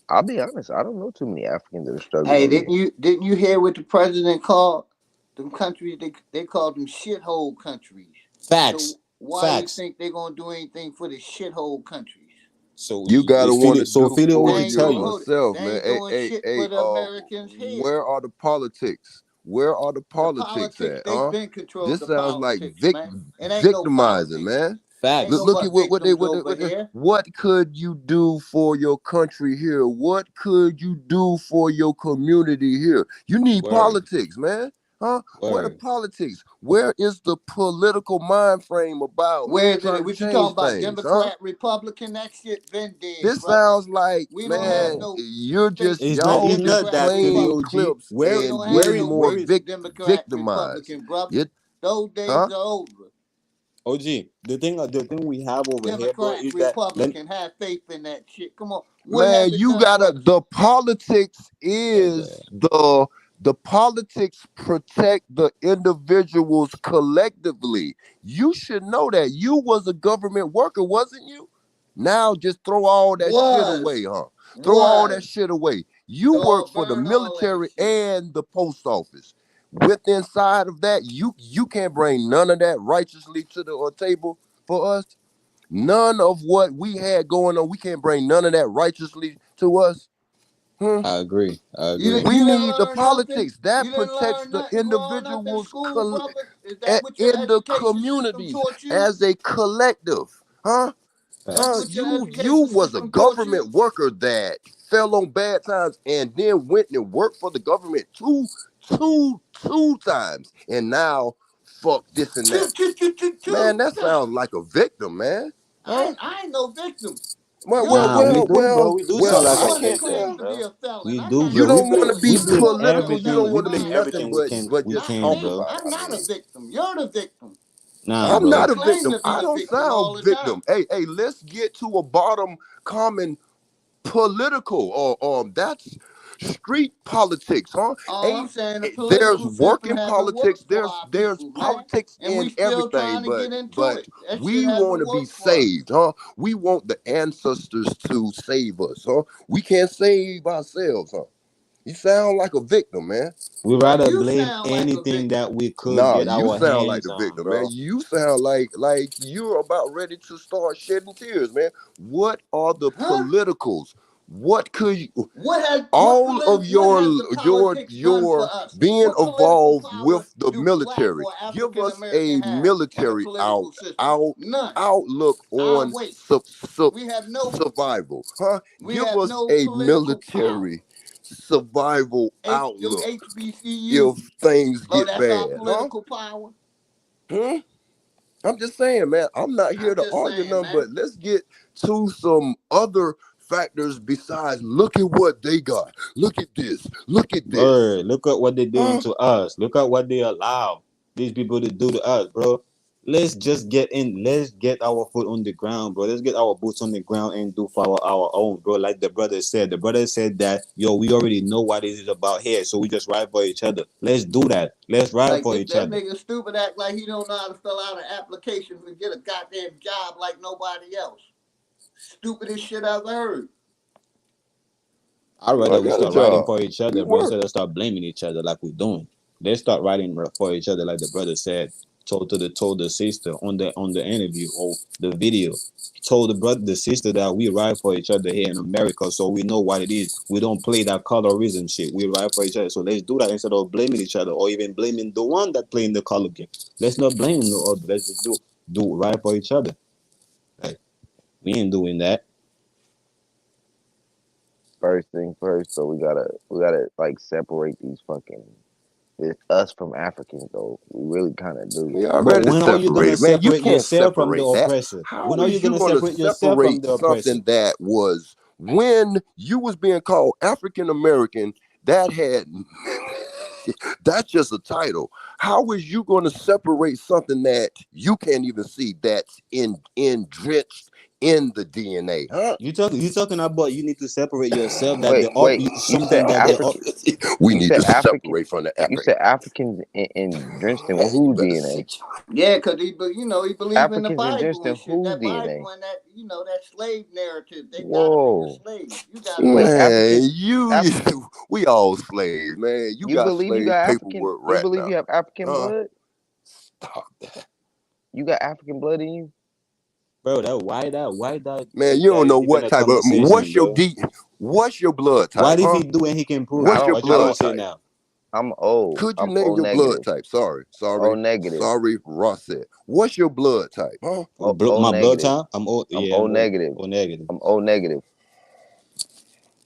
Speaker 3: I'll be honest. I don't know too many Africans that are struggling
Speaker 5: Hey,
Speaker 3: over here.
Speaker 5: didn't you hear what the president called them countries? They called them shithole countries.
Speaker 12: Facts,
Speaker 5: So why you
Speaker 12: facts.
Speaker 5: think they're gonna do anything for the shithole countries?
Speaker 12: So
Speaker 11: You gotta want to do
Speaker 12: Philly
Speaker 5: They
Speaker 11: for
Speaker 12: already
Speaker 5: ain't
Speaker 12: tell
Speaker 5: doing
Speaker 12: you.
Speaker 5: hold it.
Speaker 11: yourself,
Speaker 5: They
Speaker 11: man.
Speaker 5: ain't doing shit for the Americans here.
Speaker 11: Where are the politics? Where are the
Speaker 5: The
Speaker 11: politics
Speaker 5: politics,
Speaker 11: at?
Speaker 5: they've been controlled
Speaker 11: This
Speaker 5: the
Speaker 11: sounds like
Speaker 5: politics, man. It ain't no
Speaker 11: victimizing,
Speaker 5: politics.
Speaker 11: man.
Speaker 5: Ain't
Speaker 12: Facts.
Speaker 5: no
Speaker 11: Look at
Speaker 5: but victims over here.
Speaker 11: what could you do for your country here? What could you do for your community here? You need
Speaker 12: Word,
Speaker 11: politics, man. Huh? Where the
Speaker 12: word.
Speaker 11: politics? Where is the political mind frame about
Speaker 5: Where is
Speaker 11: trying
Speaker 5: it?
Speaker 11: to
Speaker 5: What you talking
Speaker 11: change
Speaker 5: about?
Speaker 11: things, huh?
Speaker 5: Democrat, Republican? That shit been dead,
Speaker 11: This
Speaker 5: brother.
Speaker 11: sounds like,
Speaker 5: We don't have
Speaker 11: man,
Speaker 12: No,
Speaker 5: no fake
Speaker 12: it's
Speaker 11: y'all just
Speaker 12: not
Speaker 5: Democrat,
Speaker 12: that Philly
Speaker 11: playing
Speaker 12: OG.
Speaker 5: Republican.
Speaker 11: clips
Speaker 5: We
Speaker 11: and
Speaker 5: don't have no
Speaker 11: getting more
Speaker 12: Where
Speaker 5: fake
Speaker 12: is
Speaker 5: Democrat,
Speaker 11: victimized.
Speaker 5: Republican, brother.
Speaker 11: You,
Speaker 5: Those days
Speaker 11: huh?
Speaker 5: are over.
Speaker 12: OG? The thing we have over here, bro,
Speaker 5: Democrat,
Speaker 12: is that
Speaker 5: Republican, have faith in that shit. Come on. What
Speaker 11: Man,
Speaker 5: have it
Speaker 11: you
Speaker 5: done for
Speaker 11: gotta,
Speaker 5: us?
Speaker 11: the politics
Speaker 12: brother.
Speaker 11: is the politics protect the individuals collectively. You should know that. You was a government worker, wasn't you? Now just throw all that shit away,
Speaker 5: Was.
Speaker 11: huh? Throw all that
Speaker 5: Was.
Speaker 11: shit away. You work
Speaker 5: Dog,
Speaker 11: for the
Speaker 5: burn all that
Speaker 11: military
Speaker 5: shit.
Speaker 11: and the post office. With inside of that, you can't bring none of that righteously to the table for us. None of what we had going on, we can't bring none of that righteously to us.
Speaker 12: I agree. I agree.
Speaker 11: We
Speaker 5: You didn't
Speaker 11: need the
Speaker 5: learn nothing?
Speaker 11: politics that
Speaker 5: You didn't
Speaker 11: protects
Speaker 5: learn
Speaker 11: the
Speaker 5: nothing growing up in
Speaker 11: individuals
Speaker 5: school, brother? Is that what your
Speaker 11: in the
Speaker 5: education system
Speaker 11: communities
Speaker 5: taught you?
Speaker 11: as a collective, huh?
Speaker 5: That's
Speaker 12: Facts.
Speaker 5: what your
Speaker 11: You
Speaker 5: education
Speaker 11: was a
Speaker 5: system taught you?
Speaker 11: government worker that fell on bad times and then went and worked for the government two times, and now fuck this and that. Man, that sounds like a victim, man. Huh?
Speaker 5: I ain't no victim.
Speaker 12: Nah, we do, bro. We do sound
Speaker 5: You're the
Speaker 12: like a
Speaker 5: one that
Speaker 12: victim,
Speaker 5: claims to
Speaker 12: bro.
Speaker 5: be a felon.
Speaker 12: We
Speaker 5: I'm
Speaker 12: do,
Speaker 5: not
Speaker 12: bro.
Speaker 11: You
Speaker 5: no
Speaker 11: don't want to
Speaker 5: victim.
Speaker 11: be
Speaker 12: We blame
Speaker 5: You're the
Speaker 11: political. You
Speaker 12: everything.
Speaker 11: don't
Speaker 12: We
Speaker 11: want to
Speaker 12: blame
Speaker 11: be
Speaker 5: victim.
Speaker 11: nothing
Speaker 12: everything
Speaker 11: but
Speaker 12: we
Speaker 11: just
Speaker 5: Not
Speaker 12: can,
Speaker 11: talk
Speaker 5: me.
Speaker 12: bro.
Speaker 11: about it.
Speaker 5: I'm not a victim. You're the victim.
Speaker 12: Nah,
Speaker 11: I'm
Speaker 5: You
Speaker 12: bro.
Speaker 11: not a
Speaker 5: claim
Speaker 11: victim.
Speaker 5: to be
Speaker 11: I
Speaker 5: the
Speaker 11: don't
Speaker 5: victim all
Speaker 11: sound
Speaker 5: the time.
Speaker 11: victim. Hey, let's get to a bottom common political or that's street politics, huh?
Speaker 5: All I'm saying, the
Speaker 11: There's
Speaker 5: political system
Speaker 11: working
Speaker 5: haven't
Speaker 11: politics,
Speaker 5: worked for
Speaker 11: there's
Speaker 5: our
Speaker 11: there's
Speaker 5: people, man.
Speaker 11: politics
Speaker 5: And we
Speaker 11: in
Speaker 5: still
Speaker 11: everything,
Speaker 5: trying to
Speaker 11: but
Speaker 5: get into
Speaker 11: but
Speaker 5: it. That shit
Speaker 11: we want
Speaker 5: hasn't
Speaker 11: to be
Speaker 5: worked for us.
Speaker 11: saved, huh? We want the ancestors to save us, huh? We can't save ourselves, huh? You sound like a victim, man.
Speaker 12: We rather
Speaker 5: You
Speaker 12: blame
Speaker 5: sound like a
Speaker 12: anything
Speaker 5: victim.
Speaker 12: that we could
Speaker 11: Nah,
Speaker 12: get
Speaker 11: you
Speaker 12: our
Speaker 11: sound like
Speaker 12: hands
Speaker 11: the
Speaker 12: on,
Speaker 11: victim, man.
Speaker 12: bro.
Speaker 11: You sound like you're about ready to start shedding tears, man. What are the
Speaker 5: Huh?
Speaker 11: politicals? What could you
Speaker 5: What
Speaker 11: all of
Speaker 5: has the politics done for
Speaker 11: your
Speaker 5: us?
Speaker 11: being
Speaker 5: What political
Speaker 11: involved
Speaker 5: power
Speaker 11: with the
Speaker 5: do black
Speaker 11: military?
Speaker 5: or
Speaker 11: Give
Speaker 5: African
Speaker 11: us
Speaker 5: American
Speaker 11: a
Speaker 5: have in the
Speaker 11: military
Speaker 5: political system? None.
Speaker 11: outlook
Speaker 5: I'll
Speaker 11: on
Speaker 5: wait. We have
Speaker 11: survival, huh? Give us
Speaker 5: no
Speaker 11: a
Speaker 5: political power.
Speaker 11: military survival
Speaker 5: Them
Speaker 11: outlook
Speaker 5: HBCUs.
Speaker 11: if things
Speaker 5: Oh,
Speaker 11: get
Speaker 5: that's our
Speaker 11: bad, huh?
Speaker 5: political power.
Speaker 11: Hmm? I'm just saying, man, I'm not here
Speaker 5: I'm
Speaker 11: to
Speaker 5: just
Speaker 11: argue
Speaker 5: saying,
Speaker 11: nothing,
Speaker 5: man.
Speaker 11: but let's get to some other factors besides look at what they got. Look at this. Look at this.
Speaker 12: Word. Look at what they're doing
Speaker 11: Huh?
Speaker 12: to us. Look at what they allow these people to do to us, bro. Let's just get in. Let's get our foot on the ground, bro. Let's get our boots on the ground and do for our own, bro. Like the brother said. The brother said that, yo, we already know what it is about here, so we just ride for each other. Let's do that. Let's ride
Speaker 5: Like
Speaker 12: for
Speaker 5: that
Speaker 12: each other.
Speaker 5: nigga stupid act like he don't know how to fill out an application to get a goddamn job like nobody else. Stupidest shit I've heard.
Speaker 12: I'd
Speaker 11: I
Speaker 12: rather we
Speaker 11: got a
Speaker 12: start riding
Speaker 11: job.
Speaker 12: for each other,
Speaker 11: Good
Speaker 12: bro,
Speaker 11: work.
Speaker 12: instead of start blaming each other like we're doing. Let's start riding for each other, like the brother said. Told the sister on the interview or the video. Told the sister that we ride for each other here in America, so we know what it is. We don't play that colorism shit. We ride for each other, so let's do that instead of blaming each other or even blaming the one that playing the color game. Let's not blame no other. Let's just do ride for each other. Like we ain't doing that.
Speaker 3: First thing first, though, we gotta like separate these fucking us from Africans, though. We really kind of do.
Speaker 11: We
Speaker 12: But
Speaker 11: already
Speaker 12: when are you gonna
Speaker 11: separated, man. You
Speaker 12: separate
Speaker 11: can't
Speaker 12: yourself from the
Speaker 11: separate that.
Speaker 12: oppressor?
Speaker 11: How
Speaker 12: When are you
Speaker 11: is you
Speaker 12: gonna
Speaker 11: going to
Speaker 12: separate yourself from
Speaker 11: separate
Speaker 12: the oppressor?
Speaker 11: something that was when you was being called African American? That had that's just a title. How is you going to separate something that you can't even see that's in drenched in the DNA, huh?
Speaker 12: You talking about you need to separate yourself that
Speaker 3: Wait,
Speaker 12: the
Speaker 3: wait. You said
Speaker 12: something that the
Speaker 3: African.
Speaker 11: We
Speaker 3: You
Speaker 11: need
Speaker 3: said
Speaker 11: to
Speaker 3: African.
Speaker 11: separate from the
Speaker 3: You
Speaker 11: African.
Speaker 3: said Africans in drenched in
Speaker 11: Man, you
Speaker 3: who
Speaker 11: better
Speaker 3: DNA?
Speaker 11: sit.
Speaker 5: Yeah, cause he believe in the
Speaker 3: Africans in drenched
Speaker 5: Bible
Speaker 3: in
Speaker 5: and shit.
Speaker 3: who
Speaker 5: That
Speaker 3: DNA?
Speaker 5: Bible and that that slave narrative. They got them in the
Speaker 3: Whoa.
Speaker 5: slave. You gotta
Speaker 3: Wait,
Speaker 5: know.
Speaker 11: Man,
Speaker 3: African. African.
Speaker 11: we all slaves, man. You
Speaker 3: You
Speaker 11: got
Speaker 3: believe you
Speaker 11: slave
Speaker 3: got African?
Speaker 11: paperwork
Speaker 3: You
Speaker 11: right
Speaker 3: believe
Speaker 11: now.
Speaker 3: you have African
Speaker 11: Huh?
Speaker 3: blood?
Speaker 11: Stop that.
Speaker 3: You got African blood in you?
Speaker 12: bro. Why that
Speaker 11: Man, you
Speaker 12: that
Speaker 11: don't
Speaker 12: is
Speaker 11: know
Speaker 12: even
Speaker 11: what
Speaker 12: a
Speaker 11: type of
Speaker 12: conversation, bro?
Speaker 11: what's your blood type,
Speaker 12: What if
Speaker 11: huh?
Speaker 12: he do and he can prove
Speaker 3: I
Speaker 11: What's
Speaker 12: it?
Speaker 11: your
Speaker 3: don't.
Speaker 12: What you
Speaker 3: I
Speaker 12: gonna
Speaker 11: blood
Speaker 3: don't.
Speaker 12: say
Speaker 11: type?
Speaker 12: now?
Speaker 3: I'm O.
Speaker 11: Could you
Speaker 3: I'm
Speaker 11: name
Speaker 3: O
Speaker 11: your blood
Speaker 3: negative.
Speaker 11: type?
Speaker 3: O negative.
Speaker 11: Sorry, Ross said. What's your blood type, huh?
Speaker 3: O
Speaker 12: My blood
Speaker 3: negative.
Speaker 12: type? I'm O.
Speaker 3: I'm
Speaker 12: Yeah,
Speaker 3: O negative.
Speaker 12: O negative.
Speaker 3: I'm O negative.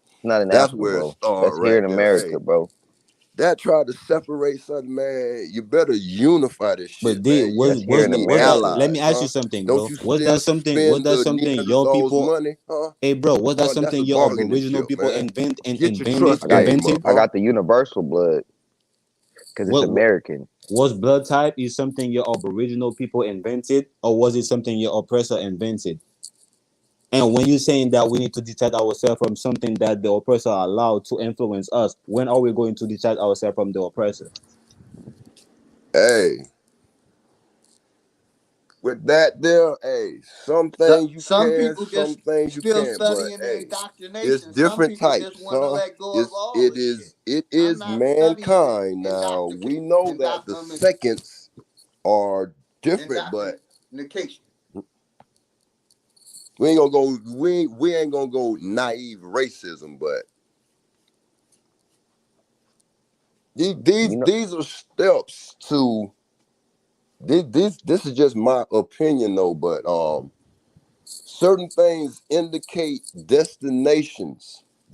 Speaker 3: It's not in
Speaker 11: That's
Speaker 3: Africa,
Speaker 11: where it
Speaker 3: bro.
Speaker 11: starts
Speaker 3: That's here
Speaker 11: right
Speaker 3: in
Speaker 11: there.
Speaker 3: America,
Speaker 11: Hey,
Speaker 3: bro.
Speaker 11: that tried to separate something, man. You better unify this
Speaker 12: But
Speaker 11: shit,
Speaker 12: D
Speaker 11: man.
Speaker 3: That's here
Speaker 12: was
Speaker 3: in
Speaker 12: was that?
Speaker 3: America.
Speaker 12: Let me
Speaker 11: Allies,
Speaker 12: ask you
Speaker 11: huh?
Speaker 12: something,
Speaker 11: Don't
Speaker 12: bro.
Speaker 11: you still
Speaker 12: Was
Speaker 11: spend
Speaker 12: that
Speaker 11: the
Speaker 12: something your
Speaker 11: Neanderthals'
Speaker 12: people?
Speaker 11: money, huh?
Speaker 12: Hey, bro, was that
Speaker 11: That's
Speaker 12: something
Speaker 11: a
Speaker 12: your
Speaker 11: bargaining
Speaker 12: Aboriginal
Speaker 11: chip,
Speaker 12: people
Speaker 11: man. Get your trust game up,
Speaker 12: invented?
Speaker 3: I
Speaker 11: huh?
Speaker 3: got the universal blood because it's
Speaker 12: What
Speaker 3: American.
Speaker 12: was blood type is something your Aboriginal people invented, or was it something your oppressor invented? And when you're saying that we need to detach ourselves from something that the oppressor allowed to influence us, when are we going to detach ourselves from the oppressor?
Speaker 11: Hey, with that there, hey, some
Speaker 5: So,
Speaker 11: things you
Speaker 5: some
Speaker 11: can,
Speaker 5: people
Speaker 11: some
Speaker 5: just
Speaker 11: things you
Speaker 5: still
Speaker 11: can't. But
Speaker 5: studying the
Speaker 11: hey, it's
Speaker 5: indoctrination. Some
Speaker 11: different
Speaker 5: people just
Speaker 11: types,
Speaker 5: want to
Speaker 11: huh?
Speaker 5: let go of all
Speaker 11: It
Speaker 5: the shit.
Speaker 11: is it
Speaker 5: I'm
Speaker 11: is
Speaker 5: not studying the
Speaker 11: mankind. Now we know that the
Speaker 5: indoctrination.
Speaker 11: seconds are different, but we ain't gonna go. We ain't gonna go naive racism, but
Speaker 3: You know,
Speaker 11: these are steps to this is just my opinion though, but certain things indicate destinations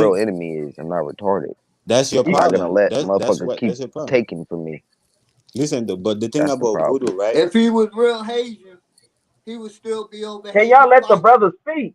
Speaker 3: real enemy is. I'm not retarded.
Speaker 12: That's your
Speaker 3: I'm not gonna
Speaker 12: problem.
Speaker 3: let
Speaker 12: That's
Speaker 3: motherfuckers
Speaker 12: what
Speaker 3: keep
Speaker 12: that's your problem.
Speaker 3: taking from me.
Speaker 12: Listen, but the thing
Speaker 3: That's the
Speaker 12: about
Speaker 3: problem.
Speaker 12: voodoo, right?
Speaker 5: If he was real Haitian, he would still be over
Speaker 21: Can y'all
Speaker 5: Haiti
Speaker 21: let the
Speaker 5: fighting.
Speaker 21: brother speak?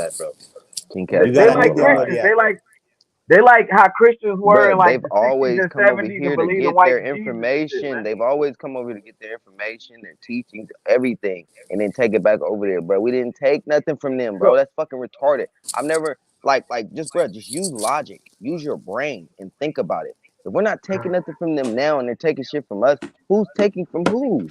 Speaker 3: that, bro. King
Speaker 21: They,
Speaker 3: Cat
Speaker 21: they
Speaker 3: said
Speaker 21: like
Speaker 3: all right.
Speaker 21: Christians. They like how Christians were
Speaker 3: Bro,
Speaker 21: in like
Speaker 3: they've
Speaker 21: the 60s
Speaker 3: always
Speaker 21: and
Speaker 3: come over
Speaker 21: 70s and
Speaker 3: here to
Speaker 21: believed in
Speaker 3: get
Speaker 21: white
Speaker 3: their
Speaker 21: Jesus and shit,
Speaker 3: information.
Speaker 21: man.
Speaker 3: They've always come over to get their information, their teachings, everything, and then take it back over there, bro. We didn't take nothing from them, bro.
Speaker 21: So,
Speaker 3: That's fucking retarded. I've never just bro, just use logic, use your brain, and think about it. If we're not taking nothing from them now, and they're taking shit from us, who's taking from who?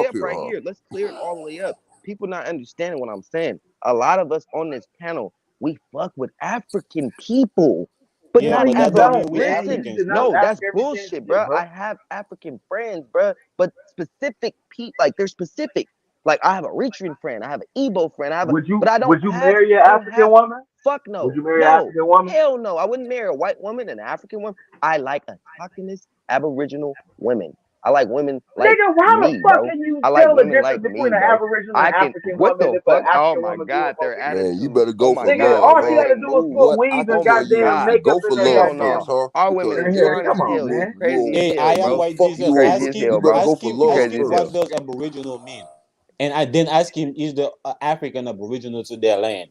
Speaker 3: way
Speaker 11: up
Speaker 3: up
Speaker 11: here,
Speaker 3: right
Speaker 11: huh?
Speaker 3: here. Let's clear it all the way up. People not understanding what I'm saying. A lot of us on this panel, we fuck with African people, but
Speaker 12: Yeah,
Speaker 3: not
Speaker 12: but
Speaker 21: No,
Speaker 12: that
Speaker 21: you
Speaker 3: as a
Speaker 12: don't mean
Speaker 21: don't,
Speaker 12: we
Speaker 21: man. You
Speaker 3: listen.
Speaker 21: need to
Speaker 12: Africans,
Speaker 21: not
Speaker 12: bro.
Speaker 3: No,
Speaker 21: ask
Speaker 3: that's
Speaker 21: everything
Speaker 3: bullshit,
Speaker 21: shit,
Speaker 3: bro.
Speaker 21: bro.
Speaker 3: I have African friends, bro, but specific people, like they're specific. Like I have a Eritrean friend, I have an Igbo friend, but I don't
Speaker 21: Would you
Speaker 3: have,
Speaker 21: marry an
Speaker 3: I don't
Speaker 21: African
Speaker 3: have.
Speaker 21: woman?
Speaker 3: Fuck
Speaker 21: Would
Speaker 3: no,
Speaker 21: you marry an
Speaker 3: no,
Speaker 21: African woman?
Speaker 3: hell no. I wouldn't marry a white woman and an African woman. I like autochthonous Aboriginal women. I like women like
Speaker 21: Nigga, how the
Speaker 3: me,
Speaker 21: fuck
Speaker 3: bro.
Speaker 21: can you
Speaker 3: I like
Speaker 21: tell the
Speaker 3: women
Speaker 21: difference
Speaker 3: like
Speaker 21: between
Speaker 3: me,
Speaker 21: an
Speaker 3: bro.
Speaker 21: Aboriginal and
Speaker 3: I can.
Speaker 21: African
Speaker 3: What
Speaker 21: woman
Speaker 3: the
Speaker 21: if an
Speaker 3: fuck? Oh
Speaker 21: African
Speaker 3: my
Speaker 21: woman do a
Speaker 3: God, their
Speaker 21: fucking
Speaker 11: Man, you
Speaker 3: attitude.
Speaker 11: better
Speaker 3: Oh
Speaker 11: go
Speaker 3: my
Speaker 11: for
Speaker 21: nigga,
Speaker 3: God,
Speaker 11: love,
Speaker 21: all
Speaker 3: the
Speaker 21: she
Speaker 11: huh?
Speaker 21: gotta
Speaker 3: way
Speaker 21: do is
Speaker 3: move.
Speaker 21: put
Speaker 11: What
Speaker 21: weave
Speaker 11: I can
Speaker 3: Oh
Speaker 21: and
Speaker 11: tell
Speaker 3: my
Speaker 11: you
Speaker 21: goddamn
Speaker 11: is
Speaker 3: God.
Speaker 21: makeup
Speaker 11: go for
Speaker 21: in her
Speaker 11: love
Speaker 3: Hell
Speaker 21: goddamn
Speaker 3: no.
Speaker 11: first, huh?
Speaker 3: Our women
Speaker 11: Because
Speaker 3: is
Speaker 21: her hair.
Speaker 3: fine as
Speaker 21: Come on,
Speaker 3: hell. You
Speaker 21: man.
Speaker 3: crazy as
Speaker 12: Hey,
Speaker 3: hell,
Speaker 12: I am
Speaker 3: bro.
Speaker 12: white
Speaker 11: fuck
Speaker 12: Jesus.
Speaker 11: you
Speaker 3: Crazy
Speaker 11: over.
Speaker 3: as
Speaker 11: You
Speaker 3: hell,
Speaker 11: better
Speaker 3: bro.
Speaker 11: go for
Speaker 3: You
Speaker 11: love
Speaker 12: Ask
Speaker 3: crazy
Speaker 12: him
Speaker 3: as hell.
Speaker 12: what
Speaker 11: first.
Speaker 12: does Aboriginal mean, and I then ask him is the African Aboriginal to their land.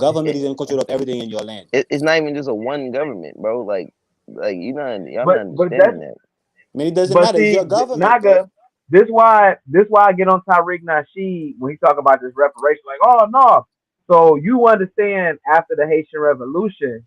Speaker 12: government is in control of everything in your land.
Speaker 3: It's not even just a one government, bro. Like y'all not
Speaker 21: But that's
Speaker 3: understanding that.
Speaker 12: I mean, it doesn't
Speaker 21: but
Speaker 12: matter. It's
Speaker 21: see
Speaker 12: your government, bro.
Speaker 21: Naga. This why I get on Tariq Nasheed when he talk about this reparation. Like, oh no. So you understand after the Haitian Revolution,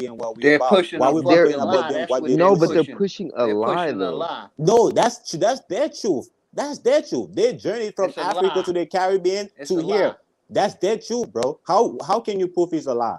Speaker 12: reality and what we
Speaker 5: They're
Speaker 12: about.
Speaker 5: pushing
Speaker 12: Why
Speaker 5: a
Speaker 12: we
Speaker 3: They're
Speaker 5: fucking
Speaker 12: complaining
Speaker 3: but
Speaker 12: about
Speaker 5: lie.
Speaker 12: them
Speaker 5: That's
Speaker 12: what
Speaker 5: what
Speaker 12: they
Speaker 5: they're
Speaker 3: no,
Speaker 12: did
Speaker 3: but
Speaker 12: to
Speaker 3: they're
Speaker 12: us?
Speaker 5: pushing.
Speaker 3: pushing a
Speaker 5: They're
Speaker 3: lie
Speaker 5: pushing a
Speaker 3: though.
Speaker 5: lie.
Speaker 12: No, that's their truth. That's their truth. They journeyed from
Speaker 5: It's a
Speaker 12: Africa
Speaker 5: lie.
Speaker 12: to the Caribbean
Speaker 5: It's
Speaker 12: to
Speaker 5: a lie.
Speaker 12: here. That's their truth, bro. How can you prove it's a lie?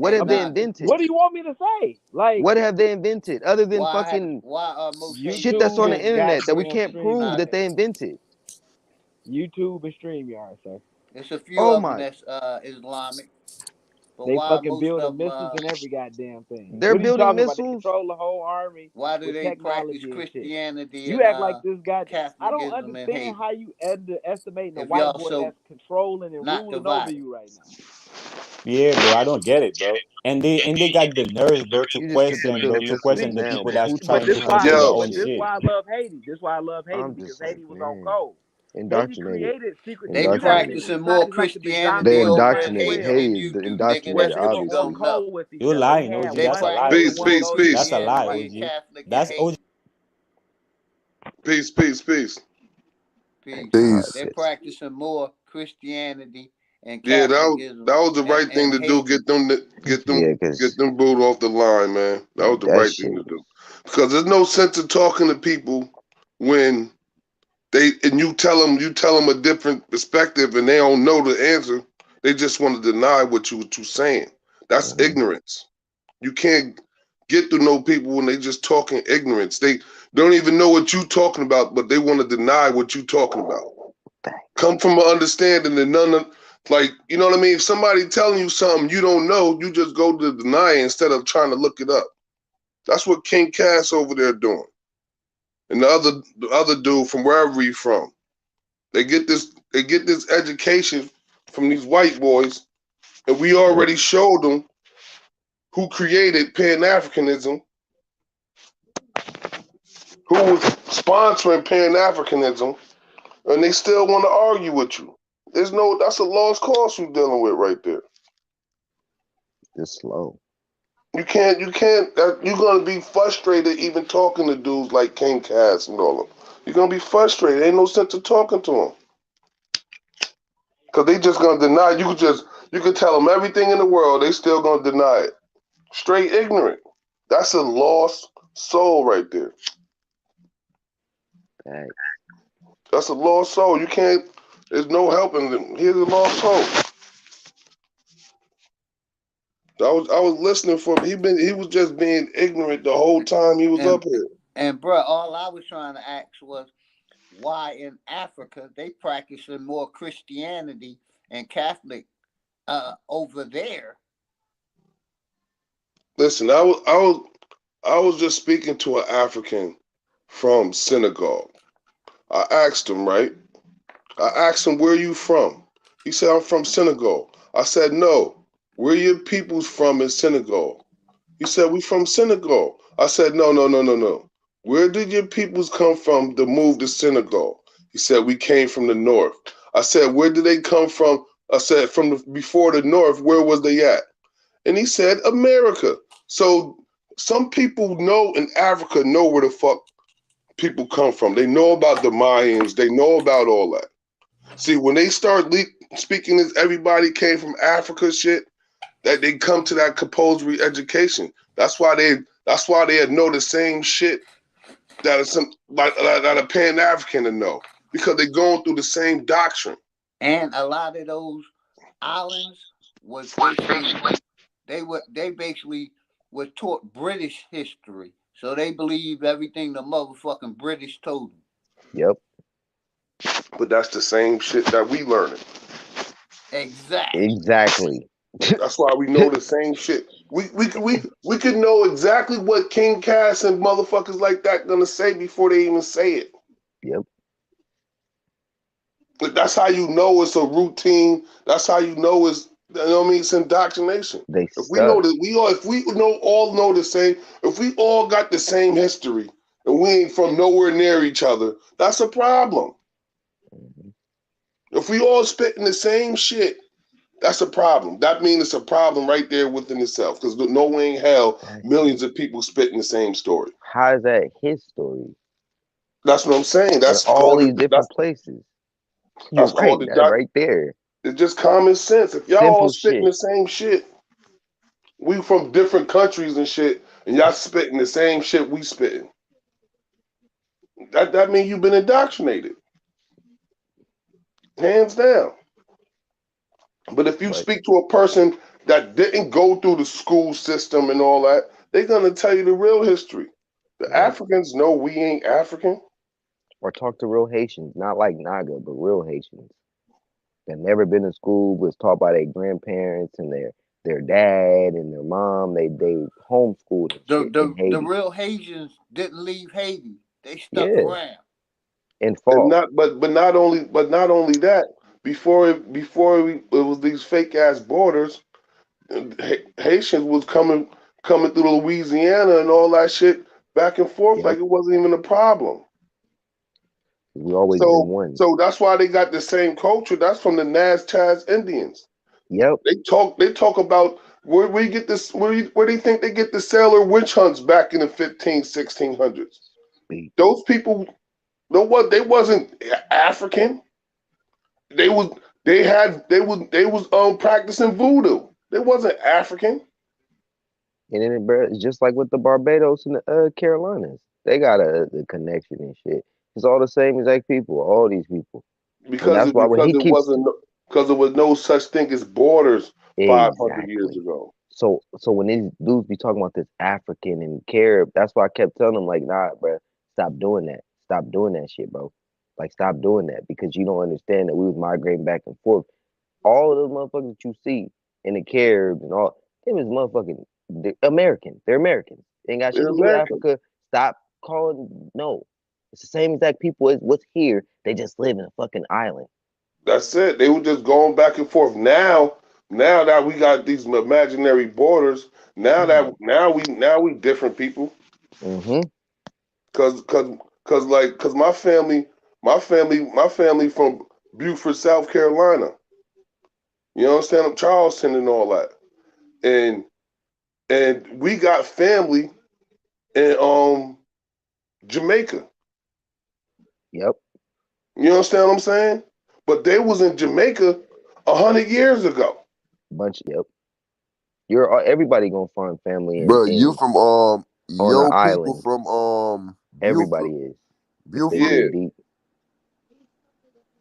Speaker 3: What have they invented?
Speaker 13: What do you want me to say? Like,
Speaker 3: What have they invented other than fucking shit that's
Speaker 13: YouTube
Speaker 3: on the
Speaker 13: and
Speaker 3: internet that we
Speaker 13: goddamn
Speaker 3: can't prove that
Speaker 13: StreamYard.
Speaker 3: they invented?
Speaker 13: YouTube and StreamYard, sir.
Speaker 5: It's a few
Speaker 3: Oh
Speaker 5: of them
Speaker 3: my!
Speaker 5: that's Islamic, but
Speaker 13: They
Speaker 5: why
Speaker 13: fucking
Speaker 5: most
Speaker 13: building
Speaker 5: of them
Speaker 13: missiles and every goddamn thing.
Speaker 3: They're
Speaker 13: What are you
Speaker 3: building
Speaker 13: talking about? They
Speaker 3: missiles.
Speaker 13: control the whole army
Speaker 5: why do
Speaker 13: with
Speaker 5: they practice
Speaker 13: technology and shit.
Speaker 5: Christianity
Speaker 13: You
Speaker 5: and
Speaker 13: act like this guy. I don't
Speaker 5: Catholicism and
Speaker 13: understand
Speaker 5: hate
Speaker 13: how you underestimating a
Speaker 5: if
Speaker 13: white
Speaker 5: y'all
Speaker 13: boy
Speaker 5: so
Speaker 13: that's controlling and
Speaker 5: not
Speaker 13: ruling over
Speaker 5: divided?
Speaker 13: you right now.
Speaker 12: Yeah, bro, I don't get it, bro. And they got the nerve, bro,
Speaker 3: You just said they're
Speaker 12: to
Speaker 3: building missiles
Speaker 12: question the
Speaker 3: now,
Speaker 12: people
Speaker 3: but
Speaker 12: that's
Speaker 3: who
Speaker 13: But
Speaker 3: taught
Speaker 12: trying
Speaker 13: this
Speaker 3: them
Speaker 12: to
Speaker 3: how to
Speaker 13: why,
Speaker 12: control
Speaker 3: build
Speaker 12: their
Speaker 3: that
Speaker 13: but
Speaker 12: own
Speaker 13: this
Speaker 3: shit?
Speaker 12: shit.
Speaker 13: why I love Haiti. This why I love Haiti
Speaker 3: I'm
Speaker 13: because
Speaker 3: just like,
Speaker 13: Haiti was on
Speaker 3: man,
Speaker 13: code. Haiti
Speaker 3: indoctrinated,
Speaker 13: created secret.
Speaker 5: They
Speaker 13: You got
Speaker 3: indoctrinated.
Speaker 13: secret
Speaker 5: practicing more
Speaker 13: societies like the Big
Speaker 3: They
Speaker 5: Christianity
Speaker 13: John
Speaker 5: over in
Speaker 13: Crime
Speaker 3: indoctrinated.
Speaker 5: Haiti
Speaker 13: Twelve,
Speaker 5: than
Speaker 3: Haiti is
Speaker 5: you
Speaker 3: the
Speaker 5: do, nigga.
Speaker 13: where
Speaker 3: indoctrinated,
Speaker 5: That's
Speaker 13: they
Speaker 5: what
Speaker 13: were
Speaker 5: you
Speaker 13: on
Speaker 3: obviously.
Speaker 5: don't know.
Speaker 13: code with each
Speaker 12: You're
Speaker 13: other. They
Speaker 12: lying,
Speaker 13: had
Speaker 12: OG.
Speaker 5: They
Speaker 12: That's a
Speaker 13: one
Speaker 12: lie,
Speaker 13: man,
Speaker 5: practicing
Speaker 12: OG.
Speaker 13: one
Speaker 5: more
Speaker 13: go-to.
Speaker 12: That's a lie,
Speaker 5: Christianity and
Speaker 12: OG.
Speaker 5: Catholic and
Speaker 12: That's OG.
Speaker 5: Haiti.
Speaker 9: Peace, peace, peace.
Speaker 5: Peace.
Speaker 3: God,
Speaker 11: Peace.
Speaker 5: They're practicing more Christianity and
Speaker 9: Yeah,
Speaker 5: Catholicism
Speaker 9: that was the right thing
Speaker 5: and
Speaker 9: to do.
Speaker 5: Haiti.
Speaker 9: Get them
Speaker 3: Yeah, because
Speaker 9: booed off the line, man. That was the
Speaker 3: that
Speaker 9: right thing
Speaker 3: shit
Speaker 9: to do.
Speaker 3: was
Speaker 9: Because there's no sense of talking to people when you tell them a different perspective and they don't know the answer. They just want to deny what you're saying. That's ignorance. You can't get to know people when they just talking ignorance. They don't even know what you talking about, but they want to deny what you talking about. Come from an understanding that none of, like, you know what I mean? If somebody telling you something you don't know, you just go to deny it instead of trying to look it up. That's what King Cass over there doing. And the other dude from wherever he from. They get this education from these white boys, and we already showed them who created Pan-Africanism, who was sponsoring Pan-Africanism, and they still want to argue with you. That's a lost cause you're dealing with right there.
Speaker 3: just slow.
Speaker 9: You can't, you're going to be frustrated even talking to dudes like King Cass and all of them. You're going to be frustrated. Ain't no sense of talking to them. Because they just going to deny. You could tell them everything in the world. They still going to deny it. Straight ignorant. That's a lost soul right there.
Speaker 3: Right.
Speaker 9: That's a lost soul. You can't, there's no helping them. Here's a lost soul. I was listening for him. He was just being ignorant the whole time he was up here.
Speaker 5: And bro, all I was trying to ask was why in Africa they practicing more Christianity and Catholic over there.
Speaker 9: Listen, I was just speaking to an African from Senegal. I asked him, right? I asked him, where are you from? He said, I'm from Senegal. I said, no. Where your people's from in Senegal? He said, we from Senegal. I said, no. Where did your peoples come from to move to Senegal? He said, we came from the north. I said, where did they come from? I said, before the north, where was they at? And he said, America. So some people know in Africa know where the fuck people come from. They know about the Mayans. They know about all that. See, when they start speaking as everybody came from Africa shit, that they come to that compulsory education. That's why they know the same shit that a Pan-African to know, because they're going through the same doctrine.
Speaker 5: And a lot of those islands was basically they basically was taught British history. So they believe everything the motherfucking British told them.
Speaker 3: Yep.
Speaker 9: But that's the same shit that we learning.
Speaker 3: Exactly.
Speaker 9: That's why we know the same shit. We could know exactly what King Cass and motherfuckers like that gonna say before they even say it.
Speaker 3: Yep.
Speaker 9: But that's how you know it's a routine. That's how you know it's, you know what I mean, it's indoctrination. If we know that if we all know the same, if we all got the same history and we ain't from nowhere near each other, that's a problem. If we all spitting the same shit, that's a problem. That means it's a problem right there within itself. Because no way in hell millions of people spitting the same story.
Speaker 3: How is that his story?
Speaker 9: That's what I'm saying. That's
Speaker 3: in all
Speaker 9: called
Speaker 3: these different places. You're
Speaker 9: that's
Speaker 3: right.
Speaker 9: called
Speaker 3: That's right there.
Speaker 9: It's just common sense. If y'all all
Speaker 3: Simple
Speaker 9: spitting
Speaker 3: shit.
Speaker 9: the same shit, we from different countries and shit, and y'all spitting the same shit we spitting. That means you've been indoctrinated. Hands down. But if you speak to a person that didn't go through the school system and all that, they're gonna tell you the real history. The Africans know we ain't African.
Speaker 3: Or talk to real Haitians, not like Naga, but real Haitians. That never been to school, was taught by their grandparents and their dad and their mom. They homeschooled and shit in Haiti.
Speaker 5: The real Haitians didn't leave Haiti. They stuck
Speaker 3: Yeah.
Speaker 5: around.
Speaker 3: And
Speaker 9: not only that, before it was these fake ass borders, Haitians was coming through Louisiana and all that shit back and forth like it wasn't even a problem.
Speaker 3: We always been one.
Speaker 9: So that's why they got the same culture. That's from the Naz-Chaz Indians.
Speaker 3: Yep.
Speaker 9: They talk about where we get this, where do you think they get the sailor witch hunts back in the 1600s? Those people, they wasn't African. They was
Speaker 4: They was practicing voodoo. They wasn't African.
Speaker 3: And then it's just like with the Barbados and the Carolinas. They got a connection and shit. It's all the same exact people, all these people. And
Speaker 4: because
Speaker 3: that's
Speaker 4: it
Speaker 3: why when
Speaker 4: because
Speaker 3: he
Speaker 4: it
Speaker 3: keeps
Speaker 4: wasn't because there was no such thing as borders 500 years
Speaker 3: exactly.
Speaker 4: ago.
Speaker 3: So when these dudes be talking about this African and Carib, that's why I kept telling them like, nah, bro, stop doing that. Stop doing that shit, bro. Like, stop doing that because you don't understand that we was migrating back and forth. All of those motherfuckers that you see in the Caribs and all, them is motherfucking they're American. They're Americans. They ain't got shit
Speaker 4: They're
Speaker 3: to do with
Speaker 4: American.
Speaker 3: Africa. Stop calling. No, it's the same exact people as what's here. They just live in a fucking island.
Speaker 4: That's it. They were just going back and forth. Now that we got these imaginary borders, now we different people.
Speaker 3: Mm-hmm.
Speaker 4: Cause my family from Beaufort, South Carolina. You understand? Charleston and all that. And we got family in Jamaica.
Speaker 3: Yep.
Speaker 4: You understand what I'm saying? But they was in Jamaica 100 years ago.
Speaker 3: Yep. You're everybody gonna find family
Speaker 11: Bro, you
Speaker 3: in
Speaker 11: from
Speaker 3: on an
Speaker 11: your people
Speaker 3: island.
Speaker 11: from
Speaker 3: Everybody
Speaker 11: Buford.
Speaker 3: is if they
Speaker 11: Buford.
Speaker 4: Yeah,
Speaker 3: dig deep.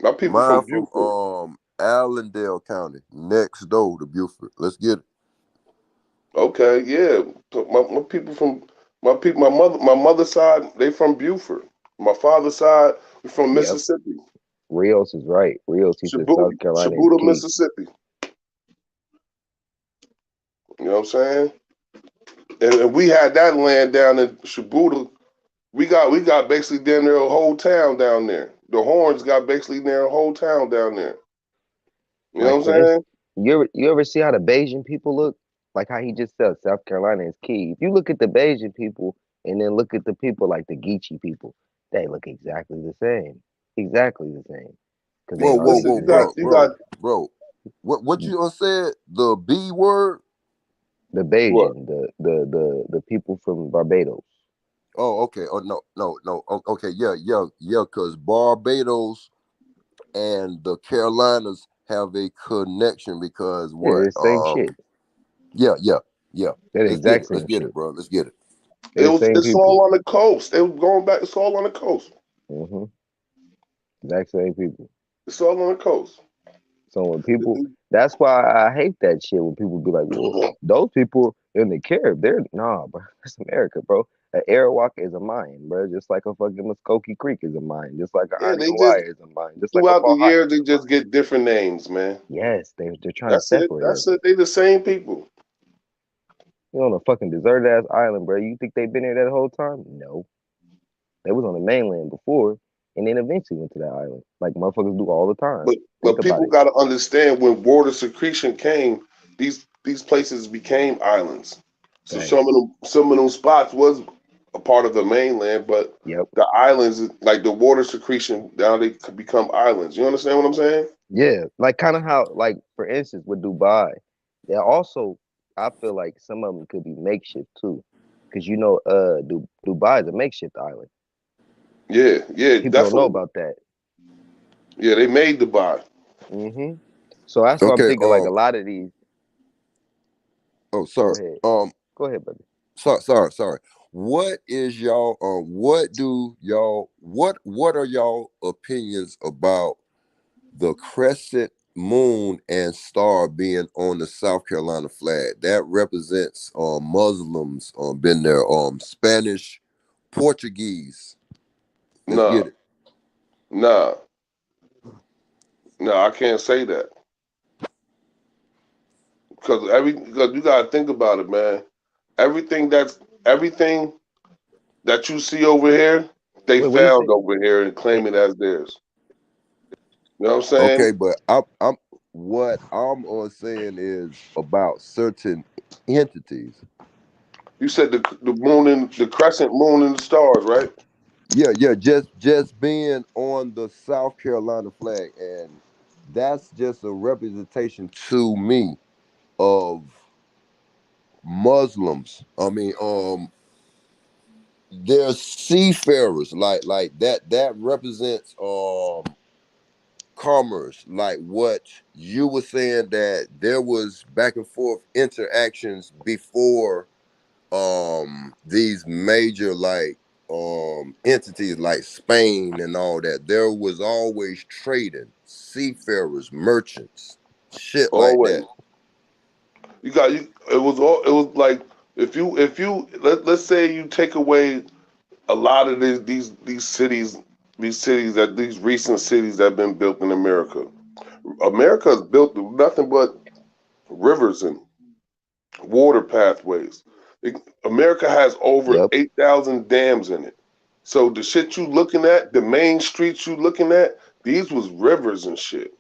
Speaker 4: my people
Speaker 11: Mine
Speaker 4: from
Speaker 11: from
Speaker 4: Beaufort.
Speaker 11: Allendale County, next door to Buford. Let's get it.
Speaker 4: Okay, yeah. So my people from my mother's side, they from Beaufort. My father's side, we from
Speaker 3: Yep.
Speaker 4: Mississippi.
Speaker 3: Rios is right. Rios, he said South Carolina is
Speaker 4: Shibuda,
Speaker 3: key.
Speaker 4: Mississippi. You know what I'm saying? And we had that land down in Shibuda. We got basically down there a whole town down there. The Horns got basically their whole town down there. You know
Speaker 3: Like
Speaker 4: what
Speaker 3: for
Speaker 4: I'm
Speaker 3: instance,
Speaker 4: saying?
Speaker 3: you ever see how the Bayesian people look? Like how he just said South Carolina is key. If you look at the Bayesian people and then look at the people like the Geechee people, they look exactly the same. Exactly the same. Because they
Speaker 11: Whoa,
Speaker 3: are
Speaker 11: whoa,
Speaker 3: the
Speaker 4: Listen,
Speaker 11: whoa,
Speaker 4: you got
Speaker 11: bro,
Speaker 3: same.
Speaker 4: you got
Speaker 11: bro, bro. What you said? The B word?
Speaker 3: The
Speaker 4: what?
Speaker 3: Bayesian, the people from Barbados.
Speaker 11: Oh, okay. Oh no, no, no. Okay, yeah, yeah, yeah. Cause Barbados and the Carolinas have a connection because
Speaker 3: Yeah,
Speaker 11: what?
Speaker 3: it's the same shit.
Speaker 11: Yeah, yeah, yeah.
Speaker 3: They're the
Speaker 11: Let's get
Speaker 3: exact
Speaker 11: it. Let's
Speaker 3: same
Speaker 11: get it,
Speaker 3: shit.
Speaker 11: bro. Let's get it.
Speaker 3: They're the same
Speaker 4: It's
Speaker 3: people.
Speaker 4: all on the coast. They were going back. It's all on the coast.
Speaker 3: hmm Exact same people.
Speaker 4: It's all on the coast.
Speaker 3: So when people, that's why I hate that shit when people be like, well, those people in the Carib, they're nah, bro. That's America, bro. An Arawaka is a mine, bro. Just like a fucking Muskogee Creek is a mine. Just like a
Speaker 4: Yeah, they just
Speaker 3: Aniawaya is a mine. Just like a
Speaker 4: throughout the
Speaker 3: Powhatan
Speaker 4: years
Speaker 3: is
Speaker 4: they
Speaker 3: a mine.
Speaker 4: just get different names, man.
Speaker 3: Yes, they're trying to
Speaker 4: That's it.
Speaker 3: separate us.
Speaker 4: That's it. They the same people.
Speaker 3: You on a fucking deserted ass island, bro. You think they been there that whole time? No. They was on the mainland before, and then eventually went to that island, like motherfuckers do all the time. Think
Speaker 4: But
Speaker 3: about
Speaker 4: people
Speaker 3: it.
Speaker 4: got to understand when water secretion came, these places became islands. So
Speaker 3: Thanks.
Speaker 4: some of them spots was a part of the mainland, but
Speaker 3: Yep.
Speaker 4: the islands, like the water secretion, now they could become islands. You understand what I'm saying?
Speaker 3: Yeah, like kind of how, like for instance, with Dubai, they also, I feel like some of them could be makeshift too, because Dubai is a makeshift island.
Speaker 4: Yeah, yeah,
Speaker 3: People don't know
Speaker 4: definitely.
Speaker 3: about that.
Speaker 4: Yeah, they made Dubai.
Speaker 3: So that's why I'm
Speaker 11: Okay.
Speaker 3: thinking like a lot of these.
Speaker 11: Oh,
Speaker 3: Go
Speaker 11: sorry.
Speaker 3: ahead, go ahead, brother.
Speaker 11: Sorry. What is y'all? What are y'all opinions about the crescent moon and star being on the South Carolina flag? That represents Muslims been there, Spanish, Portuguese. Let's
Speaker 4: Nah,
Speaker 11: get it.
Speaker 4: nah, nah. I can't say that because you gotta think about it, man. Everything that you see over here, they
Speaker 3: Wait, what do you
Speaker 4: found
Speaker 3: say?
Speaker 4: over here and claim it as theirs. You know what I'm
Speaker 11: Okay,
Speaker 4: saying?
Speaker 11: but I'm what I'm saying is about certain entities.
Speaker 4: You said the moon and the crescent moon and the stars, right?
Speaker 11: Yeah. Just being on the South Carolina flag, and that's just a representation to me of Muslims. I mean, they're seafarers, like that. That represents commerce, like what you were saying, that there was back and forth interactions before these major like entities like Spain and all that. There was always trading, seafarers, merchants, shit like
Speaker 4: Always.
Speaker 11: that.
Speaker 4: You got you. It was like let's say you take away a lot of these cities, these recent cities that have been built in America. America is built with nothing but rivers and water pathways. America has over
Speaker 3: Yep.
Speaker 4: 8,000 dams in it. So the shit you looking at, the main streets you looking at, these was rivers and shit.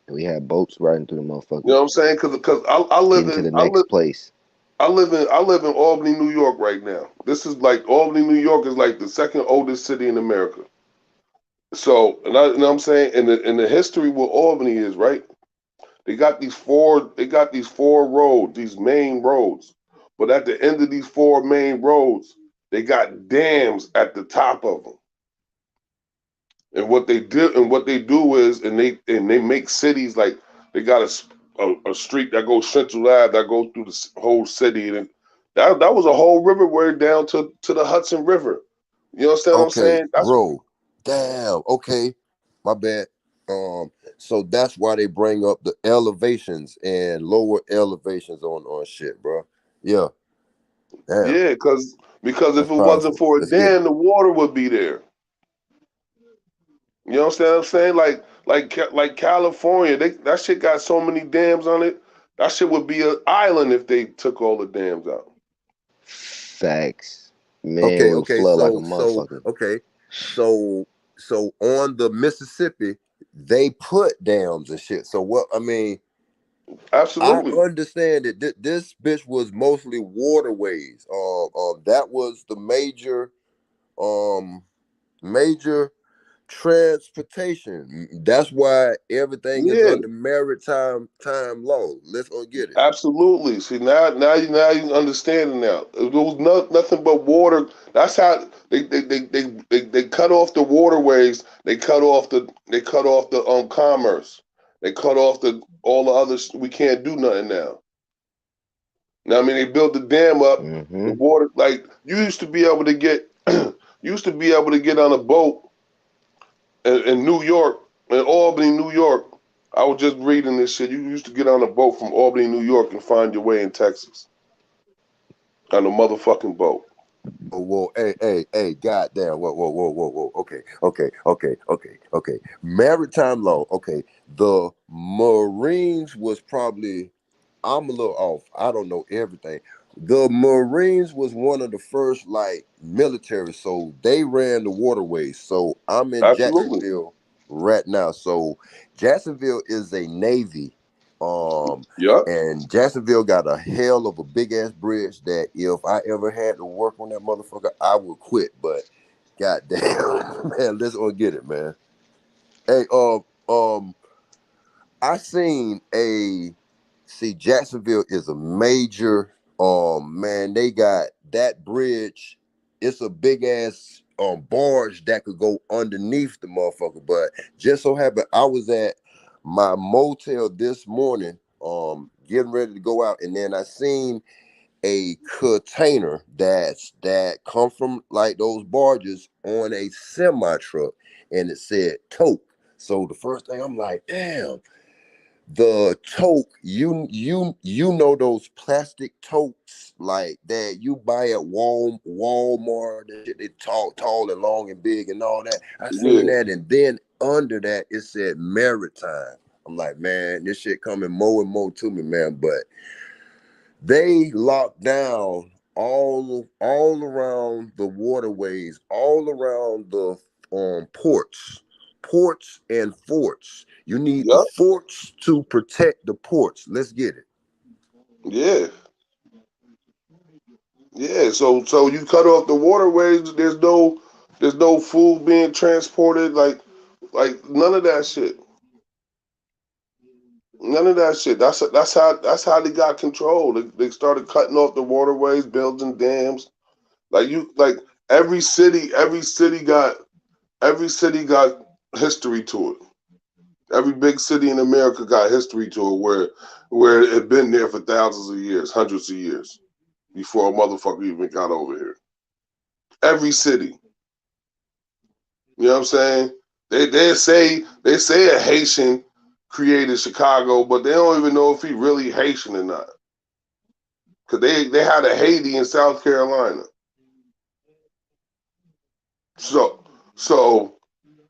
Speaker 3: We had boats riding through the
Speaker 4: You know what
Speaker 3: motherfuckers,
Speaker 4: I'm saying? Because I live
Speaker 3: getting to
Speaker 4: in
Speaker 3: the next place.
Speaker 4: I live in Albany, New York right now. This is like Albany, New York is like the second oldest city in America. So, you know what I'm saying? In the history where Albany is, right? They got these four roads, these main roads. But at the end of these four main roads, they got dams at the top of them. And what they do is, and they make cities like they got a street that goes Central Ave that goes through the whole city, and that was a whole river way down to the Hudson River. You understand what I'm
Speaker 11: Okay,
Speaker 4: saying? That's
Speaker 11: bro. Damn. Okay, my bad. So that's why they bring up the elevations and lower elevations on shit, bro. Yeah. Damn.
Speaker 4: yeah, because if
Speaker 11: That's
Speaker 4: it wasn't
Speaker 11: powerful.
Speaker 4: for a
Speaker 11: Let's get it.
Speaker 4: dam, the water would be there. You understand what I'm saying? Like California, that shit got so many dams on it. That shit would be an island if they took all the dams out.
Speaker 3: Facts. Man,
Speaker 11: Okay,
Speaker 3: would
Speaker 11: okay.
Speaker 3: flood like a
Speaker 11: So
Speaker 3: motherfucker.
Speaker 11: okay. So so on the Mississippi, they put dams and shit. So what I mean, I
Speaker 4: Absolutely.
Speaker 11: understand that this bitch was mostly waterways. That was the um major transportation. That's why everything is
Speaker 4: Yeah.
Speaker 11: under maritime time law. Let's go get it.
Speaker 4: Absolutely. See now you understand it now. It was nothing but water. That's how they cut off the waterways. They cut off the commerce. They cut off the all the others. We can't do nothing now. Now I mean they built the dam up. The
Speaker 3: Mm-hmm.
Speaker 4: water like you used to be able to get used to be able to get on a boat in New York, in Albany, New York. I was just reading this shit. You used to get on a boat from Albany, New York, and find your way in Texas on a motherfucking boat.
Speaker 11: Oh, whoa, hey, goddamn, whoa. Okay. Maritime law. Okay, the Marines was probably. I'm a little off. I don't know everything. The Marines was one of the first like military, so they ran the waterways. So I'm in
Speaker 4: Absolutely.
Speaker 11: Jacksonville right now. So Jacksonville is a Navy. Um,
Speaker 4: Yup.
Speaker 11: and Jacksonville got a hell of a big ass bridge that if I ever had to work on that motherfucker, I would quit. But goddamn, man, let's go get it, man. Hey, I seen a see Jacksonville is a major man, they got that bridge. It's a big ass barge that could go underneath the motherfucker. But just so happened I was at my motel this morning, getting ready to go out, and then I seen a container that come from like those barges on a semi truck, and it said tote. So the first thing I'm like, damn, the tote, you know those plastic totes like that you buy at Walmart, that shit, they tall and long and big and all that. I seen
Speaker 4: Yeah.
Speaker 11: that, and then under that it said maritime. I'm like, man, this shit coming more and more to me, man. But they locked down all around the waterways, all around the ports and forts. You need the
Speaker 4: Yup.
Speaker 11: forts to protect the ports. Let's get it.
Speaker 4: Yeah. Yeah. So you cut off the waterways. There's no food being transported. Like none of that shit. None of that shit. That's how they got control. They started cutting off the waterways, building dams. Like every city got history to it. Every big city in America got history to it where it had been there for thousands of years, hundreds of years before a motherfucker even got over here. Every city. You know what I'm saying? They say a Haitian created Chicago, but they don't even know if he really Haitian or not. Cause they had a Haiti in South Carolina. So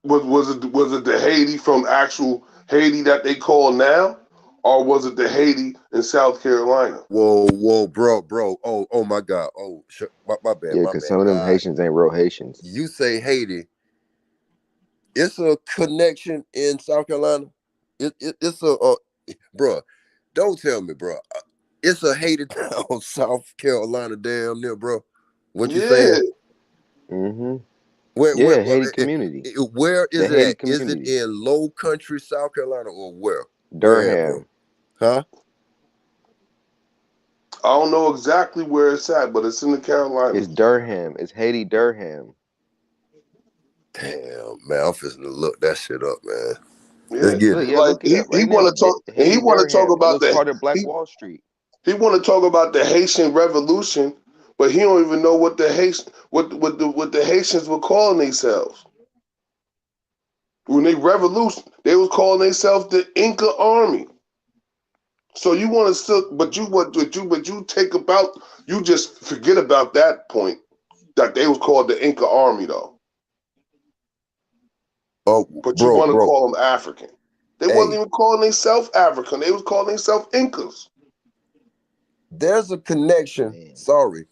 Speaker 4: was it the Haiti from actual Haiti that they call now, or was it the Haiti in South Carolina?
Speaker 11: Whoa, bro. Oh my God. Oh, my bad,
Speaker 3: Yeah,
Speaker 11: my
Speaker 3: because some
Speaker 11: bad.
Speaker 3: of them Haitians ain't real Haitians.
Speaker 11: You say Haiti. It's a connection in South Carolina. It's a bro. Don't tell me, bro. It's a Haiti down South Carolina, damn near, bro. What you saying?
Speaker 3: Mm-hmm.
Speaker 11: Where,
Speaker 3: Yeah, Haiti community.
Speaker 11: where
Speaker 3: The
Speaker 11: is it
Speaker 3: Haiti
Speaker 11: at? Is it
Speaker 3: community.
Speaker 11: in Low Country, South Carolina, or where? Where at, bro?
Speaker 3: Durham.
Speaker 11: Huh?
Speaker 4: I don't know exactly where it's at, but it's in the Carolinas.
Speaker 3: It's Durham. It's Haiti Durham.
Speaker 11: Damn, man, I'm finna look that shit up, man.
Speaker 4: Yeah,
Speaker 11: Let's get it.
Speaker 3: Yeah,
Speaker 4: like
Speaker 3: look it up
Speaker 4: he
Speaker 3: right now.
Speaker 4: want to talk, and he
Speaker 3: Haiti
Speaker 4: want to talk
Speaker 3: Durham. It
Speaker 4: about
Speaker 3: was part of Black Wall Street.
Speaker 4: he want to talk about the Haitian Revolution, but he don't even know what the Haitians were calling themselves. When they revolution, they was calling themselves the Inca Army. So you want to still, but you take about, you just forget about that point that they was called the Inca Army though.
Speaker 11: Oh,
Speaker 4: But you want to
Speaker 11: bro.
Speaker 4: call them African. They wasn't
Speaker 11: Hey,
Speaker 4: even calling themselves African. They was calling themselves Incas.
Speaker 11: there's a connection.
Speaker 3: Man.
Speaker 11: Sorry.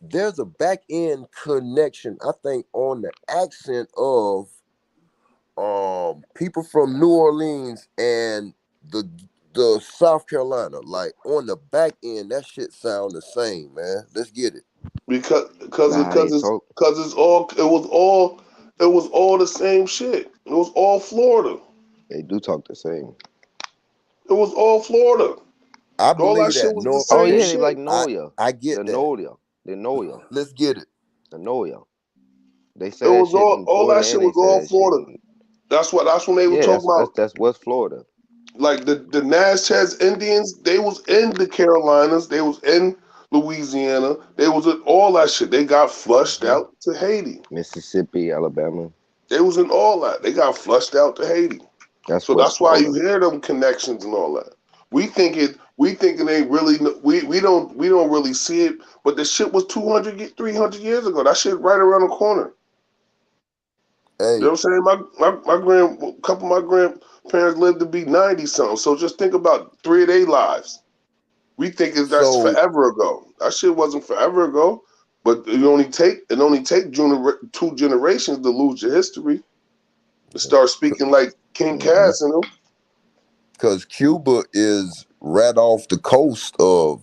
Speaker 11: There's a back end connection, I think, on the accent of people from New Orleans and the South Carolina. Like on the back end, that shit sound the same, man. Let's get it.
Speaker 4: Because
Speaker 3: That how they talk.
Speaker 4: it was all the same shit. It was all Florida.
Speaker 3: They do talk the same.
Speaker 4: It was all Florida.
Speaker 11: I
Speaker 4: All that
Speaker 11: believe
Speaker 4: shit
Speaker 11: that.
Speaker 4: was the
Speaker 11: No,
Speaker 3: Oh
Speaker 4: same
Speaker 3: yeah, they
Speaker 4: shit.
Speaker 3: like Noya.
Speaker 11: I
Speaker 3: The
Speaker 11: get that.
Speaker 3: Noya. The Noya.
Speaker 11: Let's get it.
Speaker 3: The Noya. They
Speaker 4: It
Speaker 3: say that
Speaker 4: was
Speaker 3: shit in
Speaker 4: all
Speaker 3: Florida
Speaker 4: that
Speaker 3: and
Speaker 4: shit
Speaker 3: they
Speaker 4: was
Speaker 3: say
Speaker 4: all
Speaker 3: that shit
Speaker 4: Florida.
Speaker 3: in
Speaker 4: That's when they were
Speaker 3: yeah,
Speaker 4: talking about
Speaker 3: that's West Florida.
Speaker 4: like the Natchez Indians. They was in the Carolinas. They was in Louisiana. They was in all that shit. They got flushed
Speaker 3: Hmm.
Speaker 4: out to Haiti.
Speaker 3: Mississippi, Alabama.
Speaker 4: They was in all that. They got flushed out to Haiti.
Speaker 3: That's
Speaker 4: So
Speaker 3: West
Speaker 4: that's why you
Speaker 3: Florida.
Speaker 4: hear them connections and all that. We think it ain't really. We don't really see it. But the shit was 200, 300 years ago. That shit right around the corner. You
Speaker 11: Hey,
Speaker 4: know what I'm saying? A couple of my grandparents lived to be 90 something. So just think about 3 of their lives. We think that's
Speaker 11: so
Speaker 4: forever ago. That shit wasn't forever ago. But it only take two generations to lose your history. To start speaking like King
Speaker 3: Hmm.
Speaker 4: Cass and them.
Speaker 11: because Cuba is right off the coast of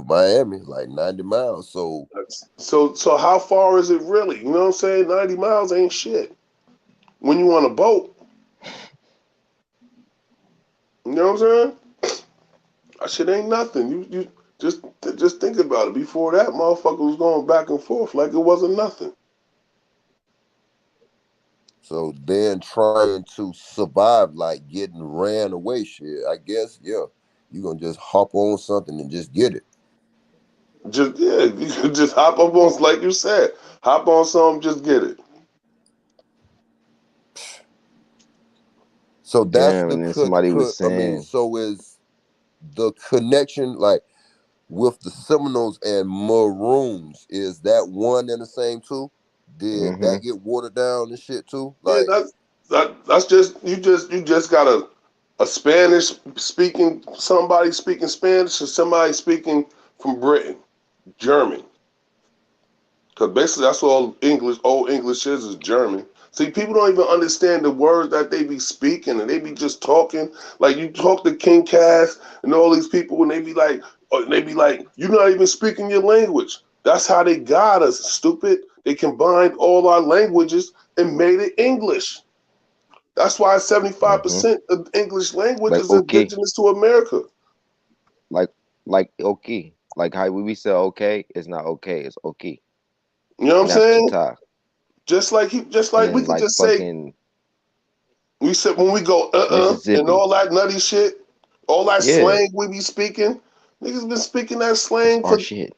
Speaker 11: Miami, like 90 miles. So
Speaker 4: So how far is it really? You know what I'm saying? 90 miles ain't shit. When you on a boat, you know what I'm saying? That shit ain't nothing. You just think about it. Before that, motherfucker was going back and forth like it wasn't nothing.
Speaker 11: then trying to survive, like getting ran away, shit. I guess, yeah, you gonna just hop on something and just get it.
Speaker 4: Just you could just hop up on, like you said, hop on something, just get it.
Speaker 11: So that's
Speaker 3: Damn,
Speaker 11: the
Speaker 3: and then somebody was
Speaker 11: I mean,
Speaker 3: saying,
Speaker 11: so is the connection like with the Seminoles and Maroons? Is that one and the same too? Did
Speaker 3: hmm
Speaker 11: that get watered down and shit too?
Speaker 4: Yeah,
Speaker 11: Like,
Speaker 4: that's just you just got a Spanish speaking, somebody speaking Spanish and somebody speaking from Britain, German. Because basically that's all English, old English is German. See, people don't even understand the words that they be speaking, and they be just talking. Like you talk to King Cass and all these people, and they be like, you're not even speaking your language. That's how they got us, stupid. They combined all our languages and made it English. That's why
Speaker 3: hmm
Speaker 4: 75% of English language
Speaker 3: like
Speaker 4: is
Speaker 3: okay,
Speaker 4: indigenous to America.
Speaker 3: like like okay, like how we say okay, it's not okay, it's okay,
Speaker 4: You know what I'm
Speaker 3: and that's
Speaker 4: saying?
Speaker 3: chita.
Speaker 4: Just like
Speaker 3: And
Speaker 4: we
Speaker 3: then
Speaker 4: could
Speaker 3: like
Speaker 4: just say
Speaker 3: fucking
Speaker 4: We said when we go and
Speaker 3: Mississippi.
Speaker 4: all that nutty shit, all that
Speaker 3: Yeah,
Speaker 4: slang we be speaking. Niggas been speaking that slang
Speaker 3: our
Speaker 4: for
Speaker 3: shit.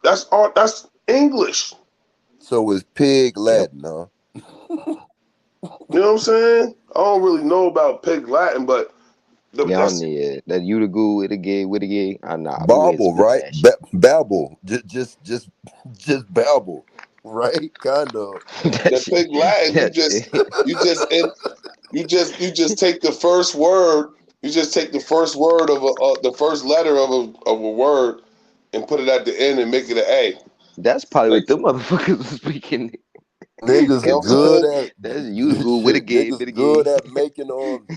Speaker 4: that's art. That's English.
Speaker 11: So it's pig
Speaker 3: Yep.
Speaker 11: Latin, huh?
Speaker 4: You know what I'm saying? I don't really know about Pig Latin, but
Speaker 3: Y'all
Speaker 4: that's
Speaker 3: need that Utigoo, Wittigay. Nah, we ain't
Speaker 11: Babble,
Speaker 3: spitting
Speaker 11: right?
Speaker 3: that shit.
Speaker 11: Babble. Just babble, right? Kind of.
Speaker 3: that
Speaker 4: that
Speaker 3: shit.
Speaker 4: Pig Latin.
Speaker 3: That shit.
Speaker 4: You just and you just take the first word. You just take the first word of the first letter of a word and put it at the end and make it an A.
Speaker 3: That's probably
Speaker 4: Like
Speaker 3: what them motherfuckers was speaking.
Speaker 11: Niggas
Speaker 4: you know
Speaker 11: are
Speaker 4: what I'm
Speaker 11: good
Speaker 4: saying?
Speaker 11: at
Speaker 3: That's Utigoo,
Speaker 11: shit. Niggas good
Speaker 3: Wittigay.
Speaker 11: at making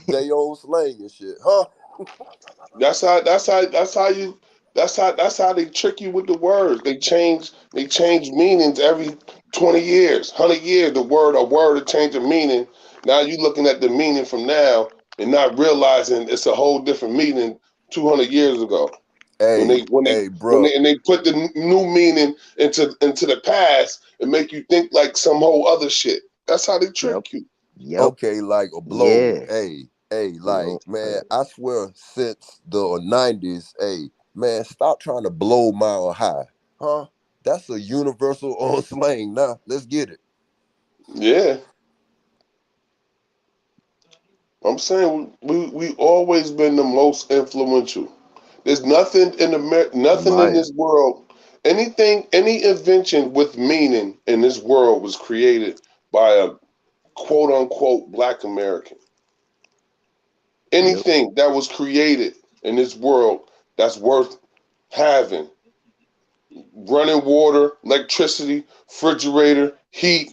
Speaker 11: they own slang and shit, huh?
Speaker 4: That's how they trick you with the words. They change meanings every 20 years, 100 years. A word will change a meaning. Now you looking at the meaning from now and not realizing it's a whole different meaning 200 years ago. When they
Speaker 11: Hey,
Speaker 4: when they
Speaker 11: hey,
Speaker 4: when
Speaker 11: bro.
Speaker 4: they and they put the new meaning into the past and make you think like some whole other shit. That's how they
Speaker 3: Yep.
Speaker 4: trick you.
Speaker 3: Yep.
Speaker 11: Okay, like a blow.
Speaker 3: Yeah.
Speaker 11: Hey,
Speaker 3: You
Speaker 11: like
Speaker 3: know.
Speaker 11: man, I swear since the '90s, hey, man, stop trying to blow mile high, huh? That's a universal on slang. Now, let's get it.
Speaker 4: Yeah, I'm saying we always been the most influential. There's nothing in
Speaker 3: The
Speaker 4: nothing in
Speaker 3: Maya.
Speaker 4: this world, any invention with meaning in this world was created by a quote unquote Black American.
Speaker 3: Yep.
Speaker 4: Anything that was created in this world that's worth having, running water, electricity, refrigerator, heat,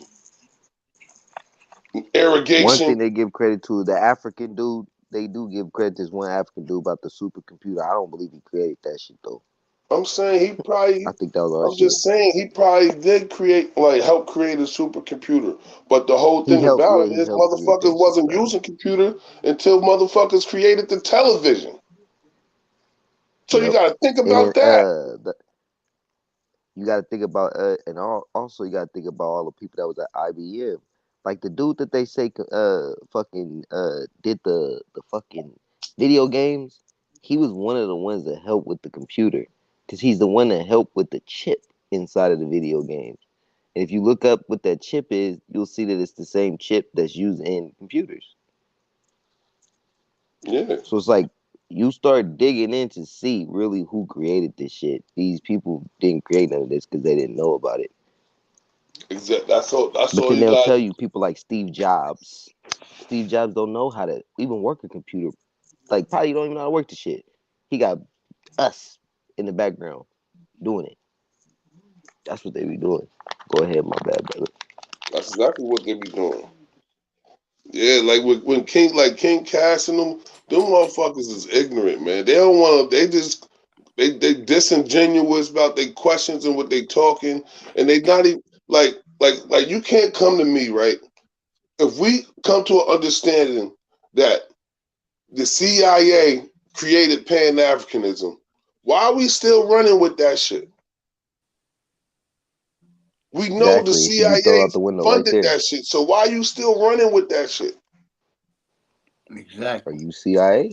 Speaker 3: One
Speaker 4: irrigation.
Speaker 3: thing they give credit to the African dude. They do give credit to this one African dude about the supercomputer. I don't believe he created that shit though.
Speaker 4: I'm saying he
Speaker 3: I
Speaker 4: probably.
Speaker 3: think that was our
Speaker 4: I'm
Speaker 3: shit.
Speaker 4: just saying he probably did help create a supercomputer. But the whole
Speaker 3: He
Speaker 4: thing
Speaker 3: helped.
Speaker 4: about
Speaker 3: Yeah,
Speaker 4: it
Speaker 3: he
Speaker 4: is
Speaker 3: helped create
Speaker 4: motherfuckers
Speaker 3: that shit.
Speaker 4: wasn't
Speaker 3: Right.
Speaker 4: using computer until motherfuckers created the television. So you
Speaker 3: Yep.
Speaker 4: got to think
Speaker 3: And then
Speaker 4: about that.
Speaker 3: you got to think about also you got to think about all the people that was at IBM. Like the dude that they say fucking did the fucking video games. He was one of the ones that helped with the computer because he's the one that helped with the chip inside of the video games. And if you look up what that chip is, you'll see that it's the same chip that's used in computers.
Speaker 4: Yeah,
Speaker 3: So it's like you start digging in to see really who created this shit. These people didn't create none of this because they didn't know about it.
Speaker 4: exactly. That's all
Speaker 3: But then
Speaker 4: you
Speaker 3: they'll
Speaker 4: got.
Speaker 3: tell you people like Steve Jobs. Steve Jobs don't know how to even work a computer. Like probably don't even know how to work the shit. He got us in the background doing it. That's what they be doing. Go ahead, my bad brother.
Speaker 4: That's exactly what they be doing. Yeah, like when King Cass and them motherfuckers is ignorant, man. They don't want to. They disingenuous about their questions and what they talking, and they not even like you can't come to me, right? If we come to an understanding that the CIA created Pan Africanism, why are we still running with that shit? We know the
Speaker 3: Exactly. It should be thrown
Speaker 4: CIA
Speaker 3: out the window right
Speaker 4: funded
Speaker 3: there.
Speaker 4: that shit, so why are you still running with that shit?
Speaker 3: Are
Speaker 5: Exactly.
Speaker 3: you CIA?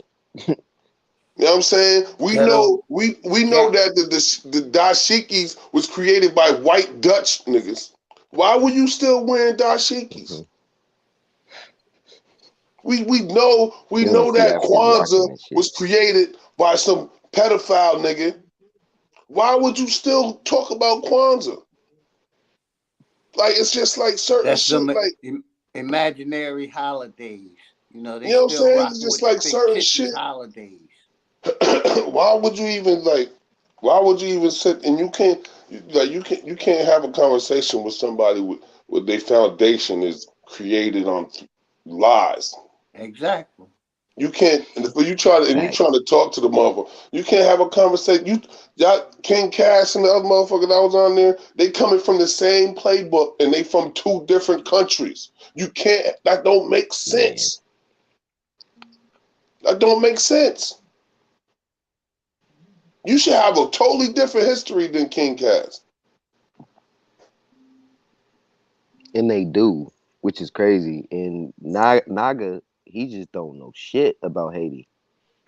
Speaker 4: You know what I'm saying? We
Speaker 5: Ghetto
Speaker 4: know we know
Speaker 5: cat.
Speaker 4: that the dashikis was created by white Dutch niggas. Why were you still wearing dashikis?
Speaker 3: Mhm.
Speaker 4: We
Speaker 3: They want to
Speaker 4: know
Speaker 3: see
Speaker 4: that
Speaker 3: Africans rocking
Speaker 4: Kwanzaa
Speaker 3: that shit.
Speaker 4: was created by some pedophile nigga. Why would you still talk about Kwanzaa? Like it's just like certain
Speaker 5: That's
Speaker 4: shit.
Speaker 5: them
Speaker 4: Like
Speaker 5: imaginary holidays. You know,
Speaker 4: you
Speaker 5: they
Speaker 4: know what I'm
Speaker 5: still
Speaker 4: saying? It's
Speaker 5: rocking
Speaker 4: just
Speaker 5: with the
Speaker 4: like certain
Speaker 5: fictitious
Speaker 4: shit.
Speaker 5: holidays.
Speaker 4: Why would you even like? Why would you even sit and you can't have a conversation with somebody with their foundation is created on lies.
Speaker 5: Exactly.
Speaker 4: You can't, but you trying
Speaker 3: Facts.
Speaker 4: to talk to the motherfucker. You can't have a conversation. Y'all, King Cash and the other motherfucker that was on there, they coming from the same playbook and they from two different countries. You can't. That don't make
Speaker 3: Man.
Speaker 4: sense. That don't make sense. You should have a totally different history than King Cash.
Speaker 3: And they do, which is crazy. And Naga, he just don't know shit about Haiti.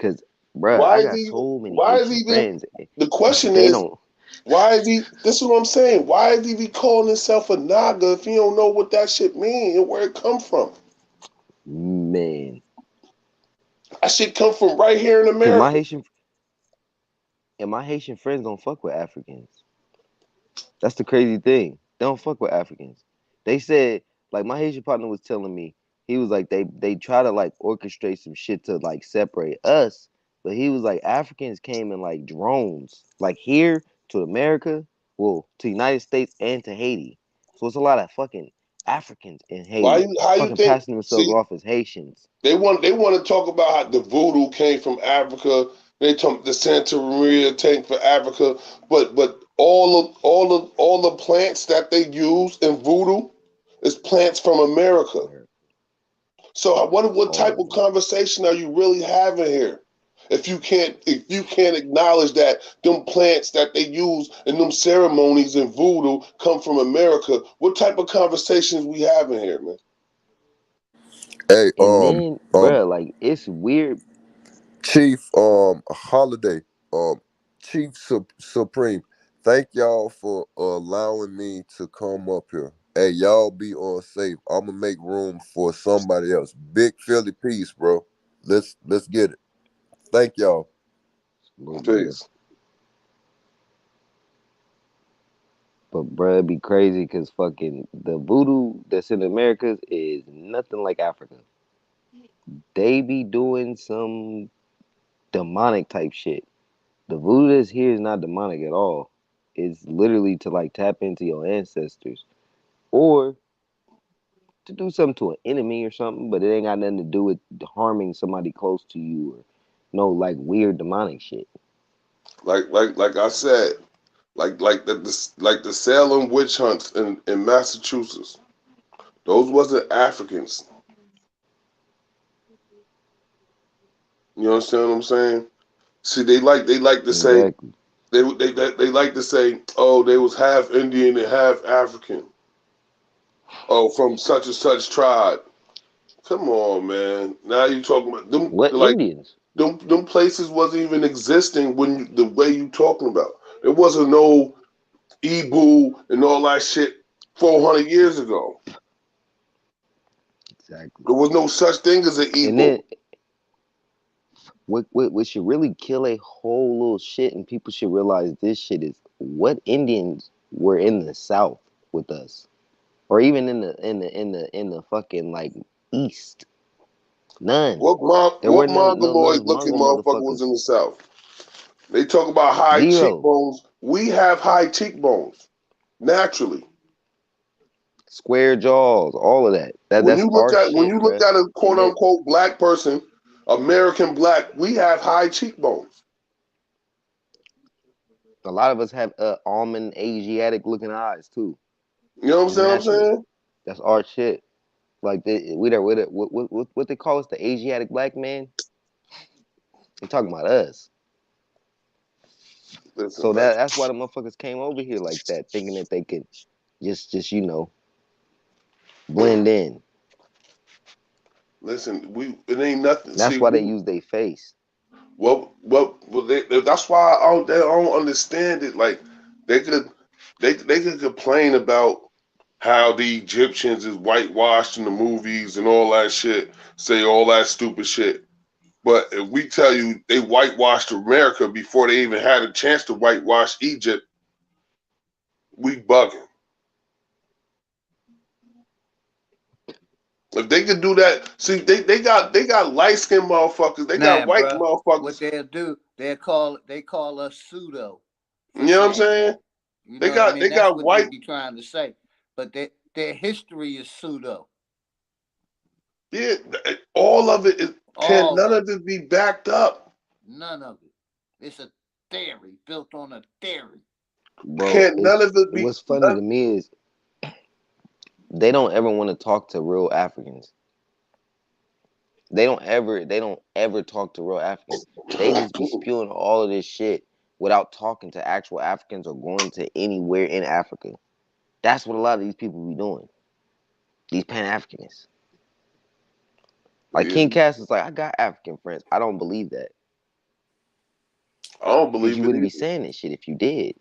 Speaker 3: Cause, bruh,
Speaker 4: Why
Speaker 3: I
Speaker 4: is
Speaker 3: got
Speaker 4: he?
Speaker 3: so many
Speaker 4: Why is he
Speaker 3: Haitian
Speaker 4: even?
Speaker 3: friends.
Speaker 4: The question
Speaker 3: They
Speaker 4: is,
Speaker 3: don't,
Speaker 4: why is he? This is what I'm saying. Why is he calling himself a Naga if he don't know what that shit mean and where it come from?
Speaker 3: man.
Speaker 4: That shit come from right here in
Speaker 3: Cause
Speaker 4: America.
Speaker 3: my Haitian friends don't fuck with Africans. That's the crazy thing. They don't fuck with Africans. They said, like my Haitian partner was telling me, he was like they try to like orchestrate some shit to like separate us, but he was like Africans came in like drones, like here to America, well to United States and to Haiti. So it's a lot of fucking Africans in
Speaker 4: Why?
Speaker 3: Haiti,
Speaker 4: How you
Speaker 3: fucking
Speaker 4: think?
Speaker 3: passing themselves
Speaker 4: See,
Speaker 3: off as Haitians.
Speaker 4: they want to talk about how the voodoo came from Africa. They talk the Santa Maria tank for Africa, but all the plants that they use in voodoo is plants from America. So what type of conversation are you really having here? If you can't acknowledge that them plants that they use in them ceremonies in voodoo come from America, what type of conversations we having here, man?
Speaker 11: Hey,
Speaker 3: And then, bruh, like it's weird.
Speaker 11: Chief Holiday, Chief Supreme, thank y'all for allowing me to come up here. Hey, y'all be on safe. I'm gonna make room for somebody else. Big Philly peace, bro. Let's get it. Thank y'all.
Speaker 4: Peace.
Speaker 3: But bruh, it'd be crazy because fucking the voodoo that's in Americas is nothing like Africa. They be doing some demonic type shit. The voodoo that's here is not demonic at all. It's literally to like tap into your ancestors or to do something to an enemy or something, but it ain't got nothing to do with harming somebody close to you or no like weird demonic shit.
Speaker 4: Like I said, like the Salem witch hunts in Massachusetts. Those wasn't Africans. You understand what I'm saying? See, they like to say
Speaker 3: Exactly.
Speaker 4: they like to say, oh, they was half Indian and half African. Oh, from such and such tribe. Come on, man. Now you talking about them
Speaker 3: What
Speaker 4: like
Speaker 3: Indians?
Speaker 4: them places wasn't even existing when the way you talking about. There wasn't no Ebu and all that shit 400 years ago.
Speaker 3: Exactly.
Speaker 4: There was no such thing as an
Speaker 3: And
Speaker 4: Ebu.
Speaker 3: then what should really kill a whole little shit, and people should realize this shit is what Indians were in the South with us, or even in the fucking like East. None. There
Speaker 4: What
Speaker 3: were none of
Speaker 4: mongoloid
Speaker 3: those
Speaker 4: looking
Speaker 3: Mongol
Speaker 4: motherfucker was
Speaker 3: motherfuckers.
Speaker 4: in the South? They talk about high
Speaker 3: Zero.
Speaker 4: cheekbones. We have high cheekbones naturally.
Speaker 3: Square jaws, all of that. That's our
Speaker 4: When
Speaker 3: shit,
Speaker 4: you look
Speaker 3: bruh.
Speaker 4: at a
Speaker 3: And
Speaker 4: quote
Speaker 3: then
Speaker 4: unquote black person, American black, we have high cheekbones.
Speaker 3: a lot of us have almond Asiatic looking eyes too.
Speaker 4: You know
Speaker 3: Just
Speaker 4: what I'm
Speaker 3: naturally.
Speaker 4: saying?
Speaker 3: That's our shit. Like we there with it. What they call us, the Asiatic black man. They talking about us.
Speaker 4: Listen,
Speaker 3: So
Speaker 4: man.
Speaker 3: that's why the motherfuckers came over here like that, thinking that they could just blend in.
Speaker 4: Listen, it ain't nothing.
Speaker 3: That's
Speaker 4: See,
Speaker 3: why they use their face.
Speaker 4: that's why they don't understand it. Like they could they could complain about how the Egyptians is whitewashed in the movies and all that shit, say all that stupid shit. But if we tell you they whitewashed America before they even had a chance to whitewash Egypt, we bugging. If they could do that, see, they got light skinned motherfuckers, they got
Speaker 5: Nah,
Speaker 4: white
Speaker 5: bruh. What
Speaker 4: motherfuckers.
Speaker 5: they'll do, they call us pseudo
Speaker 4: You
Speaker 5: for
Speaker 4: know what I'm
Speaker 5: saying
Speaker 4: saying?
Speaker 5: that. You
Speaker 4: They
Speaker 5: know what I
Speaker 4: got
Speaker 5: mean?
Speaker 4: they
Speaker 5: That's
Speaker 4: got
Speaker 5: what they
Speaker 4: white.
Speaker 5: be trying to say. But their history is pseudo.
Speaker 4: Yeah, all of it is, can
Speaker 5: All
Speaker 4: none
Speaker 5: of
Speaker 4: of it be backed up?
Speaker 5: none of it. It's a theory built on a theory.
Speaker 3: Bro,
Speaker 4: Can none of it be?
Speaker 3: what's funny to me is they don't ever want to talk to real Africans. They don't ever talk to real Africans. They just be spewing all of this shit without talking to actual Africans or going to anywhere in Africa. That's what a lot of these people be doing. These Pan Africanists. Like King Cass is like, I got African friends. I don't believe that.
Speaker 4: I don't
Speaker 3: Because
Speaker 4: believe
Speaker 3: you
Speaker 4: it
Speaker 3: wouldn't be
Speaker 4: either.
Speaker 3: saying this shit if you did.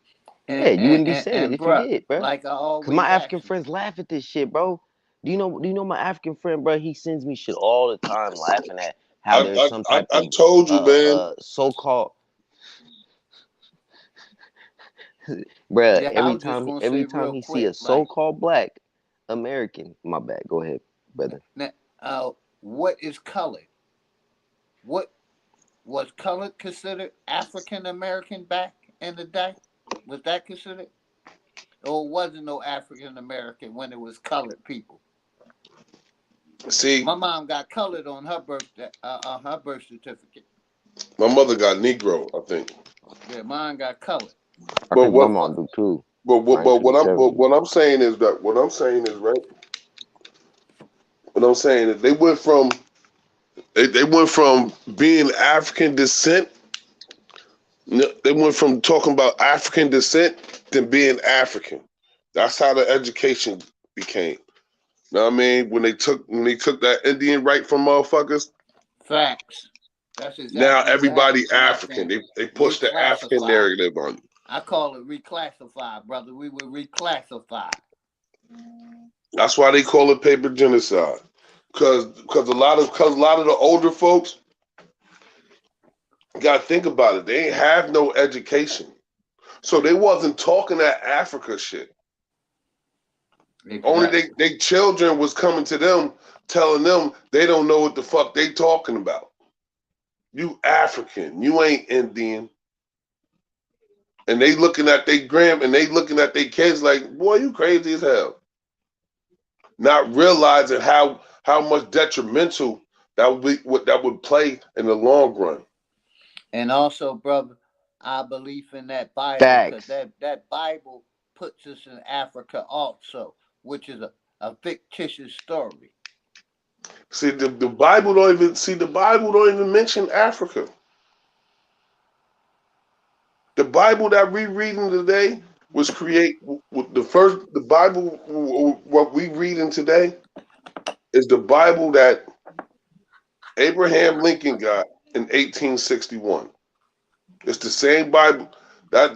Speaker 3: Yeah, you wouldn't be saying it if you
Speaker 5: bruh,
Speaker 3: did, bro.
Speaker 5: like I
Speaker 3: Cause my
Speaker 5: always
Speaker 3: African
Speaker 5: ask you,
Speaker 3: friends laugh at this shit, bro. Do you know my African friend, bro? He sends me shit all the time, laughing at how there's some type
Speaker 4: I
Speaker 3: of
Speaker 4: told you, man.
Speaker 3: so-called, bruh.
Speaker 5: yeah, I
Speaker 3: Every
Speaker 5: was just
Speaker 3: time,
Speaker 5: gonna
Speaker 3: every
Speaker 5: say
Speaker 3: time
Speaker 5: real
Speaker 3: he see a
Speaker 5: quick, like,
Speaker 3: so-called black American, my bad. Go ahead, brother.
Speaker 5: what is colored? What was colored considered African American back in the day? Was that considered? Or wasn't no African American when it was colored people?
Speaker 4: See,
Speaker 5: my mom got colored on her birth certificate.
Speaker 4: my mother got Negro, I think.
Speaker 5: Yeah, mine got colored.
Speaker 3: I
Speaker 4: But
Speaker 3: think my
Speaker 4: what?
Speaker 3: mom do too.
Speaker 4: But
Speaker 3: Mine's from the
Speaker 4: what
Speaker 3: 70s.
Speaker 4: what I'm saying is that what I'm saying is right. What I'm saying is they went from being African descent. They went from talking about African descent to being African. That's how the education became. You know what I mean? When they took that Indian right from motherfuckers,
Speaker 5: Facts. That's
Speaker 4: now
Speaker 5: exactly what
Speaker 4: everybody
Speaker 5: happened. Somebody
Speaker 4: African.
Speaker 5: saying
Speaker 4: They push the African
Speaker 5: reclassify.
Speaker 4: narrative on you.
Speaker 5: I call it reclassify, brother. We were reclassified.
Speaker 4: That's why they call it paper genocide. Cause a lot of the older folks gotta think about it. They ain't have no education. So they wasn't talking that Africa shit.
Speaker 5: Exactly.
Speaker 4: Only they children was coming to them telling them they don't know what the fuck they talking about. You African, you ain't Indian. And they looking at they kids like, boy, you crazy as hell. Not realizing how much detrimental that would play in the long run.
Speaker 5: And also, brother, I believe in that Bible, because
Speaker 3: Facts.
Speaker 5: that Bible puts us in Africa also, which is a fictitious story.
Speaker 4: See, the Bible don't even mention Africa. The Bible that we reading today was the Bible what we reading today is the Bible that Abraham Lincoln got in 1861. It's the same Bible. That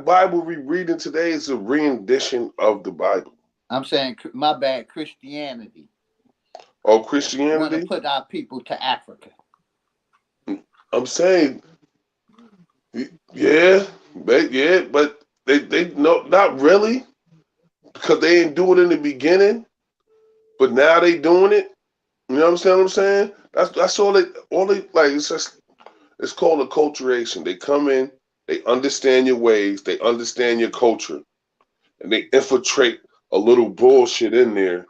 Speaker 4: Bible we reading today is a rendition of the Bible.
Speaker 5: I'm saying, my bad, Christianity.
Speaker 4: Oh,
Speaker 5: Want to
Speaker 4: Christianity?
Speaker 5: put our people to Africa.
Speaker 4: I'm saying, yeah, but they no, not really, because they didn't do it in the beginning, but now they doing it. You know what I'm saying? That's all they like. It's called acculturation. They come in, they understand your ways, they understand your culture, and they infiltrate a little bullshit in there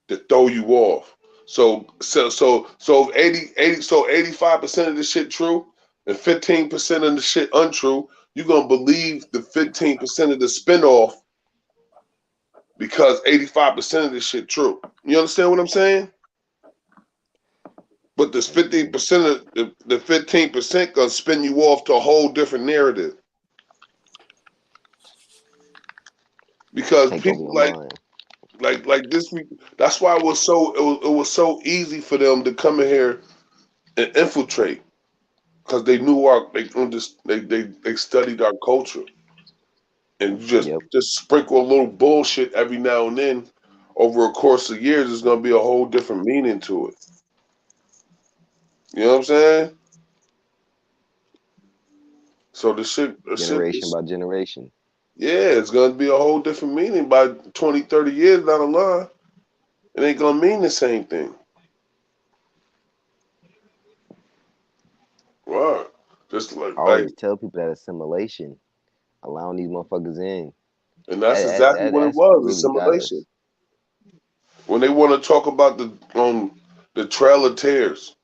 Speaker 4: to throw you off. So 85% of the shit true and 15% of the shit untrue, you're gonna believe the 15% of the spinoff because 85% of the shit true. You understand what I'm saying? But this 15% of the 15% gonna spin you off to a whole different narrative. Because
Speaker 3: Take over
Speaker 4: people
Speaker 3: your mind.
Speaker 4: like this week, that's why it was so easy for them to come in here and infiltrate, because they knew they studied our culture, and just
Speaker 3: Yep.
Speaker 4: sprinkle a little bullshit every now and then over a course of years is gonna be a whole different meaning to it. You know what I'm saying? So
Speaker 3: Generation by generation.
Speaker 4: yeah, it's gonna be a whole different meaning by 20, 30 years down the line. It ain't gonna mean the same thing. Right. Just
Speaker 3: I always tell people that assimilation, allowing these motherfuckers in,
Speaker 4: and that's exactly what it
Speaker 3: that's
Speaker 4: was,
Speaker 3: really got
Speaker 4: assimilation.
Speaker 3: us.
Speaker 4: When they want to talk about the Trail of Tears,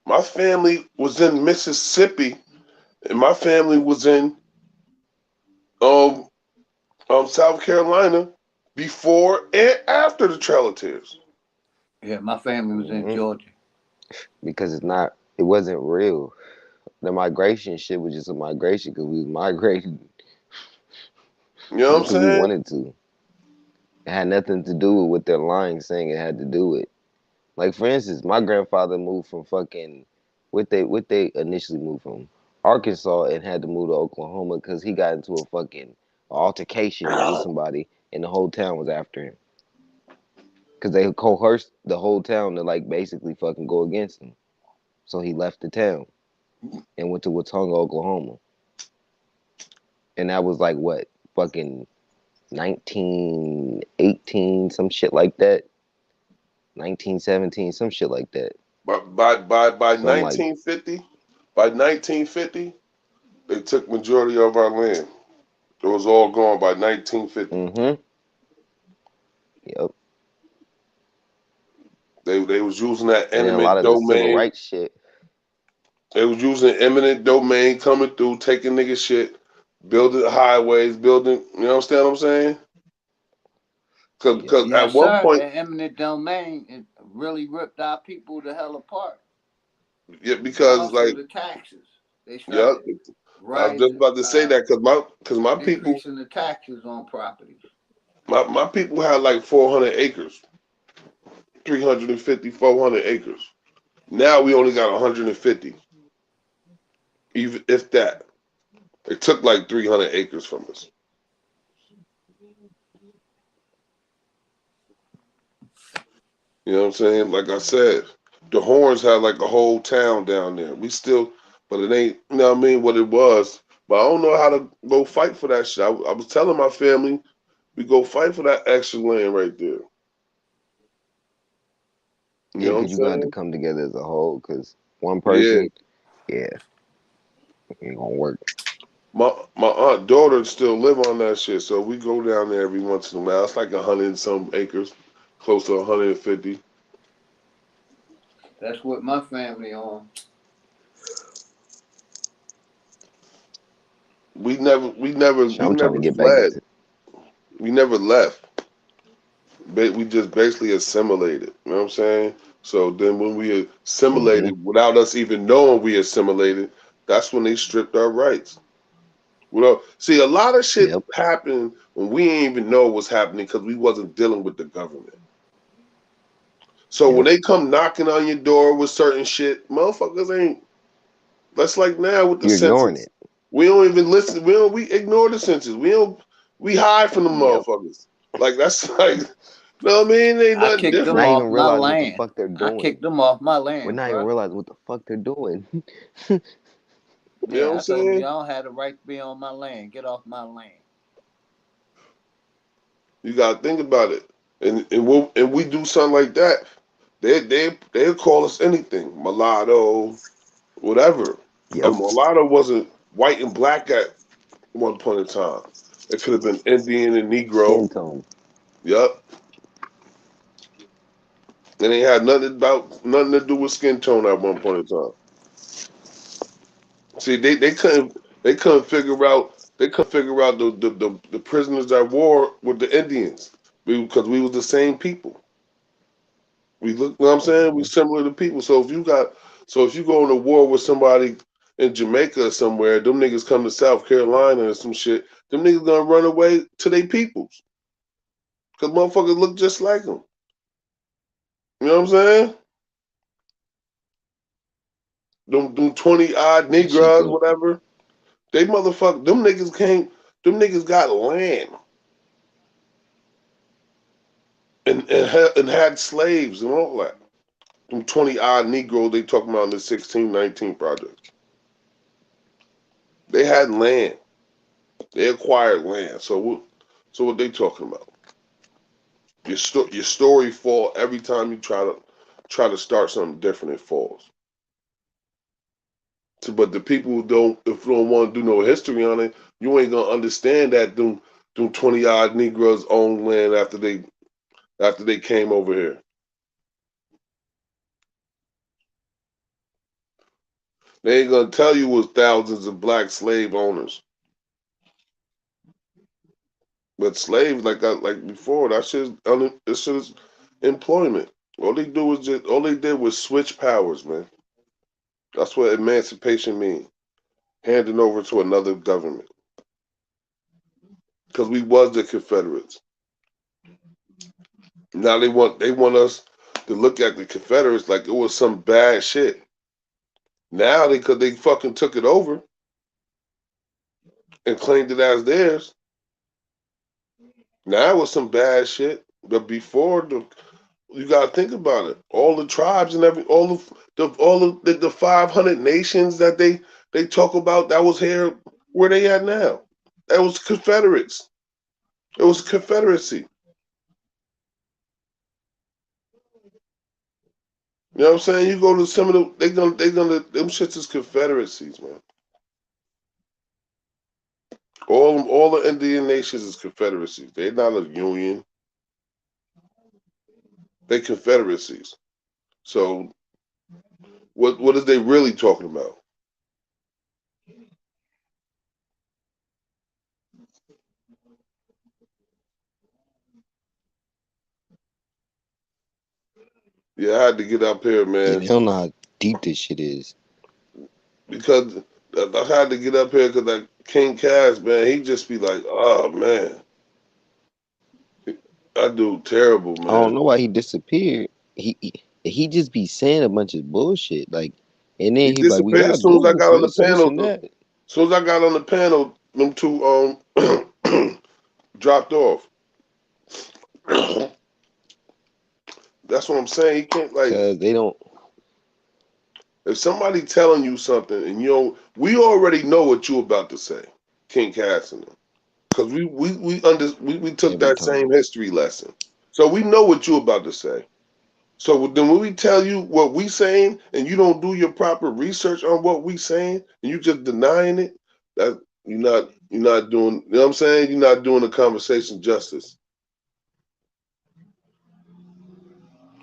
Speaker 4: my family was in Mississippi, and my family was in um South Carolina before and after the Trail of Tears.
Speaker 5: Yeah, my family was in Georgia.
Speaker 3: Because it wasn't real. The migration shit was just a migration because we was migrating
Speaker 4: You know what I'm
Speaker 3: because we
Speaker 4: saying?
Speaker 3: wanted to. It had nothing to do with what they're lying saying it had to do with. Like for instance, my grandfather moved from fucking what they initially moved from Arkansas and had to move to Oklahoma because he got into a fucking altercation with somebody and the whole town was after him because they coerced the whole town to like basically fucking go against him. So he left the town and went to Watonga, Oklahoma, and that was like what fucking 1918, some shit like that. 1917, some shit like that.
Speaker 4: By
Speaker 3: So I'm like,
Speaker 4: 1950, they took majority of our land. It was all gone by 1950.
Speaker 3: mm-hmm. Yep.
Speaker 4: They was using that
Speaker 3: And then a lot
Speaker 4: eminent
Speaker 3: of the civil
Speaker 4: domain.
Speaker 3: rights shit.
Speaker 4: They was using eminent domain coming through, taking nigga shit, building highways, building. You understand what I'm saying? Because at
Speaker 5: Yes,
Speaker 4: one
Speaker 5: sir.
Speaker 4: point,
Speaker 5: That eminent domain, it really ripped our people the hell apart.
Speaker 4: yeah, because
Speaker 5: Also,
Speaker 4: like,
Speaker 5: the taxes. They
Speaker 4: yeah,
Speaker 5: started
Speaker 4: I was just
Speaker 5: rising,
Speaker 4: about to say that because my people,
Speaker 5: increasing the taxes on properties.
Speaker 4: my people had like 400 acres, 350, 400 acres. Now we only got 150, even if that. It took like 300 acres from us. You know what I'm saying? Like I said, the Horns had like a whole town down there. We still, but it ain't, you know what I mean, what it was. But I don't know how to go fight for that shit. I was telling my family, we go fight for that extra land right there. You
Speaker 3: Yeah,
Speaker 4: know what I'm
Speaker 3: because you're going to have to
Speaker 4: saying?
Speaker 3: come together as a whole because one
Speaker 4: Yeah.
Speaker 3: person, yeah, ain't going to work.
Speaker 4: My aunt daughter still live on that shit, so we go down there every once in a while. It's like 100 and some acres, close to 150.
Speaker 5: That's what my family on.
Speaker 4: We never
Speaker 3: Shit, I'm trying to get back
Speaker 4: fled.
Speaker 3: into.
Speaker 4: We never left. We just basically assimilated. You know what I'm saying? So then when we
Speaker 3: Mm-hmm.
Speaker 4: assimilated without us even knowing we assimilated, that's when they stripped our rights. Well, see, a lot of shit
Speaker 3: Yep.
Speaker 4: happened when we didn't even know what's happening because we wasn't dealing with the government. So when
Speaker 3: Yep.
Speaker 4: they come knocking on your door with certain shit, motherfuckers ain't. That's like now with the
Speaker 3: You're ignoring
Speaker 4: census.
Speaker 3: it.
Speaker 4: We don't even listen. We ignore the census. We don't. We hide from the
Speaker 3: Yep.
Speaker 4: motherfuckers. Like that's like. You know what I mean? Ain't
Speaker 5: I
Speaker 4: nothing
Speaker 5: kicked them
Speaker 3: Not
Speaker 4: different.
Speaker 3: even
Speaker 5: off my
Speaker 3: realizing what the
Speaker 5: land.
Speaker 3: fuck they're
Speaker 5: I
Speaker 3: doing.
Speaker 5: kicked them off my
Speaker 3: We're
Speaker 5: land,
Speaker 3: not even
Speaker 5: bro.
Speaker 3: realizing what the fuck they're doing.
Speaker 4: You know what
Speaker 5: Yeah,
Speaker 4: I'm
Speaker 5: I told them
Speaker 4: saying?
Speaker 5: y'all had a right to be on my land. Get off my land.
Speaker 4: You gotta think about it. And we do something like that, they'll call us anything, mulatto, whatever. A
Speaker 3: Yep.
Speaker 4: mulatto wasn't white and black at one point in time. It could have been Indian and Negro.
Speaker 3: Skin tone.
Speaker 4: Yup. And they had nothing to do with skin tone at one point in time. See, they couldn't figure out the prisoners at war with the Indians because we was the same people. We look, you know what I'm saying? We
Speaker 3: Mm-hmm.
Speaker 4: similar to people. So if you go into war with somebody in Jamaica or somewhere, them niggas come to South Carolina or some shit, them niggas gonna run away to their peoples. Cause motherfuckers look just like them. You know what I'm saying? Them 20 odd
Speaker 3: That shit
Speaker 4: Negroes,
Speaker 3: go.
Speaker 4: whatever. They motherfucker, them niggas got land and had slaves and all that. Them 20 odd Negroes they talking about in the 1619 project. They had land. They acquired land. So what they talking about? Your story fall every time you try to start something different. It falls. So, but the people who don't, if you don't want to do no history on it, you ain't gonna understand that them 20 odd Negroes owned land after they came over here. They ain't gonna tell you it was thousands of black slave owners. But slaves, like before, this shit is employment. All they did was switch powers, man. That's what emancipation means. Handing over to another government. Because we was the Confederates. Now they want us to look at the Confederates like it was some bad shit. Now because they fucking took it over and claimed it as theirs. Now it was some bad shit. But before you gotta think about it. All the tribes and all the 500 nations that they talk about that was here. Where they at now? That was Confederates. It was Confederacy. You know what I'm saying? You go to some of them, them shits is Confederacies, man. All the Indian nations is Confederacies. They're not a union. They Confederacies. So what is they really talking about? Yeah, I had to get up here,
Speaker 3: Yeah,
Speaker 4: man,
Speaker 3: they don't know how deep this shit is.
Speaker 4: because I had to get up here because that King Cass, man, he just be like, oh man, I do terrible,
Speaker 3: I don't
Speaker 4: man.
Speaker 3: know why he disappeared. He just be saying a bunch of bullshit, like, and
Speaker 4: He
Speaker 3: then he be like, "We
Speaker 4: disappeared
Speaker 3: got
Speaker 4: as soon as I
Speaker 3: Google
Speaker 4: got
Speaker 3: for
Speaker 4: on the
Speaker 3: this and this
Speaker 4: panel.
Speaker 3: and that."
Speaker 4: As soon as I got on the panel, them two dropped off. That's what I'm saying. He can't like
Speaker 3: Cause they don't.
Speaker 4: if somebody telling you something and you don't, we already know what you about to say, King Cass and them, because we took
Speaker 3: Every
Speaker 4: that
Speaker 3: time.
Speaker 4: same history lesson, so we know what you about to say. So then when we tell you what we saying and you don't do your proper research on what we saying and you just denying it, that you're not doing, you know what I'm saying? You're not doing the conversation justice.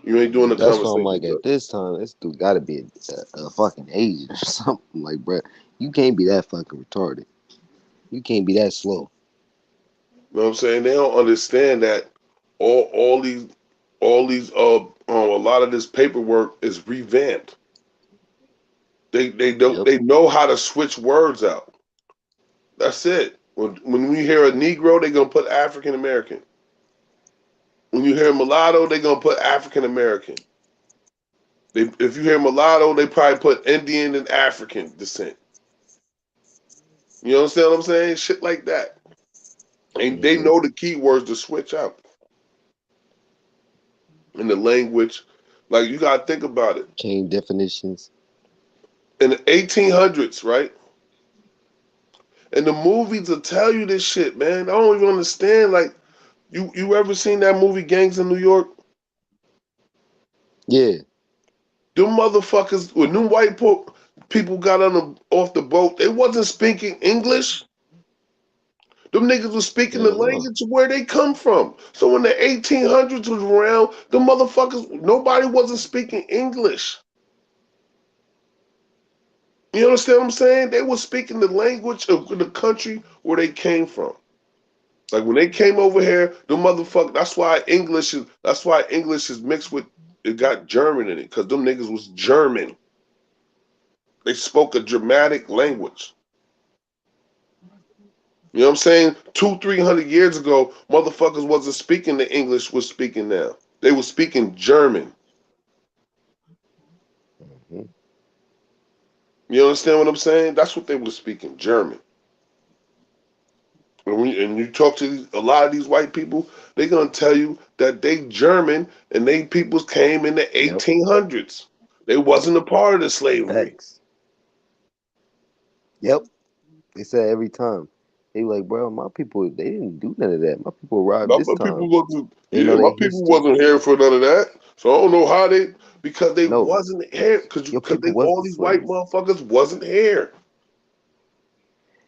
Speaker 4: You ain't doing the
Speaker 3: That's why I'm
Speaker 4: conversation
Speaker 3: like, at
Speaker 4: justice.
Speaker 3: this time, this dude got to be a fucking Asian or something. Like, bro, you can't be that fucking retarded. You can't be that slow.
Speaker 4: You know what I'm saying? They don't understand that all these a lot of this paperwork is revamped.
Speaker 3: Yep.
Speaker 4: They know how to switch words out. That's it. When we hear a Negro, they're gonna put African American. When you hear mulatto, they're gonna put African American. If you hear mulatto, they probably put Indian and African descent. You understand what I'm saying? Shit like that. And they
Speaker 3: Hmm.
Speaker 4: know the keywords to switch out in the language. Like you gotta think about it.
Speaker 3: Change definitions.
Speaker 4: In the 1800s, right? And the movies will tell you this shit, man. I don't even understand. Like, you ever seen that movie Gangs in New York?
Speaker 3: Yeah.
Speaker 4: Them motherfuckers, when them white people got off the boat, they wasn't speaking English. Them niggas was speaking the
Speaker 3: Hell no.
Speaker 4: language of where they come from. So when the 1800s was around, the motherfuckers, nobody wasn't speaking English. You understand what I'm saying? They was speaking the language of the country where they came from. Like when they came over here, the motherfucker. That's why English is mixed with. It got German in it because them niggas was German. They spoke a Germanic language. You know what I'm saying? 200-300 years ago, motherfuckers wasn't speaking the English we're speaking now. They were speaking German.
Speaker 3: Hmm.
Speaker 4: You understand what I'm saying? That's what they were speaking, German. And you talk to a lot of these white people, they're gonna tell you that they German and they peoples came in the
Speaker 3: Yep.
Speaker 4: 1800s. They wasn't a part of the slavery.
Speaker 3: Facts. Yep. They say every time. They like, bro, my people, they didn't do none of that. My people arrived this
Speaker 4: My people
Speaker 3: time.
Speaker 4: wasn't.
Speaker 3: They
Speaker 4: Yeah,
Speaker 3: know
Speaker 4: my
Speaker 3: their
Speaker 4: people
Speaker 3: history.
Speaker 4: wasn't here for none of that. So I don't know how because they
Speaker 3: No,
Speaker 4: wasn't here
Speaker 3: your
Speaker 4: because
Speaker 3: people
Speaker 4: they
Speaker 3: was
Speaker 4: all
Speaker 3: the
Speaker 4: these white
Speaker 3: slaves.
Speaker 4: motherfuckers wasn't here.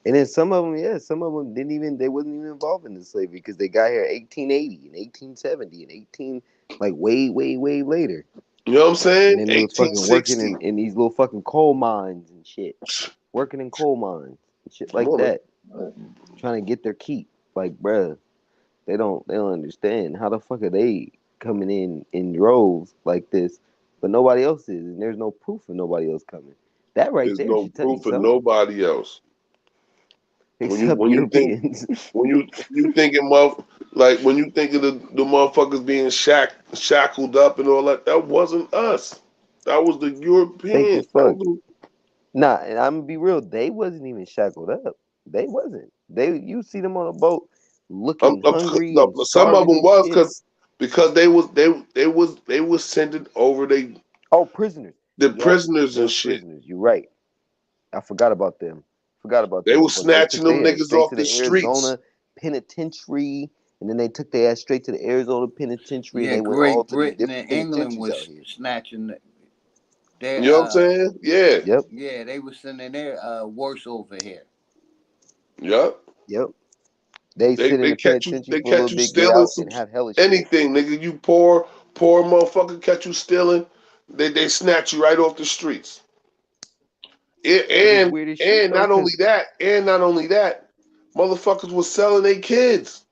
Speaker 3: And then some of them, yeah, some of them they wasn't even involved in the slavery because they got here 1880 and 1870 and 18, like way, way, way later.
Speaker 4: You know what I'm
Speaker 3: And
Speaker 4: saying?
Speaker 3: then they was fucking working
Speaker 4: 1860.
Speaker 3: in these little fucking coal mines and shit. Working in coal mines and shit
Speaker 4: Come
Speaker 3: like
Speaker 4: on,
Speaker 3: that.
Speaker 4: man.
Speaker 3: Trying to get their keep. Like, bruh, they don't understand. How the fuck are they coming in droves like this, but nobody else is, and there's no proof of nobody else coming. That right
Speaker 4: There's
Speaker 3: there
Speaker 4: no
Speaker 3: should tell you
Speaker 4: proof of
Speaker 3: something.
Speaker 4: nobody else.
Speaker 3: except
Speaker 4: when you think
Speaker 3: Europeans.
Speaker 4: you thinking like when you think of the motherfuckers being shackled up and all that, that wasn't us. That was the
Speaker 3: Fake as
Speaker 4: Europeans. That
Speaker 3: fuck.
Speaker 4: was
Speaker 3: Nah, and I'm gonna be real. They wasn't even shackled up. They wasn't. You see them on a boat, looking hungry and
Speaker 4: some of
Speaker 3: starving
Speaker 4: them
Speaker 3: and
Speaker 4: was
Speaker 3: shit.
Speaker 4: because they was sending over
Speaker 3: Oh, prisoners.
Speaker 4: the
Speaker 3: Yep,
Speaker 4: prisoners
Speaker 3: they
Speaker 4: and
Speaker 3: was
Speaker 4: shit.
Speaker 3: prisoners. You're right. I forgot about them. Forgot about
Speaker 4: They
Speaker 3: them
Speaker 4: was
Speaker 3: motherfuckers. They
Speaker 4: snatching
Speaker 3: took their
Speaker 4: them
Speaker 3: ass
Speaker 4: niggas
Speaker 3: straight
Speaker 4: off
Speaker 3: to
Speaker 4: the
Speaker 3: the
Speaker 4: streets.
Speaker 3: Arizona penitentiary, and then they took their ass straight to the Arizona penitentiary, and
Speaker 5: Yeah,
Speaker 3: they went all
Speaker 5: Great
Speaker 3: to the
Speaker 5: Britain
Speaker 3: different
Speaker 5: and England
Speaker 3: penitentiaries out
Speaker 5: was
Speaker 3: here.
Speaker 5: snatching
Speaker 4: You
Speaker 5: their
Speaker 4: know what I'm saying? Yeah.
Speaker 3: Yep,
Speaker 5: yeah, they was sending their worse over here.
Speaker 4: Yep.
Speaker 3: yep. They sit in
Speaker 4: They
Speaker 3: the
Speaker 4: catch you
Speaker 3: penitentiary
Speaker 4: they
Speaker 3: for a little
Speaker 4: catch you
Speaker 3: bit, get
Speaker 4: stealing
Speaker 3: out,
Speaker 4: some
Speaker 3: and have hellish shit.
Speaker 4: anything, nigga. You poor motherfucker catch you stealing, they snatch you right off the streets. And
Speaker 3: But it's weird as shit though, cause
Speaker 4: not only that, motherfuckers was selling their kids.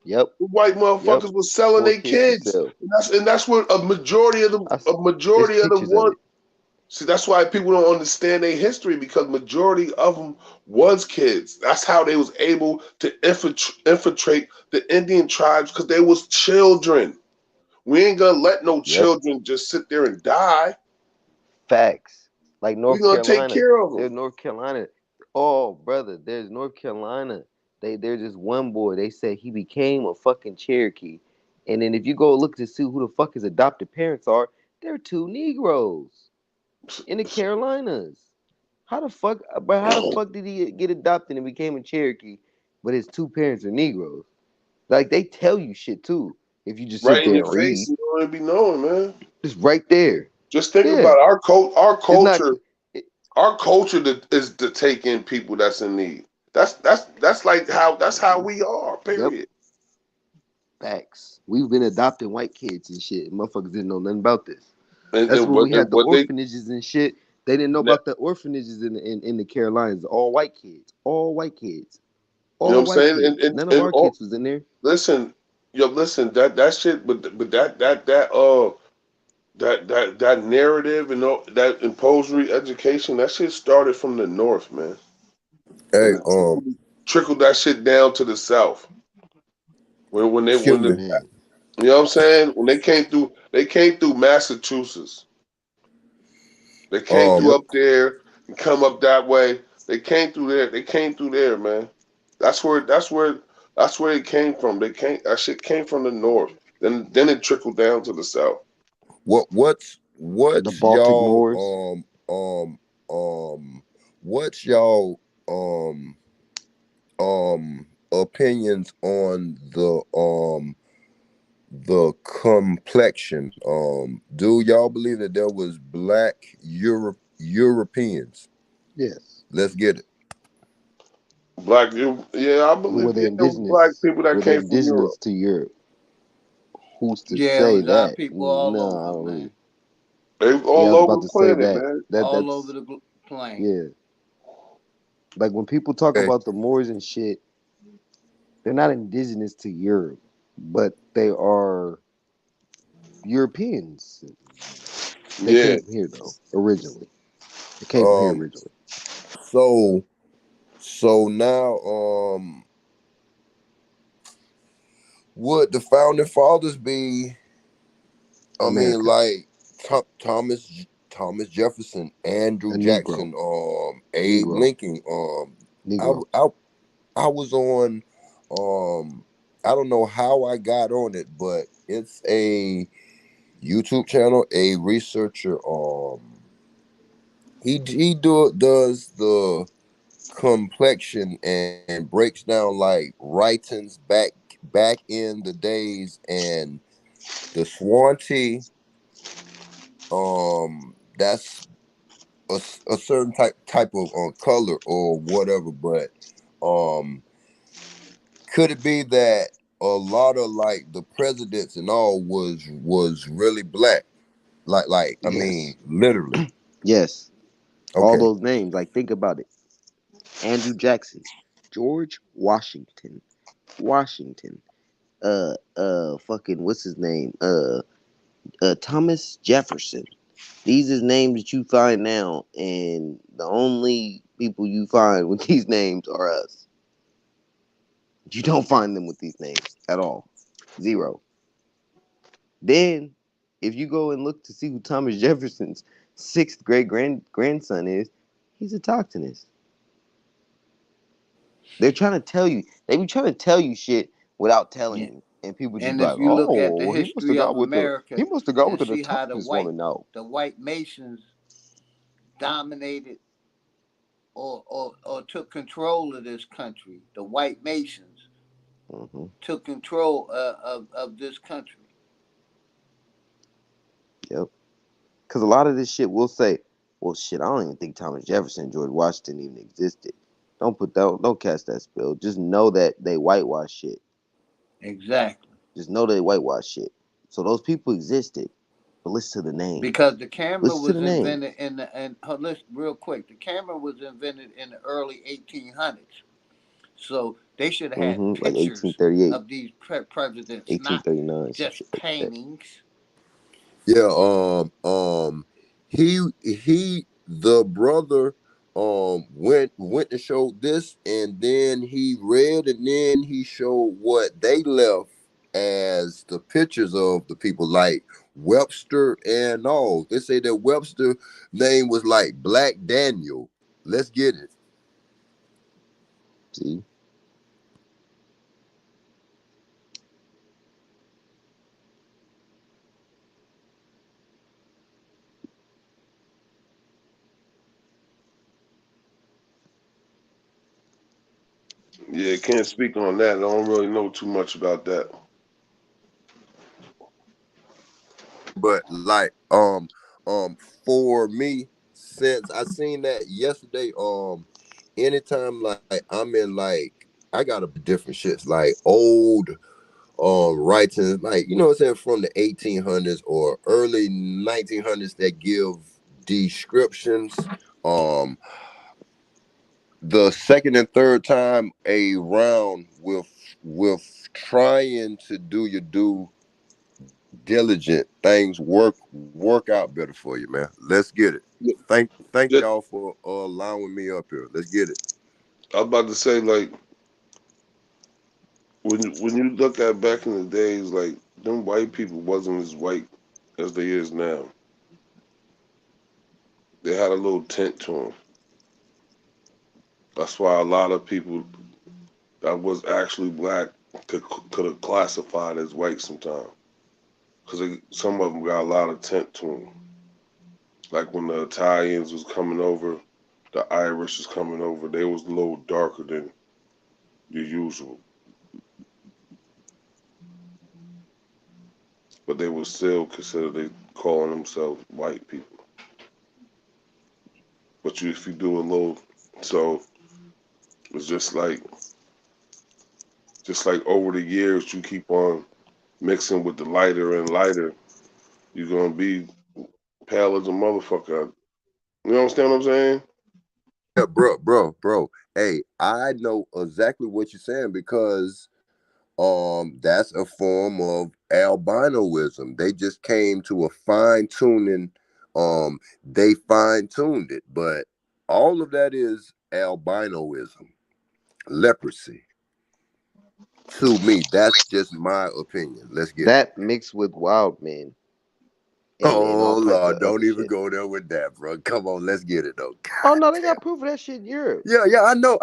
Speaker 3: yep,
Speaker 4: The white
Speaker 3: yep,
Speaker 4: motherfuckers was selling
Speaker 3: for
Speaker 4: their
Speaker 3: kids to
Speaker 4: kids.
Speaker 3: sell.
Speaker 4: And that's what a majority of
Speaker 3: There's
Speaker 4: the
Speaker 3: pictures of
Speaker 4: one.
Speaker 3: it.
Speaker 4: See, that's why people don't understand their history because majority of them was kids. That's how they was able to infiltrate the Indian tribes because they was children. We ain't gonna let no
Speaker 3: Yep,
Speaker 4: children just sit there and die.
Speaker 3: facts. Like
Speaker 4: We
Speaker 3: North
Speaker 4: gonna take
Speaker 3: Carolina,
Speaker 4: care of them.
Speaker 3: there's North Carolina. Oh, brother, there's North Carolina. There's just one boy. They said he became a fucking Cherokee, and then if you go look to see who the fuck his adopted parents are, they're two Negroes in the Carolinas. How the fuck did he get adopted and became a Cherokee, but his two parents are Negroes? Like they tell you shit too if you just sit
Speaker 4: Right in
Speaker 3: there
Speaker 4: your
Speaker 3: and
Speaker 4: face,
Speaker 3: read.
Speaker 4: you don't even be knowing, man.
Speaker 3: Just right there.
Speaker 4: Just think
Speaker 3: Yeah,
Speaker 4: about it. Our
Speaker 3: it's not.
Speaker 4: culture. Our culture is to take in people that's in need. That's how we are.
Speaker 3: Yep,
Speaker 4: Period.
Speaker 3: facts. We've been adopting white kids and shit. Motherfuckers didn't know nothing about this.
Speaker 4: And,
Speaker 3: That's
Speaker 4: and
Speaker 3: when
Speaker 4: what
Speaker 3: we
Speaker 4: and
Speaker 3: had the
Speaker 4: what they
Speaker 3: orphanages and shit. They didn't know
Speaker 4: you
Speaker 3: about the orphanages in the Carolinas. All white kids. All white kids.
Speaker 4: know what
Speaker 3: All
Speaker 4: I'm
Speaker 3: white
Speaker 4: saying?
Speaker 3: kids. None of our
Speaker 4: All,
Speaker 3: kids was in there.
Speaker 4: listen, listen, that shit, but that narrative and all, that imposery education, that shit started from the north, man,
Speaker 11: Hey,
Speaker 4: and it trickled that shit down to the south.
Speaker 11: excuse
Speaker 4: When the
Speaker 11: me.
Speaker 3: Man.
Speaker 4: you know what I'm saying? When they came through Massachusetts. They came
Speaker 11: Um,
Speaker 4: through
Speaker 3: Yep.
Speaker 4: up there and come up that way. They came through there. They came through there, man. That's where it came from. That shit came from the north. Then it trickled down to the south.
Speaker 3: The
Speaker 11: what's
Speaker 3: Baltic
Speaker 11: y'all
Speaker 3: Moors.
Speaker 11: what's y'all opinions on the complexion? Do y'all believe that there was black Europeans?
Speaker 3: Yes.
Speaker 11: Let's get it.
Speaker 4: Yeah, I
Speaker 3: Who were
Speaker 4: believe
Speaker 3: they
Speaker 4: there was black
Speaker 3: indigenous?
Speaker 4: people that
Speaker 3: Were they
Speaker 4: came from Europe.
Speaker 3: indigenous to Europe? Who's to
Speaker 5: Yeah, it
Speaker 3: say
Speaker 5: was our
Speaker 3: that?
Speaker 5: people all
Speaker 3: No, I
Speaker 5: over,
Speaker 3: don't really.
Speaker 5: man.
Speaker 4: They was
Speaker 3: Yeah, I
Speaker 4: all
Speaker 3: was
Speaker 4: over
Speaker 3: about
Speaker 4: the
Speaker 3: to say
Speaker 4: planet,
Speaker 3: that.
Speaker 4: man.
Speaker 5: All over
Speaker 3: That's
Speaker 5: the plane.
Speaker 3: yeah. Like when people talk
Speaker 11: Hey,
Speaker 3: about the Moors and shit, they're not indigenous to Europe, but they are Europeans. They
Speaker 4: Yeah.
Speaker 3: came from here though, originally. They came from here
Speaker 11: um,
Speaker 3: originally.
Speaker 11: so now, would the founding fathers be? I mean,
Speaker 3: American.
Speaker 11: like Thomas Jefferson,
Speaker 3: A
Speaker 11: Andrew
Speaker 3: Negro.
Speaker 11: Jackson, Abe
Speaker 3: Negro.
Speaker 11: Lincoln. I,
Speaker 3: Negro.
Speaker 11: w- I was on, I don't know how I got on it, but it's a YouTube channel. A researcher, does the complexion and breaks down like writings back in the days, and the Swanty, that's a certain type of color or whatever, but um could it be that a lot of like the presidents and all was really black, like I mean
Speaker 3: Yes.
Speaker 11: literally?
Speaker 3: Yes. All
Speaker 11: Okay.
Speaker 3: those names. Like think about it. Andrew Jackson. George Washington. Washington. Fucking what's his name? Thomas Jefferson. These is names that you find now, and the only people you find with these names are us. You don't find them with these names at all. Zero. Then, if you go and look to see who Thomas Jefferson's sixth great grandson is, he's a Toctonist. They're trying to tell you. They be trying to tell you shit without telling
Speaker 5: Yeah.
Speaker 3: you, and people just
Speaker 5: And
Speaker 3: be
Speaker 5: if
Speaker 3: like,
Speaker 5: you look at the
Speaker 3: "Oh, he must have
Speaker 5: history of
Speaker 3: got with the
Speaker 5: America
Speaker 3: he must have got
Speaker 5: and
Speaker 3: with the
Speaker 5: see how
Speaker 3: Toctonist woman." No.
Speaker 5: the white nations dominated or took control of this country, the white nations
Speaker 3: Hmm.
Speaker 5: took control of this country.
Speaker 3: Yep. Because a lot of this shit will say, "Well, shit, I don't even think Thomas Jefferson and George Washington even existed." Don't put that. Don't cast that spell. Just know that they whitewash shit.
Speaker 5: Exactly.
Speaker 3: Just know they whitewash shit. So those people existed, but listen to the names.
Speaker 5: Because the camera
Speaker 3: Listen to
Speaker 5: was
Speaker 3: the names.
Speaker 5: invented in the and listen real quick. The camera was invented in the early 1800s, so they should have had
Speaker 3: Like
Speaker 5: pictures
Speaker 3: 1838,
Speaker 5: of these presidents, not
Speaker 3: 1839, some
Speaker 5: just
Speaker 3: shit like that.
Speaker 5: paintings.
Speaker 11: Yeah, he the brother went to show this, and then he read, and then he showed what they left as the pictures of the people, like Webster and all. They say that Webster name was like Black Daniel. Let's get it.
Speaker 3: See?
Speaker 4: Yeah, can't speak on that. I don't really know too much about that.
Speaker 11: But like for me, since I seen that yesterday, anytime like I'm in, like, I got a different shits, like old writings, like, you know what I'm saying, from the 1800s or early 1900s, that give descriptions. um the second and third time around, with trying to do your due diligent, things work out better for you, man. Let's get it. Thank
Speaker 4: Yeah,
Speaker 11: y'all for allowing me up here. Let's get it.
Speaker 4: I was about to say, like, when you look at back in the days, like, them white people wasn't as white as they is now. They had a little tint to them. That's why a lot of people that was actually black could have classified as white sometimes, because some of them got a lot of tint to them. Like when the Italians was coming over, the Irish was coming over, they was a little darker than the usual, but they was still considered, they calling themselves white people. But if you do a little, so it's just like over the years, you keep on mixing with the lighter and lighter, you're gonna be pale as a motherfucker. You understand what I'm saying?
Speaker 11: Yeah, bro. Hey, I know exactly what you're saying, because that's a form of albinoism. They just came to a fine tuning. They fine tuned it, but all of that is albinoism, leprosy. To me, that's just my opinion. Let's get it.
Speaker 3: That mixed with wild men and all
Speaker 11: Oh
Speaker 3: types of
Speaker 11: Lord,
Speaker 3: other
Speaker 11: don't even
Speaker 3: shit.
Speaker 11: go there with that, bro. Come on, let's get it though.
Speaker 3: Oh
Speaker 11: God
Speaker 3: no, they
Speaker 11: damn.
Speaker 3: got proof of that shit in Europe.
Speaker 11: Yeah, I know.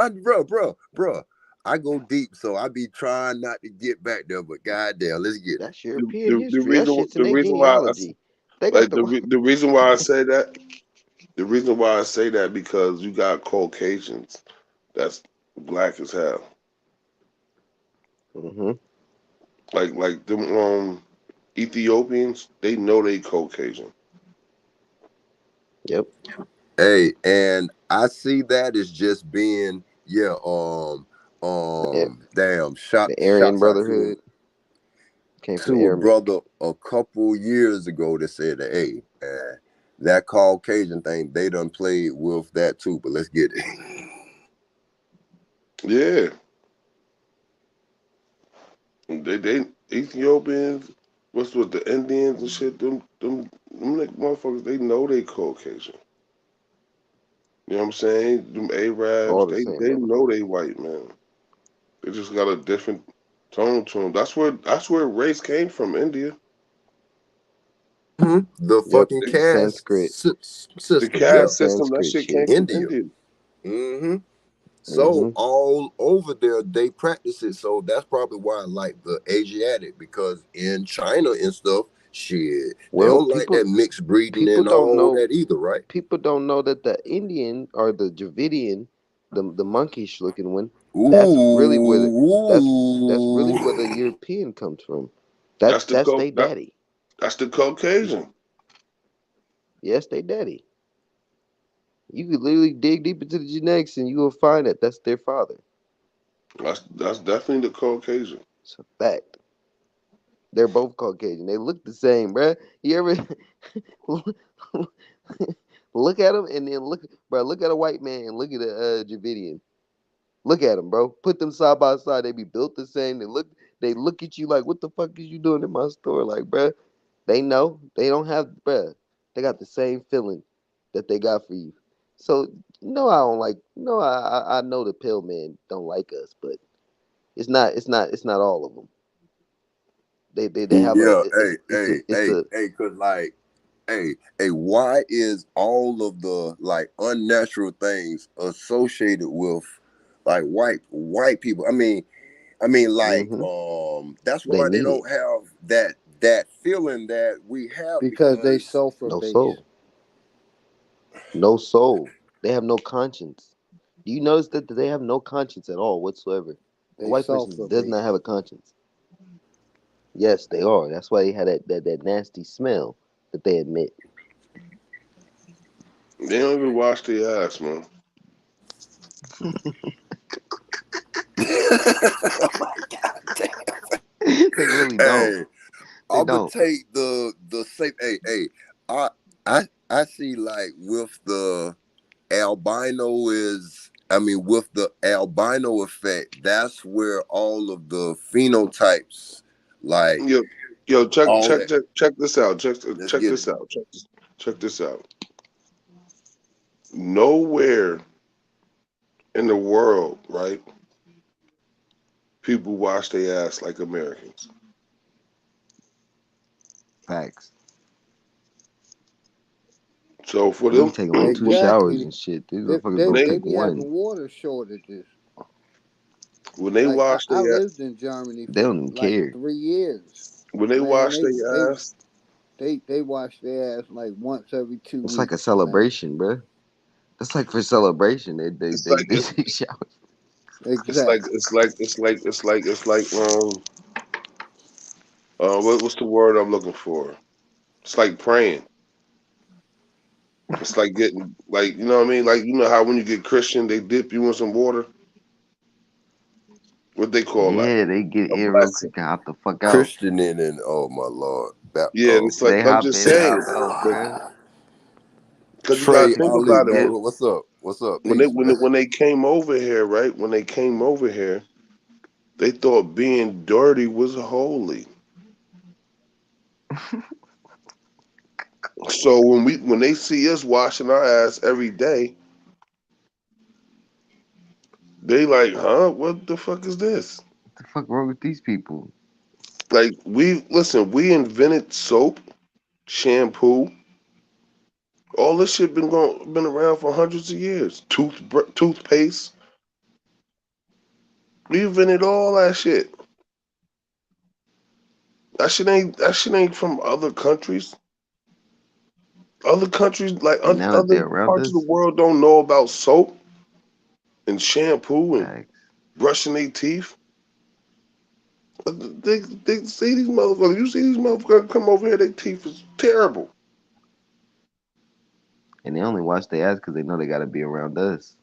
Speaker 11: Bro. I go deep, so I be trying not to get back there, but goddamn, let's get it.
Speaker 3: That's European
Speaker 4: The
Speaker 3: history. That
Speaker 4: reason
Speaker 3: shit's in
Speaker 4: the
Speaker 3: their
Speaker 4: reason why
Speaker 3: genealogy. They got
Speaker 4: like
Speaker 3: the
Speaker 4: the reason why I say that, the reason why I say that, because you got Caucasians that's black as hell.
Speaker 3: hmm
Speaker 4: Like them Ethiopians, they know they Caucasian.
Speaker 3: Yep.
Speaker 11: Hey, and I see that as just being,
Speaker 3: The,
Speaker 11: damn,
Speaker 3: the Aryan
Speaker 11: shouts out to
Speaker 3: Brotherhood came from the
Speaker 11: a
Speaker 3: Aramaic.
Speaker 11: brother a couple years ago that said that, hey, that Caucasian thing, they done played with that too, but let's get it.
Speaker 4: Yeah, they Ethiopians. What's with the Indians and shit? Them like motherfuckers. They know they Caucasian. You know what I'm saying? Them Arabs,
Speaker 3: All the same
Speaker 4: they know
Speaker 3: motherfuckers.
Speaker 4: they white, man. They just got a different tone to them. That's where race came from, India.
Speaker 11: The
Speaker 3: Yep.
Speaker 11: fucking caste
Speaker 3: Sanskrit.
Speaker 4: The
Speaker 11: system.
Speaker 3: That
Speaker 11: Yeah,
Speaker 4: caste system, that
Speaker 3: Sanskrit
Speaker 4: shit
Speaker 3: shit.
Speaker 4: came from
Speaker 11: India.
Speaker 4: India.
Speaker 11: So
Speaker 3: Mm-hmm.
Speaker 11: all over there they practice it. So that's probably why I like the Asiatic, because in China and stuff, shit, they
Speaker 3: Well,
Speaker 11: don't like that mixed breeding
Speaker 3: people
Speaker 11: and
Speaker 3: don't
Speaker 11: all
Speaker 3: know
Speaker 11: that either, right?
Speaker 3: people don't know that the Indian or the Dravidian, the monkish looking one, that's really where that's really
Speaker 11: Ooh.
Speaker 3: where the European comes from.
Speaker 4: That's the
Speaker 3: That's they daddy.
Speaker 4: that's the Caucasian.
Speaker 3: Yes, they daddy. You could literally dig deep into the genetics and you will find that that's their father.
Speaker 4: That's definitely the Caucasian.
Speaker 3: It's a fact. They're both Caucasian. They look the same, bruh. You ever look at them and then look at a white man and look at a Dravidian. Look at them, bro. Put them side by side. They be built the same. They look at you like, what the fuck is you doing in my store? Like, bruh, they know. They don't have, bruh. They got the same feeling that they got for you. So, no, I don't like. No, I know the pill man don't like us, but it's not all of them. They have a
Speaker 11: Yeah,
Speaker 3: it's a
Speaker 11: cause like, why is all of the like unnatural things associated with like white people? Like,
Speaker 3: mm-hmm.
Speaker 11: that's
Speaker 3: They
Speaker 11: why they
Speaker 3: need it.
Speaker 11: don't have that feeling that we have,
Speaker 5: because they
Speaker 11: because
Speaker 5: sulfur
Speaker 3: No
Speaker 5: based.
Speaker 3: soul, no soul. They have no conscience. Do you notice that they have no conscience at all whatsoever? A
Speaker 5: They
Speaker 3: white person
Speaker 5: sulfur
Speaker 3: does not
Speaker 5: based.
Speaker 3: have a conscience. Yes, they are. That's why they had that nasty smell that they admit.
Speaker 4: They don't even wash their ass, man.
Speaker 11: oh my god
Speaker 3: They really don't.
Speaker 11: hey,
Speaker 3: They
Speaker 11: I'm gonna
Speaker 3: don't.
Speaker 11: take the safe. I I see, like, with the albino is, with the albino effect, that's where all of the phenotypes, like,
Speaker 4: Yo, yo,
Speaker 11: all that.
Speaker 4: check this out.
Speaker 11: Let's
Speaker 4: Check
Speaker 11: get it.
Speaker 4: this out. Check this out. Nowhere in the world, right? People wash their ass like Americans.
Speaker 3: Facts.
Speaker 4: So for
Speaker 3: We be
Speaker 4: them,
Speaker 3: taking like two showers
Speaker 5: Exactly.
Speaker 3: and shit. These
Speaker 5: They,
Speaker 3: motherfuckers
Speaker 5: they
Speaker 3: don't
Speaker 5: they
Speaker 3: take
Speaker 5: be having
Speaker 3: one.
Speaker 5: water shortages.
Speaker 4: when they
Speaker 5: Like
Speaker 4: wash
Speaker 5: I
Speaker 4: their
Speaker 5: lived in Germany
Speaker 3: They
Speaker 5: for
Speaker 3: don't even
Speaker 5: like
Speaker 3: care.
Speaker 5: 3 years.
Speaker 4: when they
Speaker 5: Man,
Speaker 4: wash
Speaker 5: they
Speaker 4: their ass,
Speaker 5: they wash their ass like once every two
Speaker 3: It's like a
Speaker 5: weeks, man.
Speaker 3: celebration, bro. That's like for celebration. They they
Speaker 4: it's
Speaker 3: they,
Speaker 4: like
Speaker 3: they take showers.
Speaker 5: Exactly.
Speaker 4: what's the word I'm looking for? It's like praying. It's like getting, like, you know what I mean? Like, you know how when you get Christian, they dip you in some water. What they call that?
Speaker 3: Yeah, they get
Speaker 4: A
Speaker 3: in real
Speaker 4: blessing.
Speaker 3: quick and hop the fuck out.
Speaker 11: Christian in and oh my lord,
Speaker 4: Yeah, and it's like,
Speaker 3: They
Speaker 4: I'm
Speaker 3: hop
Speaker 4: just
Speaker 3: in and hop
Speaker 4: saying,
Speaker 3: out, bro.
Speaker 4: because you gotta
Speaker 11: Trey
Speaker 4: think
Speaker 11: Ali,
Speaker 4: about it.
Speaker 3: Yeah,
Speaker 11: what's up? What's up?
Speaker 4: When they
Speaker 11: Peace, man.
Speaker 4: when they came over here, right? When they came over here, they thought being dirty was holy. So when they see us washing our ass every day, they like, huh? What the fuck is this?
Speaker 3: what the fuck wrong with these people?
Speaker 4: Like, we invented soap, shampoo, all this shit been around for hundreds of years. Toothpaste, we invented all that shit. That shit ain't from other countries. Other countries, like
Speaker 3: And now that
Speaker 4: other
Speaker 3: they're around
Speaker 4: parts of the
Speaker 3: us,
Speaker 4: world, don't know about soap and shampoo and
Speaker 3: facts.
Speaker 4: brushing their teeth. They see these motherfuckers. You see these motherfuckers come over here, their teeth is terrible.
Speaker 3: And they only wash their ass because they know they gotta be around us.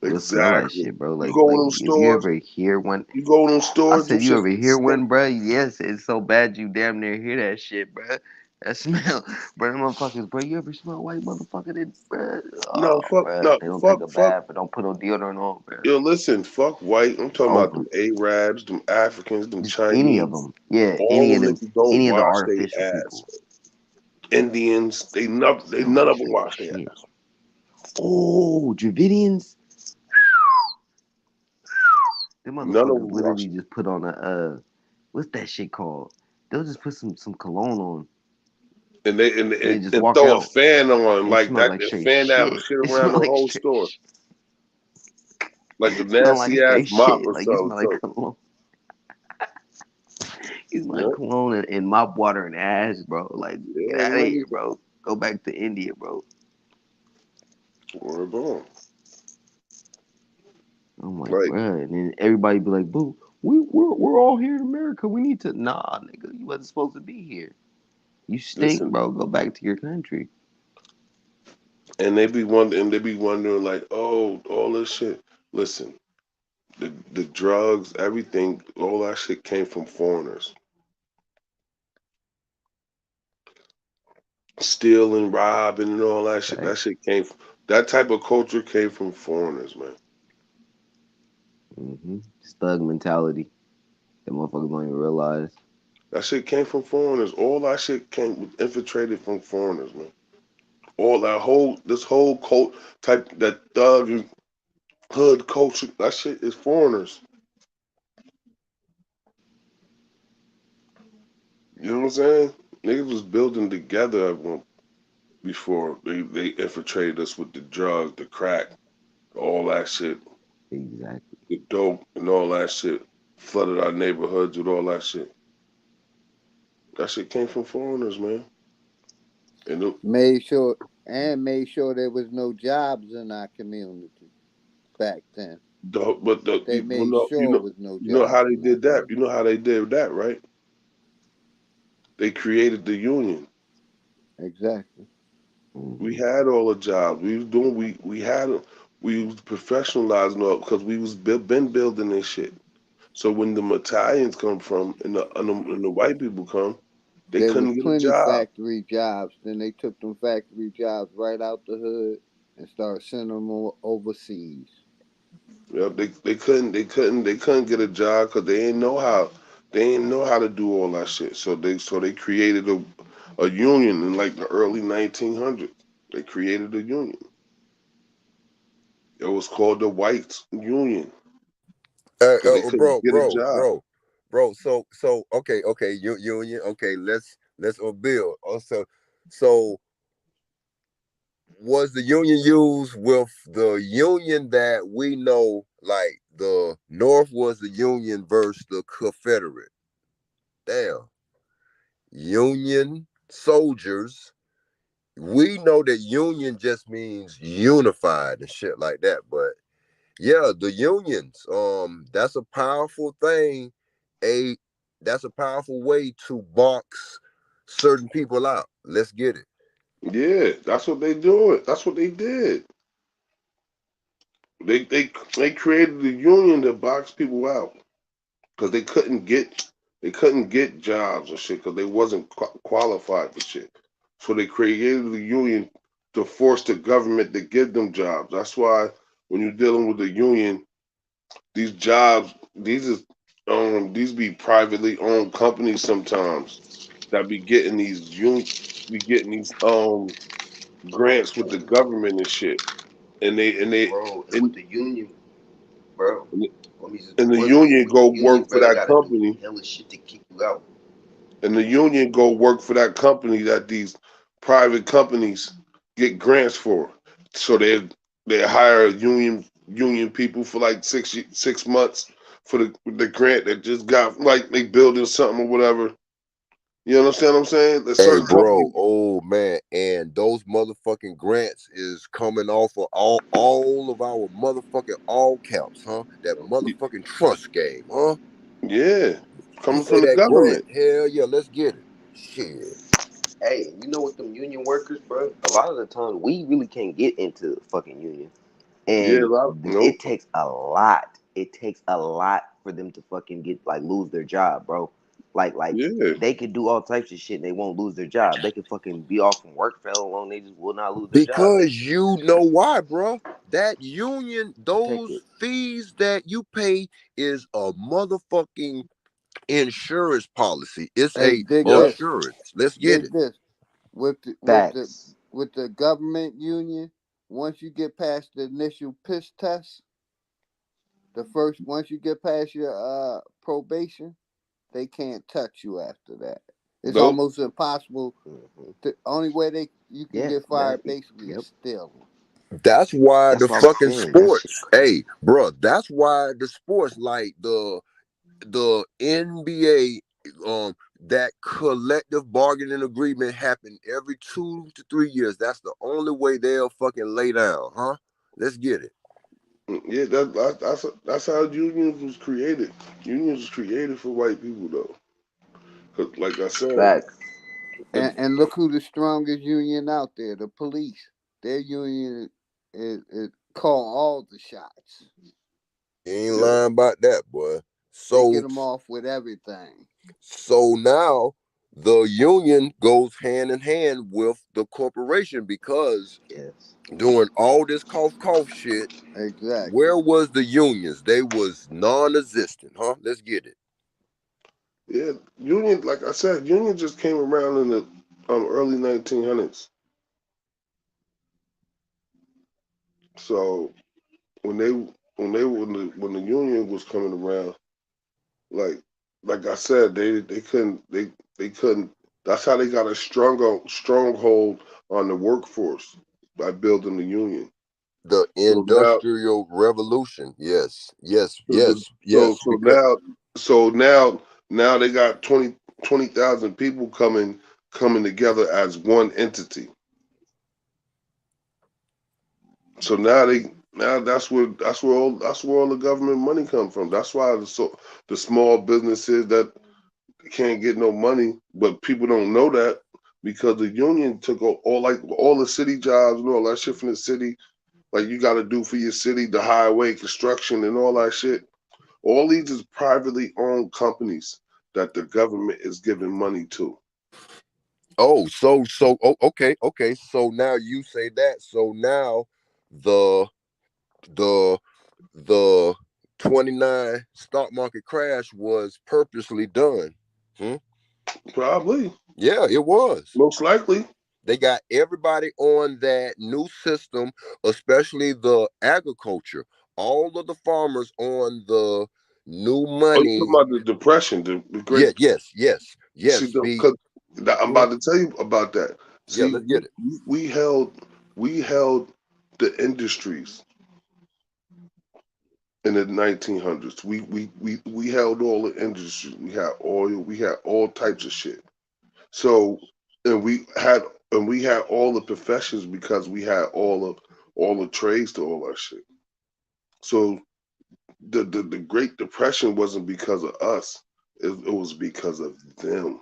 Speaker 3: We'll smell that
Speaker 4: Exactly.
Speaker 3: shit, bro.
Speaker 4: You
Speaker 3: Like
Speaker 4: go in
Speaker 3: like
Speaker 4: them
Speaker 3: if you
Speaker 4: stores.
Speaker 3: ever hear one,
Speaker 4: You go in them
Speaker 3: I
Speaker 4: stores. Them
Speaker 3: said you
Speaker 4: shits
Speaker 3: ever
Speaker 4: be
Speaker 3: hear one,
Speaker 4: stinking.
Speaker 3: bro. Yes, it's so bad you damn near hear that shit, bro. That smell, bro. Them motherfuckers, bro. You ever smell white motherfucker? That, bro.
Speaker 4: No,
Speaker 3: Oh, bro. They don't take a
Speaker 4: fuck.
Speaker 3: bath, but don't put no deodorant on, bro.
Speaker 4: Yo, listen, fuck white. I'm talking about
Speaker 3: Over.
Speaker 4: them Arabs, them Africans, them
Speaker 3: Just any of
Speaker 4: Chinese.
Speaker 3: them. Yeah,
Speaker 4: All
Speaker 3: any of
Speaker 4: them
Speaker 3: them.
Speaker 4: niggas don't
Speaker 3: Any of the
Speaker 4: wash their
Speaker 3: artificial
Speaker 4: ass.
Speaker 3: people.
Speaker 4: Indians,
Speaker 3: They don't
Speaker 4: none of
Speaker 3: wash
Speaker 4: them
Speaker 3: their
Speaker 4: wash their
Speaker 3: shit.
Speaker 4: ass.
Speaker 3: Oh, Dravidians. Them
Speaker 4: None of
Speaker 3: motherfuckers
Speaker 4: them
Speaker 3: literally
Speaker 4: watch.
Speaker 3: just put on a what's that shit called? They'll just put some cologne on
Speaker 4: And they
Speaker 3: and they just
Speaker 4: and
Speaker 3: walk
Speaker 4: throw a
Speaker 3: out.
Speaker 4: fan on
Speaker 3: It
Speaker 4: like
Speaker 3: smell
Speaker 4: that
Speaker 3: like
Speaker 4: and
Speaker 3: straight
Speaker 4: fan that
Speaker 3: shit.
Speaker 4: shit
Speaker 3: It
Speaker 4: around
Speaker 3: smell
Speaker 4: the
Speaker 3: like
Speaker 4: whole
Speaker 3: straight.
Speaker 4: store. Like a
Speaker 3: It smell like
Speaker 4: nasty ass
Speaker 3: straight
Speaker 4: mop
Speaker 3: shit.
Speaker 4: or
Speaker 3: Like it
Speaker 4: something
Speaker 3: smell like
Speaker 4: too.
Speaker 3: cologne. It smell like
Speaker 4: Yeah,
Speaker 3: cologne and mop water and ash, bro. Like get
Speaker 4: yeah,
Speaker 3: out of here,
Speaker 4: niggas.
Speaker 3: bro. Go back to India, bro.
Speaker 4: Word on.
Speaker 3: I'm like,
Speaker 4: Like,
Speaker 3: bruh. And then everybody be like, boo, we're all here in America. We need to nah, nigga. You wasn't supposed to be here. You stink,
Speaker 4: listen,
Speaker 3: bro. Go back to your country.
Speaker 4: and they be wondering like, oh, all this shit. Listen, the drugs, everything, all that shit came from foreigners. Stealing, robbing, and all that shit. That
Speaker 3: Facts.
Speaker 4: shit came. That type of culture came from foreigners, man.
Speaker 3: Thug mentality. That motherfuckers don't even realize.
Speaker 4: That shit came from foreigners. All that shit came infiltrated from foreigners, man. All that this whole cult type that thug and hood culture. That shit is foreigners. You know what I'm saying? Niggas was building together at one before they infiltrated us with the drugs, the crack, all that shit,
Speaker 3: Exactly.
Speaker 4: the dope, and all that shit. Flooded our neighborhoods with all that shit. That shit came from foreigners, man. And
Speaker 5: made sure there was no jobs in our community back then. They made sure was no
Speaker 4: you know how
Speaker 5: jobs
Speaker 4: they
Speaker 5: in our
Speaker 4: did that. You
Speaker 5: community.
Speaker 4: know how they did that, right? They created the union.
Speaker 5: Exactly.
Speaker 4: We had all the jobs. We was doing. We was professionalizing all because we was been building this shit. So when the Italians come from and the white people come, they
Speaker 5: There was
Speaker 4: couldn't get a
Speaker 5: plenty
Speaker 4: job.
Speaker 5: factory jobs. Then they took them factory jobs right out the hood and started sending them overseas.
Speaker 4: Yep, they couldn't get a job because they ain't know how to do all that shit. So they created a union in like the early 1900s. They created a union. It was called the Whites Union because they couldn't
Speaker 11: Bro,
Speaker 4: get a job.
Speaker 11: bro. So okay, union. Okay, let's build. Also, so was the union used with the union that we know, like the North was the Union versus the Confederate? Damn, Union soldiers. We know that union just means unified and shit like that, but yeah, the unions. That's a powerful thing. A that's a powerful way to box certain people out. Let's get it.
Speaker 4: Yeah, that's what they do. That's what they did. They created the union to box people out because they couldn't get jobs or shit because they wasn't qualified for shit. So they created the union to force the government to give them jobs. That's why when you're dealing with the union, these jobs, these be privately owned companies sometimes that be getting these grants with the government and shit, and they
Speaker 3: Bro, and
Speaker 4: and
Speaker 3: with the union, bro,
Speaker 4: and
Speaker 3: let me just
Speaker 4: and the
Speaker 3: one second.
Speaker 4: union
Speaker 3: With the
Speaker 4: go
Speaker 3: union,
Speaker 4: work for
Speaker 3: bro, they
Speaker 4: that
Speaker 3: gotta do
Speaker 4: company,
Speaker 3: hella shit to kick you out.
Speaker 4: and the union go work for that company that these private companies get grants for. So they hire union people for like 6 months for the grant that just got like they building something or whatever. You understand what I'm saying? There's
Speaker 11: Hey,
Speaker 4: certain
Speaker 11: bro.
Speaker 4: companies.
Speaker 11: Oh man, and those motherfucking grants is coming off of all of our motherfucking all caps, huh? That motherfucking trust game, huh?
Speaker 4: Yeah,
Speaker 11: You
Speaker 4: coming
Speaker 11: say
Speaker 4: from the
Speaker 11: that grant?
Speaker 4: government.
Speaker 11: Hell yeah, let's get it. Shit.
Speaker 3: Hey, you know what them union workers, bro? A lot of the time we really can't get into the fucking union.
Speaker 4: Yeah,
Speaker 3: And
Speaker 4: nope.
Speaker 3: it takes a lot. It takes a lot for them to fucking get like lose their job, bro. Like
Speaker 4: Yeah,
Speaker 3: they could do all types of shit and they won't lose their job. They could fucking be off from work for how long, they just will not lose their job.
Speaker 11: Because you know why, bro? That union,
Speaker 3: Protected.
Speaker 11: those fees that you pay is a motherfucking insurance policy. It's
Speaker 5: Hey,
Speaker 11: a
Speaker 5: dig
Speaker 3: Yep.
Speaker 5: this.
Speaker 11: assurance. Let's get
Speaker 5: Dig
Speaker 11: it.
Speaker 5: this. With the
Speaker 3: Facts.
Speaker 5: with the government union, once you get past the initial piss test, once you get past your probation, they can't touch you after that. It's
Speaker 4: Nope.
Speaker 5: almost impossible. The only way you can get fired basically is stealing.
Speaker 11: That's why
Speaker 3: That's
Speaker 11: the
Speaker 3: what I'm
Speaker 11: fucking
Speaker 3: saying. That shit
Speaker 11: sports,
Speaker 3: crazy.
Speaker 11: hey, bro, that's why the sports like the NBA, that collective bargaining agreement happen every 2 to 3 years. That's the only way they'll fucking lay down, huh? Let's get it.
Speaker 4: Yeah, that's how unions was created. Unions was created for white people though. 'Cause like I said,
Speaker 3: Facts.
Speaker 5: And look who the strongest union out there, the police. Their union is call all the shots.
Speaker 11: You ain't
Speaker 4: yeah,
Speaker 11: lying about that, boy.
Speaker 5: They get
Speaker 11: So
Speaker 5: them off with everything.
Speaker 11: now the union goes hand in hand with the corporation because
Speaker 3: Yes.
Speaker 11: doing all this cough shit,
Speaker 5: Exactly.
Speaker 11: where was the unions? They was non-existent, huh? Let's get it.
Speaker 4: yeah, union. Like I said, union just came around in the early 1900s. So when the union was coming around, like I said, they couldn't. That's how they got a stronghold on the workforce by building the union.
Speaker 11: The
Speaker 4: So now,
Speaker 11: industrial revolution. Yes, yes,
Speaker 4: so the,
Speaker 11: yes, yes. Because
Speaker 4: so now they got 20,000 people coming together as one entity. So now that's where all the government money come from. That's why the small businesses that can't get no money, but people don't know that because the union took all the city jobs and all that shit from the city, like you got to do for your city, the highway construction and all that shit. All these is privately owned companies that the government is giving money to.
Speaker 11: okay. So now you say that. So now the the the 29 stock market crash was purposely done. Hmm?
Speaker 4: Probably,
Speaker 11: Yeah, it was.
Speaker 4: most likely.
Speaker 11: They got everybody on that new system, especially the agriculture. All of the farmers on the new
Speaker 4: Oh, you talking
Speaker 11: money.
Speaker 4: about the depression, the
Speaker 11: Yeah,
Speaker 4: great.
Speaker 11: yes.
Speaker 4: See,
Speaker 11: See,
Speaker 4: because I'm
Speaker 11: mhm.
Speaker 4: about to tell you about that.
Speaker 11: Yeah,
Speaker 4: See,
Speaker 11: let's get it.
Speaker 4: we held the industries in the 1900s. We held all the industries. We had oil. We had all types of shit. So, and we had all the professions because we had all the trades to all that shit. So the Great Depression wasn't because of us. It was because of them.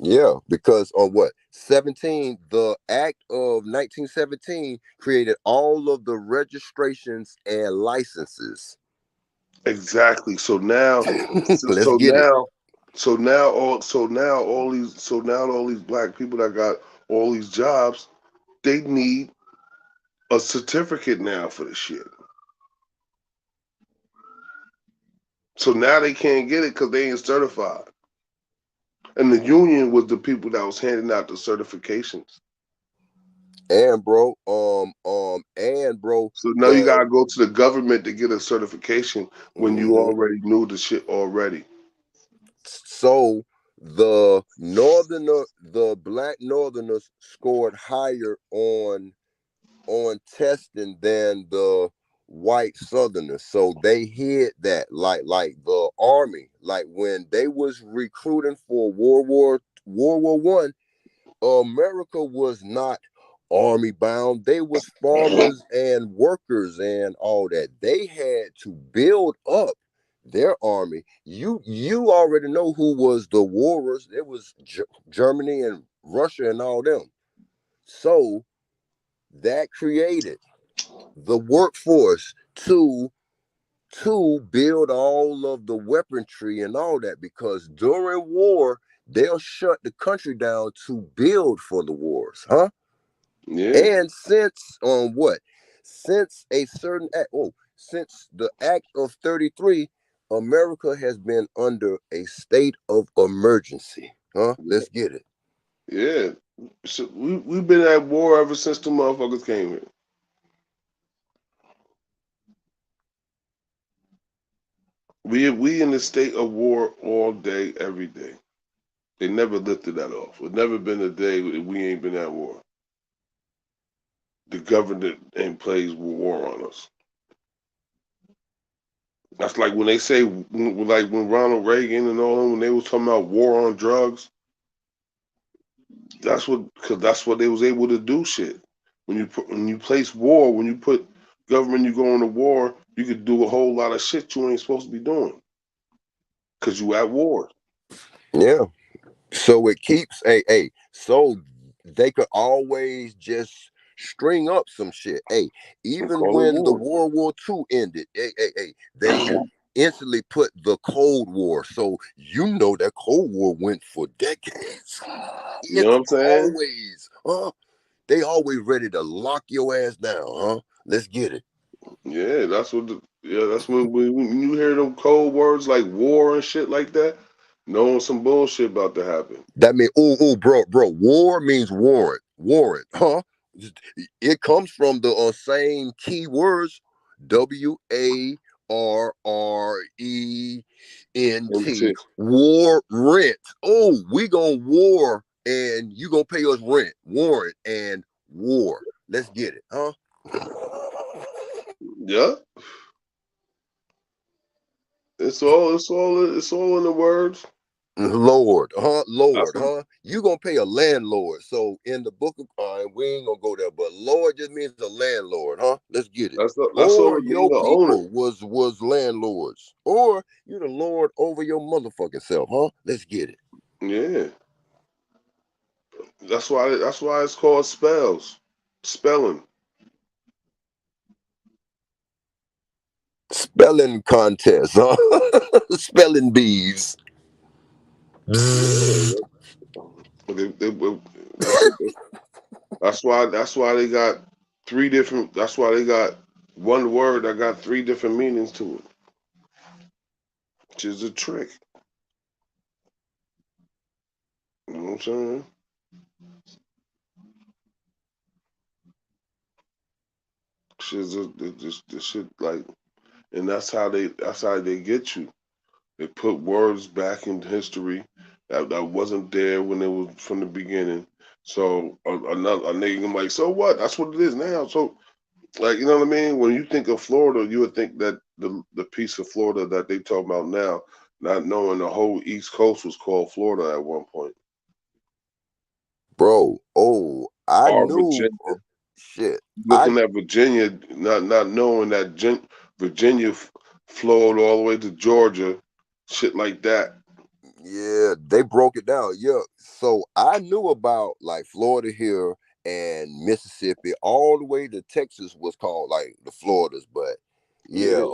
Speaker 11: Yeah, because on what 17, the Act of 1917 created all of the registrations and licenses.
Speaker 4: Exactly. So now, so,
Speaker 11: Let's
Speaker 4: so
Speaker 11: get it.
Speaker 4: now, so now all these black people that got all these jobs, they need a certificate now for the shit. So now they can't get it because they ain't certified. And the union was the people that was handing out the certifications.
Speaker 11: And bro,
Speaker 4: So now you
Speaker 11: the
Speaker 4: gotta go to the government to get a certification when you
Speaker 11: mhm.
Speaker 4: already knew the shit already.
Speaker 11: So the black northerners scored higher on testing than the white southerners. So they hid that like the army, like when they was recruiting for World War I, America was not army bound. They was farmers and workers and all that. They had to build up their army. You already know who was the warriors. It was Germany and Russia and all them. So that created the workforce to build all of the weaponry and all that because during war they'll shut the country down to build for the wars, huh?
Speaker 4: Yeah.
Speaker 11: And since a certain act, since the act of 33, America has been under a state of emergency, huh? Let's get it.
Speaker 4: Yeah. So we've been at war ever since the motherfuckers came here. We in the state of war all day, every day. They never lifted that off. There's never been a day that we ain't been at war. The government ain't plays war on us. That's like when they say, like when Ronald Reagan and all them, when they was talking about war on drugs. Because that's what they was able to do. Shit. When you place war, when you put government, you go into war, you could do a whole lot of shit you ain't supposed to be doing. Because you at war.
Speaker 11: Yeah. So it keeps so they could always just string up some shit. Hey,
Speaker 4: And
Speaker 11: even
Speaker 4: call it
Speaker 11: when the
Speaker 4: war.
Speaker 11: World War II ended, they instantly put the Cold War. So you know that Cold War went for decades.
Speaker 4: You
Speaker 11: It's
Speaker 4: know what I'm saying?
Speaker 11: they always ready to lock your ass down, huh? Let's get it.
Speaker 4: Yeah, that's what. That's when you hear them cold words like war and shit like that, knowing some bullshit about to happen.
Speaker 11: That mean, bro, war means warrant, huh? It comes from the same key words, WARRENT,
Speaker 4: MT.
Speaker 11: war rent. Oh, we gonna war and you gonna pay us rent, warrant and war. Let's get it, huh?
Speaker 4: Yeah, it's all in the words.
Speaker 11: Lord,
Speaker 4: That's
Speaker 11: you gonna pay a landlord. So in the book of we ain't gonna go there, but Lord just means a landlord, huh? Let's get it.
Speaker 4: that's
Speaker 11: Or
Speaker 4: all being
Speaker 11: your
Speaker 4: the owner.
Speaker 11: people was landlords, or you the Lord over your motherfucking self, huh? Let's get it.
Speaker 4: Yeah, that's why it's called spelling.
Speaker 11: Spelling contest, huh? Spelling bees.
Speaker 4: Yeah, that's what. That's why they got three different. That's why they got one word that got three different meanings to it, which is a trick. You know what I'm saying? Shit's the shit like, and that's how they get you. They put words back in history that wasn't there when it was from the beginning. So another a nigga can be like, so what? That's what it is now. So like, you know what I mean? When you think of Florida, you would think that the piece of Florida that they talk about now, not knowing the whole East Coast was called Florida at one point.
Speaker 11: Bro, I
Speaker 4: Or
Speaker 11: knew
Speaker 4: Virginia.
Speaker 11: shit. I
Speaker 4: Looking at Virginia, not knowing that Virginia flowed all the way to Georgia, shit like that.
Speaker 11: Yeah, they broke it down. Yeah. So I knew about like Florida here and Mississippi, all the way to Texas was called like the Floridas, but yeah,
Speaker 4: Yeah.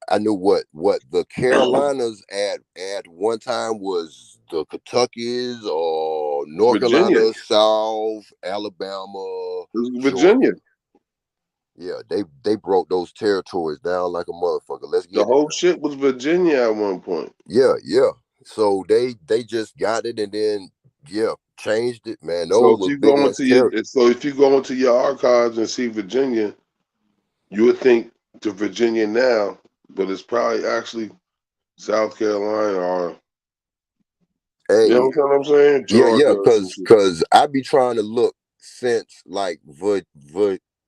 Speaker 11: I knew what the Carolinas at one time was the Kentuckies or North
Speaker 4: Virginia.
Speaker 11: Carolina, South, Alabama,
Speaker 4: Virginia.
Speaker 11: Georgia. Yeah, they broke those territories down like a motherfucker. Let's
Speaker 4: The
Speaker 11: get it.
Speaker 4: whole shit was Virginia at one point.
Speaker 11: Yeah. So they just got it and then changed it, man.
Speaker 4: So
Speaker 11: Those
Speaker 4: if
Speaker 11: was
Speaker 4: you
Speaker 11: big
Speaker 4: go
Speaker 11: ass
Speaker 4: into your
Speaker 11: territories.
Speaker 4: so if you go into your archives and see Virginia, you would think to Virginia now, but it's probably actually South Carolina or you
Speaker 11: Hey,
Speaker 4: know what I'm saying?
Speaker 11: yeah,
Speaker 4: Georgia or some shit.
Speaker 11: cause I be trying to look since like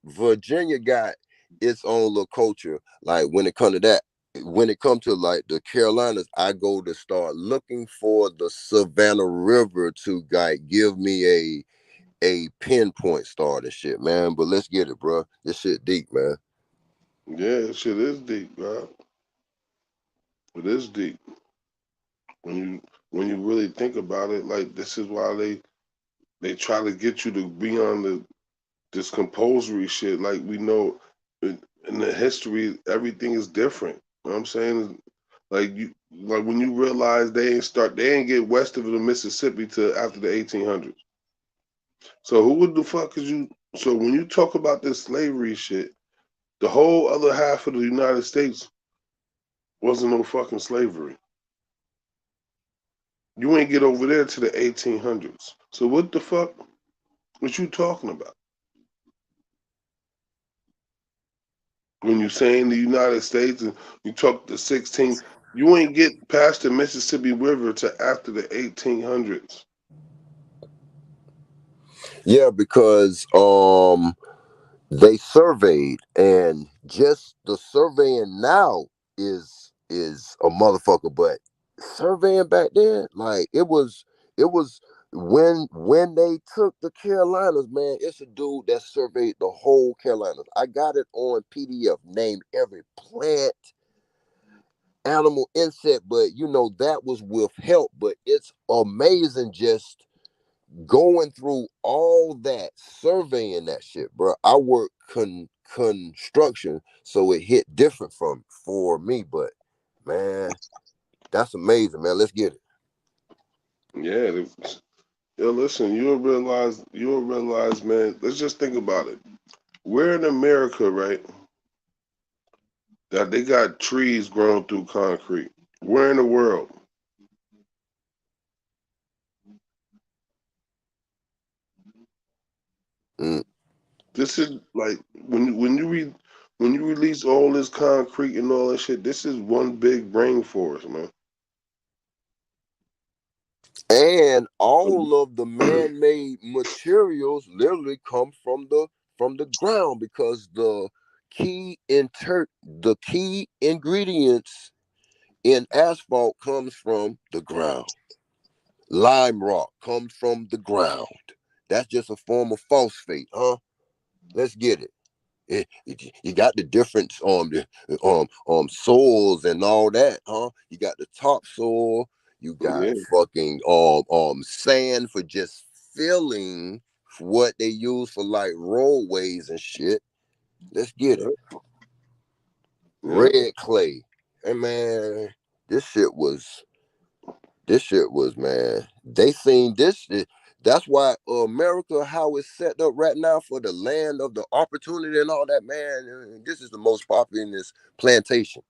Speaker 11: Virginia got its own little culture. Like when it come to that, when it come to like the Carolinas, I go to start looking for the Savannah River to like give me a pinpoint start and shit, man. But let's get it, bro. This shit deep, man.
Speaker 4: Yeah, shit is deep, bro. It is deep. When you really think about it, like this is why they try to get you to be on this compulsory shit. Like we know in the history, everything is different. You know what I'm saying? Like when you realize they ain't get west of the Mississippi till after the 1800s. So who would the fuck is you? So when you talk about this slavery shit, the whole other half of the United States wasn't no fucking slavery. You ain't get over there to the 1800s. So what the fuck was you talking about? When you saying the United States and you talk the 16th, You ain't get past the Mississippi River to after the 1800s.
Speaker 11: Yeah, because they surveyed, and just the surveying now is a motherfucker, but surveying back then, like it was when they took the Carolinas, man. It's a dude that surveyed the whole Carolinas. I got it on PDF, named every plant, animal, insect, but that was with help. But it's amazing just going through all that, surveying that shit, bro. I work construction, so it hit different for me. But man, that's amazing, man. Let's get it.
Speaker 4: Yeah, yo, listen, you'll realize, man. Let's just think about it. We're in America, right? That they got trees growing through concrete. Where in the world?
Speaker 11: Mm.
Speaker 4: This is like when you release all this concrete and all that shit. This is one big rainforest, man.
Speaker 11: And all of the man-made materials literally come from the ground, because the key ingredients in asphalt comes from the ground. Lime rock comes from the ground. That's just a form of phosphate, huh? Let's get it. You got the difference on the soils and all that, huh? You got the topsoil. You got
Speaker 4: Yeah,
Speaker 11: fucking sand for just filling what they use for like roadways and shit. Let's get it.
Speaker 4: yeah.
Speaker 11: Red clay. Hey man, this shit was man. They seen this shit. That's why America, how it's set up right now for the land of the opportunity and all that, man. This is the most populous plantation.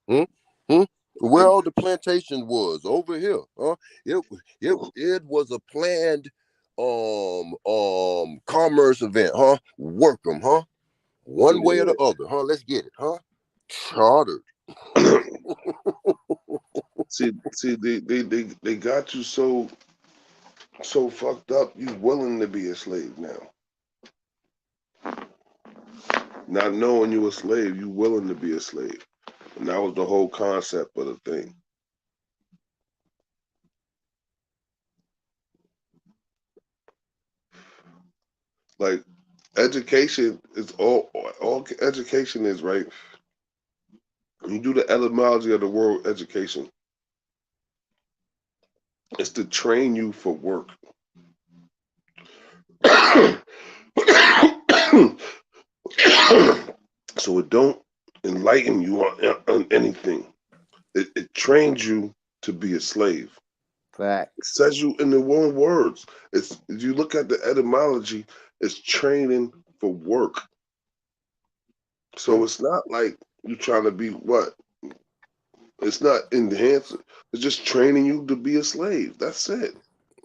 Speaker 11: Where all the plantation was over here, huh? It was a planned commerce event, huh? Work them, huh? One way or
Speaker 4: Yeah.
Speaker 11: the other, huh? Let's get it, huh? Chartered.
Speaker 4: See, they got you so fucked up. You willing to be a slave now, not knowing you a slave. You willing to be a slave, and that was the whole concept of the thing. Like education is all education is, right. When you do the etymology of the word education, it's to train you for work. So it don't enlighten you on anything. It trains you to be a slave. It
Speaker 5: Facts.
Speaker 4: says you in the one words. It's if you look at the etymology, it's training for work. So it's not like you trying to be what? It's not enhancing. It's just training you to be a slave. That's it.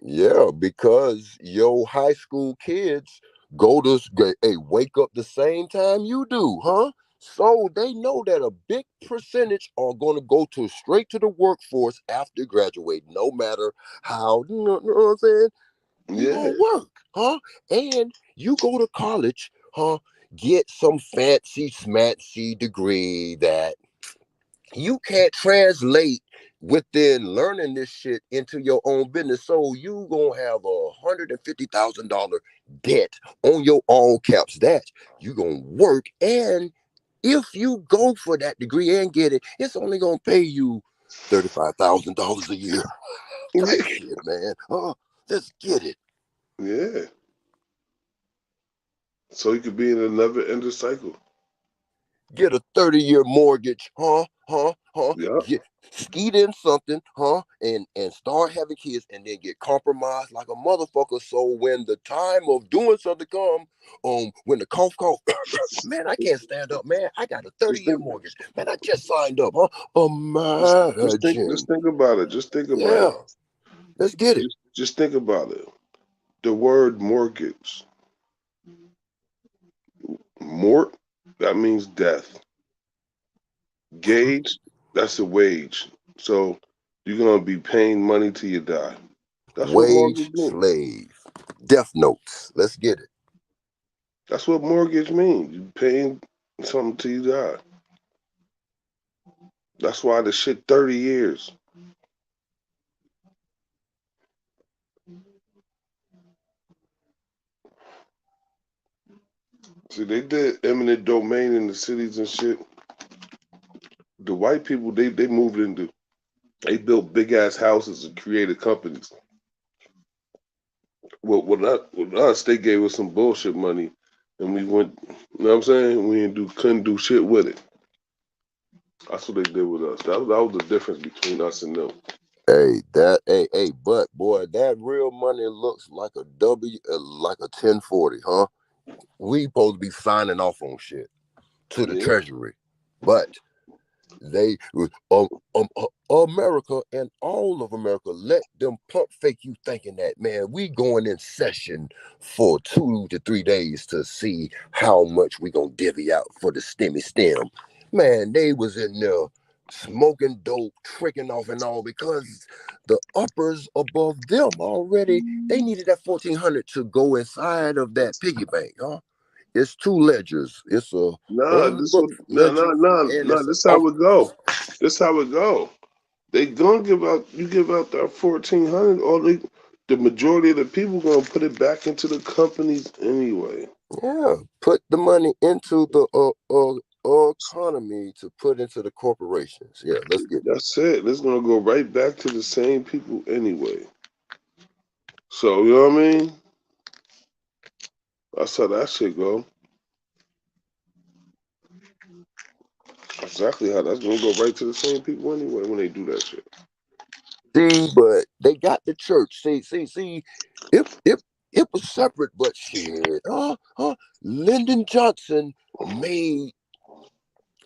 Speaker 11: Yeah, because your high school kids wake up the same time you do, huh? So they know that a big percentage are going to go to straight to the workforce after graduating, no matter how, know what I'm saying? You
Speaker 4: Yeah.
Speaker 11: gonna work, huh? And you go to college, huh? Get some fancy smancy degree that you can't translate within learning this shit into your own business. So you gonna have $150,000 debt on your all caps. That you gonna work, and if you go for that degree and get it, it's only gonna pay you $35,000 a year. Type shit, man. Let's get it.
Speaker 4: Yeah. So you could be in another end of cycle.
Speaker 11: Get a 30-year mortgage, huh?
Speaker 4: Yeah.
Speaker 11: Get skeet in something, huh? And start having kids, and then get compromised like a motherfucker. So when the time of doing something come, when the cough, man, I can't stand up, man. I got a
Speaker 4: Just
Speaker 11: 30-year
Speaker 4: think.
Speaker 11: mortgage, man. I just signed up, huh?
Speaker 4: Just
Speaker 11: Imagine,
Speaker 4: think about it. Just think about
Speaker 11: yeah.
Speaker 4: it.
Speaker 11: Let's get it.
Speaker 4: Just think about it. The word mortgage, mort, that means death. Gauge, that's a wage. So you're gonna be paying money till you die. That's what
Speaker 11: Wage
Speaker 4: mortgage means.
Speaker 11: slave. Death notes. Let's get it.
Speaker 4: That's what mortgage means. You paying something till you die. That's why the shit 30 years. See, they did eminent domain in the cities and shit. The white people, they moved into, they built big ass houses and created companies. Well, with us, they gave us some bullshit money, and we went. You know what I'm saying? We couldn't do shit with it. That's what they did with us. That was the difference between us and them.
Speaker 11: But boy, that real money looks like a like a 1040, huh? We supposed to be signing off on shit to the treasury, but they America and all of America let them pump fake you thinking that, man, we going in session for 2 to 3 days to see how much we gonna divvy out for the stem. Man, they was in there smoking dope, tricking off and all, because the uppers above them already, they needed that 1400 to go inside of that piggy bank, huh? It's 2 ledgers. It's a
Speaker 4: Nah,
Speaker 11: on
Speaker 4: this
Speaker 11: book
Speaker 4: what
Speaker 11: ledger and it's
Speaker 4: This
Speaker 11: a
Speaker 4: how
Speaker 11: off.
Speaker 4: it go. This how it go. They gonna give out that 1400, or the majority of the people gonna put it back into the companies anyway.
Speaker 11: Yeah, put the money into the economy to put into the corporations. Yeah, let's get it.
Speaker 4: That's it. It's gonna go right back to the same people anyway. So you know what I mean? That's how that shit go. Exactly how that's gonna go right to the same people anyway when they do that shit.
Speaker 11: See, but they got the church. See. It was separate, but shit. Lyndon Johnson made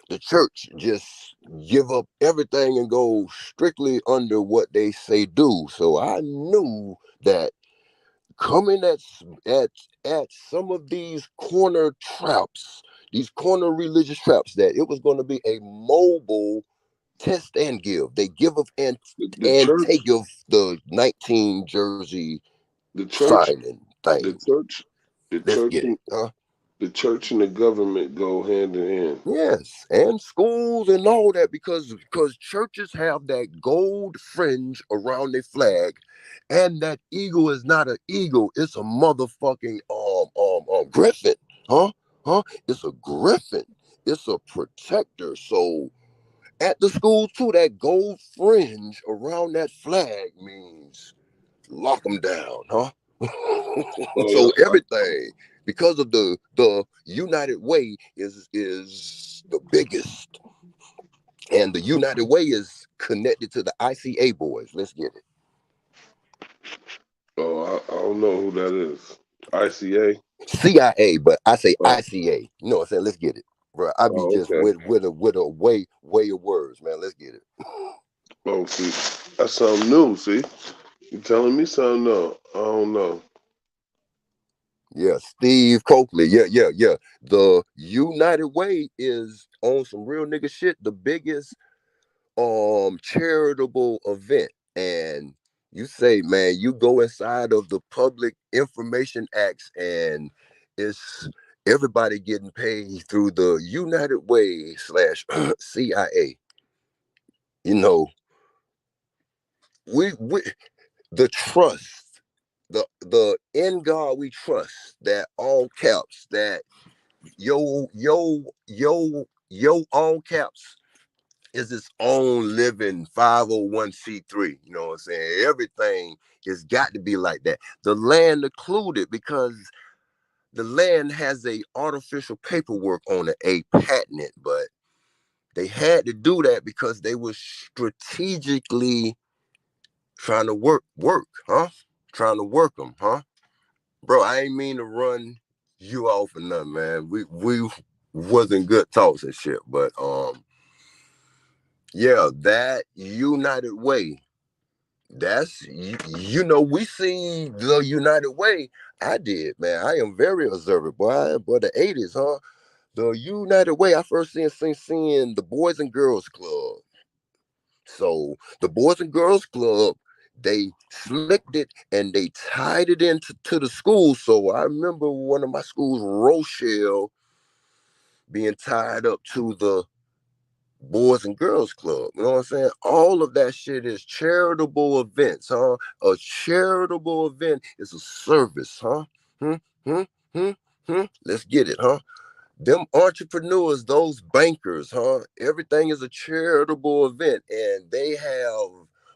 Speaker 11: the church just give up everything and go strictly under what they say do. So I knew that coming at some of these corner traps, these corner religious traps, that it was going to be a mobile test and give. They give of and
Speaker 4: The church,
Speaker 11: take of the 19 jersey
Speaker 4: the church,
Speaker 11: signing
Speaker 4: the
Speaker 11: thing.
Speaker 4: church, the
Speaker 11: Let's
Speaker 4: church,
Speaker 11: get it, huh?
Speaker 4: the church and the government go hand in hand.
Speaker 11: Yes, and schools and all that, because churches have that gold fringe around their flag, and that eagle is not an eagle; it's a motherfucking griffin, huh? It's a griffin. It's a protector. So at the school too, that gold fringe around that flag means lock them down, huh?
Speaker 4: Oh yeah,
Speaker 11: So everything, because of the United Way is the biggest, and the United Way is connected to the ICA boys. Let's get it.
Speaker 4: oh I don't know who that is. ICA.
Speaker 11: CIA, but I say
Speaker 4: Oh,
Speaker 11: ICA. You know what I'm saying? Let's get it, bro. I be
Speaker 4: oh
Speaker 11: just
Speaker 4: okay.
Speaker 11: with a way of words, man. Let's get it.
Speaker 4: Oh, see, that's something new. See, you telling me something new? I don't know.
Speaker 11: Yeah, Steve Coakley. Yeah. The United Way is on some real nigga shit. The biggest charitable event, and you say, man, you go inside of the Public Information Acts, and it's everybody getting paid through the United Way / CIA. You know, we the trust, the in God we trust, that all caps, that yo all caps is its own living 501c3. You know what I'm saying? Everything has got to be like that. The land included, because the land has a artificial paperwork on it, a patent, but they had to do that because they were strategically trying to work, huh? Trying to work them, huh? Bro, I ain't mean to run you off or nothing, man. We wasn't good talks and shit, but yeah, that United Way. That's we seen the United Way. I did, man. I am very observant, boy. But the 80s, huh? The United Way. I first seen the Boys and Girls Club. So the Boys and Girls Club, they slicked it and they tied it into the school. So I remember one of my schools, Rochelle, being tied up to the Boys and Girls Club. You know what I'm saying? All of that shit is charitable events, huh? A charitable event is a service, huh? Hmm, hmm, hmm, hmm. Let's get it, huh? Them entrepreneurs, those bankers, huh? Everything is a charitable event, and they have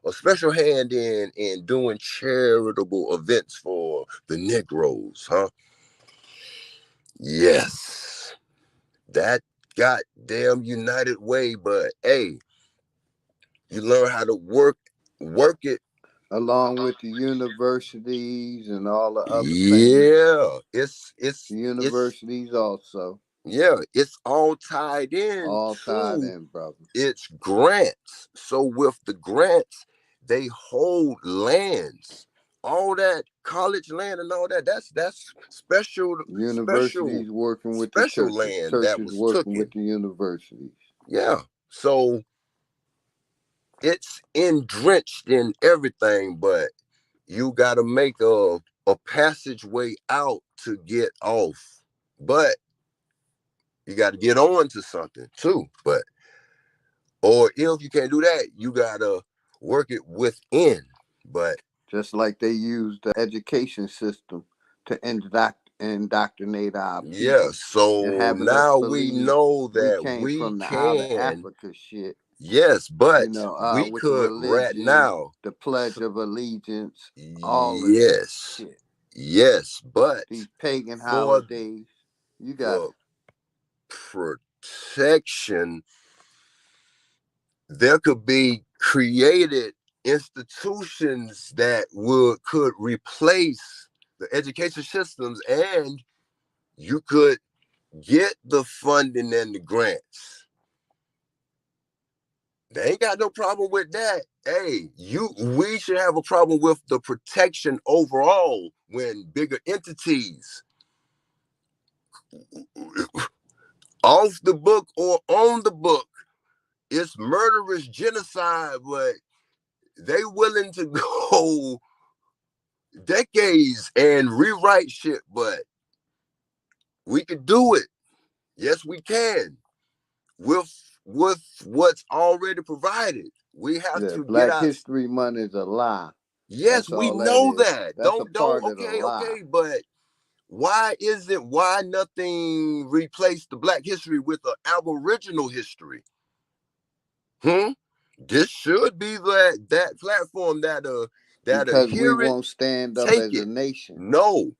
Speaker 11: a special hand in doing charitable events for the Negroes, huh? Yes, that goddamn United Way, but hey, you learn how to work it.
Speaker 5: Along with the universities and all the other things.
Speaker 11: Yeah, it's
Speaker 5: Universities also.
Speaker 11: yeah, it's all tied in
Speaker 5: All tied
Speaker 11: to
Speaker 5: in, brother.
Speaker 11: its grants. So with the grants, they hold lands. All that college land and all that, that's
Speaker 5: Universities working with the
Speaker 11: special
Speaker 5: churches.
Speaker 11: land that
Speaker 5: Churches
Speaker 11: was
Speaker 5: working with
Speaker 11: taken.
Speaker 5: the universities.
Speaker 11: Yeah. So it's drenched in everything, but you gotta make a passageway out to get off. But you gotta get on to something too. But or if you can't do that, you gotta work it within. But
Speaker 5: Just like they use the education system to indoctrinate our
Speaker 11: yeah,
Speaker 5: people and
Speaker 11: so
Speaker 5: having us
Speaker 11: now we
Speaker 5: believe
Speaker 11: know
Speaker 5: we
Speaker 11: that
Speaker 5: came
Speaker 11: we
Speaker 5: from the out of
Speaker 11: can,
Speaker 5: Africa shit.
Speaker 11: yes, but we
Speaker 5: With the
Speaker 11: could right
Speaker 5: religion,
Speaker 11: now.
Speaker 5: the Pledge of Allegiance, all of that
Speaker 11: Yes,
Speaker 5: shit.
Speaker 11: yes, but
Speaker 5: These pagan
Speaker 11: for
Speaker 5: holidays, you got
Speaker 11: the protection, there could be created institutions that could replace the education systems, and you could get the funding and the grants. They ain't got no problem with that. Hey, we should have a problem with the protection overall when bigger entities off the book or on the book, it's murderous genocide, but they willing to go decades and rewrite shit, but we could do it. Yes, we can. With what's already provided. We have to get
Speaker 5: Black
Speaker 11: out.
Speaker 5: History Month is a lie.
Speaker 11: Yes,
Speaker 5: That's
Speaker 11: we
Speaker 5: all that
Speaker 11: know
Speaker 5: is.
Speaker 11: that.
Speaker 5: That's a
Speaker 11: Don't
Speaker 5: part of the lie.
Speaker 11: okay, but why nothing replaced the Black history with an Aboriginal history? This should be that platform that'll
Speaker 5: Because we
Speaker 11: hear it,
Speaker 5: won't stand up
Speaker 11: take
Speaker 5: as a
Speaker 11: it.
Speaker 5: nation.
Speaker 11: No,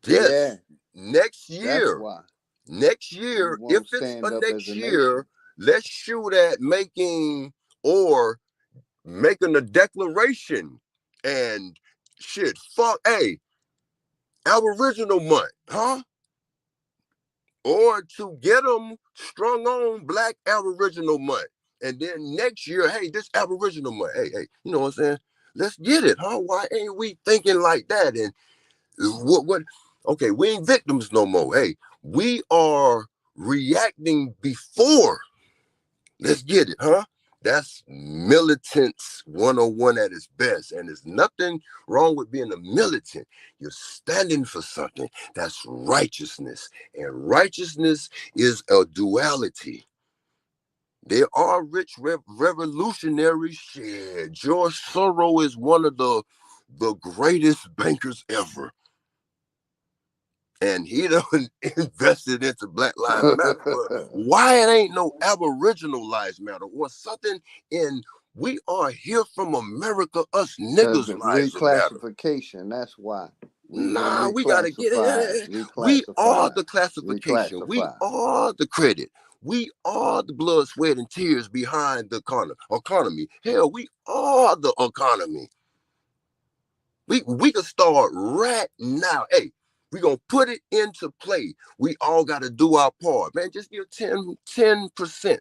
Speaker 5: Yeah,
Speaker 11: this next
Speaker 5: that's
Speaker 11: year,
Speaker 5: why. We
Speaker 11: if
Speaker 5: won't
Speaker 11: it's a
Speaker 5: stand up as
Speaker 11: next
Speaker 5: a
Speaker 11: year,
Speaker 5: nation.
Speaker 11: let's shoot at making a declaration and shit. Fuck, hey, Aboriginal month, huh? Or to get them strung on Black Aboriginal month. And then next year, hey, this Aboriginal month. Hey, you know what I'm saying? Let's get it, huh? Why ain't we thinking like that? And what okay, we ain't victims no more. Hey, we are reacting before. Let's get it, huh? That's militants 101 at its best. And there's nothing wrong with being a militant. You're standing for something. That's righteousness. And righteousness is a duality. There are rich revolutionaries. Shit. George Soros is one of the greatest bankers ever. And he done invested into Black Lives Matter. But why it ain't no Aboriginal Lives Matter or something we are here from America, us
Speaker 5: Because
Speaker 11: niggas
Speaker 5: of
Speaker 11: lives matter.
Speaker 5: reclassification, that's why. We been
Speaker 11: Nah, we gotta get
Speaker 5: reclassified,
Speaker 11: it. We are
Speaker 5: reclassified,
Speaker 11: the classification. We
Speaker 5: reclassified.
Speaker 11: are the credit. We are the blood, sweat, and tears behind the economy. Hell, we are the economy. We can start right now. Hey, we gonna put it into play. We all gotta do our part. Man, just give 10%.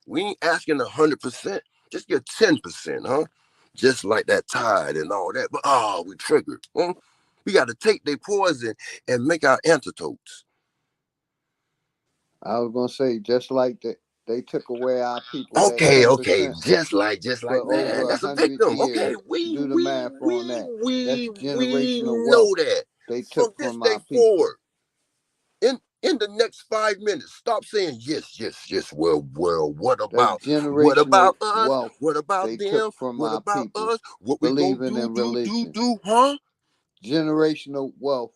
Speaker 11: We ain't asking 100%. Just give 10%, huh? Just like that tide and all that. But we triggered. Huh? We gotta take their poison and make our antidotes.
Speaker 5: I was gonna say, just like the They took away our people that
Speaker 11: Okay,
Speaker 5: 10%
Speaker 11: just like
Speaker 5: for
Speaker 11: man,
Speaker 5: over
Speaker 11: that's a
Speaker 5: 100
Speaker 11: victim. Okay,
Speaker 5: years. Do the math on that. That's
Speaker 11: we
Speaker 5: generational
Speaker 11: know
Speaker 5: wealth
Speaker 11: that.
Speaker 5: they
Speaker 11: From
Speaker 5: took
Speaker 11: this
Speaker 5: from
Speaker 11: day
Speaker 5: our people.
Speaker 11: forward, in the next 5 minutes, stop saying yes. Well, what
Speaker 5: That's
Speaker 11: about
Speaker 5: generational
Speaker 11: us?
Speaker 5: wealth
Speaker 11: What about
Speaker 5: they
Speaker 11: them?
Speaker 5: took from
Speaker 11: What
Speaker 5: our
Speaker 11: about
Speaker 5: people.
Speaker 11: us? What we gonna
Speaker 5: Believing in religion.
Speaker 11: huh?
Speaker 5: Generational wealth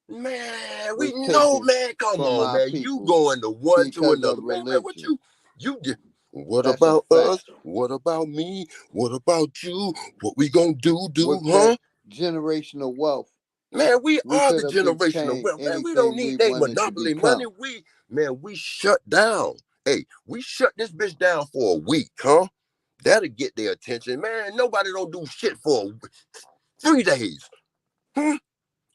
Speaker 11: Man, we
Speaker 5: was
Speaker 11: know,
Speaker 5: taken
Speaker 11: man. Come
Speaker 5: from
Speaker 11: on,
Speaker 5: our
Speaker 11: man. You
Speaker 5: people
Speaker 11: going to one to
Speaker 5: because
Speaker 11: another,
Speaker 5: of
Speaker 11: man. What
Speaker 5: religion.
Speaker 11: you did? What
Speaker 5: That's a
Speaker 11: about
Speaker 5: fact.
Speaker 11: us? What about me? What about you? What we gonna do,
Speaker 5: With
Speaker 11: huh?
Speaker 5: that generational wealth,
Speaker 11: Man, we are
Speaker 5: could
Speaker 11: the
Speaker 5: have
Speaker 11: generational
Speaker 5: obtained
Speaker 11: wealth, man. We don't
Speaker 5: anything we
Speaker 11: need that
Speaker 5: wanted to
Speaker 11: monopoly money.
Speaker 5: become.
Speaker 11: We shut down. Hey, we shut this bitch down for a week, huh? That'll get their attention, man. Nobody don't do shit for 3 days, huh?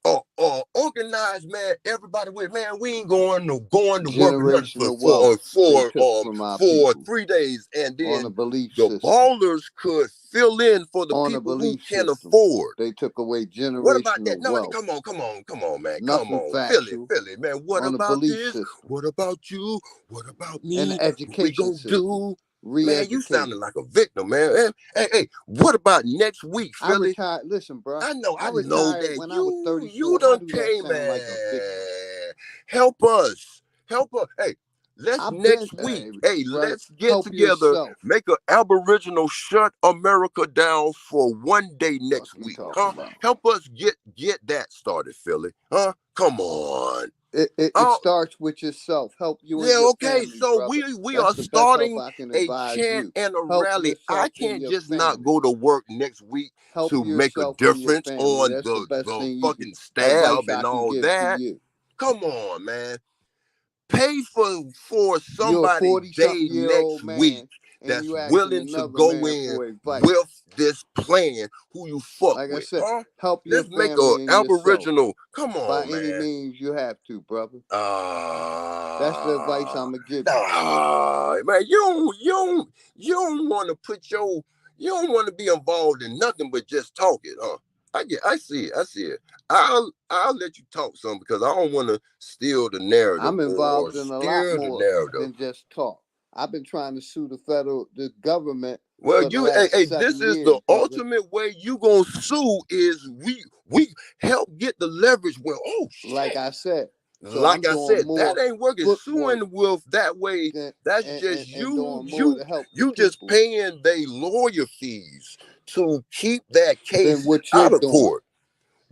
Speaker 11: Or organized, man. Everybody with, man. We ain't going to work or nothing
Speaker 5: Generational wealth they took from our
Speaker 11: for
Speaker 5: people
Speaker 11: 3 days, and
Speaker 5: on
Speaker 11: then
Speaker 5: a belief
Speaker 11: the
Speaker 5: system.
Speaker 11: ballers could fill in for the
Speaker 5: On a
Speaker 11: people who
Speaker 5: belief
Speaker 11: can
Speaker 5: system.
Speaker 11: afford.
Speaker 5: They took away
Speaker 11: What about that?
Speaker 5: generational
Speaker 11: No,
Speaker 5: wealth.
Speaker 11: come on, man. Come
Speaker 5: Nothing
Speaker 11: on.
Speaker 5: factual.
Speaker 11: Feel it, man. What
Speaker 5: On a
Speaker 11: about
Speaker 5: belief
Speaker 11: this?
Speaker 5: system.
Speaker 11: What about you? What about
Speaker 5: An
Speaker 11: me? What we
Speaker 5: education
Speaker 11: gonna
Speaker 5: system.
Speaker 11: do? Man, you
Speaker 5: Re-education.
Speaker 11: sounding like a victim, man. Hey, what about next week,
Speaker 5: I
Speaker 11: Philly?
Speaker 5: retired. Listen, bro.
Speaker 11: I know
Speaker 5: retired
Speaker 11: that
Speaker 5: when I was 34.
Speaker 11: done
Speaker 5: How do that
Speaker 11: came,
Speaker 5: sound like a victim?
Speaker 11: man. Help us. Hey, let's
Speaker 5: I've
Speaker 11: next
Speaker 5: been,
Speaker 11: week.
Speaker 5: right.
Speaker 11: Let's get
Speaker 5: Help
Speaker 11: together.
Speaker 5: yourself.
Speaker 11: Make an Aboriginal shut America down for one day next week, huh?
Speaker 5: About?
Speaker 11: Help us get that started, Philly, huh? Come on.
Speaker 5: It starts with yourself. Help you and
Speaker 11: Yeah,
Speaker 5: your
Speaker 11: okay.
Speaker 5: family,
Speaker 11: So
Speaker 5: brother.
Speaker 11: we
Speaker 5: That's
Speaker 11: are
Speaker 5: the best help
Speaker 11: starting
Speaker 5: I can
Speaker 11: a
Speaker 5: advise
Speaker 11: chant
Speaker 5: you.
Speaker 11: and a
Speaker 5: Help
Speaker 11: rally. I
Speaker 5: yourself and
Speaker 11: can't
Speaker 5: your
Speaker 11: just
Speaker 5: family.
Speaker 11: not go to work next week
Speaker 5: Help
Speaker 11: to make a
Speaker 5: yourself and your
Speaker 11: difference
Speaker 5: family.
Speaker 11: on
Speaker 5: That's the best
Speaker 11: the
Speaker 5: thing
Speaker 11: fucking
Speaker 5: advice
Speaker 11: stab
Speaker 5: I
Speaker 11: and
Speaker 5: can
Speaker 11: all
Speaker 5: give
Speaker 11: that.
Speaker 5: to you.
Speaker 11: Come on, man. Pay for
Speaker 5: You're a
Speaker 11: somebody
Speaker 5: 40-something
Speaker 11: day
Speaker 5: year
Speaker 11: next
Speaker 5: old man,
Speaker 11: week
Speaker 5: and
Speaker 11: that's
Speaker 5: you asking
Speaker 11: willing to
Speaker 5: another
Speaker 11: go
Speaker 5: man
Speaker 11: in
Speaker 5: for advice.
Speaker 11: with this plan who you fuck
Speaker 5: Like I
Speaker 11: with,
Speaker 5: said,
Speaker 11: huh?
Speaker 5: help your
Speaker 11: Let's make a
Speaker 5: family and yourself
Speaker 11: Aboriginal. Come
Speaker 5: by
Speaker 11: on,
Speaker 5: any
Speaker 11: man.
Speaker 5: means you have to, brother. That's the advice I'm gonna give you.
Speaker 11: Man, you don't want to you don't want to be involved in nothing but just talking, huh? I see it. I'll let you talk some because I don't want to steal the narrative
Speaker 5: I'm
Speaker 11: or
Speaker 5: involved in a lot
Speaker 11: steer the
Speaker 5: more
Speaker 11: narrative.
Speaker 5: than just talk. I've been trying to sue the government
Speaker 11: Well,
Speaker 5: for the last 7
Speaker 11: this is
Speaker 5: years,
Speaker 11: the
Speaker 5: brother.
Speaker 11: ultimate way you gonna sue is we help get the leverage. Well, oh shit.
Speaker 5: Like I said. So
Speaker 11: like
Speaker 5: I'm
Speaker 11: I
Speaker 5: doing
Speaker 11: said, that
Speaker 5: more
Speaker 11: ain't working. Suing with that way, that's just
Speaker 5: and doing more to help the
Speaker 11: you just
Speaker 5: people
Speaker 11: paying they lawyer fees to keep that
Speaker 5: than
Speaker 11: case
Speaker 5: what you're
Speaker 11: out of
Speaker 5: doing.
Speaker 11: court.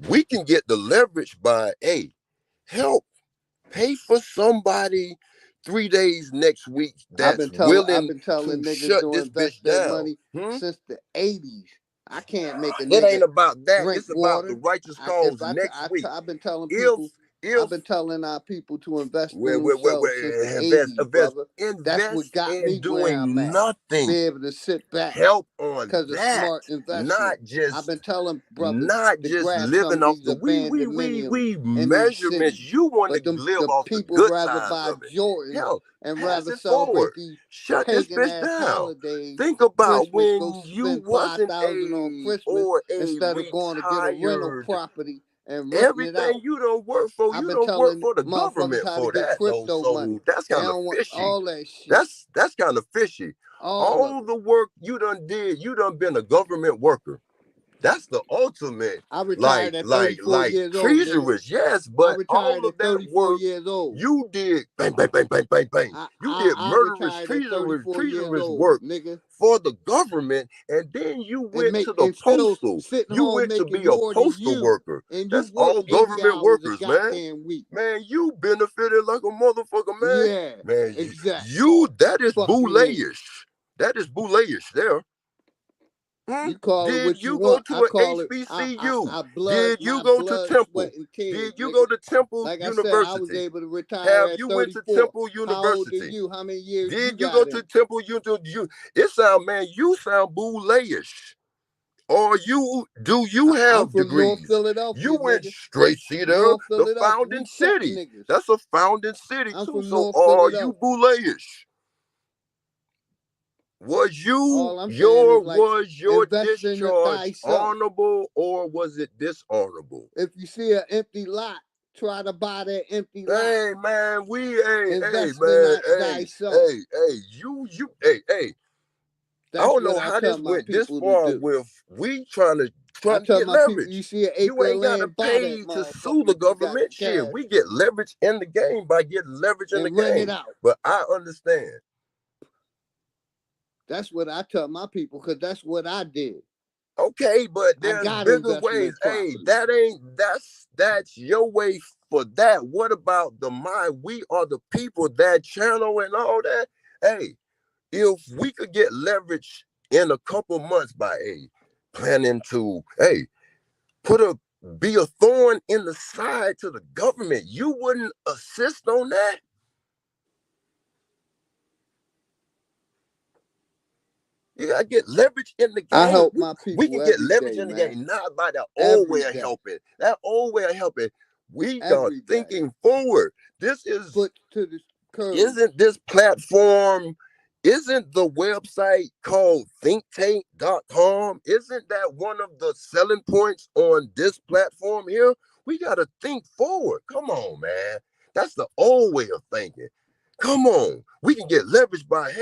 Speaker 11: We can get the leverage by help pay for somebody 3 days next week
Speaker 5: I've
Speaker 11: that's
Speaker 5: been telling
Speaker 11: to
Speaker 5: niggas
Speaker 11: shut
Speaker 5: to
Speaker 11: this
Speaker 5: invest
Speaker 11: bitch
Speaker 5: their
Speaker 11: down.
Speaker 5: money since the 80s. I can't make a
Speaker 11: It ain't
Speaker 5: nigga
Speaker 11: about that.
Speaker 5: drink
Speaker 11: It's about the
Speaker 5: water.
Speaker 11: righteous cause next week.
Speaker 5: I've been telling
Speaker 11: If
Speaker 5: people, I've been telling our people to invest in
Speaker 11: Well,
Speaker 5: themselves since the 80s, brother. That's what got
Speaker 11: in
Speaker 5: me where
Speaker 11: doing
Speaker 5: I'm at.
Speaker 11: nothing.
Speaker 5: Be able to sit back
Speaker 11: Help on
Speaker 5: because of
Speaker 11: that,
Speaker 5: smart investment.
Speaker 11: not just
Speaker 5: I've been telling brothers
Speaker 11: not
Speaker 5: to
Speaker 11: just
Speaker 5: grab
Speaker 11: living
Speaker 5: some of
Speaker 11: off
Speaker 5: these
Speaker 11: the
Speaker 5: abandoned in these
Speaker 11: measurements.
Speaker 5: cities.
Speaker 11: You want
Speaker 5: But
Speaker 11: to live
Speaker 5: the
Speaker 11: off the
Speaker 5: people
Speaker 11: good
Speaker 5: rather
Speaker 11: times
Speaker 5: buy
Speaker 11: of it.
Speaker 5: Jordans
Speaker 11: Hell,
Speaker 5: and
Speaker 11: pass
Speaker 5: rather
Speaker 11: it
Speaker 5: celebrate
Speaker 11: forward.
Speaker 5: these
Speaker 11: Shut this
Speaker 5: pagan
Speaker 11: bitch
Speaker 5: ass
Speaker 11: down.
Speaker 5: holidays.
Speaker 11: Think about
Speaker 5: Christmas, go
Speaker 11: when you
Speaker 5: spend
Speaker 11: wasn't
Speaker 5: 5,000 on Christmas
Speaker 11: or a
Speaker 5: instead of going to get a rental
Speaker 11: retired.
Speaker 5: property and renting it out.
Speaker 11: Everything you don't work for,
Speaker 5: I've
Speaker 11: you
Speaker 5: been
Speaker 11: don't work
Speaker 5: telling
Speaker 11: for the
Speaker 5: motherfuckers
Speaker 11: government
Speaker 5: how to
Speaker 11: for
Speaker 5: get
Speaker 11: that though.
Speaker 5: crypto money.
Speaker 11: So that's
Speaker 5: They
Speaker 11: kind of
Speaker 5: don't want
Speaker 11: fishy.
Speaker 5: all that shit.
Speaker 11: That's kind of fishy. All the work you done did, you done been a government worker. That's the ultimate.
Speaker 5: I retired at 34 years old.
Speaker 11: Treacherous, yes, but all of
Speaker 5: at
Speaker 11: that
Speaker 5: 34
Speaker 11: work
Speaker 5: years old.
Speaker 11: you did bang, bang, bang, bang, bang, bang. You did
Speaker 5: I
Speaker 11: murderous,
Speaker 5: retired at 34 years
Speaker 11: treacherous
Speaker 5: old,
Speaker 11: work
Speaker 5: nigga.
Speaker 11: for the government, and then you went to the
Speaker 5: And still
Speaker 11: postal.
Speaker 5: sitting
Speaker 11: You
Speaker 5: home
Speaker 11: went to
Speaker 5: making
Speaker 11: be a
Speaker 5: more than
Speaker 11: postal
Speaker 5: you.
Speaker 11: worker.
Speaker 5: And
Speaker 11: That's
Speaker 5: you work
Speaker 11: all
Speaker 5: 80
Speaker 11: government
Speaker 5: hours
Speaker 11: workers,
Speaker 5: a
Speaker 11: man.
Speaker 5: goddamn week.
Speaker 11: Man, you benefited like a motherfucker, man.
Speaker 5: Yeah,
Speaker 11: Man,
Speaker 5: exactly.
Speaker 11: that is
Speaker 5: Fuck you mean.
Speaker 11: boulayish. That is boulayish there.
Speaker 5: You call it
Speaker 11: Did
Speaker 5: what
Speaker 11: you
Speaker 5: you
Speaker 11: go
Speaker 5: want.
Speaker 11: to
Speaker 5: I
Speaker 11: a
Speaker 5: call it
Speaker 11: HBCU?
Speaker 5: blood,
Speaker 11: Did you
Speaker 5: not
Speaker 11: go to
Speaker 5: blood,
Speaker 11: Temple?
Speaker 5: sweat, and tears.
Speaker 11: Did you
Speaker 5: Nigga.
Speaker 11: go to Temple
Speaker 5: Like I said, I was
Speaker 11: University?
Speaker 5: able to retire
Speaker 11: Have
Speaker 5: at
Speaker 11: you went to
Speaker 5: 34.
Speaker 11: Temple
Speaker 5: How old are
Speaker 11: University?
Speaker 5: you? How many years
Speaker 11: Did
Speaker 5: you
Speaker 11: you go
Speaker 5: got
Speaker 11: to
Speaker 5: in?
Speaker 11: Temple University? It sound, man, you sound boulayish. Or do you have
Speaker 5: I'm from
Speaker 11: degrees?
Speaker 5: North Philadelphia,
Speaker 11: You went
Speaker 5: nigga.
Speaker 11: straight, see there,
Speaker 5: North
Speaker 11: the
Speaker 5: Philadelphia.
Speaker 11: founding
Speaker 5: We tech
Speaker 11: city.
Speaker 5: niggas.
Speaker 11: That's a founding city
Speaker 5: I'm
Speaker 11: too.
Speaker 5: from
Speaker 11: So
Speaker 5: North
Speaker 11: are you
Speaker 5: Philadelphia.
Speaker 11: boulayish? Was
Speaker 5: All I'm saying is like
Speaker 11: your
Speaker 5: invest in
Speaker 11: discharge
Speaker 5: thyself.
Speaker 11: honorable or was it dishonorable?
Speaker 5: If you see an empty lot try to buy that empty lot.
Speaker 11: Hey man,
Speaker 5: Invest
Speaker 11: man,
Speaker 5: in thyself.
Speaker 11: hey. I
Speaker 5: That's
Speaker 11: don't know
Speaker 5: what I
Speaker 11: how
Speaker 5: tell
Speaker 11: this
Speaker 5: my
Speaker 11: went this
Speaker 5: people to
Speaker 11: far
Speaker 5: do.
Speaker 11: with we trying to
Speaker 5: I tell
Speaker 11: get
Speaker 5: my people, you
Speaker 11: leverage.
Speaker 5: see an
Speaker 11: You
Speaker 5: acre of
Speaker 11: ain't got to
Speaker 5: land, buy that
Speaker 11: pay to sue
Speaker 5: motherfucker
Speaker 11: the
Speaker 5: if you got
Speaker 11: government.
Speaker 5: the
Speaker 11: Shit,
Speaker 5: cash
Speaker 11: we get leverage in the game by getting leverage in the
Speaker 5: and rent it
Speaker 11: game.
Speaker 5: out.
Speaker 11: But I understand.
Speaker 5: That's what I tell my people, because that's what I did.
Speaker 11: Okay, but
Speaker 5: I
Speaker 11: there's
Speaker 5: got
Speaker 11: bigger ways.
Speaker 5: investment
Speaker 11: Hey,
Speaker 5: property.
Speaker 11: that's your way for that. What about the mind? We are the people, that channel and all that. Hey, if we could get leverage in a couple months by planning to be a thorn in the side to the government, you wouldn't assist on that? You gotta get leverage in the game.
Speaker 5: I help my people
Speaker 11: We can get
Speaker 5: every
Speaker 11: leverage
Speaker 5: day,
Speaker 11: in the
Speaker 5: man.
Speaker 11: game, not by the old way of
Speaker 5: Every day.
Speaker 11: helping. That old way of helping. We are
Speaker 5: Every day.
Speaker 11: thinking forward. This is
Speaker 5: Foot to the curb.
Speaker 11: isn't this platform, isn't the website called thinktank.com? Isn't that one of the selling points on this platform here? We gotta think forward. Come on, man. That's the old way of thinking. Come on. We can get leverage by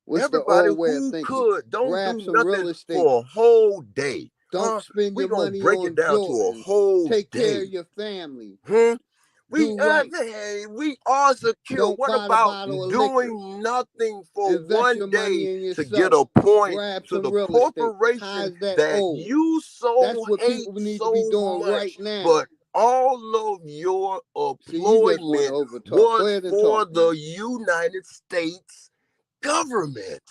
Speaker 5: What's
Speaker 11: everybody
Speaker 5: the old way of
Speaker 11: who
Speaker 5: thinking?
Speaker 11: could don't
Speaker 5: Grab
Speaker 11: do
Speaker 5: some real
Speaker 11: nothing
Speaker 5: estate.
Speaker 11: for a whole day.
Speaker 5: Don't spend
Speaker 11: We
Speaker 5: your
Speaker 11: gonna
Speaker 5: money
Speaker 11: break
Speaker 5: on
Speaker 11: it down to a
Speaker 5: Jordans.
Speaker 11: whole
Speaker 5: Take
Speaker 11: day.
Speaker 5: care of your family.
Speaker 11: We
Speaker 5: Do right.
Speaker 11: we are secure.
Speaker 5: Don't
Speaker 11: What
Speaker 5: buy the
Speaker 11: about
Speaker 5: bottle of
Speaker 11: doing
Speaker 5: liquor.
Speaker 11: nothing for
Speaker 5: Invest
Speaker 11: one
Speaker 5: your money
Speaker 11: day
Speaker 5: in
Speaker 11: to
Speaker 5: yourself.
Speaker 11: get a point
Speaker 5: Grab
Speaker 11: to
Speaker 5: some
Speaker 11: the
Speaker 5: real estate.
Speaker 11: corporation
Speaker 5: How's that
Speaker 11: that
Speaker 5: old?
Speaker 11: you
Speaker 5: That's
Speaker 11: so
Speaker 5: what
Speaker 11: hate
Speaker 5: people need to
Speaker 11: so
Speaker 5: be doing right
Speaker 11: much,
Speaker 5: now.
Speaker 11: but all of your
Speaker 5: See, you just want
Speaker 11: employment
Speaker 5: to overtalk. Go
Speaker 11: was
Speaker 5: ahead and
Speaker 11: for
Speaker 5: talk,
Speaker 11: the
Speaker 5: man.
Speaker 11: United States government.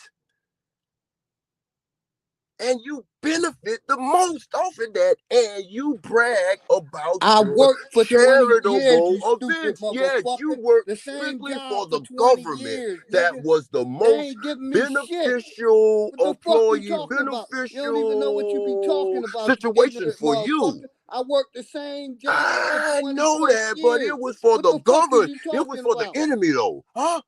Speaker 11: And you benefit the most off of that, and you brag about
Speaker 5: I
Speaker 11: your
Speaker 5: worked for 20 years,
Speaker 11: charitable
Speaker 5: you stupid
Speaker 11: events. Yes,
Speaker 5: motherfucker.
Speaker 11: you worked
Speaker 5: The same
Speaker 11: strictly
Speaker 5: job
Speaker 11: for
Speaker 5: for
Speaker 11: the
Speaker 5: 20
Speaker 11: government.
Speaker 5: years,
Speaker 11: That
Speaker 5: nigga.
Speaker 11: was the
Speaker 5: They
Speaker 11: most
Speaker 5: ain't giving me shit.
Speaker 11: beneficial
Speaker 5: What the fuck you
Speaker 11: employee,
Speaker 5: talking about? You don't even know what you be talking about, you
Speaker 11: situation
Speaker 5: ignorant
Speaker 11: for
Speaker 5: motherfucker.
Speaker 11: you.
Speaker 5: I worked the same job for
Speaker 11: I
Speaker 5: 20
Speaker 11: know
Speaker 5: plus
Speaker 11: that,
Speaker 5: years.
Speaker 11: but it was for
Speaker 5: What
Speaker 11: the
Speaker 5: the fuck is
Speaker 11: government.
Speaker 5: you
Speaker 11: It was
Speaker 5: talking
Speaker 11: for the
Speaker 5: about?
Speaker 11: enemy, though. Huh?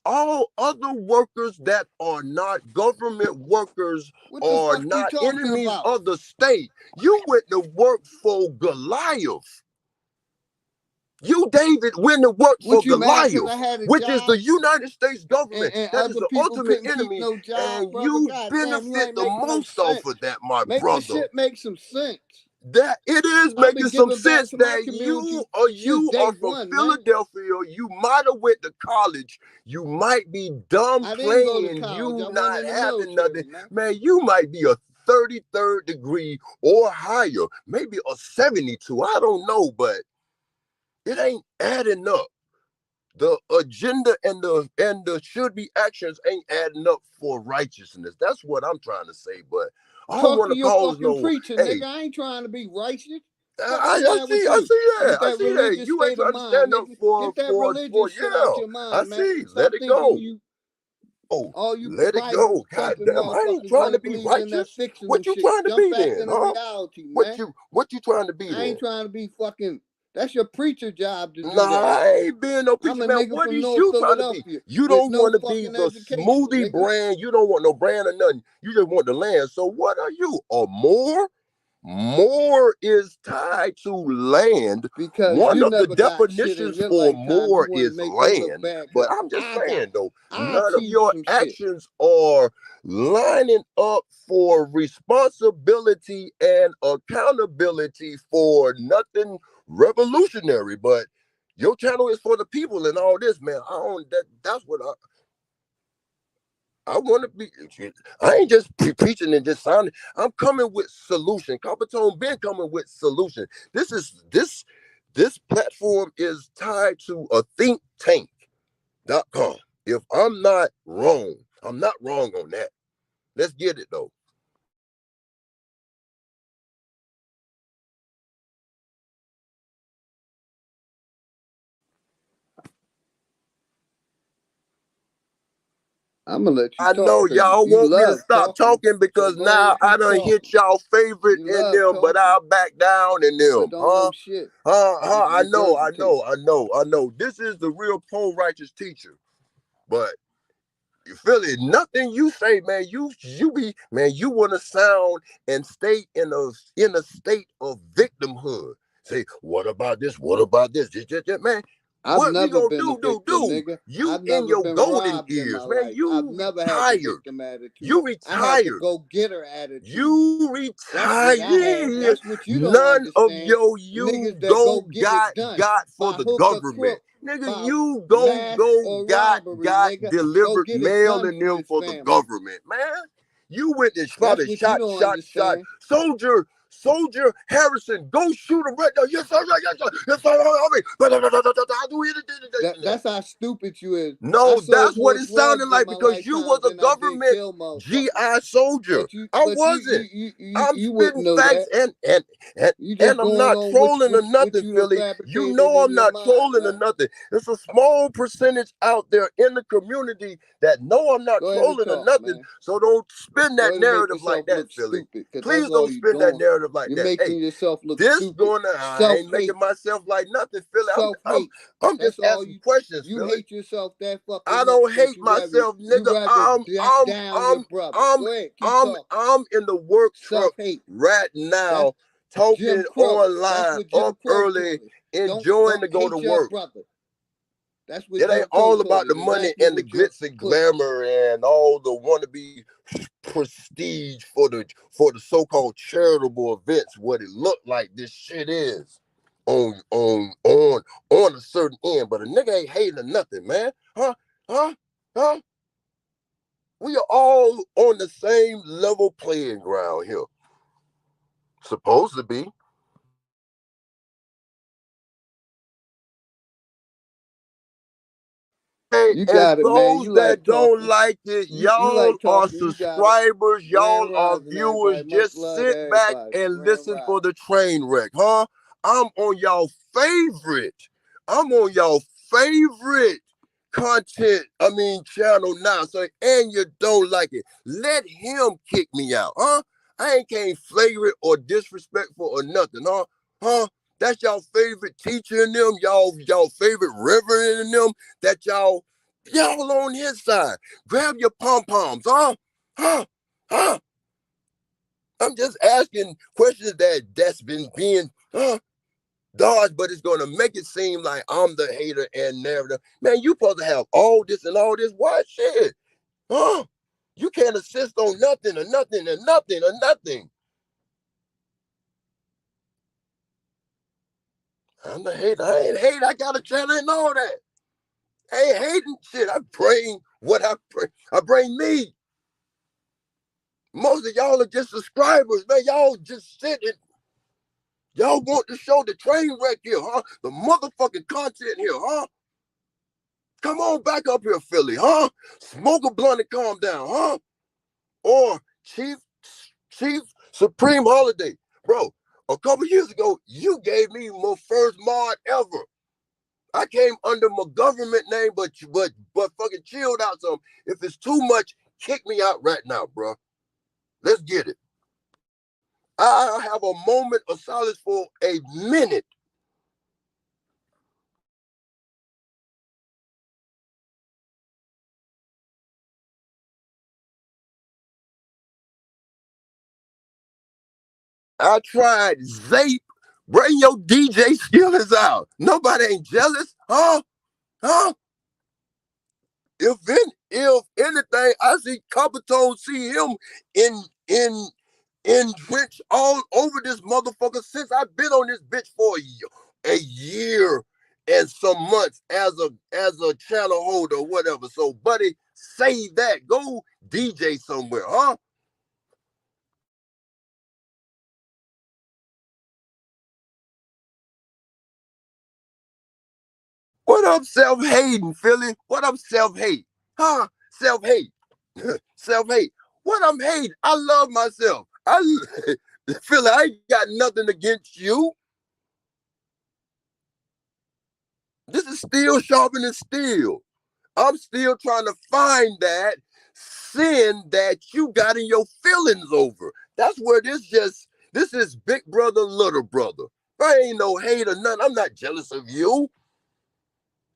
Speaker 11: All other workers that are not government workers
Speaker 5: What the
Speaker 11: are
Speaker 5: fuck you
Speaker 11: not
Speaker 5: talking
Speaker 11: enemies
Speaker 5: about?
Speaker 11: of the state. You went to work for Goliath. You, David, went to work for
Speaker 5: What you mad because
Speaker 11: Goliath,
Speaker 5: I had a
Speaker 11: which is
Speaker 5: job
Speaker 11: the United States government.
Speaker 5: and
Speaker 11: That is
Speaker 5: other
Speaker 11: the
Speaker 5: people
Speaker 11: ultimate
Speaker 5: couldn't keep
Speaker 11: enemy,
Speaker 5: no job,
Speaker 11: and
Speaker 5: brother?
Speaker 11: you
Speaker 5: God damn, you
Speaker 11: benefit
Speaker 5: ain't
Speaker 11: the
Speaker 5: making no
Speaker 11: most off
Speaker 5: sense.
Speaker 11: of that, my
Speaker 5: Make
Speaker 11: brother.
Speaker 5: this shit make some sense.
Speaker 11: That it is
Speaker 5: I've
Speaker 11: making
Speaker 5: been
Speaker 11: some
Speaker 5: giving back
Speaker 11: sense
Speaker 5: to my
Speaker 11: that
Speaker 5: community
Speaker 11: you
Speaker 5: since day
Speaker 11: are from
Speaker 5: one, man.
Speaker 11: Philadelphia. You might have went to college. You might be dumb
Speaker 5: I didn't go to
Speaker 11: playing
Speaker 5: college.
Speaker 11: you
Speaker 5: I went
Speaker 11: not
Speaker 5: in the
Speaker 11: having
Speaker 5: military,
Speaker 11: nothing. Man, you might be a 33rd degree or higher, maybe a 72. I don't know, but it ain't adding up. The agenda and the should be actions ain't adding up for righteousness. That's what I'm trying to say. But I don't
Speaker 5: Talk
Speaker 11: want
Speaker 5: to
Speaker 11: to
Speaker 5: your
Speaker 11: cause
Speaker 5: fucking
Speaker 11: no.
Speaker 5: preacher,
Speaker 11: Hey,
Speaker 5: nigga. I ain't trying to be righteous.
Speaker 11: I
Speaker 5: What's
Speaker 11: see
Speaker 5: wrong with you?
Speaker 11: that.
Speaker 5: With that religious
Speaker 11: You ain't
Speaker 5: state of
Speaker 11: trying to
Speaker 5: mind,
Speaker 11: stand up
Speaker 5: nigga. Get that religious shit out your
Speaker 11: I
Speaker 5: mind, man.
Speaker 11: see.
Speaker 5: Stop
Speaker 11: Let it
Speaker 5: thinking
Speaker 11: go.
Speaker 5: you
Speaker 11: Oh,
Speaker 5: all you
Speaker 11: let it
Speaker 5: Bible
Speaker 11: go. God
Speaker 5: thumping
Speaker 11: damn, I ain't
Speaker 5: motherfuckers
Speaker 11: trying
Speaker 5: want
Speaker 11: to
Speaker 5: to
Speaker 11: be
Speaker 5: believe in that
Speaker 11: righteous.
Speaker 5: fictional
Speaker 11: What you
Speaker 5: shit.
Speaker 11: trying to
Speaker 5: Jump
Speaker 11: be
Speaker 5: back
Speaker 11: then,
Speaker 5: into
Speaker 11: huh?
Speaker 5: reality, man.
Speaker 11: What you trying to be
Speaker 5: I
Speaker 11: then?
Speaker 5: ain't trying to be fucking. That's your preacher job to do
Speaker 11: Nah,
Speaker 5: that.
Speaker 11: I ain't being no
Speaker 5: I'm
Speaker 11: preacher,
Speaker 5: a
Speaker 11: man.
Speaker 5: nigga
Speaker 11: What
Speaker 5: from
Speaker 11: is
Speaker 5: North
Speaker 11: you trying to be?
Speaker 5: Philadelphia
Speaker 11: You
Speaker 5: with
Speaker 11: don't
Speaker 5: no
Speaker 11: want to be
Speaker 5: fucking
Speaker 11: the
Speaker 5: education,
Speaker 11: smoothie
Speaker 5: nigga.
Speaker 11: brand. You don't want no brand or nothing. You just want the land. So what are you? A Moor? More is tied to land.
Speaker 5: Because
Speaker 11: One
Speaker 5: you
Speaker 11: of the
Speaker 5: never got shit in
Speaker 11: definitions
Speaker 5: your
Speaker 11: for
Speaker 5: lifetime. You
Speaker 11: more
Speaker 5: want to
Speaker 11: is
Speaker 5: make me look
Speaker 11: land.
Speaker 5: bad
Speaker 11: But
Speaker 5: because
Speaker 11: I'm just
Speaker 5: I
Speaker 11: saying, though,
Speaker 5: I
Speaker 11: none of
Speaker 5: achieved
Speaker 11: your
Speaker 5: some shit.
Speaker 11: actions are lining up for responsibility and accountability for nothing revolutionary. But your channel is for the people and all this, man. That's what I want to be. I ain't just preaching and just sounding. I'm coming with solution. Coppertone been coming with solution. This platform is tied to a thinktank.com. If I'm not wrong, I'm not wrong on that. Let's get it though.
Speaker 5: I'm gonna let you
Speaker 11: I
Speaker 5: talk
Speaker 11: know
Speaker 5: because
Speaker 11: y'all
Speaker 5: you
Speaker 11: want me to
Speaker 5: love
Speaker 11: stop talking because
Speaker 5: So go ahead
Speaker 11: now
Speaker 5: and
Speaker 11: I
Speaker 5: keep
Speaker 11: done
Speaker 5: talking.
Speaker 11: hit y'all favorite
Speaker 5: You
Speaker 11: in
Speaker 5: love
Speaker 11: them, but I'll back down in them.
Speaker 5: but don't know shit.
Speaker 11: I
Speaker 5: Just
Speaker 11: know. This is the real pro-righteous teacher. But you feel it? Nothing you say, man. You be, man. You want to sound and stay in a state of victimhood. say, what about this? What about this? Man,
Speaker 5: I've
Speaker 11: what we
Speaker 5: never
Speaker 11: gonna
Speaker 5: been a
Speaker 11: do?
Speaker 5: victim, nigga.
Speaker 11: You
Speaker 5: I've
Speaker 11: in
Speaker 5: never
Speaker 11: your
Speaker 5: been
Speaker 11: golden
Speaker 5: robbed in my
Speaker 11: years, man.
Speaker 5: life.
Speaker 11: You
Speaker 5: I've never had the
Speaker 11: retired.
Speaker 5: victim attitude.
Speaker 11: You
Speaker 5: I had the
Speaker 11: retired.
Speaker 5: go-getter attitude.
Speaker 11: You
Speaker 5: That's what I had.
Speaker 11: retired.
Speaker 5: That's what you don't
Speaker 11: None of
Speaker 5: understand.
Speaker 11: your
Speaker 5: Niggas that
Speaker 11: go
Speaker 5: go get it done
Speaker 11: got for
Speaker 5: by
Speaker 11: the
Speaker 5: hook or
Speaker 11: government.
Speaker 5: crook,
Speaker 11: Nigga,
Speaker 5: by
Speaker 11: you
Speaker 5: mass or
Speaker 11: got
Speaker 5: robbery, nigga. Go
Speaker 11: delivered
Speaker 5: get it
Speaker 11: mail
Speaker 5: done
Speaker 11: in
Speaker 5: for
Speaker 11: them
Speaker 5: his
Speaker 11: for the
Speaker 5: family.
Speaker 11: government, man. You went and
Speaker 5: That's
Speaker 11: shot,
Speaker 5: what you don't understand.
Speaker 11: Soldier Harrison, go shoot him right now. Yes, sir, yes, sir. Yes, sir. I do it.
Speaker 5: That's how stupid you is. I
Speaker 11: No,
Speaker 5: sold
Speaker 11: that's what
Speaker 5: more
Speaker 11: it sounded
Speaker 5: drugs in
Speaker 11: like
Speaker 5: my
Speaker 11: because you was
Speaker 5: lifetime
Speaker 11: a
Speaker 5: than I did
Speaker 11: government
Speaker 5: kill motherfuckers.
Speaker 11: GI soldier. I wasn't. I'm
Speaker 5: You wouldn't
Speaker 11: spitting
Speaker 5: know
Speaker 11: facts
Speaker 5: that.
Speaker 11: and
Speaker 5: You just
Speaker 11: I'm
Speaker 5: going
Speaker 11: not
Speaker 5: on
Speaker 11: trolling or
Speaker 5: what
Speaker 11: nothing,
Speaker 5: you done
Speaker 11: Philly. You
Speaker 5: fabricated
Speaker 11: know
Speaker 5: in
Speaker 11: I'm
Speaker 5: your
Speaker 11: not
Speaker 5: mind,
Speaker 11: trolling or
Speaker 5: man.
Speaker 11: nothing. It's a small percentage out there in the community that know I'm not
Speaker 5: Go ahead and
Speaker 11: trolling or
Speaker 5: talk,
Speaker 11: nothing.
Speaker 5: man.
Speaker 11: So don't spin
Speaker 5: Go
Speaker 11: that
Speaker 5: ahead and make
Speaker 11: narrative like
Speaker 5: yourself
Speaker 11: that,
Speaker 5: look
Speaker 11: Philly.
Speaker 5: stupid, because
Speaker 11: Please
Speaker 5: that's all
Speaker 11: don't
Speaker 5: you
Speaker 11: spin that
Speaker 5: doing.
Speaker 11: narrative like
Speaker 5: You're
Speaker 11: that.
Speaker 5: making
Speaker 11: Hey,
Speaker 5: yourself look
Speaker 11: this
Speaker 5: stupid.
Speaker 11: going on. I ain't making myself like nothing, Philly.
Speaker 5: Self-hate.
Speaker 11: I'm
Speaker 5: That's
Speaker 11: just
Speaker 5: all
Speaker 11: asking questions,
Speaker 5: you
Speaker 11: Philly.
Speaker 5: hate yourself that fucking
Speaker 11: I
Speaker 5: much
Speaker 11: don't
Speaker 5: that
Speaker 11: hate myself,
Speaker 5: you
Speaker 11: nigga.
Speaker 5: rather down your brother. Go ahead, keep talking.
Speaker 11: I'm in the work truck
Speaker 5: Self-hate.
Speaker 11: right now,
Speaker 5: That's
Speaker 11: talking
Speaker 5: Jim Crow. That's
Speaker 11: online,
Speaker 5: what Jim
Speaker 11: up
Speaker 5: Crow
Speaker 11: early,
Speaker 5: doing.
Speaker 11: enjoying to
Speaker 5: Don't
Speaker 11: go to
Speaker 5: hate your
Speaker 11: work.
Speaker 5: brother. That's what
Speaker 11: It
Speaker 5: Jim
Speaker 11: ain't
Speaker 5: Crow
Speaker 11: all
Speaker 5: told
Speaker 11: about the
Speaker 5: us.
Speaker 11: money
Speaker 5: Exactly
Speaker 11: and the
Speaker 5: what you're
Speaker 11: glitz and
Speaker 5: pushing.
Speaker 11: glamour and all the wannabe prestige for the so-called charitable events. What it looked like this shit is on a certain end, but a nigga ain't hating or nothing, man. Huh? We are all on the same level playing ground here. Supposed to be. Hey,
Speaker 5: You
Speaker 11: and
Speaker 5: got it, man.
Speaker 11: those
Speaker 5: You
Speaker 11: that
Speaker 5: like
Speaker 11: don't
Speaker 5: talking.
Speaker 11: like it,
Speaker 5: You
Speaker 11: y'all
Speaker 5: like
Speaker 11: are
Speaker 5: talking. You got it.
Speaker 11: subscribers,
Speaker 5: Grand
Speaker 11: y'all are
Speaker 5: rising,
Speaker 11: viewers.
Speaker 5: everybody. Much
Speaker 11: Just
Speaker 5: love to
Speaker 11: sit back
Speaker 5: everybody.
Speaker 11: and
Speaker 5: Grand
Speaker 11: listen
Speaker 5: rising.
Speaker 11: for the train wreck, huh? I'm on y'all favorite channel now. So, and you don't like it, let him kick me out, huh? I ain't can't flagrant or disrespectful or nothing, huh? That's y'all favorite teacher in them, y'all favorite reverend in them, that y'all on his side. Grab your pom-poms, huh? I'm just asking questions that's been being dodged, but it's gonna make it seem like I'm the hater and narrative. Man, you supposed to have all this and all this. What shit? Huh? You can't assist on nothing or nothing or nothing or nothing. I'm the hater. I ain't hate. I got a channel and all that. I ain't hating shit. I bring what I bring. I bring me. Most of y'all are just subscribers, man. Y'all just sitting. Y'all want to show the train wreck here, huh? The motherfucking content here, huh? Come on back up here, Philly, huh? Smoke a blunt and calm down, huh? Or Chief SuPreme Holiday. Bro, a couple years ago, you gave me my first mod ever. I came under my government name, but fucking chilled out some. If it's too much, kick me out right now, bro. Let's get it. I have a moment of silence for a minute. I tried Zape. Bring your DJ skills out. Nobody ain't jealous, huh? If anything, I see Capitone, see him in Twitch all over this motherfucker since I've been on this bitch for a year and some months as a channel holder or whatever. So, buddy, say that. Go DJ somewhere, huh? What up, self-hating, Philly? What up, self-hate? Huh? Self-hate. Self-hate. What I'm hating? I love myself. Philly, I ain't got nothing against you. This is steel sharpening steel. I'm still trying to find that sin that you got in your feelings over. That's where this is big brother, little brother. I ain't no hate or nothing. I'm not jealous of you.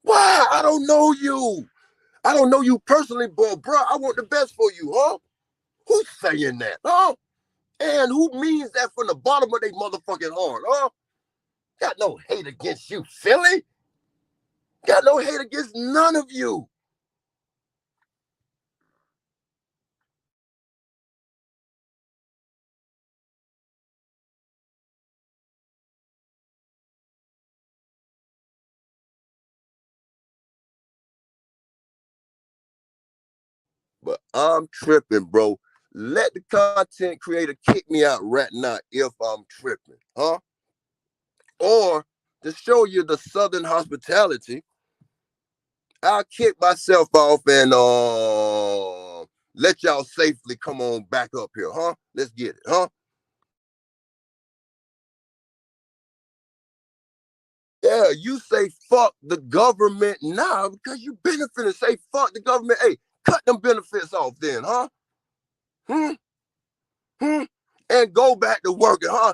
Speaker 11: Why? I don't know you. I don't know you personally, but bro, I want the best for you, huh? Who's saying that, huh? And who means that from the bottom of their motherfucking heart, huh? Got no hate against you, Philly. Got no hate against none of you. But I'm tripping, bro. Let the content creator kick me out right now if I'm tripping, huh? Or to show you the Southern hospitality, I'll kick myself off and let y'all safely come on back up here, huh? Let's get it, huh? Yeah, you say fuck the government now because you benefiting. Say fuck the government. Hey, cut them benefits off then, huh? And go back to working, huh?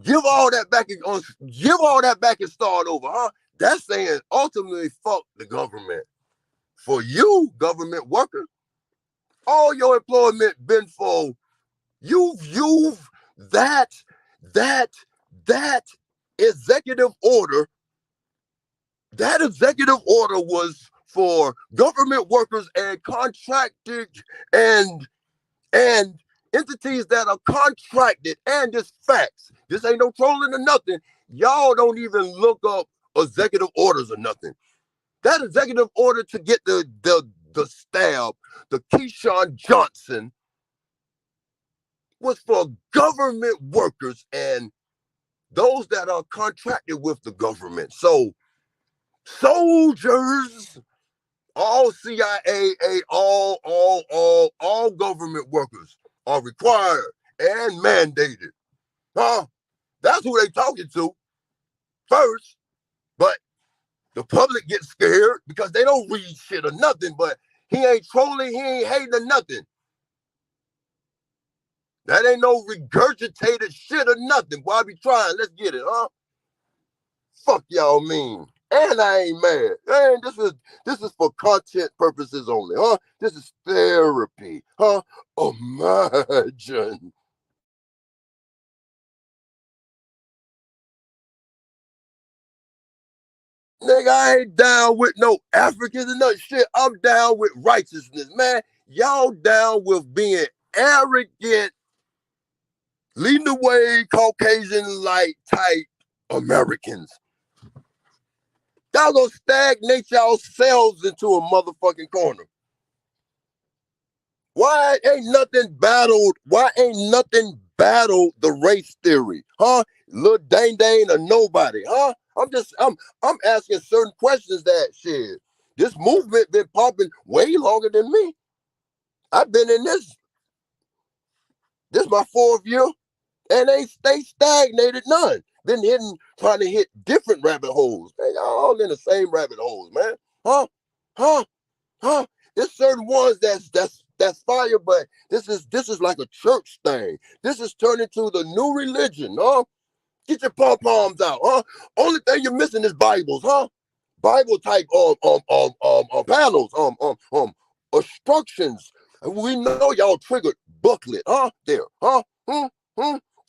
Speaker 11: Give all that back and start over, huh? That's saying ultimately fuck the government. For you, government worker, all your employment been for that executive order. That executive order was for government workers and contracted and entities that are contracted, and just facts. This ain't no trolling or nothing. Y'all don't even look up executive orders or nothing. That executive order to get the stab, the Keyshawn Johnson, was for government workers and those that are contracted with the government. So soldiers, all CIA, all government workers are required and mandated. Huh? That's who they talking to first. But the public gets scared because they don't read shit or nothing, but he ain't trolling, he ain't hating or nothing. That ain't no regurgitated shit or nothing. Boy, I be trying. Let's get it, huh? Fuck y'all mean. And I ain't mad. And this is for content purposes only, huh? This is therapy, huh? Imagine. Nigga, I ain't down with no Africans and no shit. I'm down with righteousness, man. Y'all down with being arrogant, leading the way, Caucasian-like type Americans. Y'all gonna stagnate yourselves into a motherfucking corner. Why ain't nothing battled the race theory, huh? Lil Dang Dang or nobody, huh? I'm asking certain questions that shit. This movement been popping way longer than me. I've been in this my 4th year, and they stay stagnated none. Been trying to hit different rabbit holes. They all in the same rabbit holes, man. Huh? There's certain ones that's fire, but this is like a church thing. This is turning to the new religion, huh? Get your pom-poms out, huh? Only thing you're missing is Bibles, huh? Bible type panels, instructions. We know y'all triggered booklet, huh? There, huh?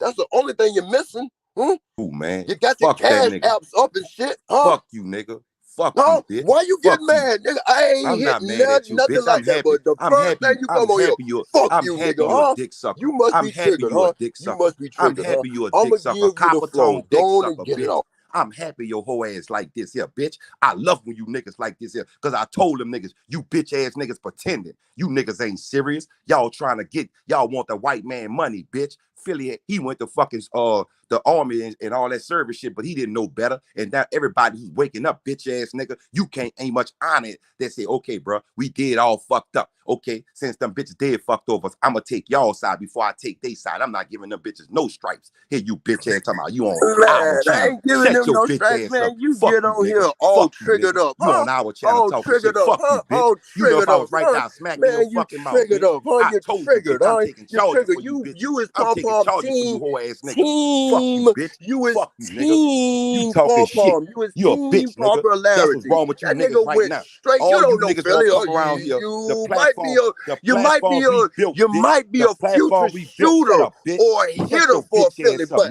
Speaker 11: That's the only thing you're missing. Ooh, man. You got your cash apps up and shit, huh? Fuck you, nigga. Fuck you, bitch. Why you get mad, nigga? I ain't hitting nothing like that, but the first thing you come on here, fuck you, nigga, huh? You must be triggered, huh? You must be triggered, huh? I'm gonna give you the flow. Go on and get it off.
Speaker 14: I'm happy your whole ass like this here, bitch. I love when you niggas like this here, because I told them niggas, you bitch ass niggas pretending. You niggas ain't serious. Y'all y'all want the white man money, bitch. Philly, he went to fucking the army and all that service shit, but he didn't know better. And now everybody he's waking up, bitch ass nigga. You ain't much on it. They say, okay, bro, we did all fucked up. Okay, since them bitches did fucked over, I'm gonna take y'all side before I take their side. I'm not giving them bitches no stripes. Here, you bitch ass talking about you on our channel.
Speaker 11: I ain't giving them no stripes, man. You get on here all triggered up.
Speaker 14: You on our channel talking shit. Fuck you, bitch. You know if I was right now smacking your fucking mouth, bitch. I told you, bitch, I'm taking charge for you, bitch.
Speaker 11: You is
Speaker 14: I'm taking charge for you, whole ass nigga. Fuck you, bitch.
Speaker 11: You is
Speaker 14: fuck you, nigga. You talking shit. You a bitch, nigga. That's what's wrong with you niggas right now.
Speaker 11: Straight.
Speaker 14: All
Speaker 11: you don't
Speaker 14: you
Speaker 11: know
Speaker 14: niggas
Speaker 11: Philly.
Speaker 14: come around here.
Speaker 11: You might be a future shooter or a hitter for Philly, but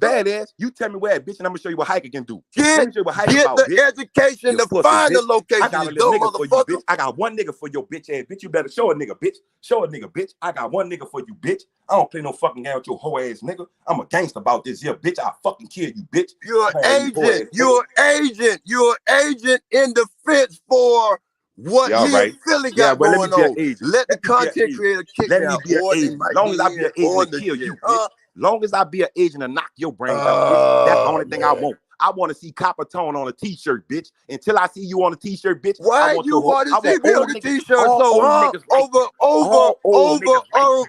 Speaker 14: badass. You tell me where at, bitch, and I'm gonna show you what hiking can do. Let
Speaker 18: Get
Speaker 14: me show you what hiking about,
Speaker 18: the
Speaker 14: bitch.
Speaker 18: education
Speaker 14: You
Speaker 18: to
Speaker 14: pussy,
Speaker 18: find the
Speaker 14: bitch.
Speaker 18: location,
Speaker 14: I got a
Speaker 18: you
Speaker 14: little
Speaker 18: dumb
Speaker 14: nigga for you,
Speaker 18: motherfucker.
Speaker 14: bitch. I got one nigga for your bitch ass, bitch. You better show a nigga, bitch. Show a nigga, bitch. I got one nigga for you, bitch. I don't play no fucking game with your hoe ass nigga. I'm a gangster about this here, bitch. I'll fucking kill you, bitch.
Speaker 18: You're
Speaker 14: Man,
Speaker 18: an
Speaker 14: you hoe
Speaker 18: agent.
Speaker 14: ass
Speaker 18: You're an agent. You're an agent in defense for what
Speaker 14: Yeah, all
Speaker 18: he and
Speaker 14: right.
Speaker 18: Philly
Speaker 14: Yeah,
Speaker 18: got
Speaker 14: well, let me
Speaker 18: going
Speaker 14: be an
Speaker 18: on.
Speaker 14: agent.
Speaker 18: Let the
Speaker 14: Let me be an
Speaker 18: content
Speaker 14: agent.
Speaker 18: creator kick
Speaker 14: Let me
Speaker 18: that,
Speaker 14: be an
Speaker 18: boy. They
Speaker 14: agent.
Speaker 18: might
Speaker 14: Long as I
Speaker 18: be
Speaker 14: be an
Speaker 18: in
Speaker 14: agent
Speaker 18: on
Speaker 14: to
Speaker 18: the
Speaker 14: kill
Speaker 18: shit,
Speaker 14: you, bitch.
Speaker 18: huh?
Speaker 14: Long as I be an agent to knock your brains out, bitch. That's the only thing I
Speaker 18: Man.
Speaker 14: want. I want to see copper tone on a t-shirt, bitch. Until I see you on a t-shirt, bitch, I
Speaker 18: Why
Speaker 14: want
Speaker 18: you
Speaker 14: your
Speaker 18: want
Speaker 14: I
Speaker 18: to see
Speaker 14: want
Speaker 18: me on
Speaker 14: old
Speaker 18: the
Speaker 14: niggas,
Speaker 18: t-shirt?
Speaker 14: all
Speaker 18: So,
Speaker 14: old
Speaker 18: huh?
Speaker 14: niggas like me. All old niggas like me.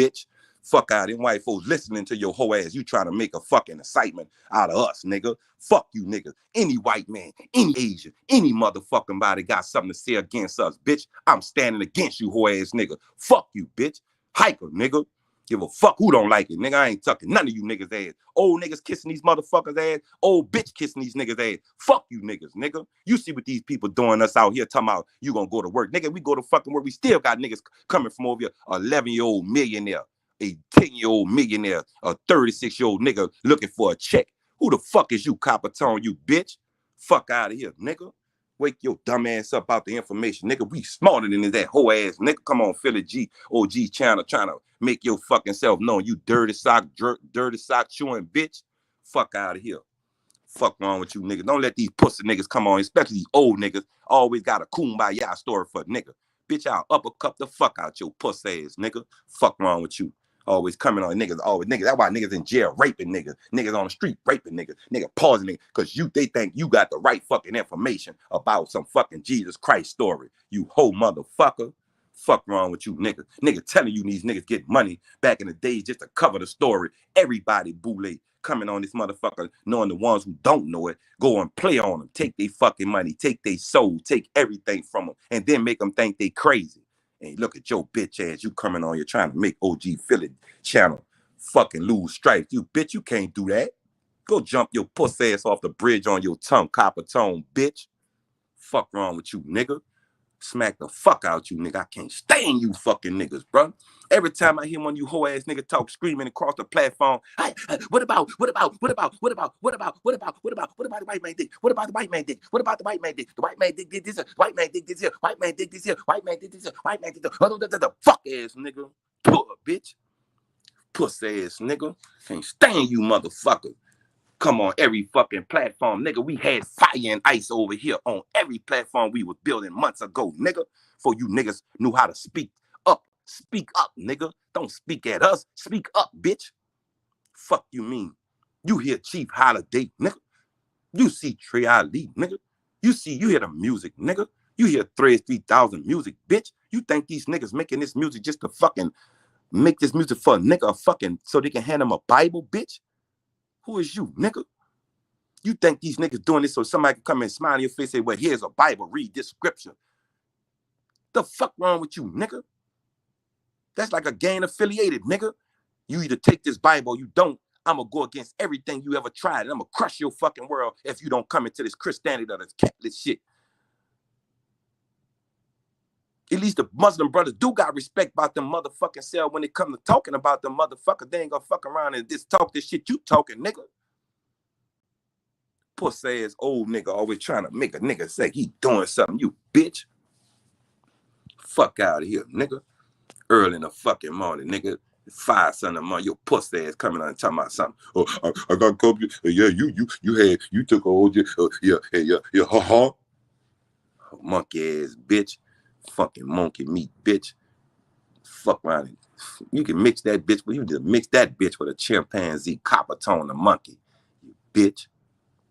Speaker 14: bitch. Fuck out of them white folks listening to your whole ass. You trying to make a fucking excitement out of us, nigga. Fuck you, nigga. Any white man, any Asian, any motherfucking body got something to say against us, bitch. I'm standing against you, whole ass nigga. Fuck you, bitch. Hiker, nigga. Give a fuck who don't like it, nigga. I ain't tucking none of you niggas ass. Old niggas kissing these motherfuckers ass. Old bitch kissing these niggas ass. Fuck you niggas, nigga. You see what these people doing us out here talking about you gonna go to work. Nigga, we go to fucking work. We still got niggas coming from over here. 11-year-old millionaire, a 10-year-old millionaire, a 36-year-old nigga looking for a check. Who the fuck is you, Copper Tone, you bitch? Fuck out of here, nigga. Wake your dumb ass up out the information, nigga. We smarter than that whole ass nigga. Come on, Philly OG channel trying to make your fucking self known. You dirty sock chewing bitch. Fuck out of here. Fuck wrong with you, nigga. Don't let these pussy niggas come on, especially these old niggas. Always got a kumbaya story for nigga. bitch, I'll uppercut the fuck out your pussy ass, nigga. Fuck wrong with you. Always coming on niggas, always niggas. That's why niggas in jail raping niggas. Niggas on the street raping niggas. Nigga pausing niggas. Cause they think you got the right fucking information about some fucking Jesus Christ story. You whole motherfucker. Fuck wrong with you, nigga. Nigga telling you these niggas get money back in the days just to cover the story. Everybody boule coming on this motherfucker, knowing the ones who don't know it, go and play on them, take their fucking money, take their soul, take everything from them, and then make them think they crazy. And look at your bitch ass, you coming on, you're trying to make OG Philly channel fucking lose stripes. You bitch, you can't do that. Go jump your pussy ass off the bridge on your tongue, copper tone, bitch. Fuck wrong with you, nigga. Smack the fuck out you, nigga. I can't stand you fucking niggas, bro. Every time I hear one of you hoe ass niggas talk screaming across the platform, hey, what about the white man dick? What about the white man dick? What about the white man dick? The white man dick did this, white man dick this here, white man dick this here, white man did this here, white man did the fuck ass nigga. Poor bitch. Pussy ass nigga. Can't stand you motherfucker. Come on, every fucking platform, nigga. We had fire and ice over here on every platform we was building months ago, nigga. For you niggas knew how to speak up. Speak up, nigga. Don't speak at us. Speak up, bitch. Fuck you mean. You hear Chief Holiday, nigga. You see Trey Ali, nigga. You hear the music, nigga. You hear Threads 3000 music, bitch. You think these niggas making this music just to fucking make this music for a nigga fucking so they can hand them a Bible, bitch? Who is you, nigga? You think these niggas doing this so somebody can come and smile in your face and say, well, here's a Bible, read this scripture. The fuck wrong with you, nigga? That's like a gang affiliated, nigga. You either take this Bible or you don't. I'm going to go against everything you ever tried, and I'm going to crush your fucking world if you don't come into this Christianity or this Catholic shit. At least the Muslim brothers do got respect about them motherfucking self when it comes to talking about them motherfuckers. They ain't gonna fuck around and just talk this shit you talking, nigga. Pussy ass old nigga always trying to make a nigga say he doing something, you bitch. Fuck out of here, nigga. Early in the fucking morning, nigga. 5 Sunday in the morning, your pussy ass coming on and talking about something. Oh, I got copied. Yeah, you took a old, yeah, ha. Monkey ass bitch. Fucking monkey meat, bitch. Fuck around. You can mix that bitch, but you just mix that bitch with a chimpanzee, copper tone, a monkey. You bitch.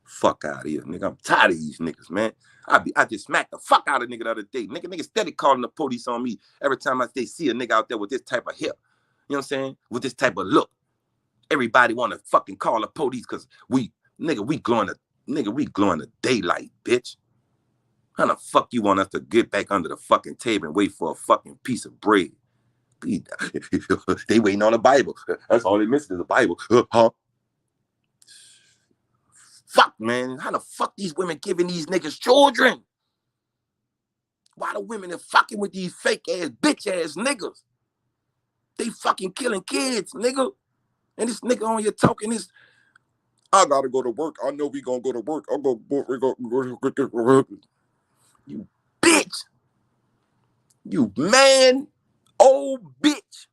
Speaker 14: Fuck out of here, nigga. I'm tired of these niggas, man. I just smacked the fuck out of a nigga the other day. Nigga steady calling the police on me every time they see a nigga out there with this type of hair. You know what I'm saying? With this type of look. Everybody want to fucking call the police because we glowing the daylight, bitch. How the fuck you want us to get back under the fucking table and wait for a fucking piece of bread? They waiting on the Bible. That's all they missing is the Bible. Huh? Fuck, man. How the fuck these women giving these niggas children? Why the women are fucking with these fake ass, bitch ass niggas? They fucking killing kids, nigga. And this nigga on here talking this. I gotta go to work. I know we gonna go to work. I'm gonna go to work. You bitch. You man, old bitch.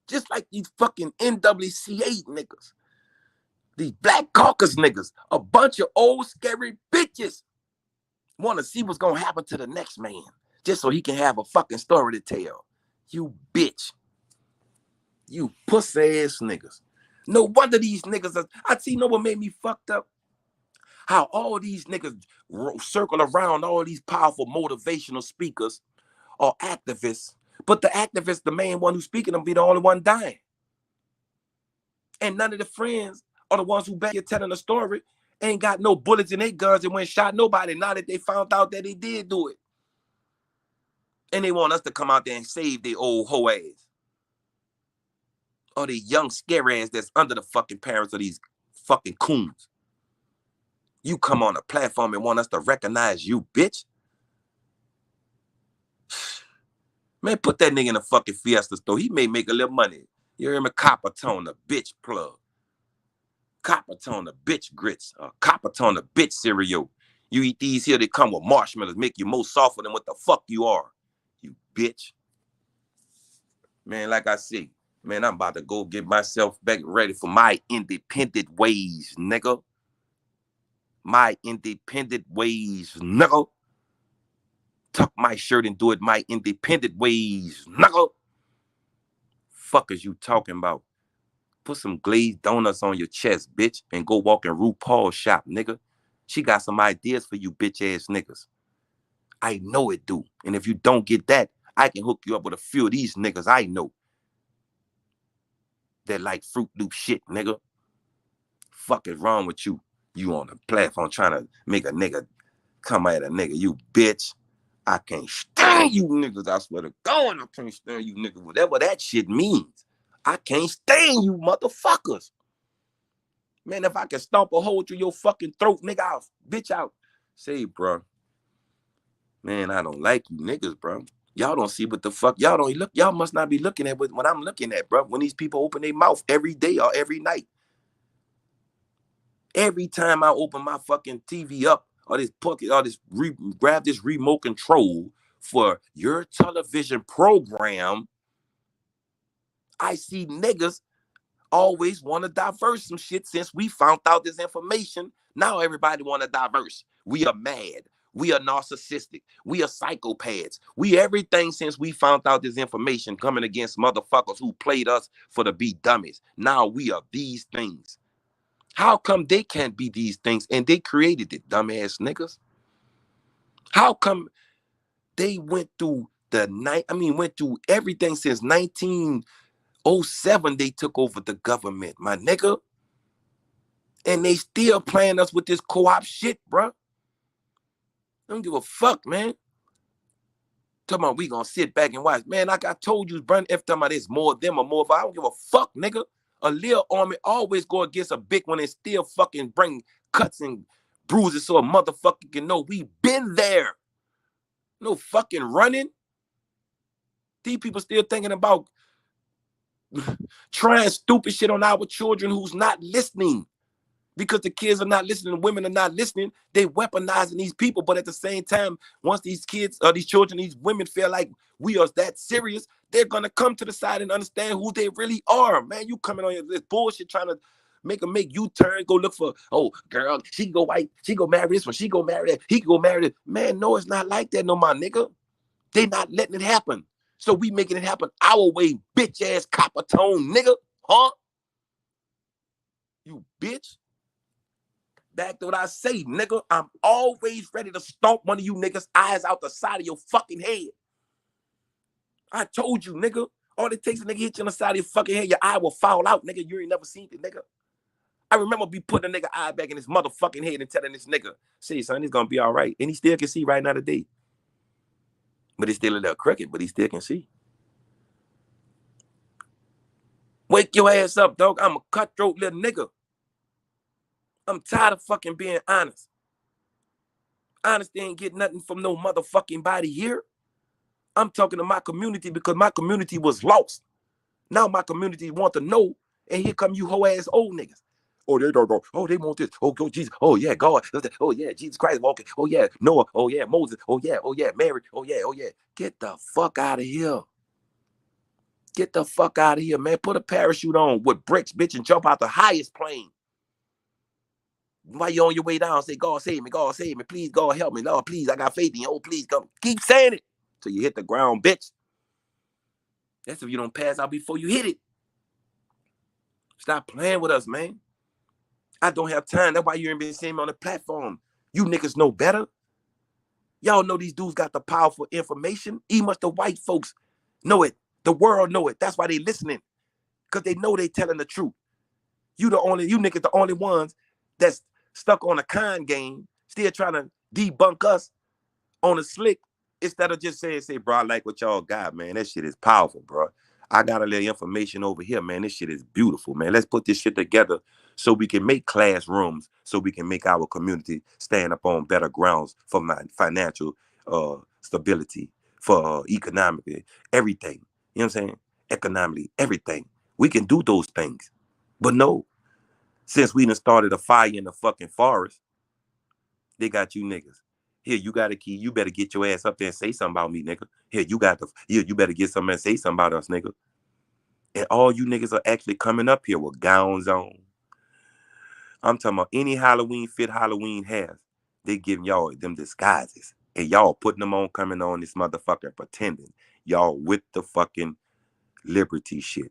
Speaker 14: Just like these fucking NWCA niggas. These Black Caucus niggas. A bunch of old scary bitches. Want to see what's gonna happen to the next man. Just so he can have a fucking story to tell. You bitch. You pussy ass niggas. No wonder these niggas I see, you know what made me fucked up? How all these niggas circle around all these powerful motivational speakers or activists, but the activist, the main one who's speaking, them be the only one dying. And none of the friends or the ones who back here telling the story ain't got no bullets in their guns and went shot nobody now that they found out that they did do it. And they want us to come out there and save their old hoe ass. Or the young scary ass that's under the fucking parents of these fucking coons. You come on a platform and want us to recognize you, bitch. Man, put that nigga in a fucking Fiesta store. He may make a little money. You hear me? Copper tone, the bitch plug. Copper tone, the bitch grits. Copper tone, the bitch cereal. You eat these here, they come with marshmallows, make you more softer than what the fuck you are. You bitch. Man, like I say, man, I'm about to go get myself back ready for my independent ways, nigga. My independent ways, nigga. tuck my shirt and do it my independent ways, nigga. Fuck is you talking about? Put some glazed donuts on your chest, bitch, and go walk in RuPaul's shop, nigga. She got some ideas for you bitch ass niggas. I know it do. And if you don't get that, I can hook you up with a few of these niggas I know that like Fruit Loop shit, nigga. Fuck is wrong with you? You on the platform trying to make a nigga come at a nigga, you bitch. I can't stand you niggas. I swear to God, I can't stand you niggas. Whatever that shit means. I can't stand you motherfuckers. Man, if I can stomp a hole through your fucking throat, nigga, I'll bitch out. Say, bro. Man, I don't like you niggas, bro. Y'all don't see what the fuck. Y'all don't look. Y'all must not be looking at what I'm looking at, bro. When these people open their mouth every day or every night. Every time I open my fucking TV up or this pocket or this grab this remote control for your television program, I see niggas always want to diverse some shit since we found out this information. Now everybody want to diverse. We are mad. We are narcissistic. We are psychopaths. We everything since we found out this information coming against motherfuckers who played us for to be dummies. Now we are these things. How come they can't be these things and they created it, dumbass niggas? How come they went through went through everything since 1907 they took over the government, my nigga? And they still playing us with this co-op shit, bro. I don't give a fuck, man. Talking about we gonna sit back and watch. Man, like I told you, bro, if talking about there's more of them or more of I don't give a fuck, nigga. A little army always go against a big one and still fucking bring cuts and bruises so a motherfucker can know we been there. No fucking running. These people still thinking about trying stupid shit on our children who's not listening. Because the kids are not listening, the women are not listening, they weaponizing these people. But at the same time, once these kids or these children, these women feel like we are that serious, they're gonna come to the side and understand who they really are. Man, you coming on this bullshit trying to make U-turn, go look for, oh, girl, she go white, she go marry this one, she go marry that, he go marry that. Man, no, it's not like that no more, nigga. They not letting it happen. So we making it happen our way, bitch ass copper tone, nigga. Huh? You bitch. Back to what I say, nigga. I'm always ready to stomp one of you niggas' eyes out the side of your fucking head. I told you, nigga. All it takes a nigga hit you on the side of your fucking head, your eye will fall out, nigga. You ain't never seen it, nigga. I remember be putting a nigga eye back in his motherfucking head and telling this nigga, see, son, he's gonna be all right. And he still can see right now today. But he's still a little crooked, but he still can see. Wake your ass up, dog. I'm a cutthroat little nigga. I'm tired of fucking being honest. Honesty ain't get nothing from no motherfucking body here. I'm talking to my community because my community was lost. Now my community want to know, and here come you hoe ass old niggas. Oh, they don't go. Oh, they want this. Oh, go Jesus. Oh yeah, God. Oh yeah, Jesus Christ walking. Oh yeah, Noah. Oh yeah, Moses. Oh yeah, Mary. Oh yeah, Get the fuck out of here. Get the fuck out of here, man. Put a parachute on with bricks, bitch, and jump out the highest plane. While you're on your way down, say, God save me, please, God help me. Lord, please, I got faith in you. Oh, please come. Keep saying it till you hit the ground, bitch. That's if you don't pass out before you hit it. Stop playing with us, man. I don't have time. That's why you ain't been seeing me on the platform. You niggas know better. Y'all know these dudes got the powerful information. Even much the white folks know it. The world know it. That's why they listening. Because they know they telling the truth. You niggas the only ones that's stuck on a con game, still trying to debunk us on a slick, instead of just saying, bro, I like what y'all got, man. That shit is powerful, bro. I got a little information over here, man. This shit is beautiful, man. Let's put this shit together so we can make classrooms, so we can make our community stand up on better grounds for my financial stability, for economically, everything. You know what I'm saying? Economically, everything. We can do those things. But no, since we done started a fire in the fucking forest, they got you niggas. Here, you got a key. You better get your ass up there and say something about me, nigga. Here, you better get something and say something about us, nigga. And all you niggas are actually coming up here with gowns on. I'm talking about any Halloween fit Halloween has. They giving y'all them disguises. And y'all putting them on, coming on this motherfucker, pretending y'all with the fucking liberty shit.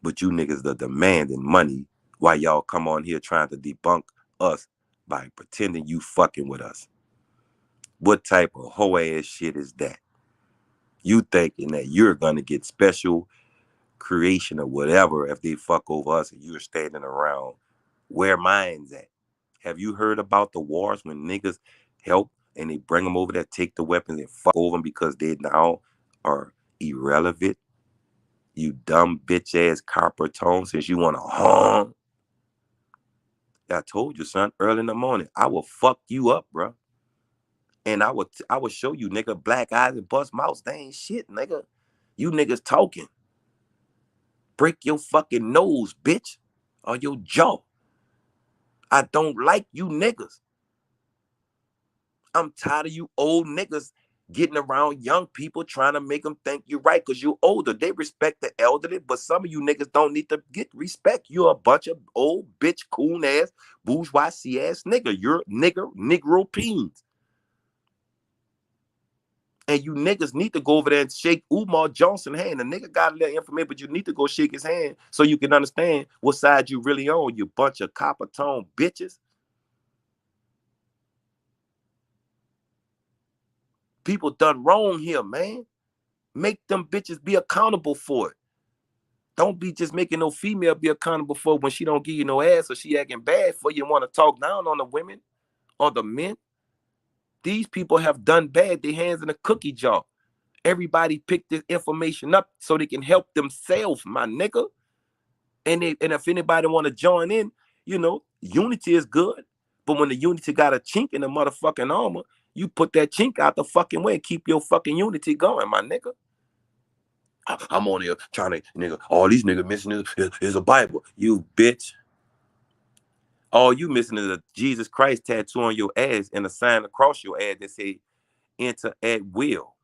Speaker 14: But you niggas are demanding money while y'all come on here trying to debunk us by pretending you fucking with us. What type of hoe ass shit is that? You thinking that you're gonna get special creation or whatever if they fuck over us and you're standing around where mine's at? Have you heard about the wars when niggas help and they bring them over there, take the weapons and fuck over them because they now are irrelevant? You dumb bitch ass copper tone, since you want to harm. I told you, son, early in the morning, I will fuck you up, bro. And I will show you, nigga, black eyes and bust mouths. They ain't shit, nigga. You niggas talking. Break your fucking nose, bitch, or your jaw. I don't like you niggas. I'm tired of you old niggas getting around young people trying to make them think you're right because you're older. They respect the elderly, but some of you niggas don't need to get respect. You're a bunch of old bitch, coon ass, bourgeoisie ass nigga. You're Negro peens. And you niggas need to go over there and shake Umar Johnson's hand. The nigga got a little information, but you need to go shake his hand so you can understand what side you really on, you bunch of copper tone bitches. People done wrong here, man. Make them bitches be accountable for it. Don't be just making no female be accountable for when she don't give you no ass or she acting bad for you and want to talk down on the women or the men. These people have done bad. Their hands in a cookie jar. Everybody pick this information up so they can help themselves, my nigga. And if anybody want to join in, you know, unity is good. But when the unity got a chink in the motherfucking armor, you put that chink out the fucking way and keep your fucking unity going, my nigga. I'm on here trying to, nigga, all these niggas missing is a Bible. You bitch. All you missing is a Jesus Christ tattoo on your ass and a sign across your ass that say enter at will.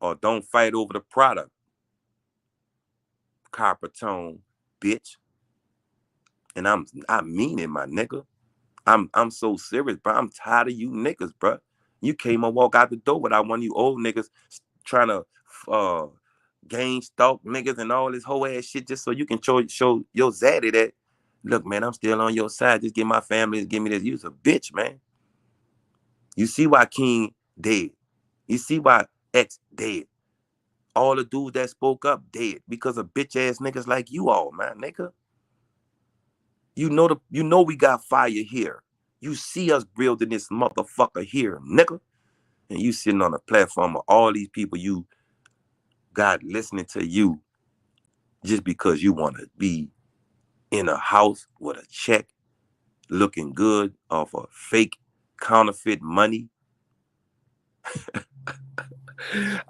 Speaker 14: Or don't fight over the product. Copper tone, bitch. And I mean it, my nigga. I'm so serious, bro. I'm tired of you niggas, bro. You came and walk out the door without one of you old niggas trying to gang stalk niggas and all this whole ass shit just so you can show your zaddy that, look, man, I'm still on your side. Just give my family, give me this. You's a bitch, man. You see why King dead. You see why X dead. All the dudes that spoke up dead because of bitch ass niggas like you all, man, nigga. You know we got fire here. You see us building this motherfucker here, nigga. And you sitting on a platform of all these people you got listening to you just because you want to be in a house with a check looking good off of fake counterfeit money.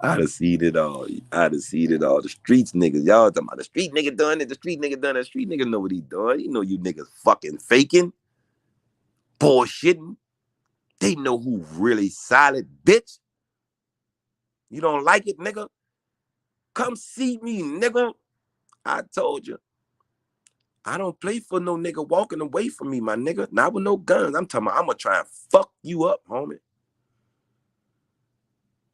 Speaker 14: I done seen it all. I done seen it all. The streets niggas. Y'all talking about the street nigga done it. The street nigga done it. The street nigga know what he doing. You know you niggas fucking faking. Bullshitting. They know who really solid, bitch. You don't like it, nigga? Come see me, nigga. I told you. I don't play for no nigga walking away from me, my nigga. Not with no guns. I'm talking about I'm going to try and fuck you up, homie.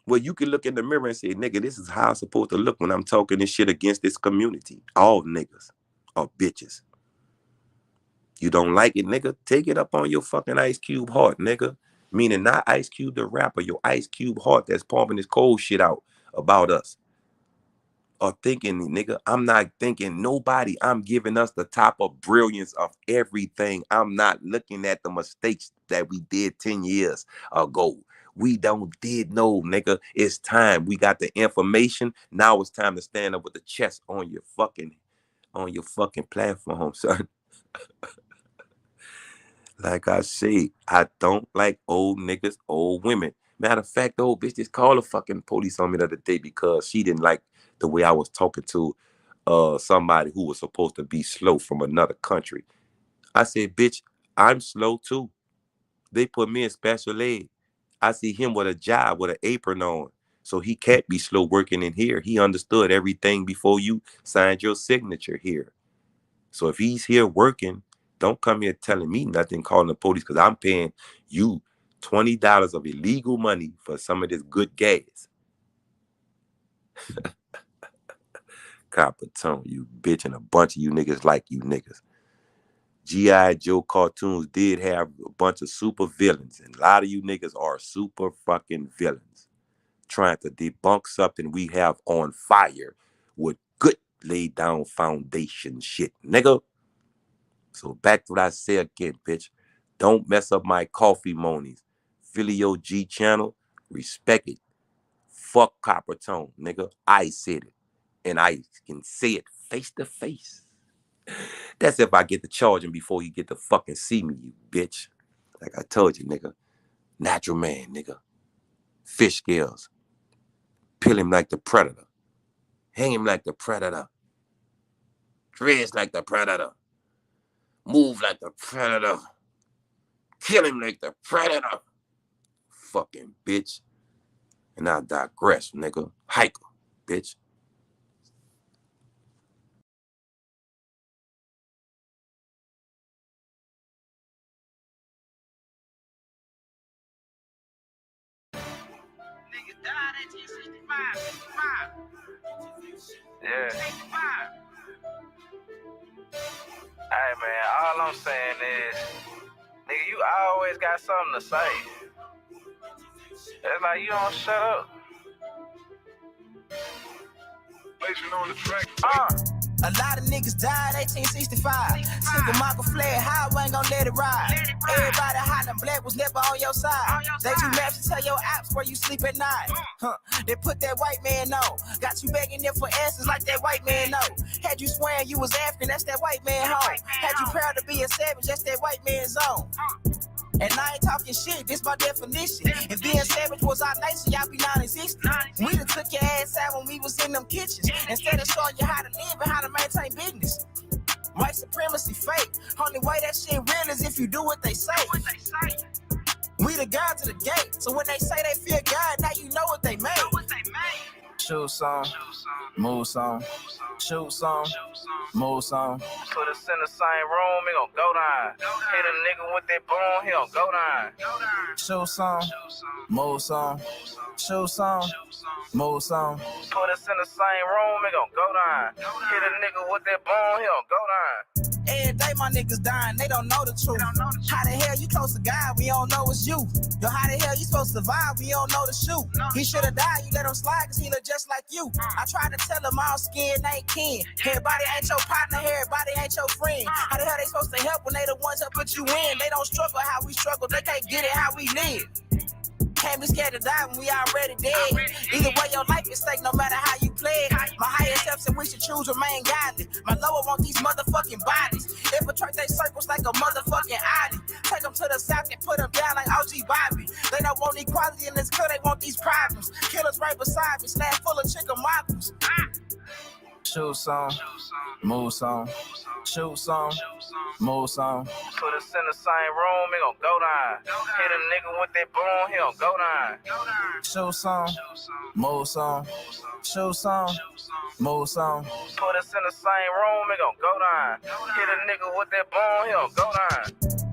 Speaker 14: Well, you can look in the mirror and say, nigga, this is how I'm supposed to look when I'm talking this shit against this community. All niggas are bitches. You don't like it, nigga? Take it up on your fucking Ice Cube heart, nigga. Meaning not Ice Cube the rapper, your Ice Cube heart that's pumping this cold shit out about us. Or thinking, nigga, I'm not thinking nobody. I'm giving us the top of brilliance of everything. I'm not looking at the mistakes that we did 10 years ago. We did know, nigga. It's time. We got the information. Now it's time to stand up with the chest on your fucking platform, son. Like I say, I don't like old niggas, old women. Matter of fact, the old bitch just called the fucking police on me the other day because she didn't like the way I was talking to somebody who was supposed to be slow from another country. I said, bitch, I'm slow too. They put me in special ed. I see him with a job, with an apron on. So he can't be slow working in here. He understood everything before you signed your signature here. So if he's here working, don't come here telling me nothing, calling the police, because I'm paying you $20 of illegal money for some of this good gas. Coppertone, you bitch, and a bunch of you niggas like you niggas. G.I. Joe cartoons did have a bunch of super villains, and a lot of you niggas are super fucking villains trying to debunk something we have on fire with good laid down foundation shit, nigga. So back to what I say again, bitch. Don't mess up my coffee monies. Philly OG channel, respect it. Fuck Coppertone, nigga. I said it. And I can say it face to face. That's if I get to charge him before you get to fucking see me, you bitch. Like I told you, nigga. Natural man, nigga. Fish scales. Peel him like the predator. Hang him like the predator. Dress like the predator. Move like the predator. Kill him like the predator. Fucking bitch. And I digress, nigga. Hiker, bitch.
Speaker 1: Yeah. Hey man, all I'm saying is, nigga, you always got something to say. It's like you don't shut up. On the track.
Speaker 19: A lot of niggas died 1865. Single Michael fled high, ain't gon' let it ride. Everybody hot and black was never on your side. They do maps to tell your apps where you sleep at night. They put that white man on. Got you begging there for answers like that white man know. Had you swearing you was African, that's that white man home. Had you proud to be a savage, that's that white man's zone. And I ain't talking shit, this my definition. If being savage was our nature, y'all be non-existent. We done took your ass out when we was in them kitchens. Instead of showing you how to live and how to maintain business. White supremacy fake. Only way that shit real is if you do what they say. We the God to the gate. So when they say they fear God, now you know what they made.
Speaker 1: Shoot some, move some, shoot some, move some. Put us in the same room, it gon' go down. Hit a nigga with that boom, he gon' go down. Shoot some, move some, shoot some, move some. Put us in the same room, it gon' go down. Hit a nigga with that boom, he gon' go down.
Speaker 19: Every day my niggas dying, they don't know the truth. How the hell you close to God, we don't know it's you. Yo, how the hell you supposed to survive, we don't know the shoot. He should've died, you let him slide, cause he look just like you. I tried to tell him all skin ain't kin. Everybody ain't your partner, everybody ain't your friend. How the hell they supposed to help when they the ones that put you in? They don't struggle how we struggle, they can't get it how we live. Can't be scared to die when we already dead. Either way, your life is stake no matter how you play it. My higher self said we should choose remain godly. My lower want these motherfucking bodies. Infiltrate they circles like a motherfucking Audi. Take them to the south and put them down like OG Bobby. They don't want equality in this club, they want these problems. Killers right beside me, slab full of chicken mockers.
Speaker 1: Shoot some, move some, shoot some, move some. Put us in the same room, it gon' go down. Hit a nigga with that boom, he gon' go down. Shoot some, move some, shoot some, move some. Put us in the same room, it gon' go down. Hit a nigga with that boom, he gon' go down.